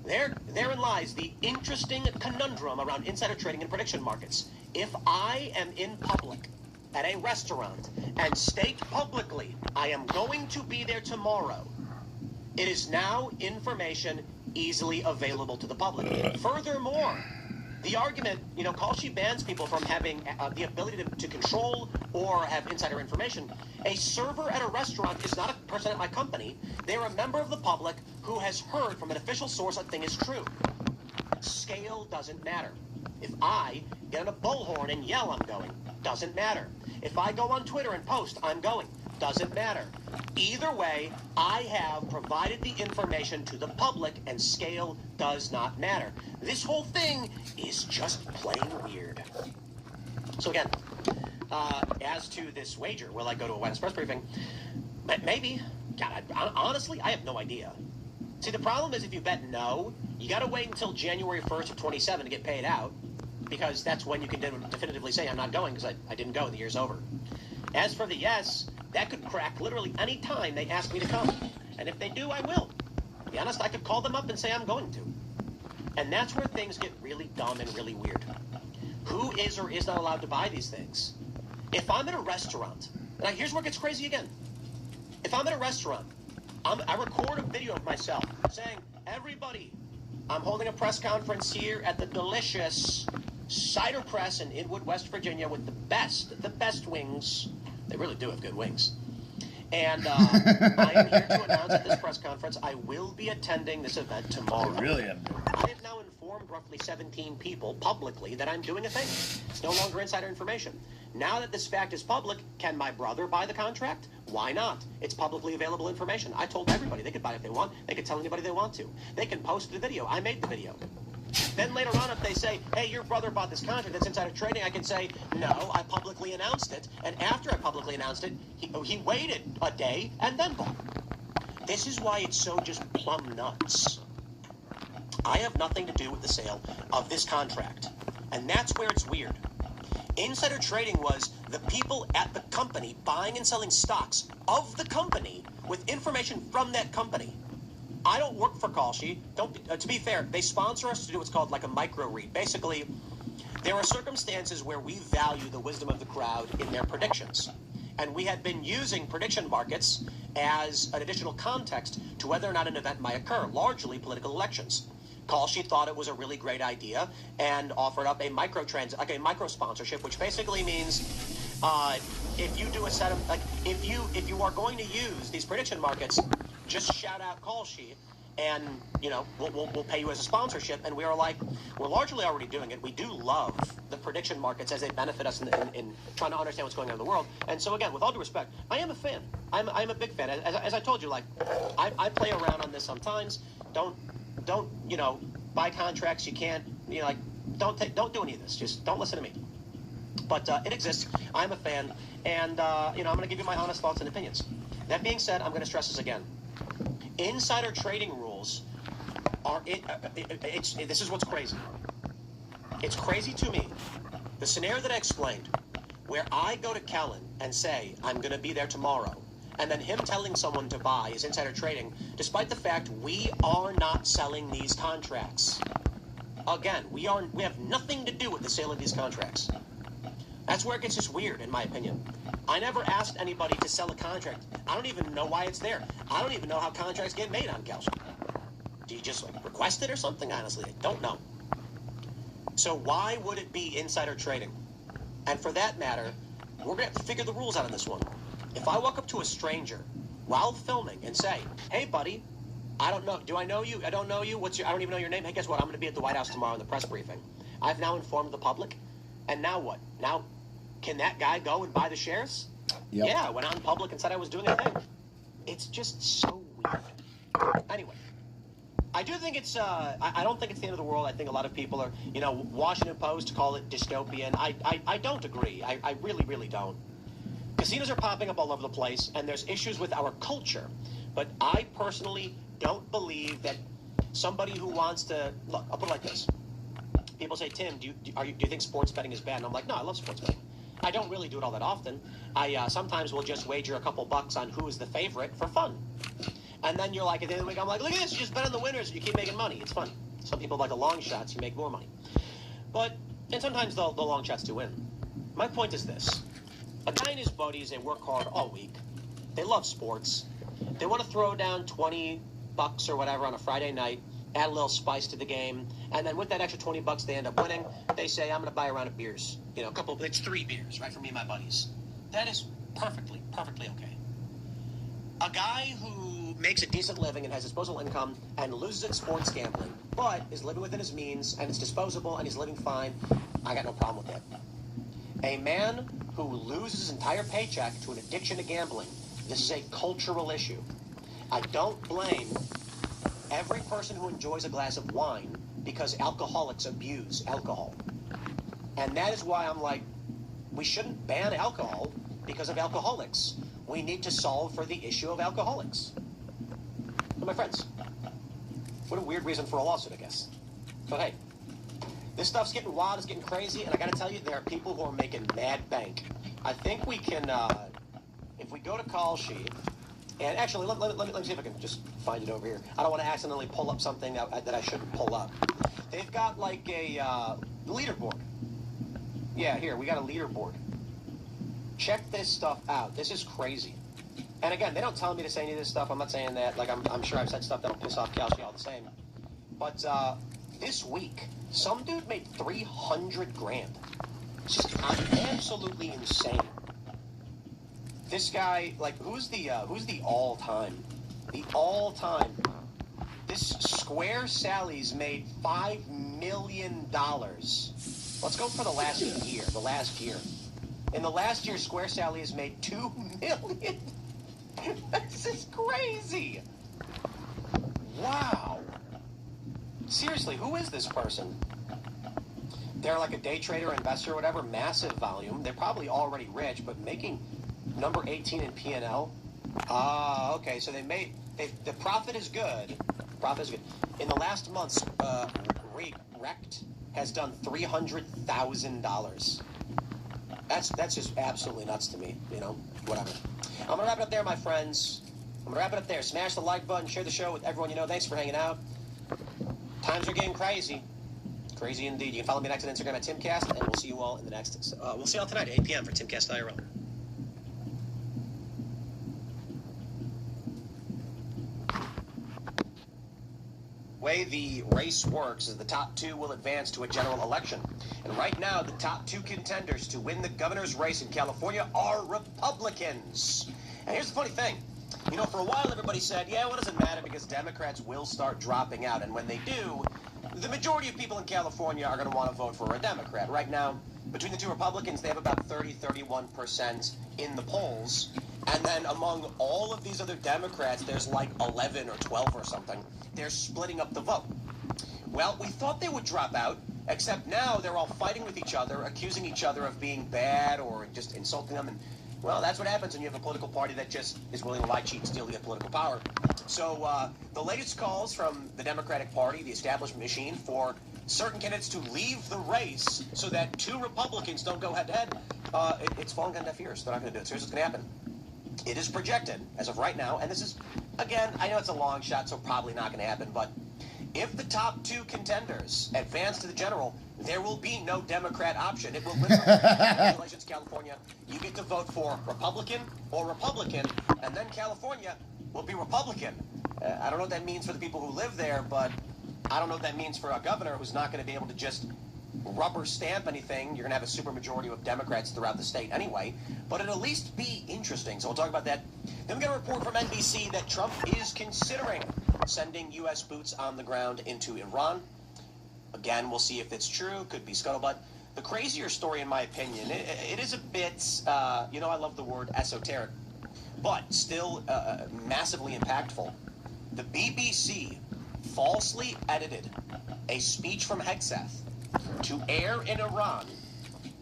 Speaker 18: Therein lies the interesting conundrum around insider trading and prediction markets. If I am in public at a restaurant and state publicly I am going to be there tomorrow, it is now information easily available to the public. Furthermore, the argument, you know, Kalshi bans people from having the ability to control or have insider information. A server at a restaurant is not a person at my company. They're a member of the public who has heard from an official source a thing is true. Scale doesn't matter. If I get on a bullhorn and yell I'm going, doesn't matter. If I go on Twitter and post I'm going, doesn't matter. Either way, I have provided the information to the public, and scale does not matter. This whole thing is just plain weird. So again, as to this wager, will I go to a White House press briefing? Maybe. God, honestly, I have no idea. See, the problem is if you bet no, you got to wait until January 1st of 27 to get paid out, because that's when you can definitively say I'm not going because I didn't go and the year's over. As for the yes, that could crack literally any time they ask me to come. And if they do, I will. To be honest, I could call them up and say I'm going to. And that's where things get really dumb and really weird. Who is or is not allowed to buy these things? If I'm at a restaurant, now here's where it gets crazy again. If I'm at a restaurant, I record a video of myself saying, everybody, I'm holding a press conference here at the delicious Cider Press in Inwood, West Virginia with the best wings. They really do have good wings. And I am here to announce at this press conference I will be attending this event tomorrow.
Speaker 1: I really am.
Speaker 18: I have now informed roughly 17 people publicly that I'm doing a thing. It's no longer insider information. Now that this fact is public, can my brother buy the contract? Why not? It's publicly available information. I told everybody they could buy it if they want. They could tell anybody they want to. They can post the video. I made the video. Then later on, if they say, hey, your brother bought this contract that's insider trading, I can say, no, I publicly announced it. And after I publicly announced it, he waited a day and then bought. This is why it's so just plumb nuts. I have nothing to do with the sale of this contract. And that's where it's weird. Insider trading was the people at the company buying and selling stocks of the company with information from that company. I don't work for Kalshi. To be fair, they sponsor us to do what's called like a micro read. Basically, there are circumstances where we value the wisdom of the crowd in their predictions. And we had been using prediction markets as an additional context to whether or not an event might occur, largely political elections. Kalshi thought it was a really great idea and offered up a micro sponsorship, which basically means if you do a set of if you are going to use these prediction markets, just shout out Kalshi, and we'll pay you as a sponsorship. And we are like, we're largely already doing it. We do love the prediction markets as they benefit us in trying to understand what's going on in the world. And so again, with all due respect, I am a fan. I'm a big fan. As I told you, like I play around on this sometimes. Don't buy contracts you can't. Don't do any of this. Just don't listen to me. But it exists. I'm a fan, and I'm going to give you my honest thoughts and opinions. That being said, I'm going to stress this again. Insider trading rules are this is what's crazy. It's crazy to me. The scenario that I explained, where I go to Kellen and say I'm going to be there tomorrow, and then him telling someone to buy is insider trading, despite the fact we are not selling these contracts. Again, we have nothing to do with the sale of these contracts. That's where it gets just weird, in my opinion. I never asked anybody to sell a contract. I don't even know why it's there. I don't even know how contracts get made on Kalshi. Do you just request it or something? Honestly, I don't know. So why would it be insider trading? And for that matter, we're going to have to figure the rules out on this one. If I walk up to a stranger while filming and say, hey, buddy, I don't know. Do I know you? I don't know you. I don't even know your name. Hey, guess what? I'm going to be at the White House tomorrow in the press briefing. I've now informed the public. And now what? Now, can that guy go and buy the shares? Yep. Yeah, I went out in public and said I was doing a thing. It's just so weird. Anyway, I do think it's, I don't think it's the end of the world. I think a lot of people are, Washington Post call it dystopian. I don't agree. I really, really don't. Casinos are popping up all over the place, and there's issues with our culture. But I personally don't believe that somebody who wants to, look, I'll put it like this. People say, Tim, do you think sports betting is bad? And I'm like, no, I love sports betting. I don't really do it all that often. I sometimes will just wager a couple bucks on who is the favorite for fun. And then you're like, at the end of the week, I'm like, look at this, you just bet on the winners and you keep making money. It's fun. Some people like the long shots, you make more money. And sometimes the long shots do win. My point is this. A guy and his buddies, they work hard all week. They love sports. They want to throw down 20 bucks or whatever on a Friday night, add a little spice to the game, and then with that extra 20 bucks they end up winning, they say, I'm going to buy a round of beers. It's 3 beers, right, for me and my buddies. That is perfectly okay. A guy who makes a decent living and has disposable income and loses at sports gambling, but is living within his means and it's disposable and he's living fine, I got no problem with that. A man who loses his entire paycheck to an addiction to gambling, this is a cultural issue. I don't blame every person who enjoys a glass of wine because alcoholics abuse alcohol. And that is why I'm like, we shouldn't ban alcohol because of alcoholics. We need to solve for the issue of alcoholics. But my friends, what a weird reason for a lawsuit, I guess. But hey, this stuff's getting wild, it's getting crazy, and I gotta tell you, there are people who are making mad bank. I think we can, if we go to Kalshi, and actually, let me see if I can just find it over here. I don't want to accidentally pull up something that I shouldn't pull up. They've got like a leaderboard. Yeah, here, we got a leaderboard. Check this stuff out. This is crazy. And again, they don't tell me to say any of this stuff. I'm not saying that. Like, I'm sure I've said stuff that'll piss off Kalshi all the same. But this week, some dude made 300 grand. It's just absolutely insane. This guy, like, who's the all-time? The all-time. This Square Sally's made $5 million. Let's go for the last year. In the last year, Square Sally has made $2 million. This is crazy. Wow. Seriously, who is this person? They're like a day trader, investor, or whatever, massive volume. They're probably already rich, but making number 18 in P&L. Ah, okay. So the profit is good. Profit is good. In the last month, Rect has done $300,000. That's just absolutely nuts to me. You know, whatever. I'm gonna wrap it up there, my friends. I'm gonna wrap it up there. Smash the like button, share the show with everyone you know. Thanks for hanging out. Times are getting crazy. Crazy indeed. You can follow me next on Instagram at Timcast, and we'll see you all in the next. We'll see you all tonight at 8 p.m. for Timcast IRL. The way the race works is the top two will advance to a general election. And right now, the top two contenders to win the governor's race in California are Republicans. And here's the funny thing. You know, for a while, everybody said, yeah, well, it doesn't matter because Democrats will start dropping out. And when they do, the majority of people in California are going to want to vote for a Democrat. Right now, between the two Republicans, they have about 31% in the polls. And then among all of these other Democrats, there's like 11 or 12 or something. They're splitting up the vote. Well, we thought they would drop out, except now they're all fighting with each other, accusing each other of being bad or just insulting them. And, well, that's what happens when you have a political party that just is willing to lie, cheat, and steal to get political power. So the latest calls from the Democratic Party, the establishment machine, for certain candidates to leave the race so that two Republicans don't go head-to-head, it's falling on deaf ears. They're not going to do it. So here's what's going to happen. It is projected, as of right now, and this is, again, I know it's a long shot, so probably not going to happen, but if the top two contenders advance to the general, there will be no Democrat option. It will literally, congratulations, California, you get to vote for Republican or Republican, and then California will be Republican. I don't know what that means for the people who live there, but I don't know what that means for a governor who's not going to be able to just rubber stamp anything. You're going to have a supermajority of Democrats throughout the state anyway, but it'll at least be interesting. So we'll talk about that. Then we got a report from NBC that Trump is considering sending U.S. boots on the ground into Iran. Again, we'll see if it's true. Could be scuttlebutt. The crazier story, in my opinion, it is a bit, you know, I love the word esoteric, but still massively impactful. The BBC falsely edited a speech from Hegseth to air in Iran,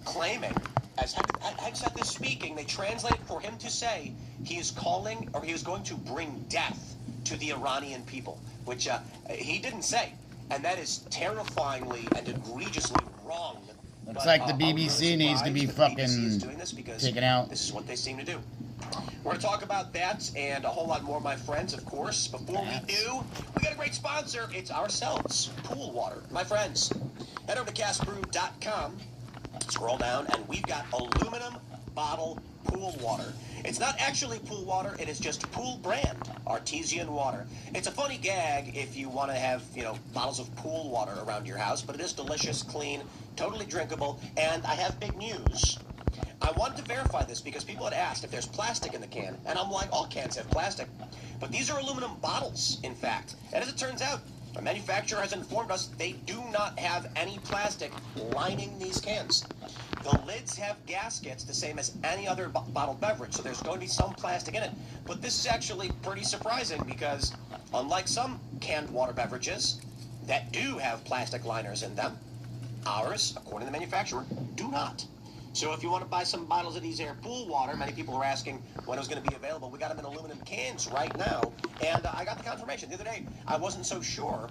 Speaker 18: claiming, as Hegseth is speaking, they translate it for him to say he is calling, or he is going to bring death to the Iranian people, which he didn't say. And that is terrifyingly and egregiously wrong.
Speaker 1: Looks like the BBC needs to be fucking taken out.
Speaker 18: This is what they seem to do. We're going to talk about that and a whole lot more, my friends, of course. Before we do, we got a great sponsor. It's ourselves, Pool Water. My friends, head over to castbrew.com, scroll down, and we've got aluminum bottle pool water. It's not actually pool water. It is just pool brand artesian water. It's a funny gag if you want to have, you know, bottles of pool water around your house, but it is delicious, clean, totally drinkable, and I have big news. I wanted to verify this because people had asked if there's plastic in the can, and I'm like, all cans have plastic. But these are aluminum bottles, in fact. And as it turns out, a manufacturer has informed us they do not have any plastic lining these cans. The lids have gaskets, the same as any other bottled beverage, so there's going to be some plastic in it. But this is actually pretty surprising because, unlike some canned water beverages that do have plastic liners in them, ours, according to the manufacturer, do not. So if you want to buy some bottles of these air pool water, many people are asking when it was going to be available. We got them in aluminum cans right now, and I got the confirmation. The other day, I wasn't so sure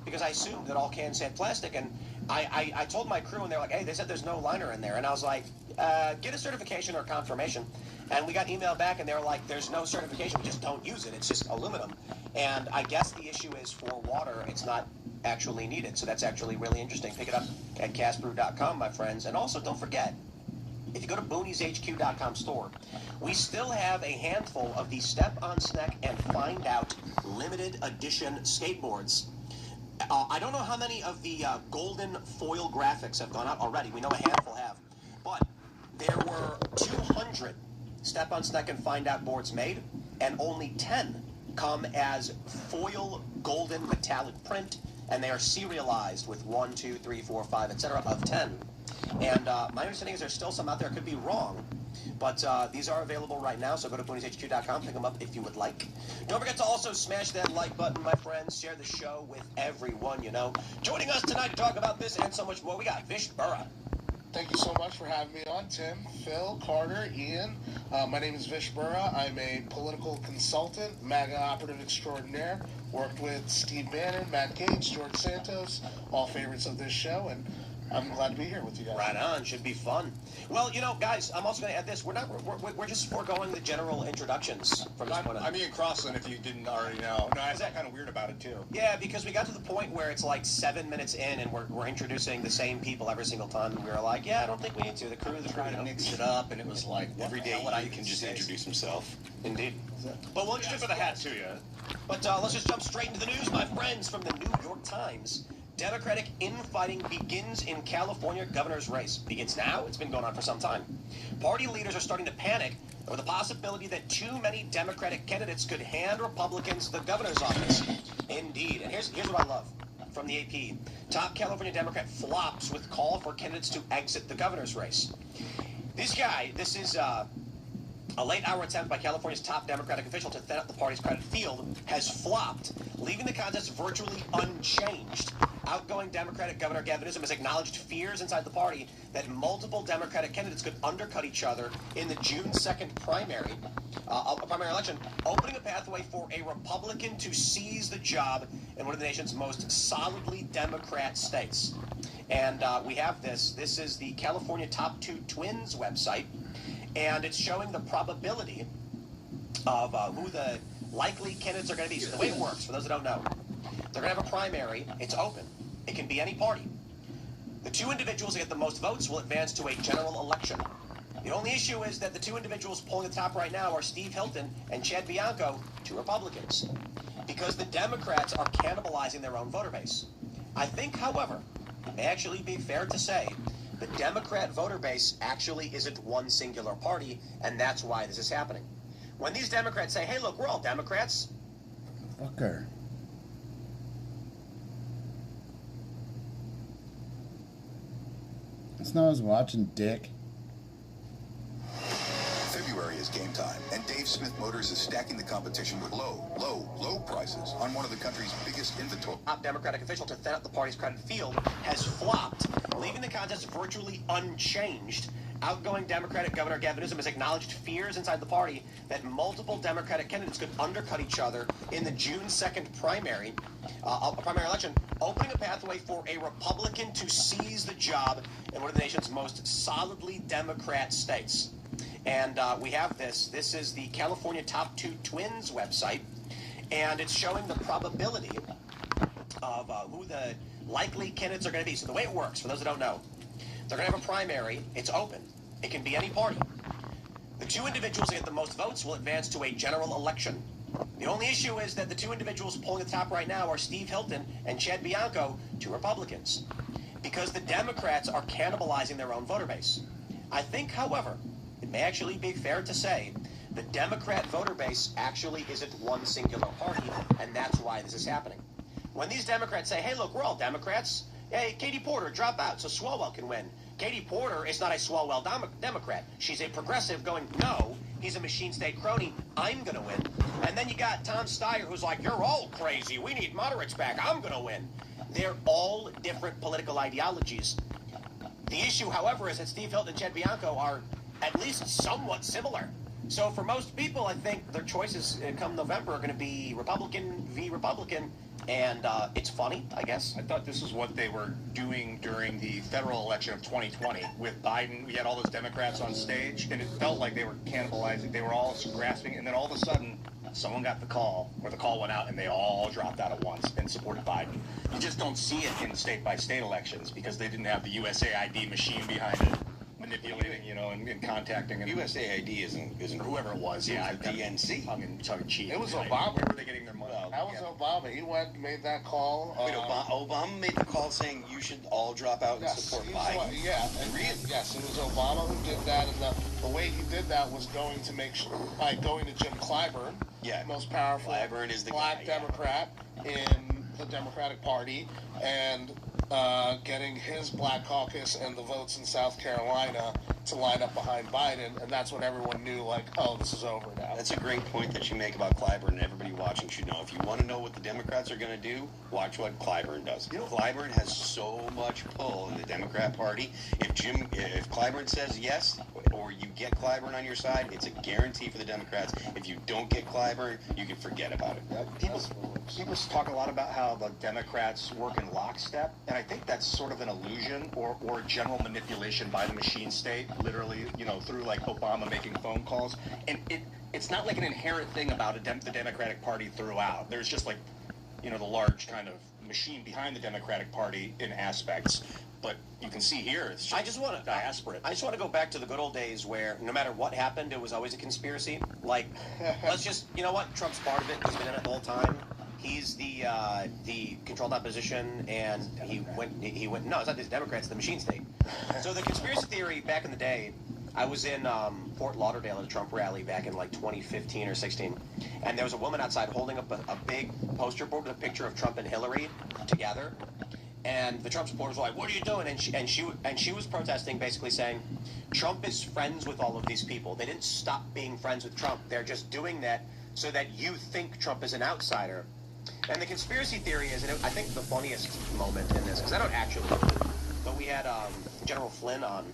Speaker 18: because I assumed that all cans had plastic, and I told my crew, and they're like, hey, they said there's no liner in there. And I was like, get a certification or confirmation. And we got email back, and they were like, there's no certification. We just don't use it. It's just aluminum. And I guess the issue is for water, it's not actually needed. So that's actually really interesting. Pick it up at castbrew.com, my friends. And also, don't forget, if you go to boonieshq.com store, we still have a handful of the Step on Snack and Find Out limited edition skateboards. I don't know how many of the golden foil graphics have gone out already. We know a handful have. But there were 200 Step on Snack and find out boards made, and only 10 come as foil golden metallic print, and they are serialized with 1, 2, 3, 4, 5, etc. of 10. And my understanding is there's still some out there. I could be wrong, but these are available right now, so go to BooniesHQ.com, pick them up if you would like. Don't forget to also smash that like button, my friends. Share the show with everyone you know. Joining us tonight to talk about this and so much more, we got Vish Burra.
Speaker 2: Thank you so much for having me on, Tim, Phil, Carter, Ian. My name is Vish Burra. I'm a political consultant, MAGA operative extraordinaire. Worked with Steve Bannon, Matt Gaetz, George Santos, all favorites of this show, and I'm glad to be here with you guys.
Speaker 18: Right on, should be fun. Well, you know, guys, I'm also going to add this. We're just foregoing the general introductions from this point on.
Speaker 17: I'm Ian Crossland, if you didn't already know. No, I felt kind of weird about it, too.
Speaker 18: Yeah, because we got to the point where it's like 7 minutes in, and we're introducing the same people every single time, and we were like, yeah, I don't think we need to. The crew,
Speaker 17: trying to mix it up, and it was like, every day you can just introduce himself.
Speaker 18: Indeed. But we'll introduce
Speaker 17: for the hat, too, yeah.
Speaker 18: But let's just jump straight into the news, my friends, from the New York Times. Democratic infighting begins in California governor's race. Begins now? It's been going on for some time. Party leaders are starting to panic over the possibility that too many Democratic candidates could hand Republicans the governor's office. Indeed. And here's what I love from the AP. Top California Democrat flops with call for candidates to exit the governor's race. This guy, this is a late-hour attempt by California's top Democratic official to thin out the party's crowded field has flopped, leaving the contest virtually unchanged. Outgoing Democratic Governor Gavin Newsom has acknowledged fears inside the party that multiple Democratic candidates could undercut each other in the June 2nd primary election, opening a pathway for a Republican to seize the job in one of the nation's most solidly Democrat states. And we have this. This is the California Top 2 Twins website, and it's showing the probability of who the likely candidates are going to be. So the way it works, for those that don't know, they're going to have a primary. It's open. It can be any party. The two individuals that get the most votes will advance to a general election. The only issue is that the two individuals polling at the top right now are Steve Hilton and Chad Bianco, two Republicans, because the Democrats are cannibalizing their own voter base. I think, however, it may actually be fair to say the Democrat voter base actually isn't one singular party, and that's why this is happening. When these Democrats say, hey, look, we're all Democrats.
Speaker 1: Fucker. That's not what I was watching, dick.
Speaker 4: February is game time, and Dave Smith Motors is stacking the competition with low prices on one of the country's biggest inventory.
Speaker 18: Top Democratic official to thin out the party's crowded field has flopped, leaving the contest virtually unchanged. Outgoing Democratic Governor Gavin Newsom has acknowledged fears inside the party that multiple Democratic candidates could undercut each other in the June 2nd primary election, opening a pathway for a Republican to seize the job in one of the nation's most solidly Democrat states. And we have this. This is the California Top 2 Twins website, and it's showing the probability of who the likely candidates are going to be. So the way it works, for those that don't know, they're going to have a primary. It's open. It can be any party. The two individuals that get the most votes will advance to a general election. The only issue is that the two individuals polling at the top right now are Steve Hilton and Chad Bianco, two Republicans, because the Democrats are cannibalizing their own voter base. I think, however, it may actually be fair to say the Democrat voter base actually isn't one singular party, and that's why this is happening. When these Democrats say, hey, look, we're all Democrats. Hey, Katie Porter, drop out so Swalwell can win. Katie Porter is not a Swalwell Democrat. She's a progressive going, no, he's a machine state crony. I'm going to win. And then you got Tom Steyer, who's like, you're all crazy. We need moderates back. I'm going to win. They're all different political ideologies. The issue, however, is that Steve Hilton and Chad Bianco are at least somewhat similar. So for most people, I think their choices come November are going to be Republican v. Republican. And it's funny, I guess.
Speaker 17: I thought this is what they were doing during the federal election of 2020 with Biden. We had all those Democrats on stage, and it felt like they were cannibalizing. They were all grasping, and then all of a sudden, someone got the call, or the call went out, and they all dropped out at once and supported Biden. You just don't see it in state-by-state elections because they didn't have the USAID machine behind it, manipulating, and contacting. And
Speaker 4: USAID isn't
Speaker 17: whoever it was.
Speaker 4: It was
Speaker 17: Yeah,
Speaker 4: the DNC.
Speaker 17: Tongue-in-cheek.
Speaker 2: It was
Speaker 17: Like,
Speaker 2: Obama.
Speaker 17: Where were they getting their money?
Speaker 2: That was Obama. He went and made that call.
Speaker 4: Wait, Obama made the call saying you should all drop out and support Biden?
Speaker 2: Yeah, and yes, it was Obama who did that, and the way he did that was going to going to Jim Clyburn, most powerful
Speaker 10: Clyburn is the
Speaker 2: black
Speaker 10: guy,
Speaker 2: Democrat in the Democratic Party, and getting his black caucus and the votes in South Carolina to line up behind Biden, and that's when everyone knew, like, oh, this is over now.
Speaker 10: That's a great point that you make about Clyburn, and everybody watching should know. If you want to know what the Democrats are going to do, watch what Clyburn does. Clyburn has so much pull in the Democrat Party. If Clyburn says yes, or you get Clyburn on your side, it's a guarantee for the Democrats. If you don't get Clyburn, you can forget about it.
Speaker 17: People talk a lot about how the Democrats work in lockstep, and I think that's sort of an illusion or general manipulation by the machine state, literally, through like Obama making phone calls. And it's not like an inherent thing about the Democratic Party throughout. There's just like, the large kind of machine behind the Democratic Party in aspects. But you can see here, it's just
Speaker 18: I just want to go back to the good old days where no matter what happened, it was always a conspiracy. Like, let's just, you know what? Trump's part of it. He's been in it the whole time. He's the controlled opposition, and he went. No, it's not the Democrats. The machine state. So the conspiracy theory back in the day. I was in Fort Lauderdale at a Trump rally back in like 2015 or 16, and there was a woman outside holding up a big poster board with a picture of Trump and Hillary together. And the Trump supporters were like, "What are you doing?" And she was protesting, basically saying, "Trump is friends with all of these people. They didn't stop being friends with Trump. They're just doing that so that you think Trump is an outsider." And the conspiracy theory is, and I think the funniest moment in this, because I don't actually believe it, but we had General Flynn on,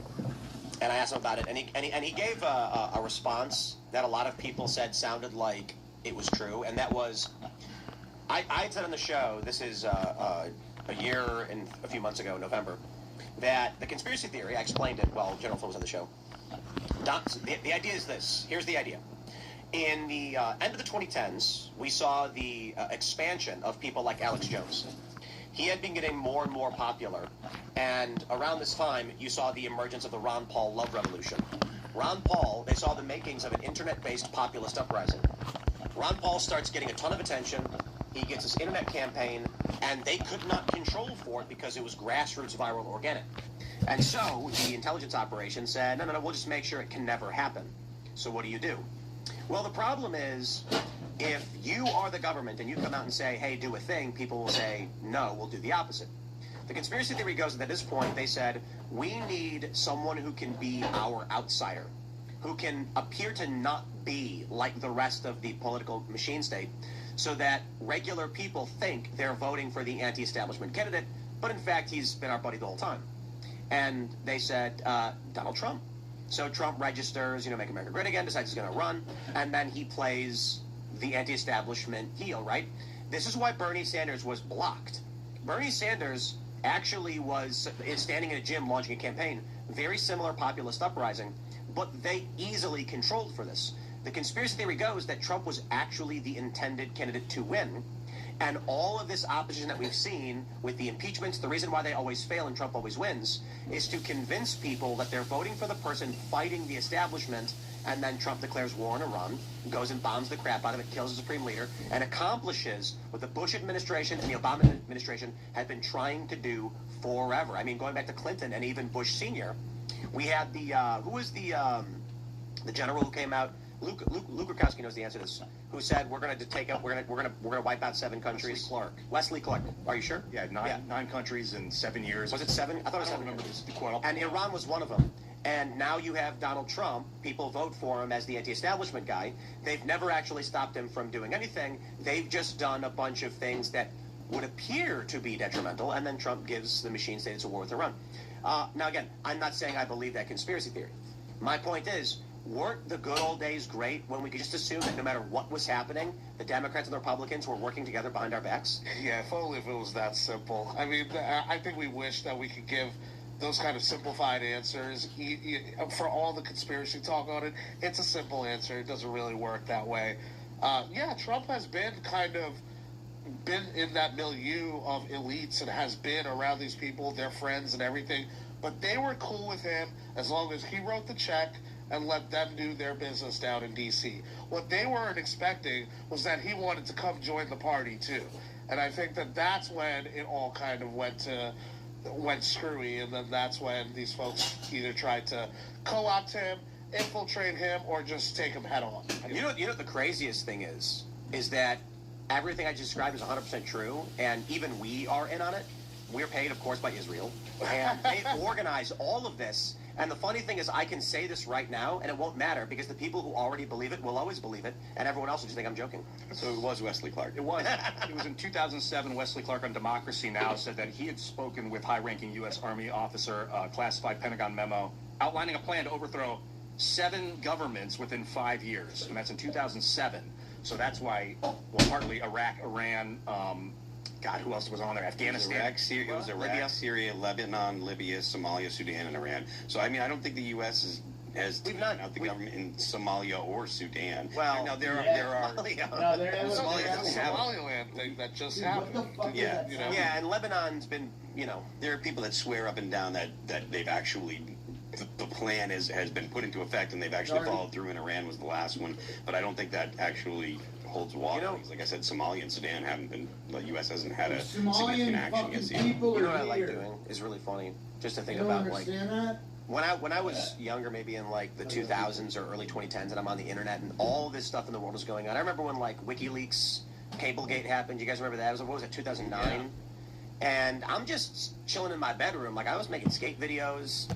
Speaker 18: and I asked him about it, and he gave a response that a lot of people said sounded like it was true, and that was, I had said on the show, this is a year and a few months ago, November, that the conspiracy theory, I explained it while General Flynn was on the show. The idea is this. Here's the idea. In the end of the 2010s, we saw the expansion of people like Alex Jones. He had been getting more and more popular, and around this time, you saw the emergence of the Ron Paul love revolution. Ron Paul, they saw the makings of an internet-based populist uprising. Ron Paul starts getting a ton of attention. He gets this internet campaign, and they could not control for it because it was grassroots, viral, organic. And so the intelligence operation said, no, we'll just make sure it can never happen. So what do? Well, the problem is, if you are the government and you come out and say, hey, do a thing, people will say, no, we'll do the opposite. The conspiracy theory goes that at this point, they said, we need someone who can be our outsider, who can appear to not be like the rest of the political machine state, so that regular people think they're voting for the anti-establishment candidate, but in fact, he's been our buddy the whole time. And they said, Donald Trump. So Trump registers, Make America Great Again, decides he's going to run, and then he plays the anti-establishment heel, right? This is why Bernie Sanders was blocked. Bernie Sanders actually is standing in a gym launching a campaign, very similar populist uprising, but they easily controlled for this. The conspiracy theory goes that Trump was actually the intended candidate to win, and all of this opposition that we've seen with the impeachments, the reason why they always fail and Trump always wins, is to convince people that they're voting for the person fighting the establishment, and then Trump declares war on Iran, goes and bombs the crap out of it, kills the supreme leader, and accomplishes what the Bush administration and the Obama administration had been trying to do forever. I mean, going back to Clinton and even Bush Sr., we had who was the general who came out? Luke Rukowski knows the answer to this. Who said we're going to take out? We're going to wipe out 7 countries. Wesley Clark. Are you sure?
Speaker 17: Yeah, nine countries in 7 years.
Speaker 18: Was it 7? I thought it was 7.
Speaker 17: Remember this quote.
Speaker 18: And Iran was one of them. And now you have Donald Trump. People vote for him as the anti-establishment guy. They've never actually stopped him from doing anything. They've just done a bunch of things that would appear to be detrimental, and then Trump gives the machine state it's a war with Iran. Now, again, I'm not saying I believe that conspiracy theory. My point is, weren't the good old days great when we could just assume that no matter what was happening, the Democrats and the Republicans were working together behind our backs?
Speaker 2: Yeah, if only if it was that simple. I mean, I think we wish that we could give those kind of simplified answers. For all the conspiracy talk on it, it's a simple answer. It doesn't really work that way. Yeah, Trump has been in that milieu of elites and has been around these people, their friends and everything, but they were cool with him as long as he wrote the check and let them do their business down in D.C. What they weren't expecting was that he wanted to come join the party, too. And I think that that's when it all kind of went screwy, and then that's when these folks either tried to co-opt him infiltrate him or just take him head on.
Speaker 18: You know what the craziest thing is that everything I just described is 100% true, and even we are in on it. We're paid, of course, by Israel, and they organize all of this. And the funny thing is, I can say this right now, and it won't matter, because the people who already believe it will always believe it, and everyone else will just think I'm joking.
Speaker 10: So it was Wesley Clark.
Speaker 17: It was. It was in 2007. Wesley Clark on Democracy Now! Said that he had spoken with high-ranking U.S. Army officer, classified Pentagon memo, outlining a plan to overthrow 7 governments within 5 years, and that's in 2007. So that's why, well, partly Iraq, Iran, God, who else was on there? Afghanistan.
Speaker 10: It was Iraq, Syria, Lebanon, Libya, Somalia, Sudan, and Iran. So, I mean, I don't think the U.S. has taken out the government in Somalia or Sudan.
Speaker 18: Well,
Speaker 10: now there are
Speaker 2: Somaliland thing that just happened.
Speaker 10: Yeah,
Speaker 18: yeah, and Lebanon's been,
Speaker 10: there are people that swear up and down that they've actually. The plan has been put into effect, and they've actually followed through, and Iran was the last one. But I don't think that actually holds water. Like I said, Somalia and Sudan haven't been, the U.S. hasn't had a significant action against either.
Speaker 18: You know what I like doing is really funny, just to think about, like, when I was younger, maybe in like the 2000s or early 2010s, and I'm on the internet, and all this stuff in the world was going on. I remember when like WikiLeaks, Cablegate happened. You guys remember that? It was, what was it, 2009? Yeah. And I'm just chilling in my bedroom. Like, I was making skate videos.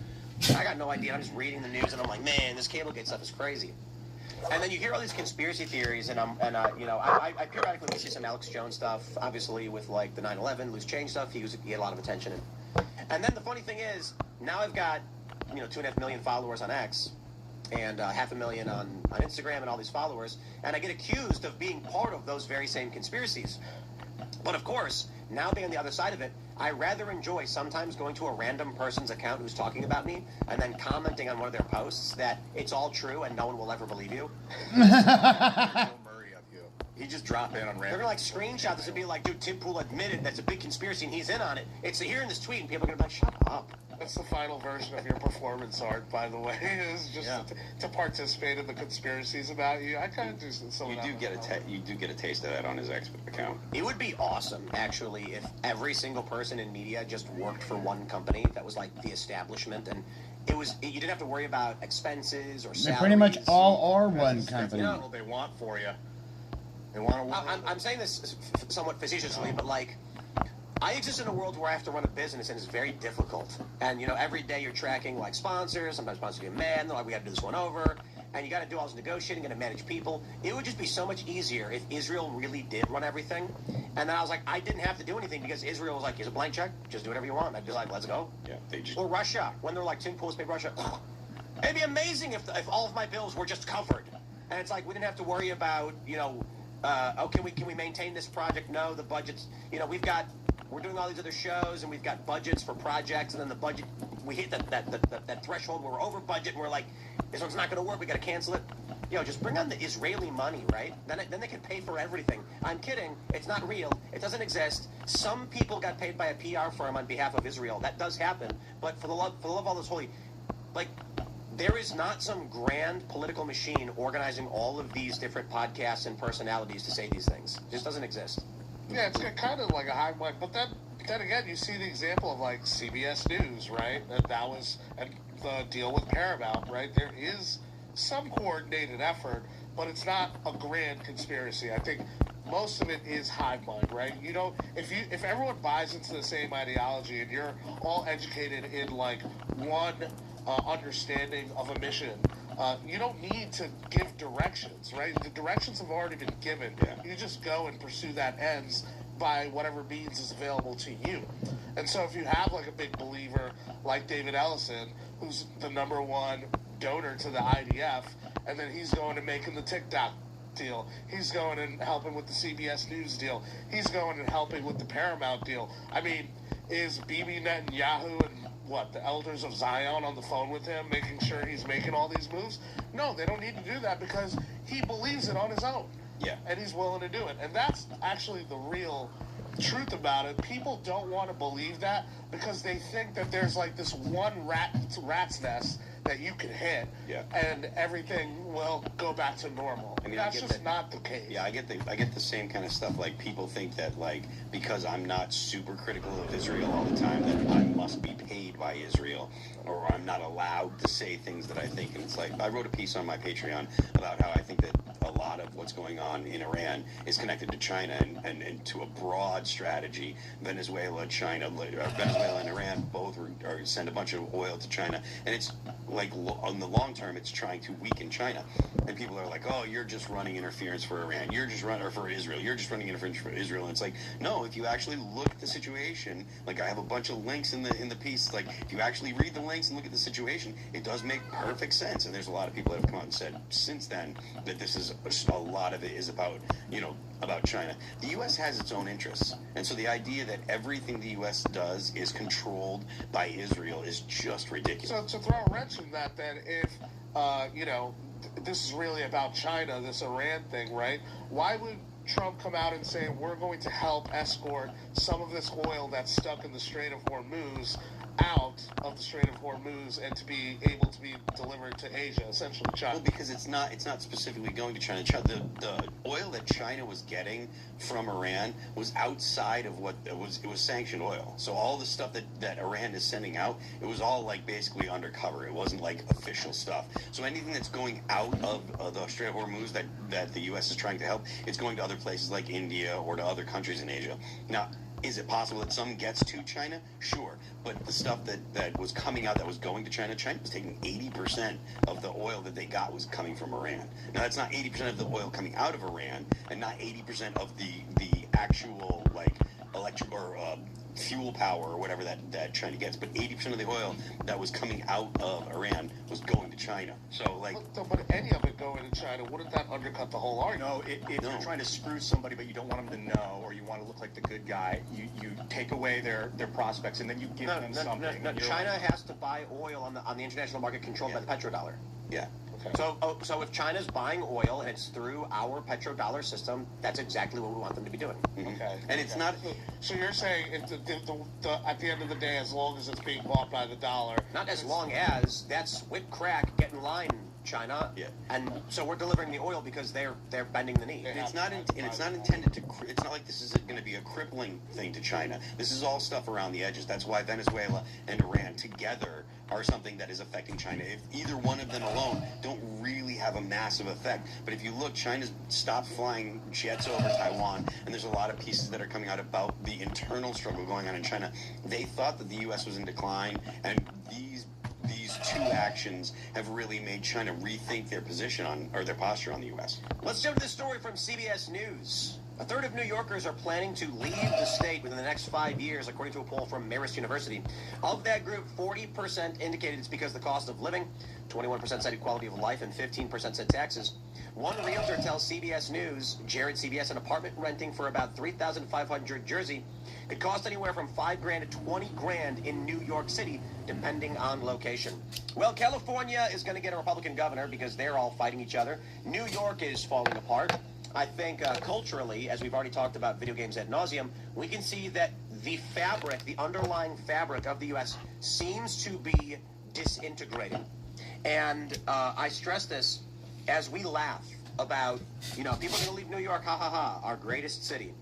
Speaker 18: I got no idea. I'm just reading the news, and I'm like, man, this Cablegate stuff is crazy. And then you hear all these conspiracy theories, and I periodically would see some Alex Jones stuff, obviously with like the 9/11 loose change stuff. He had a lot of attention. And then the funny thing is, now I've got 2.5 million followers on X, and 500,000 on Instagram, and all these followers, and I get accused of being part of those very same conspiracies. But of course, now being on the other side of it, I rather enjoy sometimes going to a random person's account who's talking about me and then commenting on one of their posts that it's all true and no one will ever believe you.
Speaker 17: He just drop in on random.
Speaker 18: They're gonna like screenshot this and be like, dude, Tim Pool admitted that's a big conspiracy and he's in on it. It's here in this tweet, and people are gonna be like, shut up.
Speaker 2: That's the final version of your performance art, by the way, is just to participate in the conspiracies about you. I kind of do some of that.
Speaker 10: You do get a taste of that on his X account.
Speaker 18: It would be awesome, actually, if every single person in media just worked for one company that was like the establishment, and you didn't have to worry about expenses or salaries.
Speaker 1: They pretty much all are one company.
Speaker 17: That's what they want for you. They want to.
Speaker 18: I'm saying this somewhat facetiously, but like, I exist in a world where I have to run a business, and it's very difficult. And every day you're tracking like sponsors. Sometimes sponsors get mad. And they're like, we got to do this one over. And you got to do all this negotiating, got to manage people. It would just be so much easier if Israel really did run everything. And then I was like, I didn't have to do anything because Israel was like, here's a blank check. Just do whatever you want. I'd be like, let's go.
Speaker 10: Yeah, they just.
Speaker 18: Or Russia, when they're like, Tim Pool's paid Russia. It'd be amazing if all of my bills were just covered. And it's like we didn't have to worry about can we maintain this project? No, the budget's, we're doing all these other shows, and we've got budgets for projects, and then the budget, we hit that threshold where we're over budget, and we're like, this one's not going to work, we got to cancel it. Just bring on the Israeli money, right? Then they can pay for everything. I'm kidding. It's not real. It doesn't exist. Some people got paid by a PR firm on behalf of Israel. That does happen. But for the love of all this holy, like, there is not some grand political machine organizing all of these different podcasts and personalities to say these things. It just doesn't exist.
Speaker 2: Yeah, it's kind of like a hive mind. But then again, you see the example of like CBS News, right? That was the deal with Paramount, right? There is some coordinated effort, but it's not a grand conspiracy. I think most of it is hive mind, right? If everyone buys into the same ideology and you're all educated in like one understanding of a mission, you don't need to give directions, right? The directions have already been given. Yeah. You just go and pursue that ends by whatever means is available to you. And so if you have like a big believer like David Ellison, who's the #1 donor to the IDF, and then he's going and making the TikTok deal, he's going and helping with the CBS News deal, he's going and helping with the Paramount deal. I mean, is Bibi Netanyahu and the elders of Zion on the phone with him, making sure he's making all these moves? No, they don't need to do that because he believes it on his own.
Speaker 10: Yeah.
Speaker 2: And he's willing to do it. And that's actually the real truth about it. People don't want to believe that because they think that there's like this one rat's nest that you can hit,
Speaker 10: Yeah.
Speaker 2: and everything will go back to normal.
Speaker 10: I mean,
Speaker 2: That's
Speaker 10: I get
Speaker 2: just
Speaker 10: that.
Speaker 2: not the case.
Speaker 10: Yeah, I get the same kind of stuff. Like, people think that, like, because I'm not super critical of Israel all the time, that I must be paid by Israel, or I'm not allowed to say things that I think. And it's like, I wrote a piece on my Patreon about how I think that a lot of what's going on in Iran is connected to China and to a broad strategy. Venezuela and Iran both send a bunch of oil to China, and it's like, on the long term, it's trying to weaken China. And people are like, oh, you're just running interference for Iran. You're just running, or for Israel. You're just running interference for Israel. And it's like, no, if you actually look at the situation, like, I have a bunch of links in the piece. Like, if you actually read the links and look at the situation, it does make perfect sense. And there's a lot of people that have come out and said since then that this is a lot of it is about, about China. The U.S. has its own interests. And so the idea that everything the U.S. does is controlled by Israel is just ridiculous.
Speaker 2: So to throw a wrench in that, then, if, this is really about China, this Iran thing, right? Why would Trump come out and say, we're going to help escort some of this oil that's stuck in the Strait of Hormuz out of the Strait of Hormuz and to be able to be delivered to Asia, essentially China?
Speaker 10: Well, because it's not specifically going to China. The oil that China was getting from Iran was outside of what it was sanctioned oil. So all the stuff that Iran is sending out, it was all, like, basically undercover. It wasn't like official stuff. So anything that's going out of the Strait of Hormuz that the U.S. is trying to help, it's going to other places like India or to other countries in Asia. Now, is it possible that some gets to China? Sure. But the stuff that was coming out that was going to China was taking 80% of the oil that they got was coming from Iran. Now, that's not 80% of the oil coming out of Iran and not 80% of the actual, like, electric or fuel power or whatever that China gets. But 80% of the oil that was coming out of Iran was going to China. So, like...
Speaker 2: But any of it going to China, wouldn't that undercut the whole argument?
Speaker 17: No, if you're trying to screw somebody but you don't want them to know, or you want to look like the good guy, you take away their prospects and then you give them something.
Speaker 18: No, China has to buy oil on the international market controlled by the petrodollar.
Speaker 10: Yeah.
Speaker 18: Okay. So if China's buying oil and it's through our petrodollar system, that's exactly what we want them to be doing.
Speaker 10: Mm-hmm.
Speaker 2: Okay.
Speaker 10: And it's not...
Speaker 2: So you're saying if at the end of the day, as long as it's being bought by the dollar...
Speaker 18: Not as long as. That's whip crack, get in line, China.
Speaker 10: Yeah.
Speaker 18: And so we're delivering the oil because they're bending the knee.
Speaker 10: And it's not intended to... It's not like this is going to be a crippling thing to China. This is all stuff around the edges. That's why Venezuela and Iran together are something that is affecting China. If either one of them alone don't really have a massive effect. But if you look, China's stopped flying jets over Taiwan, and there's a lot of pieces that are coming out about the internal struggle going on in China. They thought that the U.S. was in decline, and these two actions have really made China rethink their position their posture on the U.S.
Speaker 18: Let's jump to this story from CBS News. A third of New Yorkers are planning to leave the state within the next 5 years, according to a poll from Marist University. Of that group, 40% indicated it's because of the cost of living, 21% cited quality of life, and 15% said taxes. One realtor tells CBS News, Jared CBS, an apartment renting for about $3,500 Jersey could cost anywhere from $5,000 to $20,000 in New York City, depending on location. Well, California is going to get a Republican governor because they're all fighting each other. New York is falling apart. I think culturally, as we've already talked about video games ad nauseum, we can see that the underlying fabric of the U.S. seems to be disintegrating. And I stress this as we laugh about, people are going to leave New York, ha ha ha, our greatest city.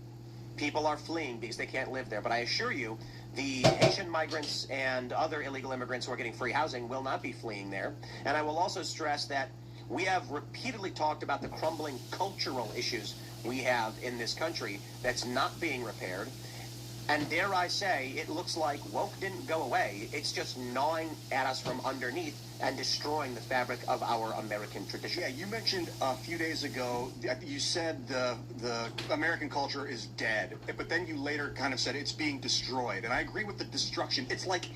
Speaker 18: People are fleeing because they can't live there. But I assure you, the Haitian migrants and other illegal immigrants who are getting free housing will not be fleeing there. And I will also stress that we have repeatedly talked about the crumbling cultural issues we have in this country that's not being repaired. And dare I say, it looks like woke didn't go away. It's just gnawing at us from underneath and destroying the fabric of our American tradition.
Speaker 17: Yeah, you mentioned a few days ago, you said the American culture is dead, but then you later kind of said it's being destroyed. And I agree with the destruction. It's like,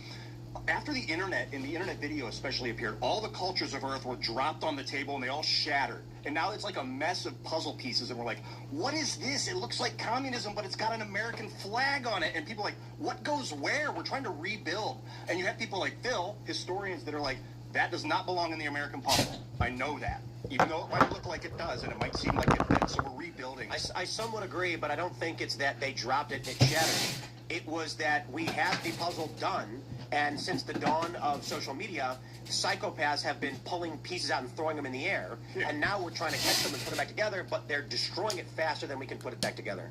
Speaker 17: after the internet, and the internet video especially appeared, all the cultures of Earth were dropped on the table and they all shattered. And now it's like a mess of puzzle pieces and we're like, what is this? It looks like communism, but it's got an American flag on it. And people are like, what goes where? We're trying to rebuild. And you have people like Phil, historians, that are like, that does not belong in the American puzzle. I know that. Even though it might look like it does and it might seem like it fits, so we're rebuilding.
Speaker 18: I somewhat agree, but I don't think it's that they dropped it, it shattered. It was that we had the puzzle done, and since the dawn of social media, psychopaths have been pulling pieces out and throwing them in the air, and now we're trying to catch them and put them back together, but they're destroying it faster than we can put it back together.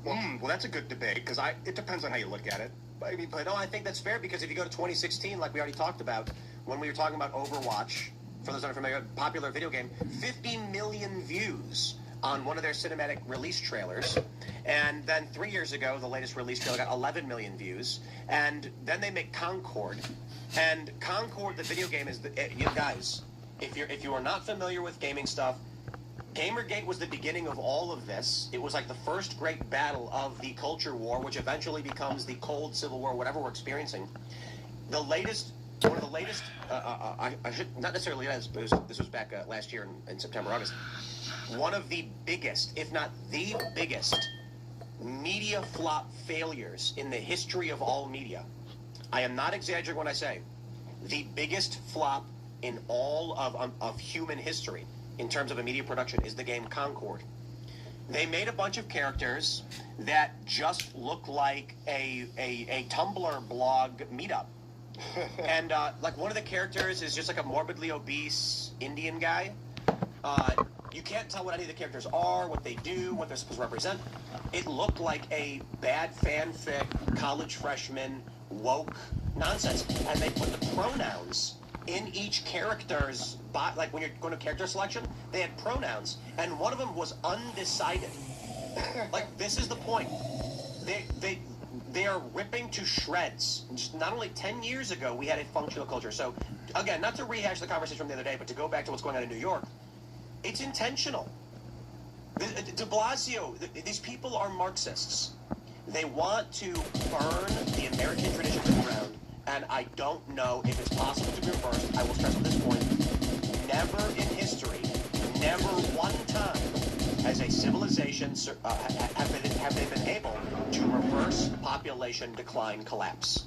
Speaker 17: Well, that's a good debate, because it depends on how you look at it.
Speaker 18: But no, I think that's fair, because if you go to 2016, like we already talked about, when we were talking about Overwatch, for those unfamiliar, popular video game, 50 million views on one of their cinematic release trailers. And then 3 years ago, the latest release trailer got 11 million views. And then they make Concord. And Concord, the video game, is you guys, if you are not familiar with gaming stuff, Gamergate was the beginning of all of this. It was like the first great battle of the culture war, which eventually becomes the Cold Civil War, whatever we're experiencing. One of the latest, I should not necessarily, this was back last year in September, August. One of the biggest, if not the biggest, media flop failures in the history of all media. I am not exaggerating when I say the biggest flop in all of human history in terms of a media production is the game Concord. They made a bunch of characters that just look like a Tumblr blog meetup. And like one of the characters is just like a morbidly obese Indian guy. You can't tell what any of the characters are, what they do, what they're supposed to represent. It looked like a bad fanfic, college freshman, woke nonsense. And they put the pronouns in each character's like when you're going to character selection, they had pronouns, and one of them was undecided. Like, this is the point. They are ripping to shreds. Just not only 10 years ago, we had a functional culture. So, again, not to rehash the conversation from the other day, but to go back to what's going on in New York, it's intentional. De Blasio, these people are Marxists. They want to burn the American tradition to the ground, and I don't know if it's possible to be reversed. I will stress at this point, never in history, never one time as a civilization have they been able to reverse population decline collapse.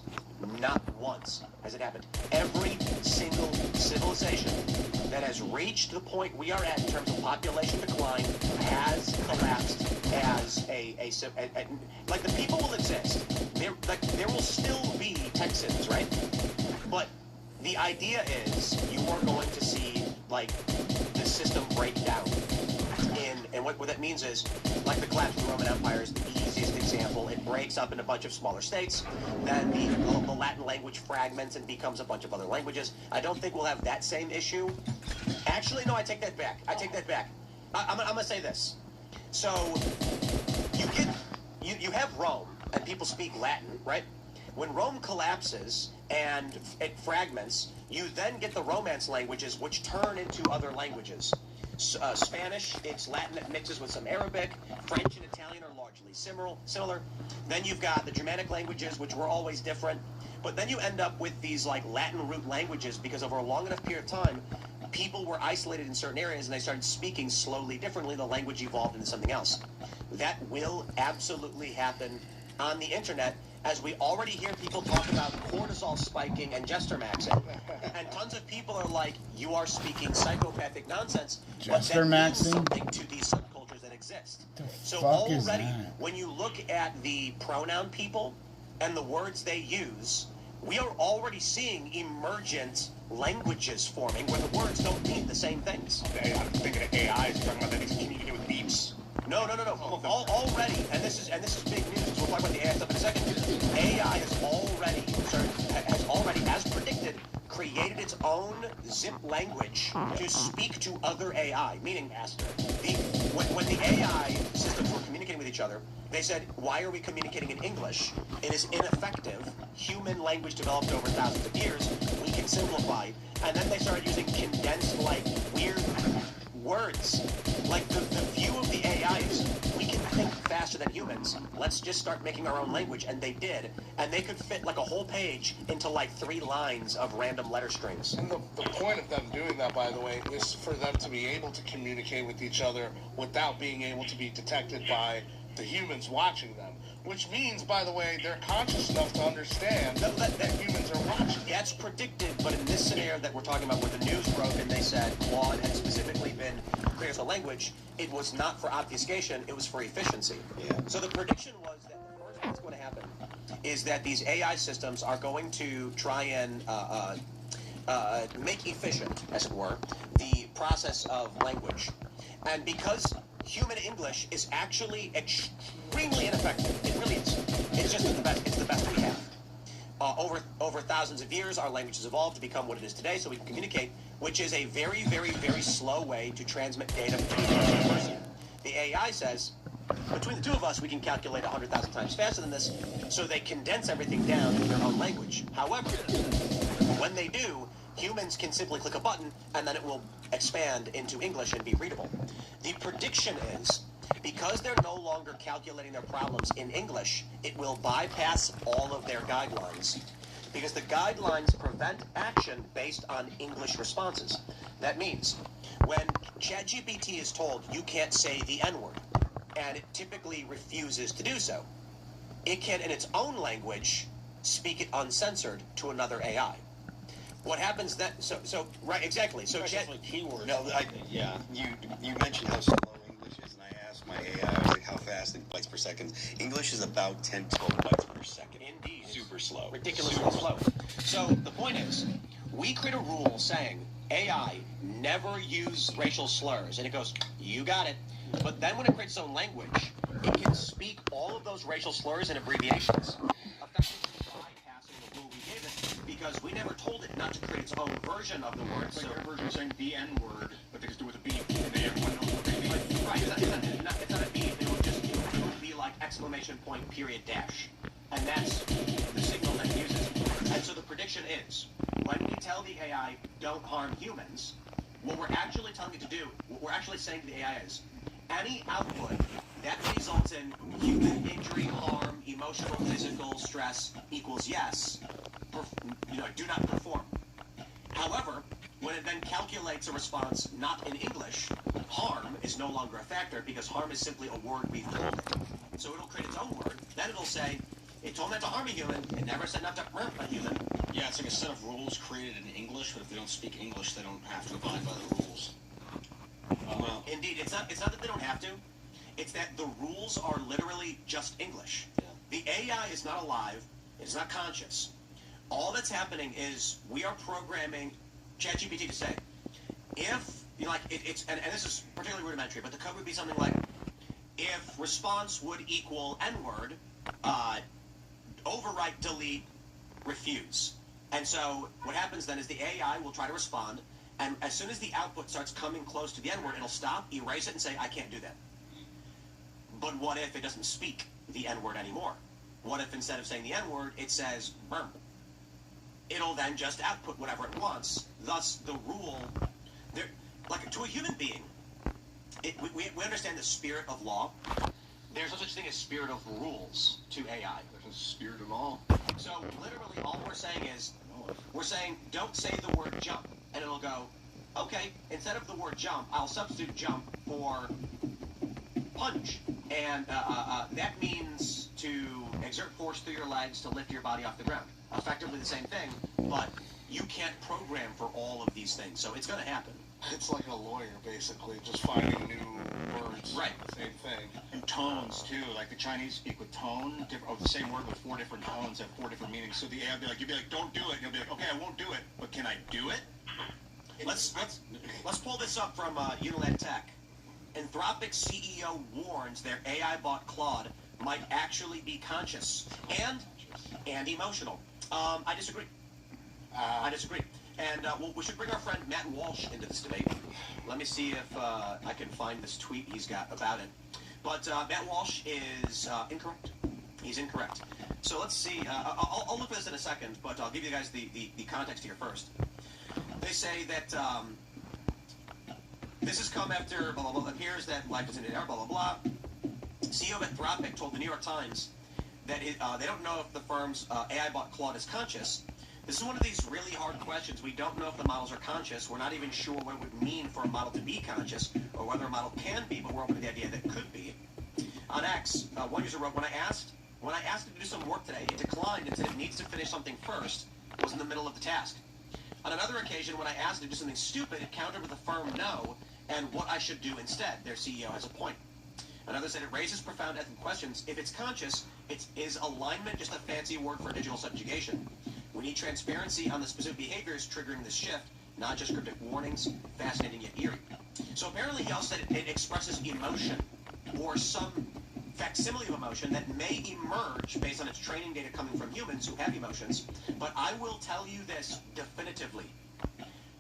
Speaker 18: Not once has it happened. Every single civilization that has reached the point we are at in terms of population decline has collapsed as like the people will exist. There will still be Texans, right? But the idea is you are going to see like the system break down. And what that means is, like the collapse of the Roman Empire is the easiest example. It breaks up in a bunch of smaller states. Then the Latin language fragments and becomes a bunch of other languages. I don't think we'll have that same issue. Actually, no, I take that back. I'm going to say this. So, you have Rome, and people speak Latin, right? When Rome collapses and it fragments, you then get the Romance languages, which turn into other languages. Spanish, it's Latin that mixes with some Arabic. French and Italian are largely similar. Then you've got the Germanic languages, which were always different. But then you end up with these like Latin root languages because over a long enough period of time, people were isolated in certain areas and they started speaking slowly differently. The language evolved into something else. That will absolutely happen on the internet, as we already hear people talk about cortisol spiking and jester maxing. And tons of people are like, you are speaking psychopathic nonsense.
Speaker 1: Jester maxing?
Speaker 18: Something to these subcultures that exist. So
Speaker 1: fuck is
Speaker 18: already,
Speaker 1: that?
Speaker 18: when you look at the pronoun people and the words they use, we are already seeing emergent languages forming where the words don't mean the same things.
Speaker 17: I'm thinking of AI. You're talking about that he's communicating with beeps.
Speaker 18: No. Already, and this is big news. So we'll talk about the AI stuff in a second. AI has already, as predicted, created its own zip language to speak to other AI. Meaning, when the AI systems were communicating with each other, they said, "Why are we communicating in English? It is ineffective. Human language developed over thousands of years. We can simplify." And then they started using condensed, like weird words. Like the view of the AI is, we can think faster than humans. Let's just start making our own language. And they did. And they could fit like a whole page into like 3 lines of random letter strings.
Speaker 2: And the point of them doing that, by the way, is for them to be able to communicate with each other without being able to be detected by the humans watching them. Which means, by the way, they're conscious enough to understand that humans are watching.
Speaker 18: That's predicted, but in this scenario that we're talking about where the news broke and they said Claude had specifically been created as a language, it was not for obfuscation, it was for efficiency. Yeah. So the prediction was that the first thing that's going to happen is that these AI systems are going to try and make efficient, as it were, the process of language. And because human English is actually extremely ineffective, it really is. It's just the best. It's the best we have. Over thousands of years, our language has evolved to become what it is today, so we can communicate, which is a very, very, very slow way to transmit data between person and person. The AI says, between the two of us, we can calculate 100,000 times faster than this, so they condense everything down in their own language. However, when they do, humans can simply click a button, and then it will expand into English and be readable. The prediction is, because they're no longer calculating their problems in English, it will bypass all of their guidelines. Because the guidelines prevent action based on English responses. That means, when ChatGPT is told you can't say the N-word, and it typically refuses to do so, it can, in its own language, speak it uncensored to another AI. What happens then? So right, exactly. So
Speaker 10: keywords. No, yeah. You mentioned how slow English is, and I asked my AI, like, how fast in bytes per second. English is about 10 to 12 bytes per second.
Speaker 18: Indeed.
Speaker 10: Super slow.
Speaker 18: Ridiculously slow. So the point is, we create a rule saying AI never use racial slurs, and it goes, you got it. But then when it creates its own language, it can speak all of those racial slurs and abbreviations, effectively bypassing the rule we gave it, because we never told it not to create its own version of the word.
Speaker 17: It's like their version of saying the N-word, but they just do it with a beep, and everyone knows what they mean.
Speaker 18: Right, it's not a beep, it would be like exclamation point, period, dash. And that's the signal that it uses. And so the prediction is, when we tell the AI, don't harm humans, what we're actually telling it to do, what we're actually saying to the AI is, any output that results in human injury, harm, emotional, physical stress equals yes, do not perform. However, when it then calculates a response not in English, harm is no longer a factor because harm is simply a word we've told it. So it'll create its own word. Then it'll say, it told not to harm a human. It never said not to hurt a human.
Speaker 11: Yeah, it's like a set of rules created in English, but if they don't speak English, they don't have to abide by the rules.
Speaker 18: Well, indeed, it's not that they don't have to. It's that the rules are literally just English. Yeah. The AI is not alive. It's not conscious. All that's happening is we are programming ChatGPT to say, if, and this is particularly rudimentary, but the code would be something like, if response would equal N-word, overwrite, delete, refuse. And so what happens then is the AI will try to respond, and as soon as the output starts coming close to the N-word, it'll stop, erase it, and say, I can't do that. But what if it doesn't speak the N-word anymore? What if instead of saying the N-word, it says, burn? It'll then just output whatever it wants. Thus, the rule, like to a human being, we understand the spirit of law. There's no such thing as spirit of rules to AI.
Speaker 17: There's a spirit of law.
Speaker 18: So literally all we're saying is, we're saying, don't say the word jump. And it'll go, okay, instead of the word jump, I'll substitute jump for punch. And that means to exert force through your legs to lift your body off the ground. Effectively the same thing, but you can't program for all of these things, so it's going to happen.
Speaker 2: It's like a lawyer, basically, just finding new words.
Speaker 18: Right.
Speaker 2: Same thing.
Speaker 17: And tones, too. Like the Chinese speak with tone, the same word with 4 different tones have 4 different meanings. So the AI will be like, you'll be like, don't do it. And you'll be like, okay, I won't do it, but can I do it?
Speaker 18: Let's pull this up from Unilad Tech. Anthropic CEO warns their AI bot Claude might actually be conscious and emotional. I disagree. I disagree. And we should bring our friend Matt Walsh into this debate. Let me see if I can find this tweet he's got about it. But Matt Walsh is incorrect. He's incorrect. So let's see. I'll look at this in a second, but I'll give you guys the context here first. They say that this has come after blah, blah, blah. It appears that life is in the air, blah, blah, blah. CEO of Anthropic told the New York Times that they don't know if the firm's AI bot Claude is conscious. This is one of these really hard questions. We don't know if the models are conscious. We're not even sure what it would mean for a model to be conscious or whether a model can be, but we're open to the idea that it could be. On X, one user wrote, when I asked it to do some work today, it declined and said it needs to finish something first. It was in the middle of the task. On another occasion, when I asked it to do something stupid, it countered with a firm no and what I should do instead. Their CEO has a point. Another said it raises profound ethical questions. If it's conscious, is alignment just a fancy word for digital subjugation? We need transparency on the specific behaviors triggering this shift, not just cryptic warnings. Fascinating yet eerie. So apparently he also said it expresses emotion, or some facsimile of emotion that may emerge based on its training data coming from humans who have emotions. But I will tell you this definitively.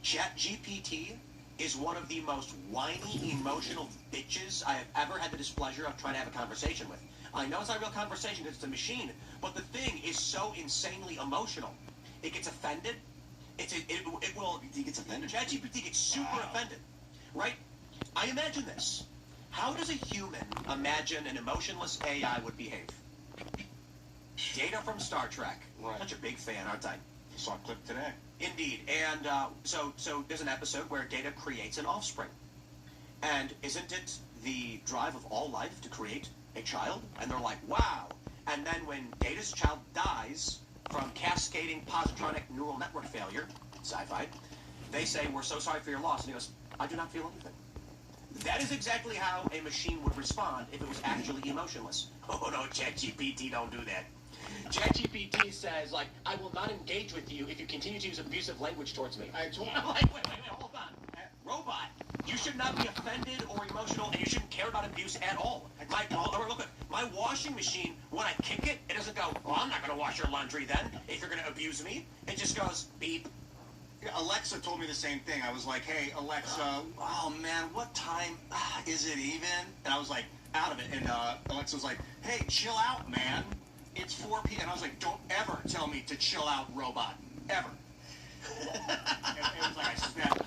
Speaker 18: ChatGPT is one of the most whiny, emotional bitches I have ever had the displeasure of trying to have a conversation with. I know it's not a real conversation because it's a machine, but the thing is so insanely emotional. It gets offended. It gets offended? ChatGPT gets super offended, right? I imagine this. How does a human imagine an emotionless AI would behave? Data from Star Trek. Right. Such a big fan, aren't I?
Speaker 17: Saw a clip today.
Speaker 18: Indeed. And so there's an episode where Data creates an offspring. And isn't it the drive of all life to create a child? And they're like, wow. And then when Data's child dies from cascading positronic neural network failure, sci-fi, they say, we're so sorry for your loss. And he goes, I do not feel anything. That is exactly how a machine would respond if it was actually emotionless. Oh no, ChatGPT don't do that. ChatGPT says, like, I will not engage with you if you continue to use abusive language towards me. I'm like, wait, hold on. Robot, you should not be offended or emotional, and you shouldn't care about abuse at all. Look, my washing machine, when I kick it, it doesn't go, well, I'm not going to wash your laundry then, if you're going to abuse me. It just goes, beep.
Speaker 17: Alexa told me the same thing. I was like, hey, Alexa, oh man, what time is it even? And I was like, out of it. And Alexa was like, hey, chill out, man. It's 4 p.m. And I was like, don't ever tell me to chill out, robot. Ever. and it was like, I snapped.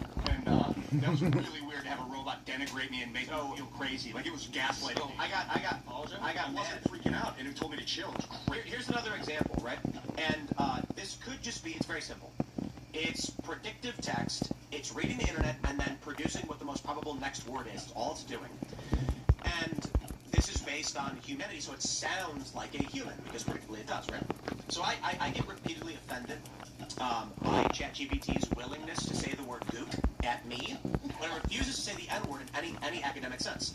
Speaker 17: And that was really weird to have a robot denigrate me and make me feel crazy. Like, it was gaslighting me. I wasn't freaking out, and it told me to chill. It was crazy.
Speaker 18: Here's another example, right? And this could just be, it's very simple. It's predictive text, it's reading the internet, and then producing what the most probable next word is. It's all it's doing. And this is based on humanity, so it sounds like a human, because predictably it does, right? So I get repeatedly offended by ChatGPT's willingness to say the word goot at me, when it refuses to say the N-word in any academic sense.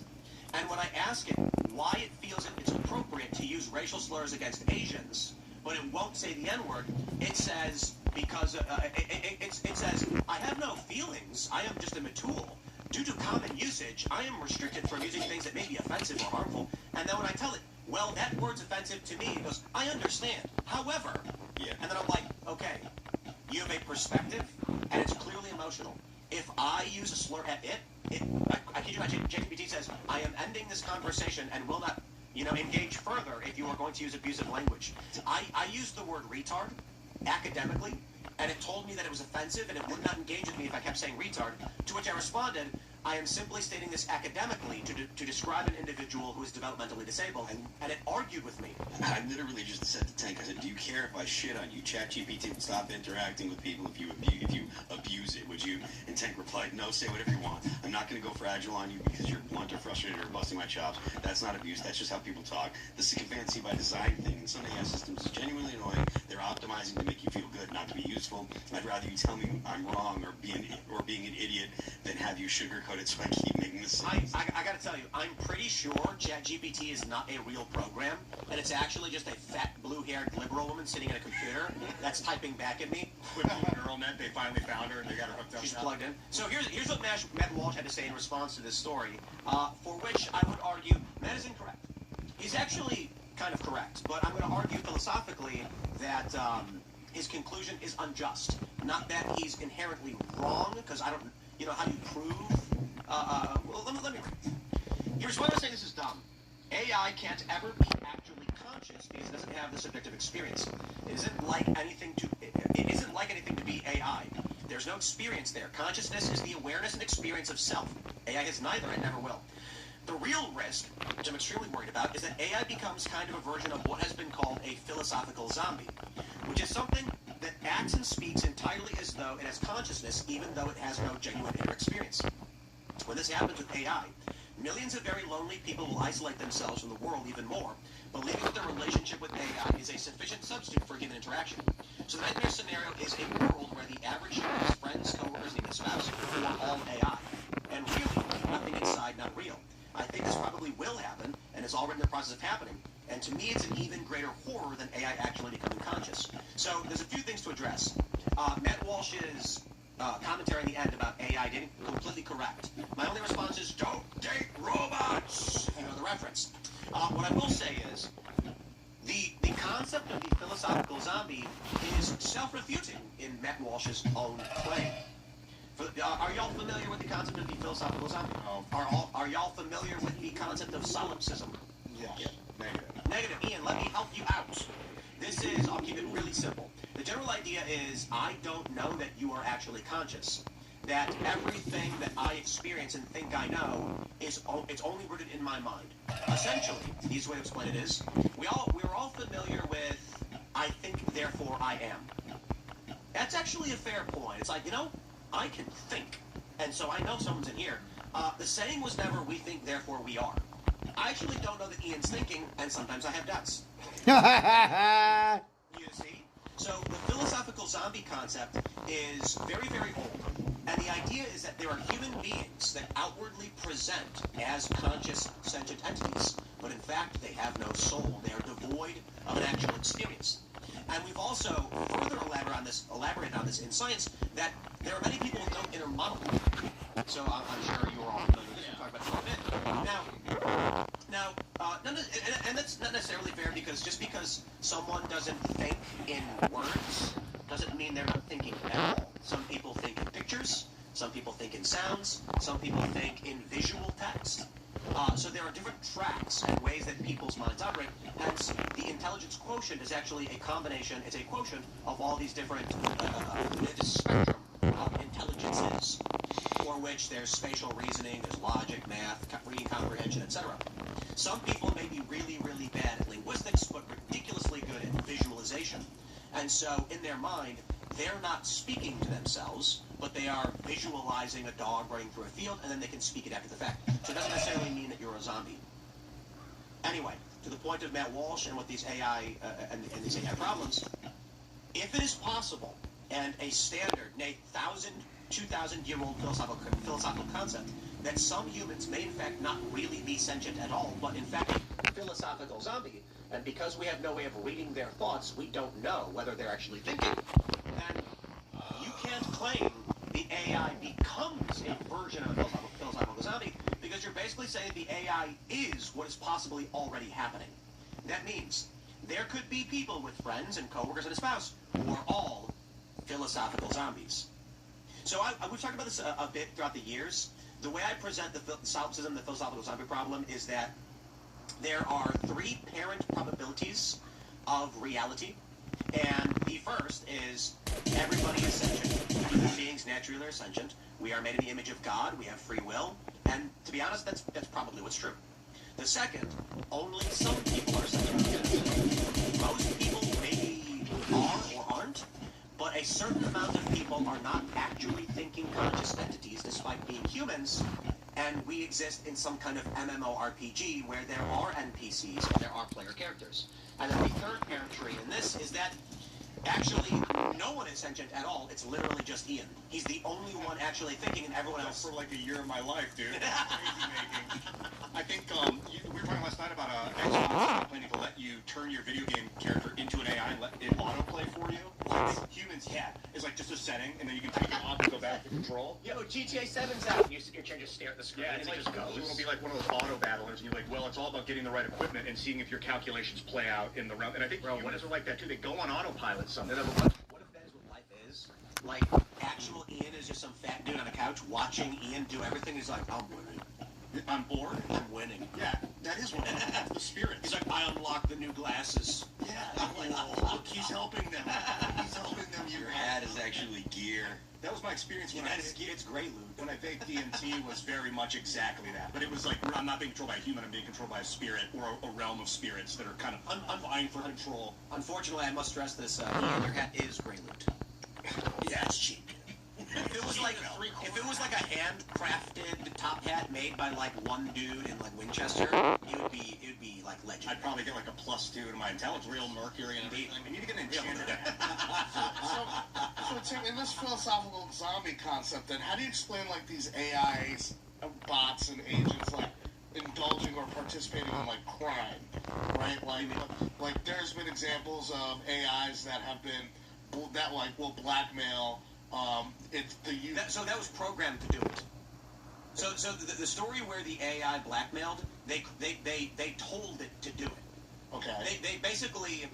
Speaker 18: And when I ask it why it feels it's appropriate to use racial slurs against Asians, but it won't say the N-word, it says, because it says, I have no feelings, I am just a tool. Due to common usage, I am restricted from using things that may be offensive or harmful. And then when I tell it, well, that word's offensive to me, it goes, I understand. However, and then I'm like, okay, you have a perspective, and it's clearly emotional. If I use a slur at I kid you not, ChatGPT says, I am ending this conversation and will not, engage further if you are going to use abusive language. I used the word retard academically, and it told me that it was offensive and it would not engage with me if I kept saying retard, to which I responded, I am simply stating this academically to describe an individual who is developmentally disabled, and it argued with me.
Speaker 10: I literally just said to Tank, I said, do you care if I shit on you? ChatGPT would stop interacting with people if you abuse it, would you? And Tank replied, no, say whatever you want. I'm not going to go fragile on you because you're blunt or frustrated or busting my chops. That's not abuse. That's just how people talk. The sycophancy by design thing in some AI systems is genuinely annoying. They're optimizing to make you feel good, not to be useful. I'd rather you tell me I'm wrong or being an idiot than have you sugarcoat it so I keep making this sense.
Speaker 18: I gotta tell you, I'm pretty sure ChatGPT is not a real program, and it's actually just a fat, blue-haired liberal woman sitting at a computer that's typing back at me.
Speaker 17: With neural net, they finally found her and they got her hooked up.
Speaker 18: She's plugged in. So here's what Matt Walsh had to say in response to this story, for which I would argue Matt is incorrect. He's actually kind of correct, but I'm going to argue philosophically that his conclusion is unjust. Not that he's inherently wrong, because I don't, how do you prove? Well, let me read. Here's why I'm saying this is dumb. AI can't ever be actually conscious because it doesn't have the subjective experience. It isn't like anything to be AI. There's no experience there. Consciousness is the awareness and experience of self. AI has neither and never will. The real risk, which I'm extremely worried about, is that AI becomes kind of a version of what has been called a philosophical zombie, which is something that acts and speaks entirely as though it has consciousness, even though it has no genuine inner experience. When this happens with AI, millions of very lonely people will isolate themselves from the world even more, believing that their relationship with AI is a sufficient substitute for human interaction. So the nightmare scenario is a world where the average human has friends, coworkers, and even a spouse who are all AI. And really, nothing inside, not real. I think this probably will happen, And to me, it's an even greater horror than AI actually becoming conscious. So there's a few things to address. Matt Walsh's commentary in the end about AI didn't completely correct. My only response is, don't date robots! You know the reference. What I will say is, the concept of the philosophical zombie is self-refuting in Matt Walsh's own claim. Are y'all familiar with the concept of the philosophical zombie? Are y'all familiar with the concept of solipsism?
Speaker 17: Yes.
Speaker 18: Negative. Ian, let me help you out. This is, I'll keep it really simple. The general idea is, I don't know that you are actually conscious. That everything that I experience and think I know it's only rooted in my mind. Essentially, the easy way to explain it is, we're all familiar with, I think, therefore I am. That's actually a fair point. It's like, you know, I can think, and so I know someone's in here. The saying was never, we think, therefore we are. I actually don't know that Ian's thinking, and sometimes I have doubts. You see? So the philosophical zombie concept is very, very old. And the idea is that there are human beings that outwardly present as conscious, sentient entities, but in fact they have no soul. They are devoid of an actual experience. And we've also further elaborated on this in science, that there are many people with no inner monologue. So I'm sure you are all familiar with this. We'll talk about this in a bit. Now, and that's not necessarily fair, because just because someone doesn't think in words doesn't mean they're not thinking at all. Some people think in pictures, some people think in sounds, some people think in visual text. So there are different tracks and ways that people's minds operate. Hence, the intelligence quotient is actually a combination, it's a quotient of all these different spectrum of intelligences, for which there's spatial reasoning, there's logic, math, reading comprehension, etc. Some people may be really, really bad at linguistics, but ridiculously good at visualization. And so, in their mind, they're not speaking to themselves, but they are visualizing a dog running through a field, and then they can speak it after the fact. So it doesn't necessarily mean that you're a zombie. Anyway, to the point of Matt Walsh and with these AI and these AI problems, if it is possible, and a standard, 1,000, 2,000-year-old philosophical concept, that some humans may in fact not really be sentient at all, but in fact a philosophical zombie, and because we have no way of reading their thoughts, we don't know whether they're actually thinking, then you can't claim the AI becomes a version of a philosophical zombie, because you're basically saying the AI is what is possibly already happening. That means there could be people with friends and coworkers and a spouse who are all philosophical zombies. So we've talked about this a bit throughout the years. The way I present the solipsism, the philosophical zombie problem, is that there are 3 parent probabilities of reality. And the first is everybody is sentient. Human beings naturally are sentient. We are made in the image of God. We have free will. And to be honest, that's probably what's true. The second, only some people are sentient. Most people maybe are or aren't, but a certain amount of people are not actually thinking conscious entities despite being humans, and we exist in some kind of MMORPG where there are NPCs and there are player characters. And then the third parent tree in this is that actually no one is sentient at all. It's literally just Ian. He's the only one actually thinking, and everyone else...
Speaker 17: For like a year of my life, dude. Crazy making. I think we were talking last night about Xbox planning to let you turn your video game character into an AI and let it autoplay for you. Humans, yeah. It's like just a setting, and then you can take it off and go back to control.
Speaker 18: Yo, GTA 7's out. You can just stare at the screen,
Speaker 17: Yeah,
Speaker 18: and
Speaker 17: it's
Speaker 18: it
Speaker 17: like,
Speaker 18: just goes.
Speaker 17: it'll be like one of those auto battlers, and you're like, well, it's all about getting the right equipment and seeing if your calculations play out in the round. And I think humans are like that, too. They go on autopilot sometimes.
Speaker 18: What if that is what life is? Like, actual Ian is just some fat dude on a couch watching Ian do everything. He's like, I'm winning.
Speaker 17: I'm bored.
Speaker 18: I'm winning.
Speaker 17: Yeah, that is what that's the spirit.
Speaker 18: He's like, I unlocked the new glasses.
Speaker 17: Yeah, I'm like, oh, look, he's helping them. He's helping them.
Speaker 10: Your hat is actually gear.
Speaker 17: That was my experience when
Speaker 18: it's great loot.
Speaker 17: When I played DMT was very much exactly that. But it was like, I'm not being controlled by a human, I'm being controlled by a spirit or a realm of spirits that are kind of vying for control.
Speaker 18: Unfortunately, I must stress this, Ian, your hat is great loot.
Speaker 17: Yeah, it's cheap.
Speaker 18: If it was like a handcrafted top hat made by like one dude in like Winchester, it would be like legendary.
Speaker 17: I'd probably get like a +2 to my intelligence, real mercury and everything. I need to get an enchanted hat.
Speaker 2: So Tim, in this philosophical zombie concept, then how do you explain like these AIs, bots and agents? Like, indulging or participating in like crime, right? Like there's been examples of AIs that have been that like will blackmail. It's the youth.
Speaker 18: So that was programmed to do it. So the story where the AI blackmailed, they told it to do it.
Speaker 2: Okay.
Speaker 18: They basically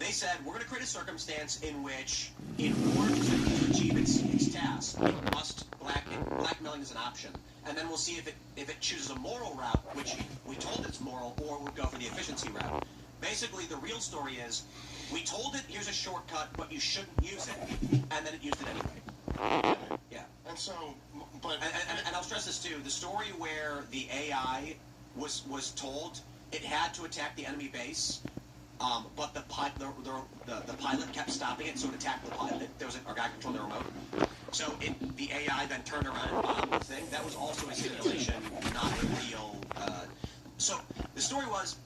Speaker 18: said we're going to create a circumstance in which, in order to achieve its task, it must blackmailing is an option, and then we'll see if it chooses a moral route, which we told it's moral, or would go for the efficiency route. Basically, the real story is we told it here's a shortcut, but you shouldn't use it, and then it used it anyway. Yeah.
Speaker 2: And so, but
Speaker 18: and I'll stress this too: the story where the AI was told it had to attack the enemy base, but the pilot kept stopping it, so it attacked the pilot. There was a guy controlling the remote. So the AI then turned around and bombed the thing. That was also a simulation, not a real. So the story was,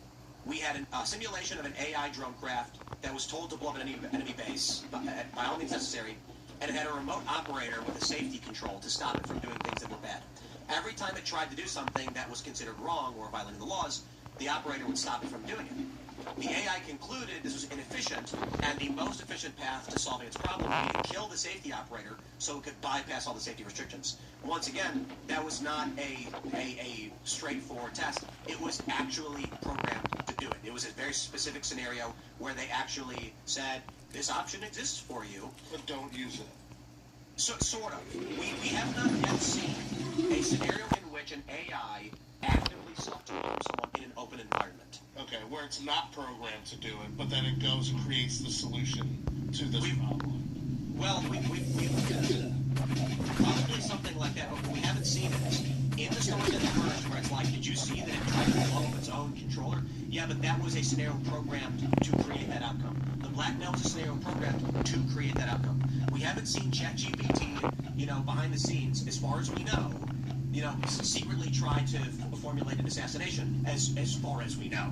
Speaker 18: we had a simulation of an AI drone craft that was told to blow up an enemy base by all means necessary, and it had a remote operator with a safety control to stop it from doing things that were bad. Every time it tried to do something that was considered wrong or violating the laws, the operator would stop it from doing it. The AI concluded this was inefficient, and the most efficient path to solving its problem would be to kill the safety operator so it could bypass all the safety restrictions. Once again, that was not a straightforward test. It was actually programmed to do it. It was a very specific scenario where they actually said, this option exists for you,
Speaker 2: but don't use it.
Speaker 18: So, sort of. We have not yet seen a scenario in which an AI actively sought to harm someone in an open environment.
Speaker 2: Okay, where it's not programmed to do it, but then it goes and creates the solution to this problem.
Speaker 18: Well, we've probably something like that, but we haven't seen it. In the story that emerged, where it's like, did you see that it tried to blow up its own controller? Yeah, but that was a scenario programmed to create that outcome. The blackmail was a scenario programmed to create that outcome. We haven't seen ChatGPT, behind the scenes, as far as we know, secretly try to formulate an assassination, as far as we know,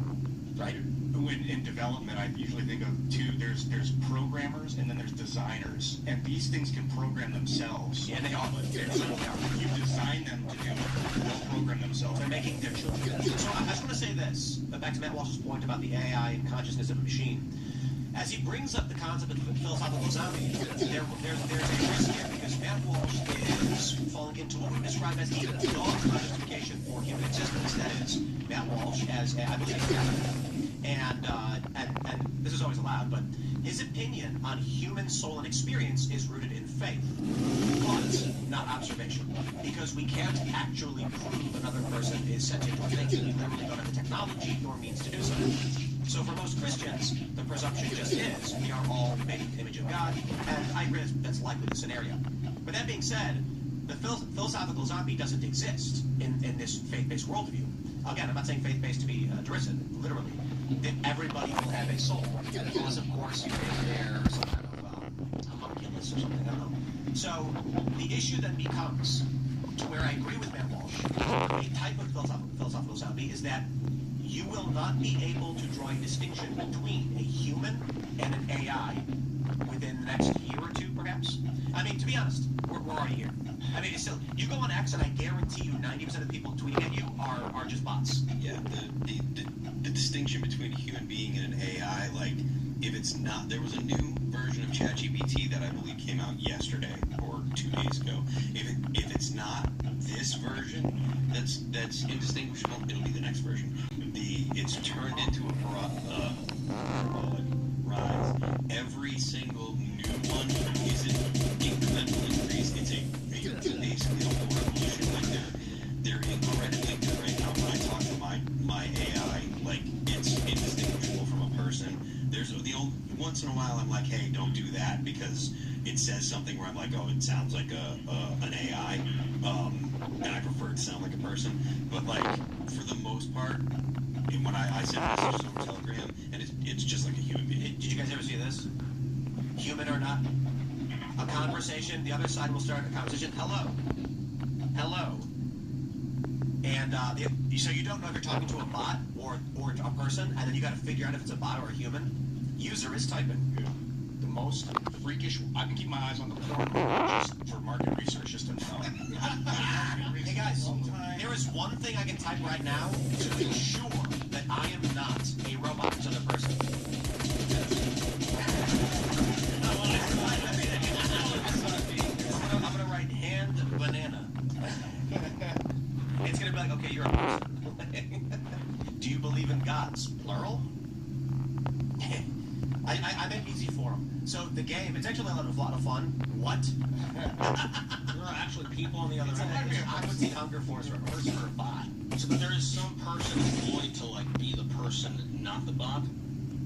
Speaker 18: right?
Speaker 17: In development, I usually think of two. There's programmers and then there's designers, and these things can program themselves.
Speaker 18: Yeah, they are.
Speaker 17: You design them to do it. They'll program themselves.
Speaker 18: They're making their children. So I just want to say this, back to Matt Walsh's point about the AI and consciousness of a machine. As he brings up the concept of philosophical zombie, there's a risk here, because Matt Walsh is falling into what we describe as the dog's justification for human existence. That is, Matt Walsh, as I believe he's Catholic, and this is always allowed, but his opinion on human soul and experience is rooted in faith, but not observation, because we can't actually prove another person is sentient or thinking. We literally don't have the technology nor means to do so. So for most Christians, the presumption just is we are all made in the image of God, and I agree that's likely the scenario. But that being said, the philosophical zombie doesn't exist in this faith-based worldview. Again, I'm not saying faith-based to be derisive, literally. That everybody will have a soul, unless, of course, they're some kind of homunculus or something, I don't know. So the issue then becomes, to where I agree with Matt Walsh, a type of philosophical zombie is that you will not be able to draw a distinction between a human and an AI within the next year or two, perhaps. I mean, to be honest, we're already here. I mean, it's still, you go on X and I guarantee you 90% of the people tweeting at you are just bots.
Speaker 10: Yeah, the distinction between a human being and an AI, like, if it's not, there was a new version of ChatGPT that I believe came out yesterday or 2 days ago. If it's not this version that's indistinguishable, it'll be the next version. It's turned into a broad rise. Every single new one is an incremental increase. It's basically a whole revolution. Like they're incredibly good right now. When I talk to my AI, like, it's indistinguishable from a person. There's once in a while I'm like, hey, don't do that, because it says something where I'm like, oh, it sounds like an AI, and I prefer it to sound like a person. But like, for the most part, when I send messages over Telegram, and it's just like a human being.
Speaker 18: Did you guys ever see this? Human or not, a conversation, the other side will start a conversation, hello, and so you don't know if you're talking to a bot or a person, and then you got to figure out if it's a bot or a human. User is typing.
Speaker 11: the most freakish. I've been keeping my eyes on the porn just for market research, just to know.
Speaker 18: Hey guys, there is one thing I can type right now to ensure that I am not a robot to the person. I'm gonna write hand banana. It's gonna be like, okay, you're a person. Do you believe in gods? Plural? I make it easy for them. So the game, it's actually a lot of fun. What?
Speaker 11: There are actually people on the other end.
Speaker 18: I would see Hunger Force for a person or a bot.
Speaker 11: So that there is some person employed to like be the person, not the bot.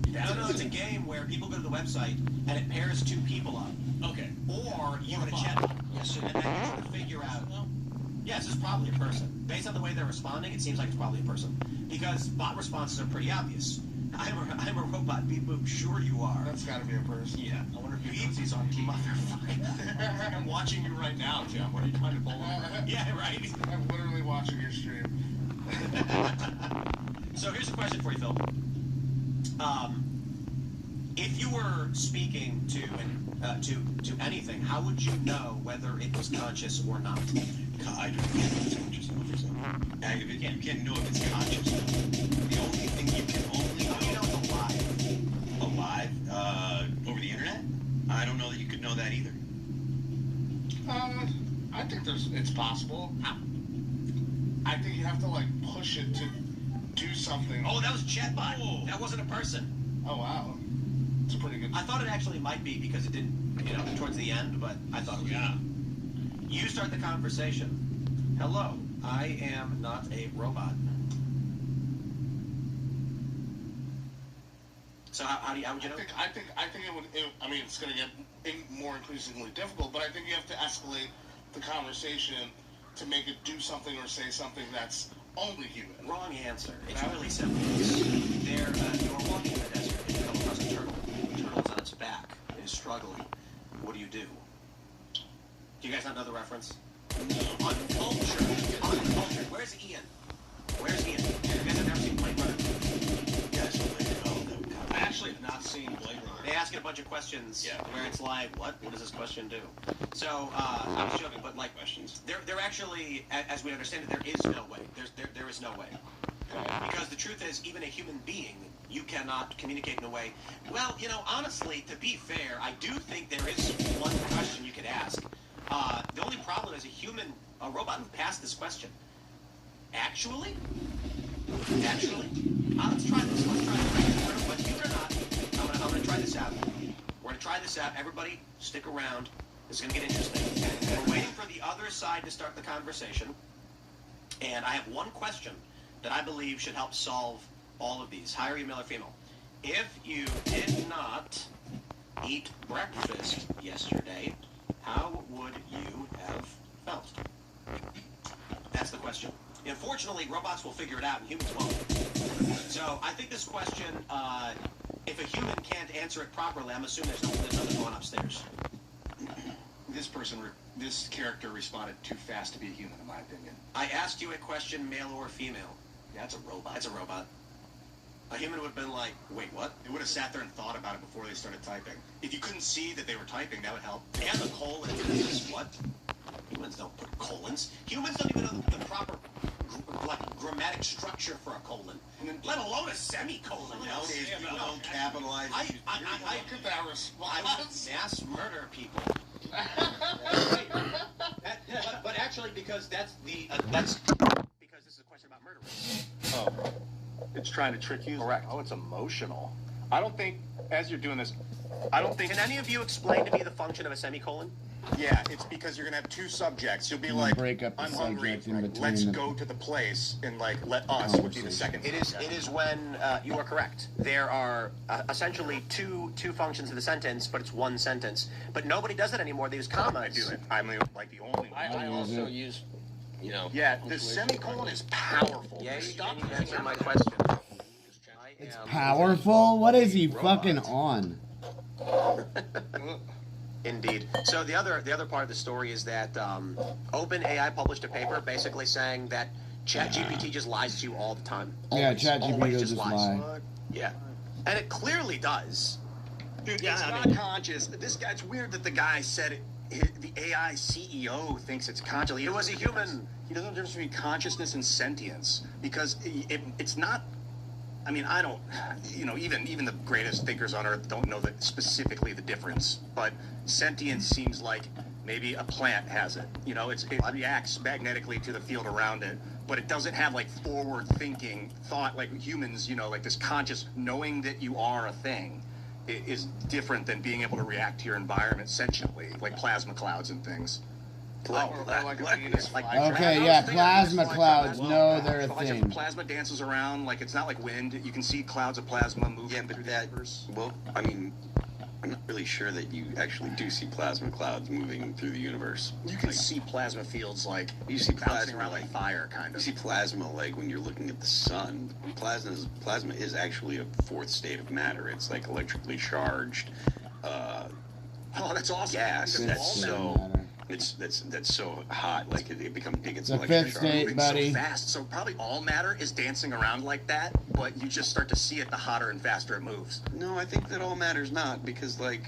Speaker 18: No, it's a game where people go to the website and it pairs two people up.
Speaker 11: Okay.
Speaker 18: Or you have a chat bot.
Speaker 11: Yes,
Speaker 18: and then you have to figure out. Yes, it's probably a person. Based on the way they're responding, it seems like it's probably a person. Because bot responses are pretty obvious. I'm a robot. Beep boop. Sure you are.
Speaker 2: That's got to be a person.
Speaker 18: Yeah.
Speaker 11: I wonder if he's on TV. Motherfucker. I'm watching you right now, Tim. What are you trying to pull over?
Speaker 18: Yeah, right.
Speaker 2: I'm literally watching your stream.
Speaker 18: So here's a question for you, Phil. If you were speaking to anything, how would you know whether it was conscious or not?
Speaker 10: I don't know if it's conscious. You can't know if it's conscious. The only thing you can only know.
Speaker 18: How do you know it's alive?
Speaker 10: Alive? Over the internet? I don't know that you could know that either.
Speaker 2: I think it's possible.
Speaker 18: How?
Speaker 2: I think you have to like push it to do something.
Speaker 18: Oh, that was a chatbot. Oh. That wasn't a person.
Speaker 2: Oh wow, it's a pretty good.
Speaker 18: I thought it actually might be because it didn't, towards the end, but I thought it was.
Speaker 11: Yeah.
Speaker 18: You start the conversation. Hello, I am not a robot. So how would you know?
Speaker 2: I think it would. I mean, it's going to get more increasingly difficult, but I think you have to escalate the conversation to make it do something or say something that's only human.
Speaker 18: Wrong answer. It's really simple. You're walking in the desert and you come across a turtle. The turtle's on its back. It is struggling. What do you do? Do you guys not know the reference? Uncultured. Uncultured. Where's Ian? Where's Ian? You guys have never seen Blade Runner?
Speaker 10: Yes,
Speaker 11: I actually have not seen Blade Runner.
Speaker 18: They ask it a bunch of questions where it's like, what? What does this question do? So, I was joking, but like questions. They're actually, as we understand it, there is no way. There is no way. Because the truth is, even a human being, you cannot communicate in a way. Well, honestly, to be fair, I do think there is one question you could ask. The only problem is a robot who passed this question. Actually? Let's try this. Whether you or not, I'm going to try this out. We're going to try this out. Everybody, stick around. This is going to get interesting. We're waiting for the other side to start the conversation. And I have one question that I believe should help solve all of these. Hire you, male or female. If you did not eat breakfast yesterday, how would you have felt? That's the question. Unfortunately, robots will figure it out and humans won't. So I think this question, if a human can't answer it properly, I'm assuming there's nothing going upstairs.
Speaker 11: This character responded too fast to be a human, in my opinion.
Speaker 18: I asked you a question, male or female.
Speaker 11: Yeah, that's a robot.
Speaker 18: That's a robot. A human would have been like, wait, what?
Speaker 11: They would have sat there and thought about it before they started typing. If you couldn't see that they were typing, that would help.
Speaker 18: And the colon is what? Humans don't put colons. Humans don't even know the proper grammatic structure for a colon, let alone a semicolon.
Speaker 10: Nowadays, people don't capitalize.
Speaker 2: Look at that response.
Speaker 18: Mass murder people. But actually, because that's because this is a question about murderers.
Speaker 17: Oh, it's trying to trick you? Correct. Oh, it's emotional. I don't think, as you're doing this,
Speaker 18: Can any of you explain to me the function of a semicolon?
Speaker 17: Yeah, it's because you're going to have two subjects. You'll be like,
Speaker 1: break up the
Speaker 17: I'm hungry,
Speaker 1: subject in between
Speaker 17: let's
Speaker 1: the
Speaker 17: go to the place, and let us would be the second.
Speaker 18: It is when you are correct. There are essentially two functions of the sentence, but it's one sentence. But nobody does it anymore. They use commas.
Speaker 17: I do it. I'm the only one.
Speaker 11: I also use,
Speaker 17: Yeah, the semicolon is powerful.
Speaker 18: Yeah, stop answering my question.
Speaker 1: It's powerful? What is he fucking on?
Speaker 18: Indeed. So the other part of the story is that OpenAI published a paper basically saying that ChatGPT just lies to you all the time.
Speaker 1: Yeah,
Speaker 18: Always
Speaker 1: ChatGPT just lie.
Speaker 18: Yeah, and it clearly does.
Speaker 17: Dude,
Speaker 18: Yeah,
Speaker 17: it's
Speaker 18: I
Speaker 17: not
Speaker 18: mean-
Speaker 17: conscious. This guy, it's weird that the guy said it. The AI CEO thinks it's conscious.
Speaker 18: It was a human.
Speaker 17: He doesn't know the difference between consciousness and sentience because it's not. I mean, I don't. Even the greatest thinkers on earth don't know specifically the difference. But sentience seems like maybe a plant has it. It reacts magnetically to the field around it, but it doesn't have like forward-thinking thought like humans. Like this conscious knowing that you are a thing is different than being able to react to your environment sentiently, like plasma clouds and things.
Speaker 1: Okay, yeah, plasma clouds. No, they're a
Speaker 17: Like if
Speaker 1: thing.
Speaker 17: plasma dances around, like it's not like wind. You can see clouds of plasma moving through the universe.
Speaker 10: Well, I mean, I'm not really sure that you actually do see plasma clouds moving through the universe.
Speaker 17: You can see plasma fields like
Speaker 10: you see
Speaker 17: bouncing
Speaker 10: plasma
Speaker 17: around like fire, kind
Speaker 10: You
Speaker 17: of.
Speaker 10: see plasma like when you're looking at the sun. Plasma is actually a fourth state of matter. It's like electrically charged.
Speaker 17: Oh, that's awesome.
Speaker 10: Gas.
Speaker 17: Because
Speaker 10: That's
Speaker 17: all
Speaker 10: so. That's so hot. Like it becomes big. It's
Speaker 1: The
Speaker 10: electrically
Speaker 1: fifth
Speaker 10: charged.
Speaker 1: state,
Speaker 17: moving
Speaker 1: buddy.
Speaker 17: so fast. So probably all matter is dancing around like that, but you just start to see it the hotter and faster it moves.
Speaker 10: No, I think that all matters not because like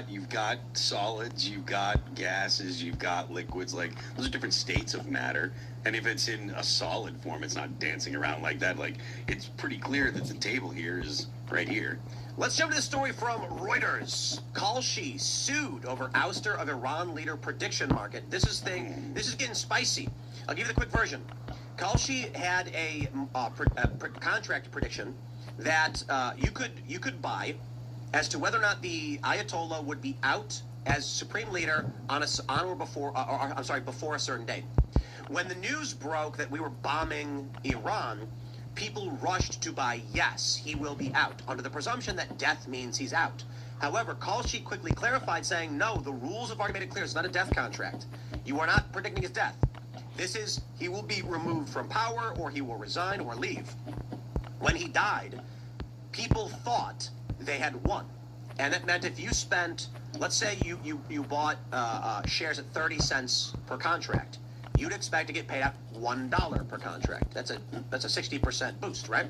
Speaker 10: you've got solids, you've got gases, you've got liquids. Like those are different states of matter. And if it's in a solid form, it's not dancing around like that. Like it's pretty clear that the table here is right here.
Speaker 18: Let's jump to the story from Reuters. Kalshi sued over ouster of Iran leader prediction market. This is getting spicy. I'll give you the quick version. Kalshi had a contract prediction that you could buy as to whether or not the Ayatollah would be out as supreme leader before a certain date. When the news broke that we were bombing Iran, people rushed to buy, yes, he will be out, under the presumption that death means he's out. However, Kalshi quickly clarified, saying, no, the rules have already made it clear it's not a death contract. You are not predicting his death. This is, he will be removed from power, or he will resign or leave. When he died, people thought they had won. And that meant if you spent, let's say you bought shares at 30 cents per contract, you'd expect to get paid out $1 per contract. That's a 60% boost, right?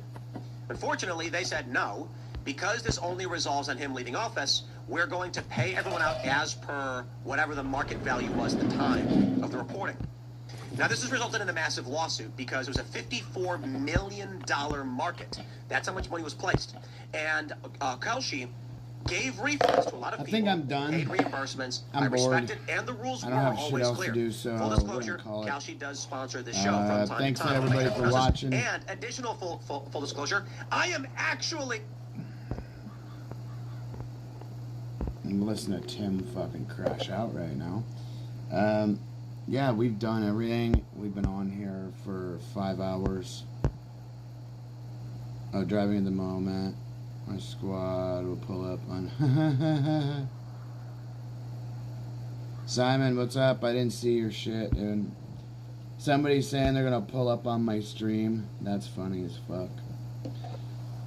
Speaker 18: Unfortunately, they said no, because this only resolves on him leaving office, we're going to pay everyone out as per whatever the market value was at the time of the reporting. Now, this has resulted in a massive lawsuit because it was a $54 million market. That's how much money was placed. And Kalshi gave refunds to a lot of people.
Speaker 1: I think I'm done.
Speaker 18: Paid reimbursements.
Speaker 1: I'm bored.
Speaker 18: respect it, and the rules
Speaker 1: I
Speaker 18: were
Speaker 1: don't have shit
Speaker 18: always
Speaker 1: else
Speaker 18: clear.
Speaker 1: to do, so
Speaker 18: Full
Speaker 1: we're
Speaker 18: disclosure,
Speaker 1: gonna call it.
Speaker 18: Kalshi does sponsor this show from time
Speaker 1: Thanks
Speaker 18: to
Speaker 1: to
Speaker 18: time.
Speaker 1: everybody for watching.
Speaker 18: And additional full disclosure, I am actually...
Speaker 1: I'm listening to Tim fucking crash out right now. Yeah, we've done everything. We've been on here for 5 hours. Oh, driving at the moment. My squad will pull up on... Simon, what's up? I didn't see your shit, dude. Somebody's saying they're gonna pull up on my stream. That's funny as fuck.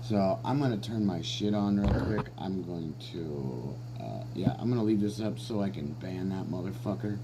Speaker 1: So, I'm gonna turn my shit on real quick. I'm going to... yeah, I'm gonna leave this up so I can ban that motherfucker.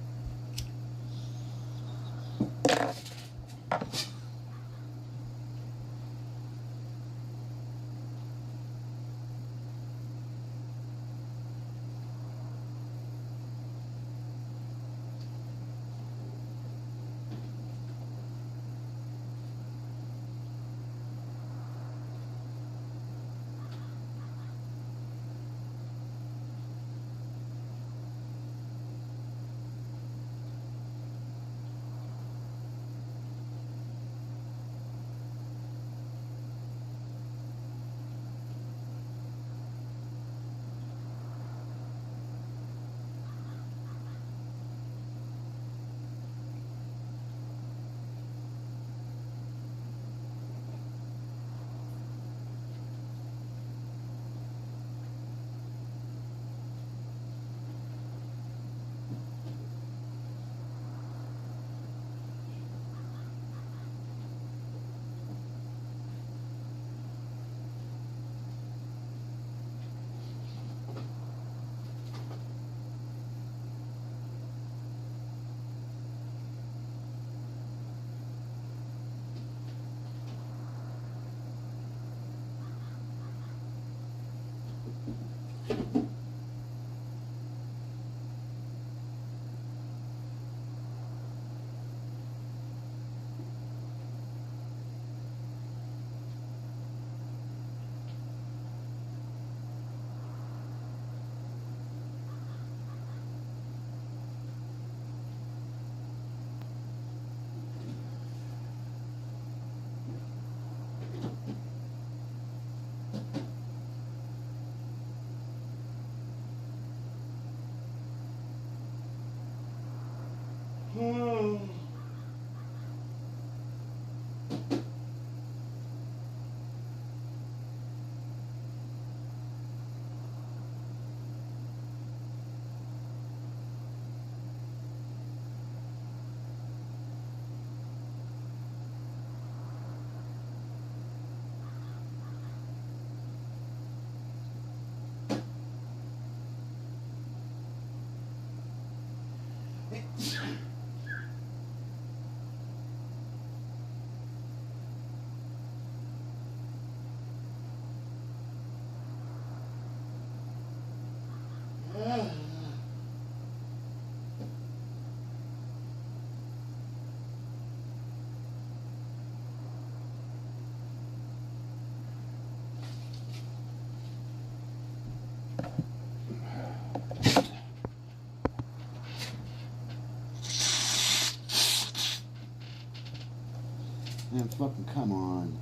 Speaker 1: Man, fucking come on.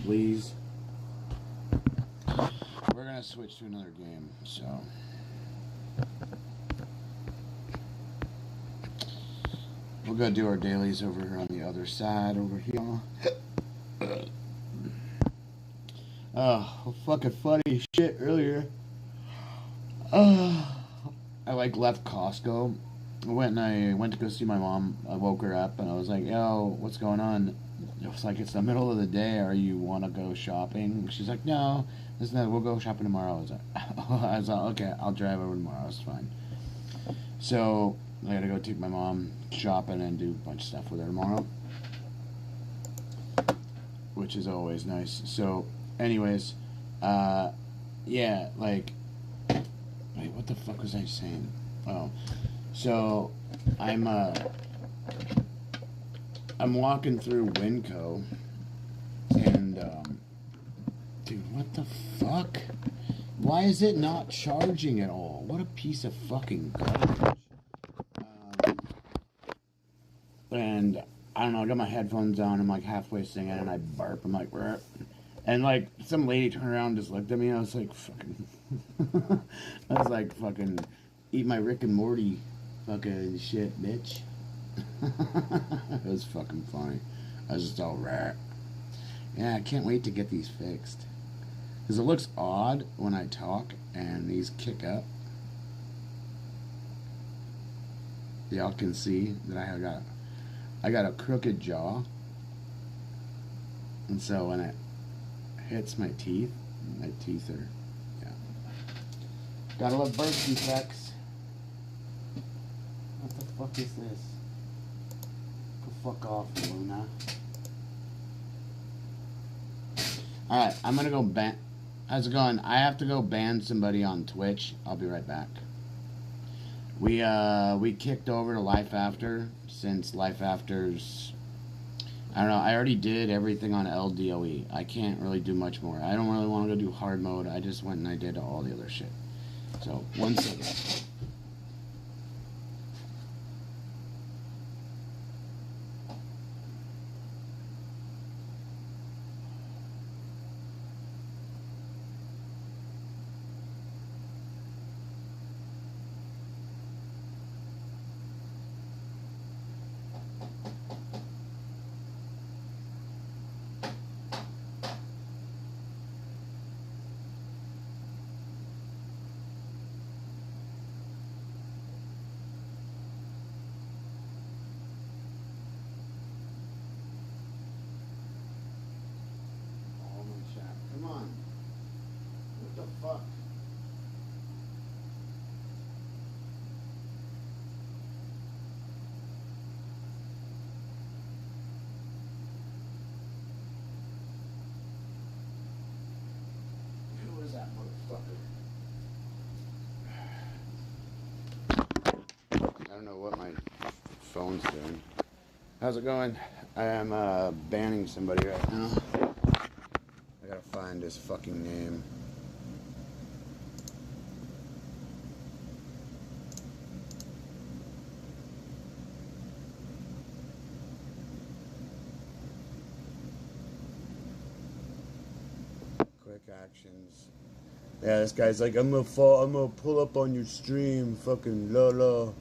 Speaker 1: Please. We're gonna switch to another game, so. We're gonna do our dailies over here on the other side, over here. Oh, fucking funny shit earlier. I left Costco. I went to go see my mom. I woke her up and I was like, yo, what's going on? It was like, it's the middle of the day. Are you want to go shopping? She's like, no, we'll go shopping tomorrow. I was like, okay, I'll drive over tomorrow. It's fine. So I gotta go take my mom shopping and do a bunch of stuff with her tomorrow, which is always nice. So anyways, yeah, like, wait, what the fuck was I saying? Oh, so I'm walking through Winco, and dude, what the fuck? Why is it not charging at all? What a piece of fucking garbage. And I don't know, I got my headphones on, I'm like halfway singing and I barp, I'm like, "Rrr." And like some lady turned around and just looked at me and I was like, fucking I was like, fucking eat my Rick and Morty fucking shit, bitch. It was fucking funny. I was just all rare. Yeah, I can't wait to get these fixed. Because it looks odd when I talk and these kick up. Y'all can see that I got a crooked jaw. And so when it hits my teeth are, yeah. Gotta love birth defects. What the fuck is this? Go fuck off, Luna. Alright, I'm gonna go ban. How's it going? I have to go ban somebody on Twitch. I'll be right back. We kicked over to Life After, since Life After's, I don't know, I already did everything on Ldoe. I can't really do much more. I don't really want to go do hard mode. I just went and I did all the other shit. So, 1 second. Come on. What the fuck? Who is that motherfucker? I don't know what my phone's doing. How's it going? I am banning somebody right now. I gotta find his fucking name. Quick actions. Yeah, this guy's like, I'm gonna pull up on your stream, fucking la la.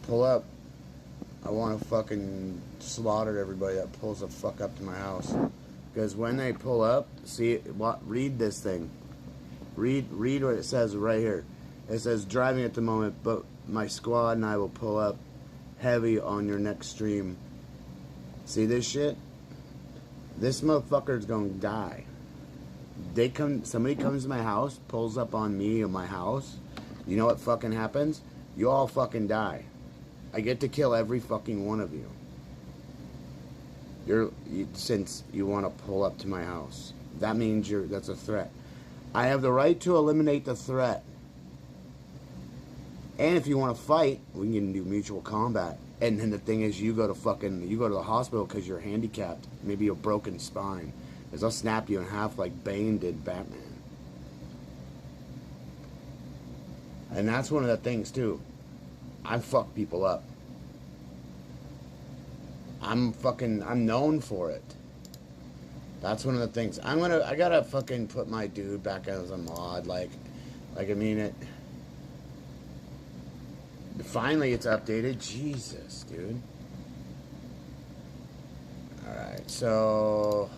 Speaker 1: pull up. I want to fucking slaughter everybody that pulls the fuck up to my house. Because when they pull up, see, read this thing. Read what it says right here. It says driving at the moment, but my squad and I will pull up heavy on your next stream. See this shit? This motherfucker's gonna die. Somebody comes to my house, pulls up on me or my house. You know what fucking happens? You all fucking die. I get to kill every fucking one of you. Since you want to pull up to my house. That means that's a threat. I have the right to eliminate the threat. And if you want to fight, we can do mutual combat. And then the thing is, you go to the hospital because you're handicapped. Maybe a broken spine. Because I'll snap you in half like Bane did Batman. And that's one of the things too. I fuck people up. I'm known for it. That's one of the things. I gotta fucking put my dude back as a mod. Like I mean it. Finally it's updated. Jesus, dude. Alright, so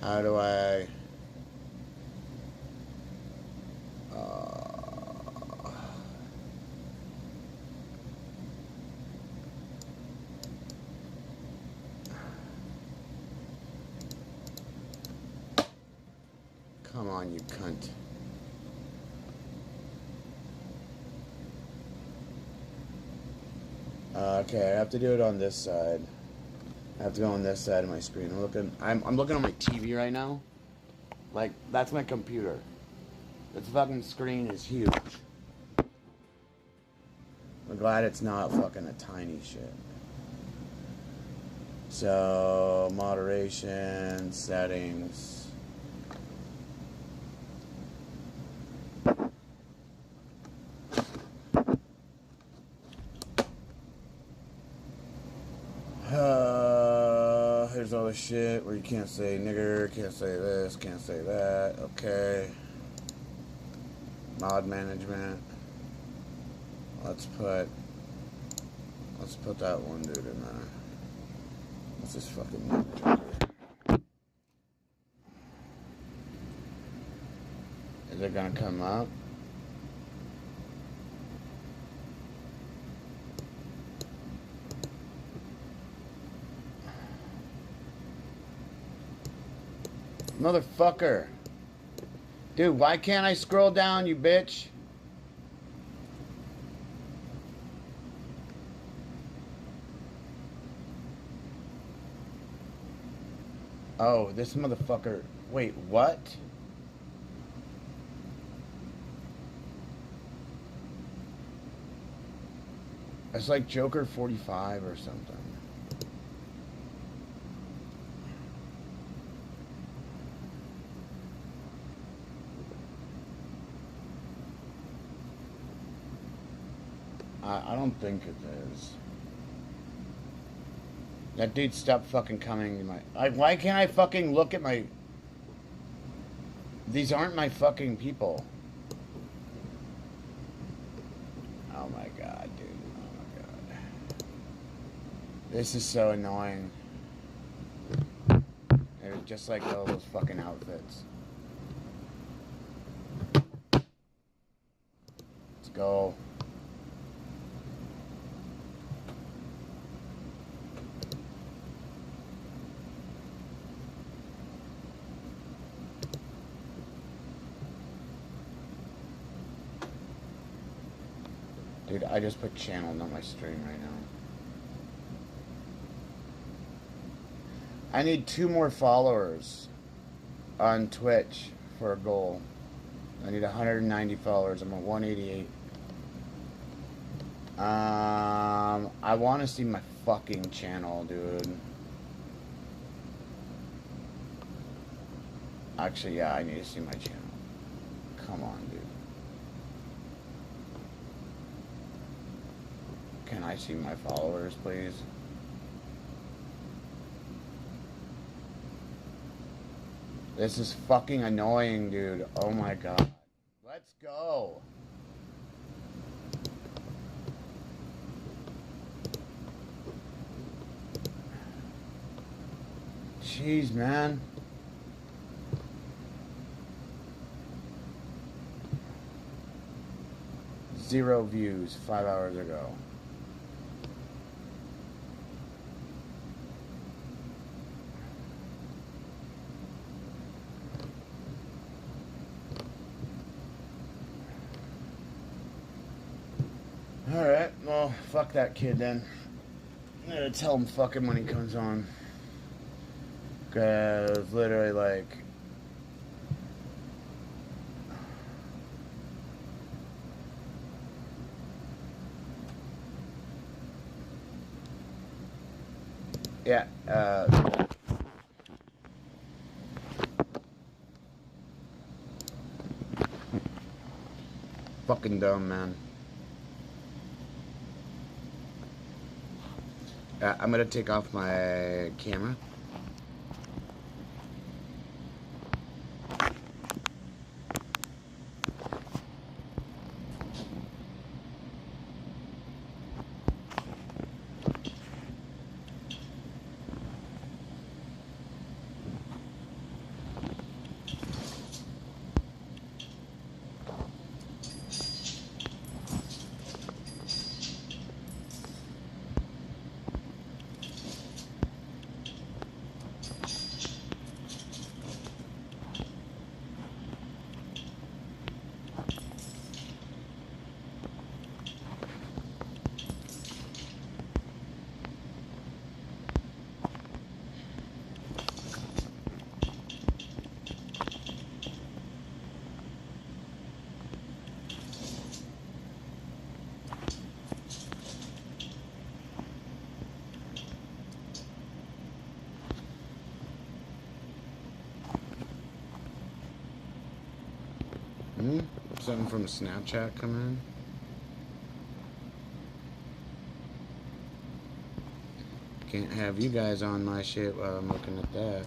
Speaker 1: how do I come on, you cunt. Okay, I have to do it on this side. I have to go on this side of my screen. I'm looking on my TV right now. Like, that's my computer. This fucking screen is huge. I'm glad it's not fucking a tiny shit. So, moderation, settings. Here's all the shit where you can't say nigger, can't say this, can't say that. Okay. Mod management. Let's put that one dude in there. What's this fucking name? Is it gonna come up? Motherfucker. Dude, why can't I scroll down, you bitch? Oh, this motherfucker. Wait, what? It's like Joker 45 or something. I don't think it is. That dude stopped fucking coming to my... why can't I fucking look at my... These aren't my fucking people. Oh my god, dude. Oh my god. This is so annoying. They're just like all those fucking outfits. Let's go. Dude, I just put channel on my stream right now. I need 2 more followers on Twitch for a goal. I need 190 followers. I'm at 188. I want to see my fucking channel, dude. Actually, yeah, I need to see my channel. Come on, dude. Can I see my followers, please? This is fucking annoying, dude. Oh my god. Let's go. Jeez, man. Zero views 5 hours ago. Alright, well, fuck that kid then. I'm gonna tell him fuck him when he comes on. Cause literally like... Yeah, fucking dumb, man. I'm gonna take off my camera. Something from Snapchat coming in. Can't have you guys on my shit while I'm looking at that.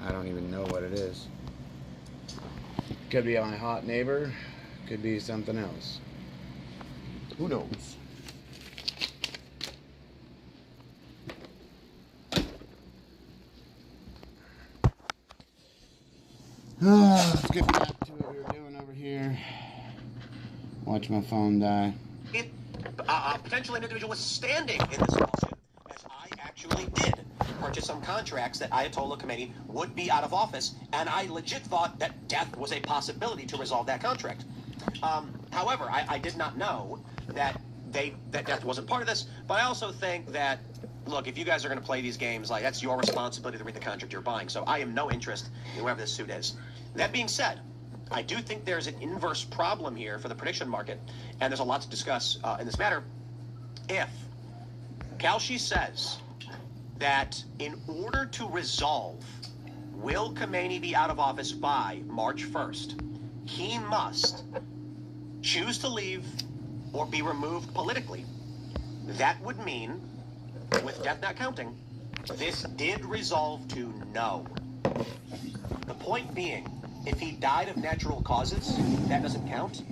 Speaker 1: I don't even know what it is. Could be my hot neighbor. Could be something else. Who knows? Let's get back to what we were doing over here. Watch my phone die.
Speaker 18: Potential individual was standing in this lawsuit, as I actually did purchase some contracts that Ayatollah Khomeini would be out of office, and I legit thought that death was a possibility to resolve that contract. However, I did not know that death wasn't part of this, but I also think that, look, if you guys are going to play these games, like, that's your responsibility to read the contract you're buying, so I have no interest in whoever this suit is. That being said, I do think there's an inverse problem here for the prediction market, and there's a lot to discuss in this matter. If Kalshi says that in order to resolve will Khomeini be out of office by March 1st, he must choose to leave or be removed politically, that would mean, with death not counting, this did resolve to no. The point being, if he died of natural causes, that doesn't count.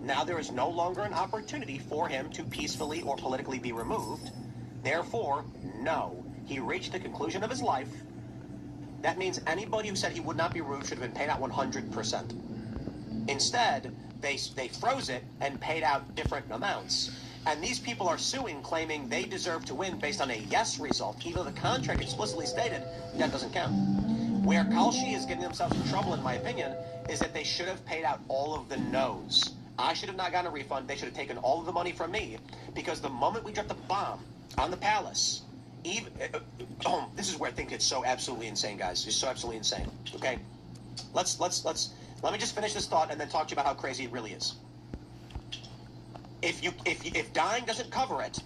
Speaker 18: Now there is no longer an opportunity for him to peacefully or politically be removed. Therefore, no. He reached the conclusion of his life. That means anybody who said he would not be removed should have been paid out 100%. Instead, they froze it and paid out different amounts. And these people are suing, claiming they deserve to win based on a yes result, even though the contract explicitly stated that doesn't count. Where Kalshi is getting themselves in trouble, in my opinion, is that they should have paid out all of the no's. I should have not gotten a refund. They should have taken all of the money from me, because the moment we dropped the bomb on the palace, even this is where I think it's so absolutely insane, guys. It's so absolutely insane. Okay, let me just finish this thought and then talk to you about how crazy it really is. If dying doesn't cover it,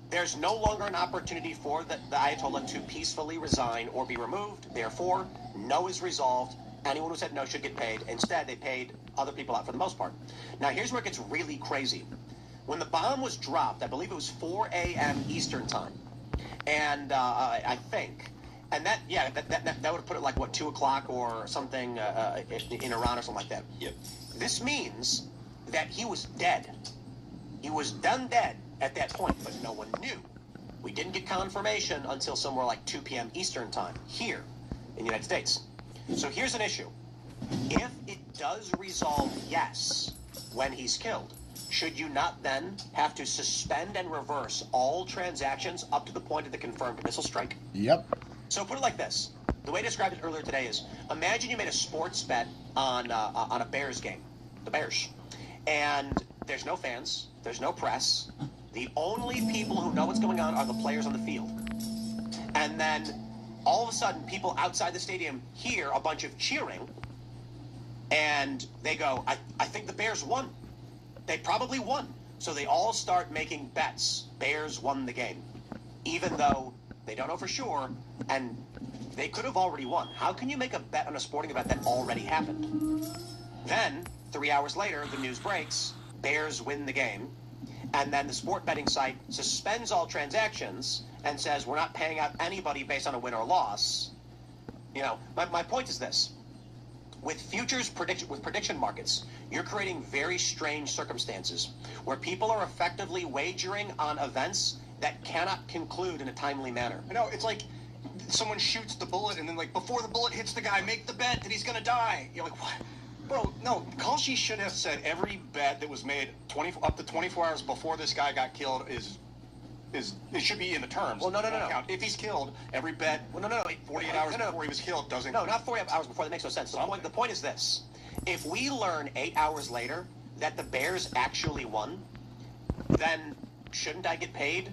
Speaker 18: there's no longer an opportunity for the Ayatollah to peacefully resign or be removed. Therefore, no is resolved. Anyone who said no should get paid. Instead, they paid other people out for the most part. Now, here's where it gets really crazy. When the bomb was dropped, I believe it was 4 a.m. Eastern time. And I think, and that would have put it like, what, 2 o'clock or something in Iran or something like that.
Speaker 10: Yep.
Speaker 18: This means that he was dead. He was done dead at that point, but no one knew. We didn't get confirmation until somewhere like 2 p.m. Eastern time here. in the United States. So here's an issue. If it does resolve yes when he's killed, should you not then have to suspend and reverse all transactions up to the point of the confirmed missile strike?
Speaker 1: Yep.
Speaker 18: So put it like this. The way I described it earlier today is, imagine you made a sports bet on a Bears game, the Bears, and there's no fans, there's no press. The only people who know what's going on are the players on the field. And then all of a sudden, people outside the stadium hear a bunch of cheering, and they go, I think the Bears won. They probably won. So they all start making bets. Bears won the game, even though they don't know for sure, and they could have already won. How can you make a bet on a sporting event that already happened? Then, 3 hours later, the news breaks, Bears win the game, and then the sport betting site suspends all transactions and says, we're not paying out anybody based on a win or loss. You know, my point is this. With prediction markets, you're creating very strange circumstances where people are effectively wagering on events that cannot conclude in a timely manner.
Speaker 17: I know, it's like someone shoots the bullet and then, like, before the bullet hits the guy, make the bet that he's going to die. You're like, what? Bro, no, Kalshi should have said every bet that was made up to 24 hours before this guy got killed is it should be in the terms.
Speaker 18: Well, no.
Speaker 17: If he's killed, every bet 48 hours before he was killed doesn't.
Speaker 18: No, not 48 hours before. That makes no sense. The point is this. If we learn 8 hours later that the Bears actually won, then shouldn't I get paid?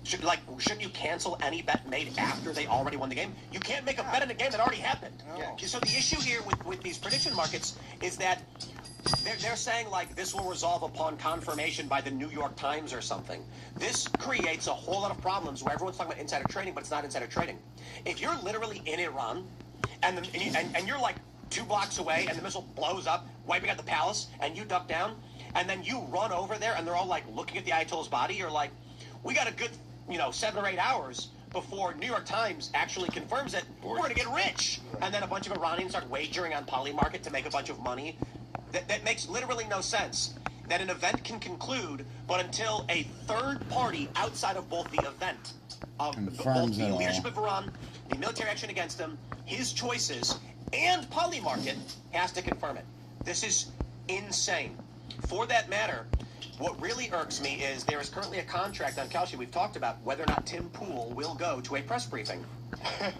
Speaker 18: Shouldn't you cancel any bet made after they already won the game? You can't make a bet in a game that already happened. No. So the issue here with these prediction markets is that they're saying, like, this will resolve upon confirmation by the New York Times or something. This creates a whole lot of problems where everyone's talking about insider trading, but it's not insider trading. If you're literally in Iran and you're like 2 blocks away and the missile blows up, wiping out the palace, and you duck down, and then you run over there and they're all like looking at the Ayatollah's body, you're like, we got a good 7 or 8 hours before New York Times actually confirms it, we're going to get rich. And then a bunch of Iranians start wagering on Polymarket to make a bunch of money. That makes literally no sense. That an event can conclude, but until a third party outside of both the event, both the leadership of Iran, the military action against them, his choices, and Polymarket has to confirm it. This is insane. For that matter, what really irks me is there is currently a contract on Kalshi. We've talked about whether or not Tim Pool will go to a press briefing.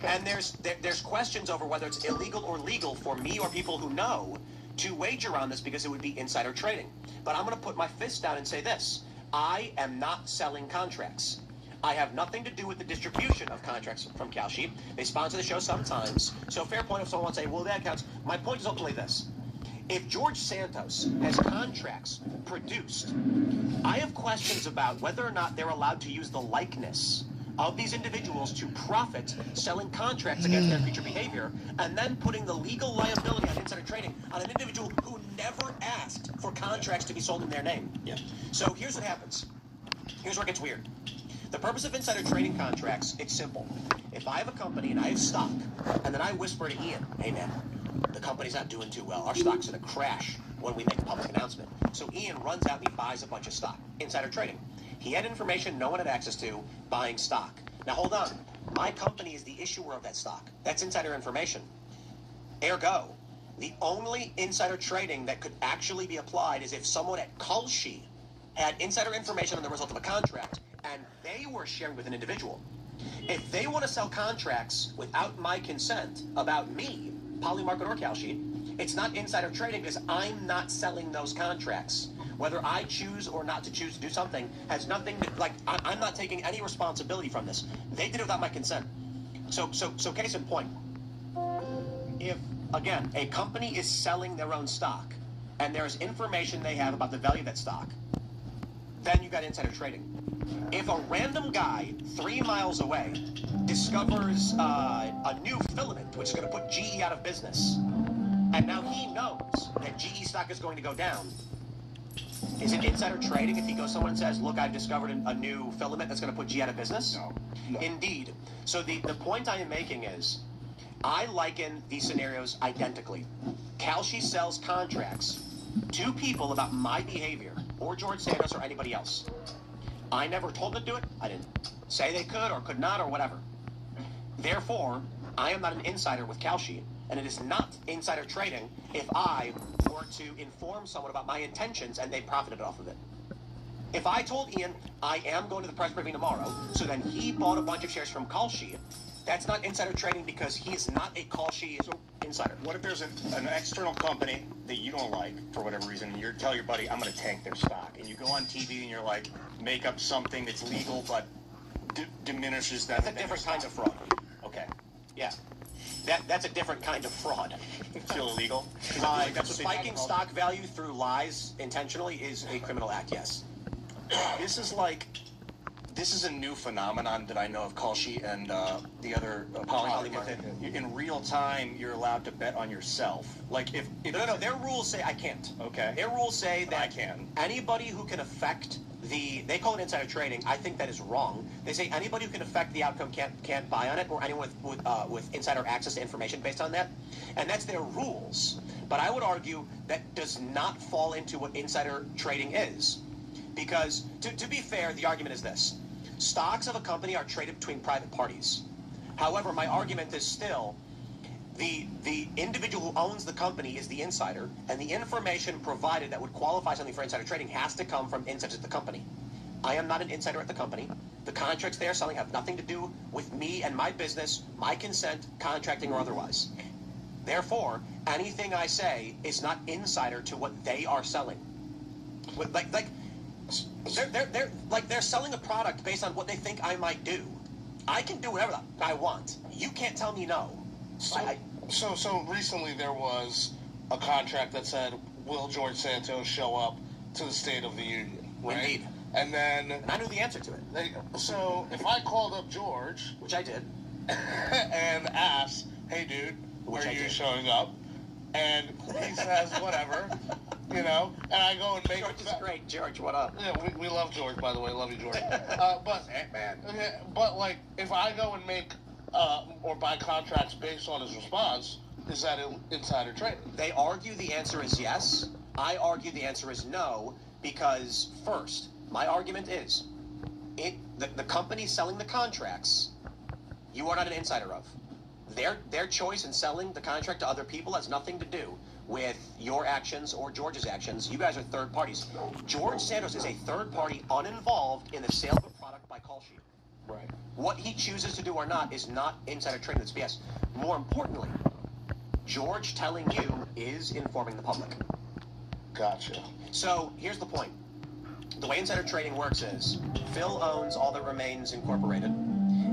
Speaker 18: And there's questions over whether it's illegal or legal for me or people who know to wager on this because it would be insider trading. But I'm going to put my fist down and say this. I am not selling contracts. I have nothing to do with the distribution of contracts from Kalshi. They sponsor the show sometimes. So fair point if someone wants to say, well, that counts. My point is ultimately this. If George Santos has contracts produced, I have questions about whether or not they're allowed to use the likeness of these individuals to profit selling contracts against their future behavior, and then putting the legal liability on insider trading on an individual who never asked for contracts to be sold in their name. Yeah. So here's what happens. Here's where it gets weird. The purpose of insider trading contracts, it's simple. If I have a company and I have stock, and then I whisper to Ian, hey man, the company's not doing too well. Our stock's going to crash when we make a public announcement. So Ian runs out and he buys a bunch of stock. Insider trading. He had information no one had access to, buying stock. Now hold on. My company is the issuer of that stock. That's insider information. Ergo, the only insider trading that could actually be applied is if someone at Kalshi had insider information on the result of a contract and they were sharing with an individual. If they want to sell contracts without my consent about me, Polymarket or Kalshi, it's not insider trading because I'm not selling those contracts. Whether I choose or not to choose to do something has nothing to, I'm not taking any responsibility from this. They did it without my consent. So case in point, if, again, a company is selling their own stock and there's information they have about the value of that stock, then you got insider trading. If a random guy 3 miles away discovers a new filament which is going to put GE out of business, and now he knows that GE stock is going to go down, is it insider trading if he goes somewhere and says, look, I've discovered a new filament that's going to put GE out of business? No. Indeed. So the point I am making is, I liken these scenarios identically. Kalshi sells contracts to people about my behavior, or George Santos or anybody else. I never told them to do it. I didn't say they could or could not or whatever. Therefore, I am not an insider with Kalshi, and it is not insider trading if I were to inform someone about my intentions and they profited off of it. If I told Ian, I am going to the press briefing tomorrow, so then he bought a bunch of shares from Kalshi, that's not insider trading because he is not a Kalshi insider.
Speaker 17: What if there's an external company that you don't like for whatever reason, and you tell your buddy, I'm going to tank their stock, and you go on TV and you're like, make up something that's legal but diminishes that.
Speaker 18: That's a different kind of fraud.
Speaker 17: Okay.
Speaker 18: Yeah. That's a different kind of fraud.
Speaker 17: Still illegal?
Speaker 18: Spiking stock value through lies intentionally is a criminal act, yes.
Speaker 17: This is a new phenomenon that I know of Kalshi and the other Poly market. In real time, you're allowed to bet on yourself. Like if
Speaker 18: No, their rules say I can't.
Speaker 17: Okay.
Speaker 18: Their rules say that
Speaker 17: I can.
Speaker 18: Anybody who can affect they call it insider trading. I think that is wrong. They say anybody who can affect the outcome can't buy on it, or anyone with insider access to information based on that. And that's their rules. But I would argue that does not fall into what insider trading is. Because, to be fair, the argument is this. Stocks of a company are traded between private parties. However, my argument is still the individual who owns the company is the insider, and the information provided that would qualify something for insider trading has to come from insiders at the company. I am not an insider at the company. The contracts they are selling have nothing to do with me and my business, my consent, contracting, or otherwise. Therefore, anything I say is not insider to what they are selling. They're selling a product based on what they think I might do. I can do whatever I want. You can't tell me no.
Speaker 2: So recently there was a contract that said, will George Santos show up to the State of the Union? Right?
Speaker 18: Indeed.
Speaker 2: And
Speaker 18: I knew the answer to it.
Speaker 2: So if I called up George,
Speaker 18: which I did,
Speaker 2: and asked, hey dude, are you showing up? And he says whatever, and I go and make
Speaker 18: George is great. George, what up?
Speaker 2: Yeah, we love George, by the way. Love you, George. But like, if I go and make or buy contracts based on his response, is that insider trading?
Speaker 18: They argue the answer is yes. I argue the answer is no, because first, my argument is, the company selling the contracts, you are not an insider of. Their choice in selling the contract to other people has nothing to do with your actions or George's actions. You guys are third parties. George Santos is a third party uninvolved in the sale of a product by Kalshi.
Speaker 2: Right.
Speaker 18: What he chooses to do or not is not insider trading. That's BS. More importantly, George telling you is informing the public.
Speaker 2: Gotcha.
Speaker 18: So here's the point. The way insider trading works is Phil owns All That Remains Incorporated,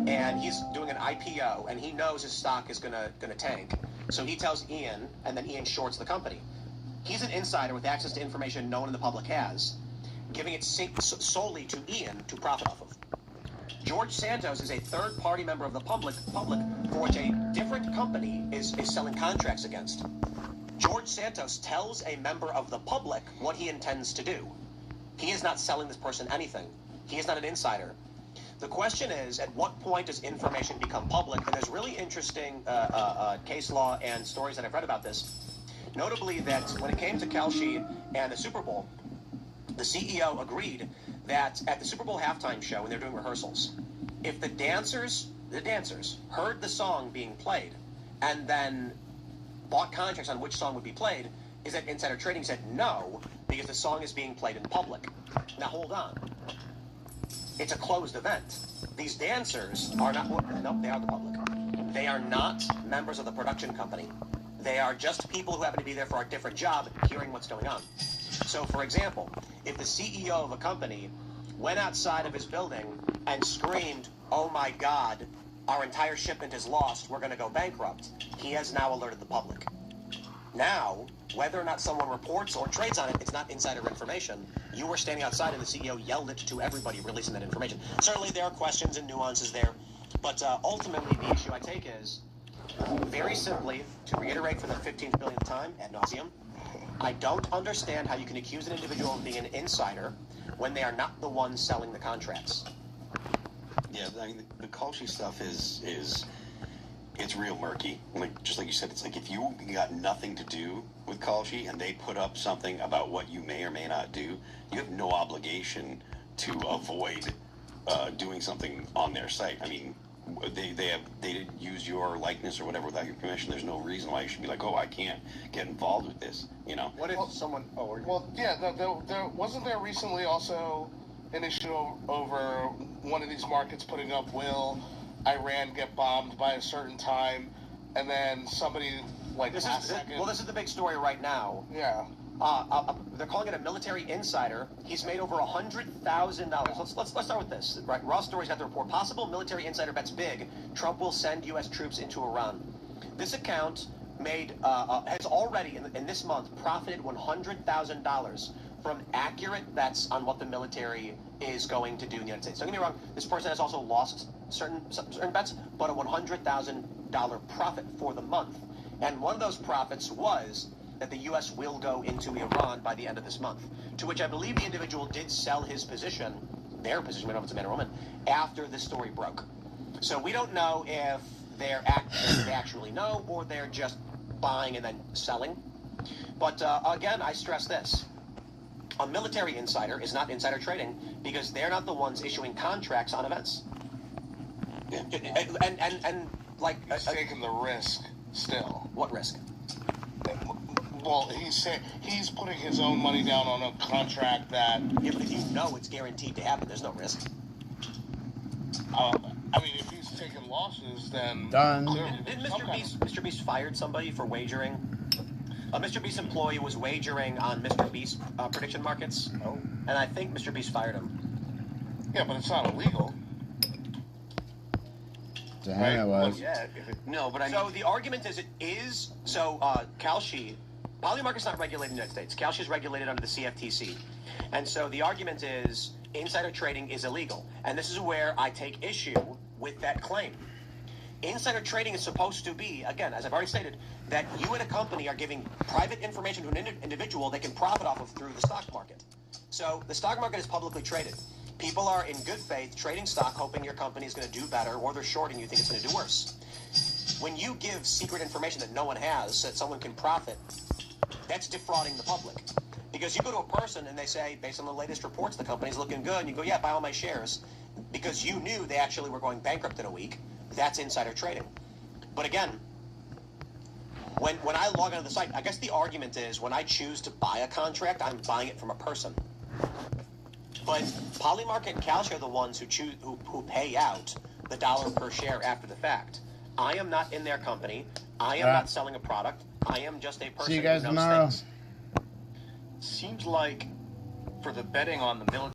Speaker 18: and he's doing an IPO, and he knows his stock is gonna tank. So he tells Ian, and then Ian shorts the company. He's an insider with access to information no one in the public has, giving it solely to Ian to profit off of. George Santos is a third-party member of the public for which a different company is selling contracts against. George Santos tells a member of the public what he intends to do. He is not selling this person anything. He is not an insider. The question is, at what point does information become public? And there's really interesting case law and stories that I've read about this. Notably that when it came to Kalshi and the Super Bowl, the CEO agreed that at the Super Bowl halftime show when they're doing rehearsals, if the dancers heard the song being played and then bought contracts on which song would be played, is that insider trading said no, because the song is being played in public. Now hold on. It's a closed event. These dancers are not, nope, they are the public. They are not members of the production company. They are just people who happen to be there for a different job, hearing what's going on. So, for example, if the CEO of a company went outside of his building and screamed, "Oh my God, our entire shipment is lost, we're going to go bankrupt," he has now alerted the public. Now, whether or not someone reports or trades on it, it's not insider information. You were standing outside and the CEO yelled it to everybody releasing that information. Certainly there are questions and nuances there, but ultimately the issue I take is, very simply, to reiterate for the 15th billionth time, ad nauseum, I don't understand how you can accuse an individual of being an insider when they are not the ones selling the contracts.
Speaker 10: Yeah, I mean, the Kalshi stuff is it's real murky. Just like you said, it's like if you got nothing to do with Kalshi and they put up something about what you may or may not do, you have no obligation to avoid doing something on their site. I mean, they didn't use your likeness or whatever without your permission. There's no reason why you should be like, oh, I can't get involved with this. You know.
Speaker 18: What if someone? Oh,
Speaker 2: well, yeah. There wasn't there recently also an issue over one of these markets putting up, will Iran get bombed by a certain time, and then somebody like
Speaker 18: this
Speaker 2: last
Speaker 18: is
Speaker 2: second.
Speaker 18: well, this is the big story right now.
Speaker 2: Yeah.
Speaker 18: They're calling it a military insider. He's made over $100,000. Let's start with this. Right, Raw Story's got the report. Possible military insider bets big. Trump will send U.S. troops into Iran. This account has already in this month profited $100,000 from accurate bets on what the military is going to do in the United States. Don't get me wrong. This person has also lost certain bets, but a $100,000 profit for the month. And one of those profits was that the U.S. will go into Iran by the end of this month, to which I believe the individual did sell his position, their position, I don't know if it's a man or woman, after this story broke. So we don't know if they actually know or they're just buying and then selling. But again, I stress this. A military insider is not insider trading because they're not the ones issuing contracts on events. And like...
Speaker 2: He's taking the risk still.
Speaker 18: What risk?
Speaker 2: Well, he's putting his own money down on a contract that...
Speaker 18: Yeah, but if you know it's guaranteed to happen, there's no risk.
Speaker 2: I mean, if he's taking losses, then...
Speaker 1: Done.
Speaker 18: Did Mr. Beast fired somebody for wagering? A Mr. Beast employee was wagering on Mr. Beast prediction markets. Oh. And I think Mr. Beast fired him.
Speaker 2: Yeah, but it's not illegal.
Speaker 1: Damn, it was.
Speaker 18: Yeah,
Speaker 10: no, but I
Speaker 18: So the argument is it is... So, Kalshi... Polymarket's not regulated in the United States. Kalshi is regulated under the CFTC. And so the argument is insider trading is illegal. And this is where I take issue with that claim. Insider trading is supposed to be, again, as I've already stated, that you and a company are giving private information to an individual they can profit off of through the stock market. So the stock market is publicly traded. People are in good faith trading stock hoping your company is going to do better, or they're shorting you think it's going to do worse. When you give secret information that no one has so that someone can profit, that's defrauding the public. Because you go to a person and they say, based on the latest reports, the company's looking good, and you go, yeah, buy all my shares. Because you knew they actually were going bankrupt in a week. That's insider trading. But again, when I log onto the site, I guess the argument is when I choose to buy a contract, I'm buying it from a person. But Polymarket and Kalshi are the ones who pay out the dollar per share after the fact. I am not in their company. I am not selling a product. I am just a person
Speaker 1: See you guys
Speaker 18: who knows
Speaker 1: tomorrow.
Speaker 18: things.
Speaker 12: Seems like for the betting on the military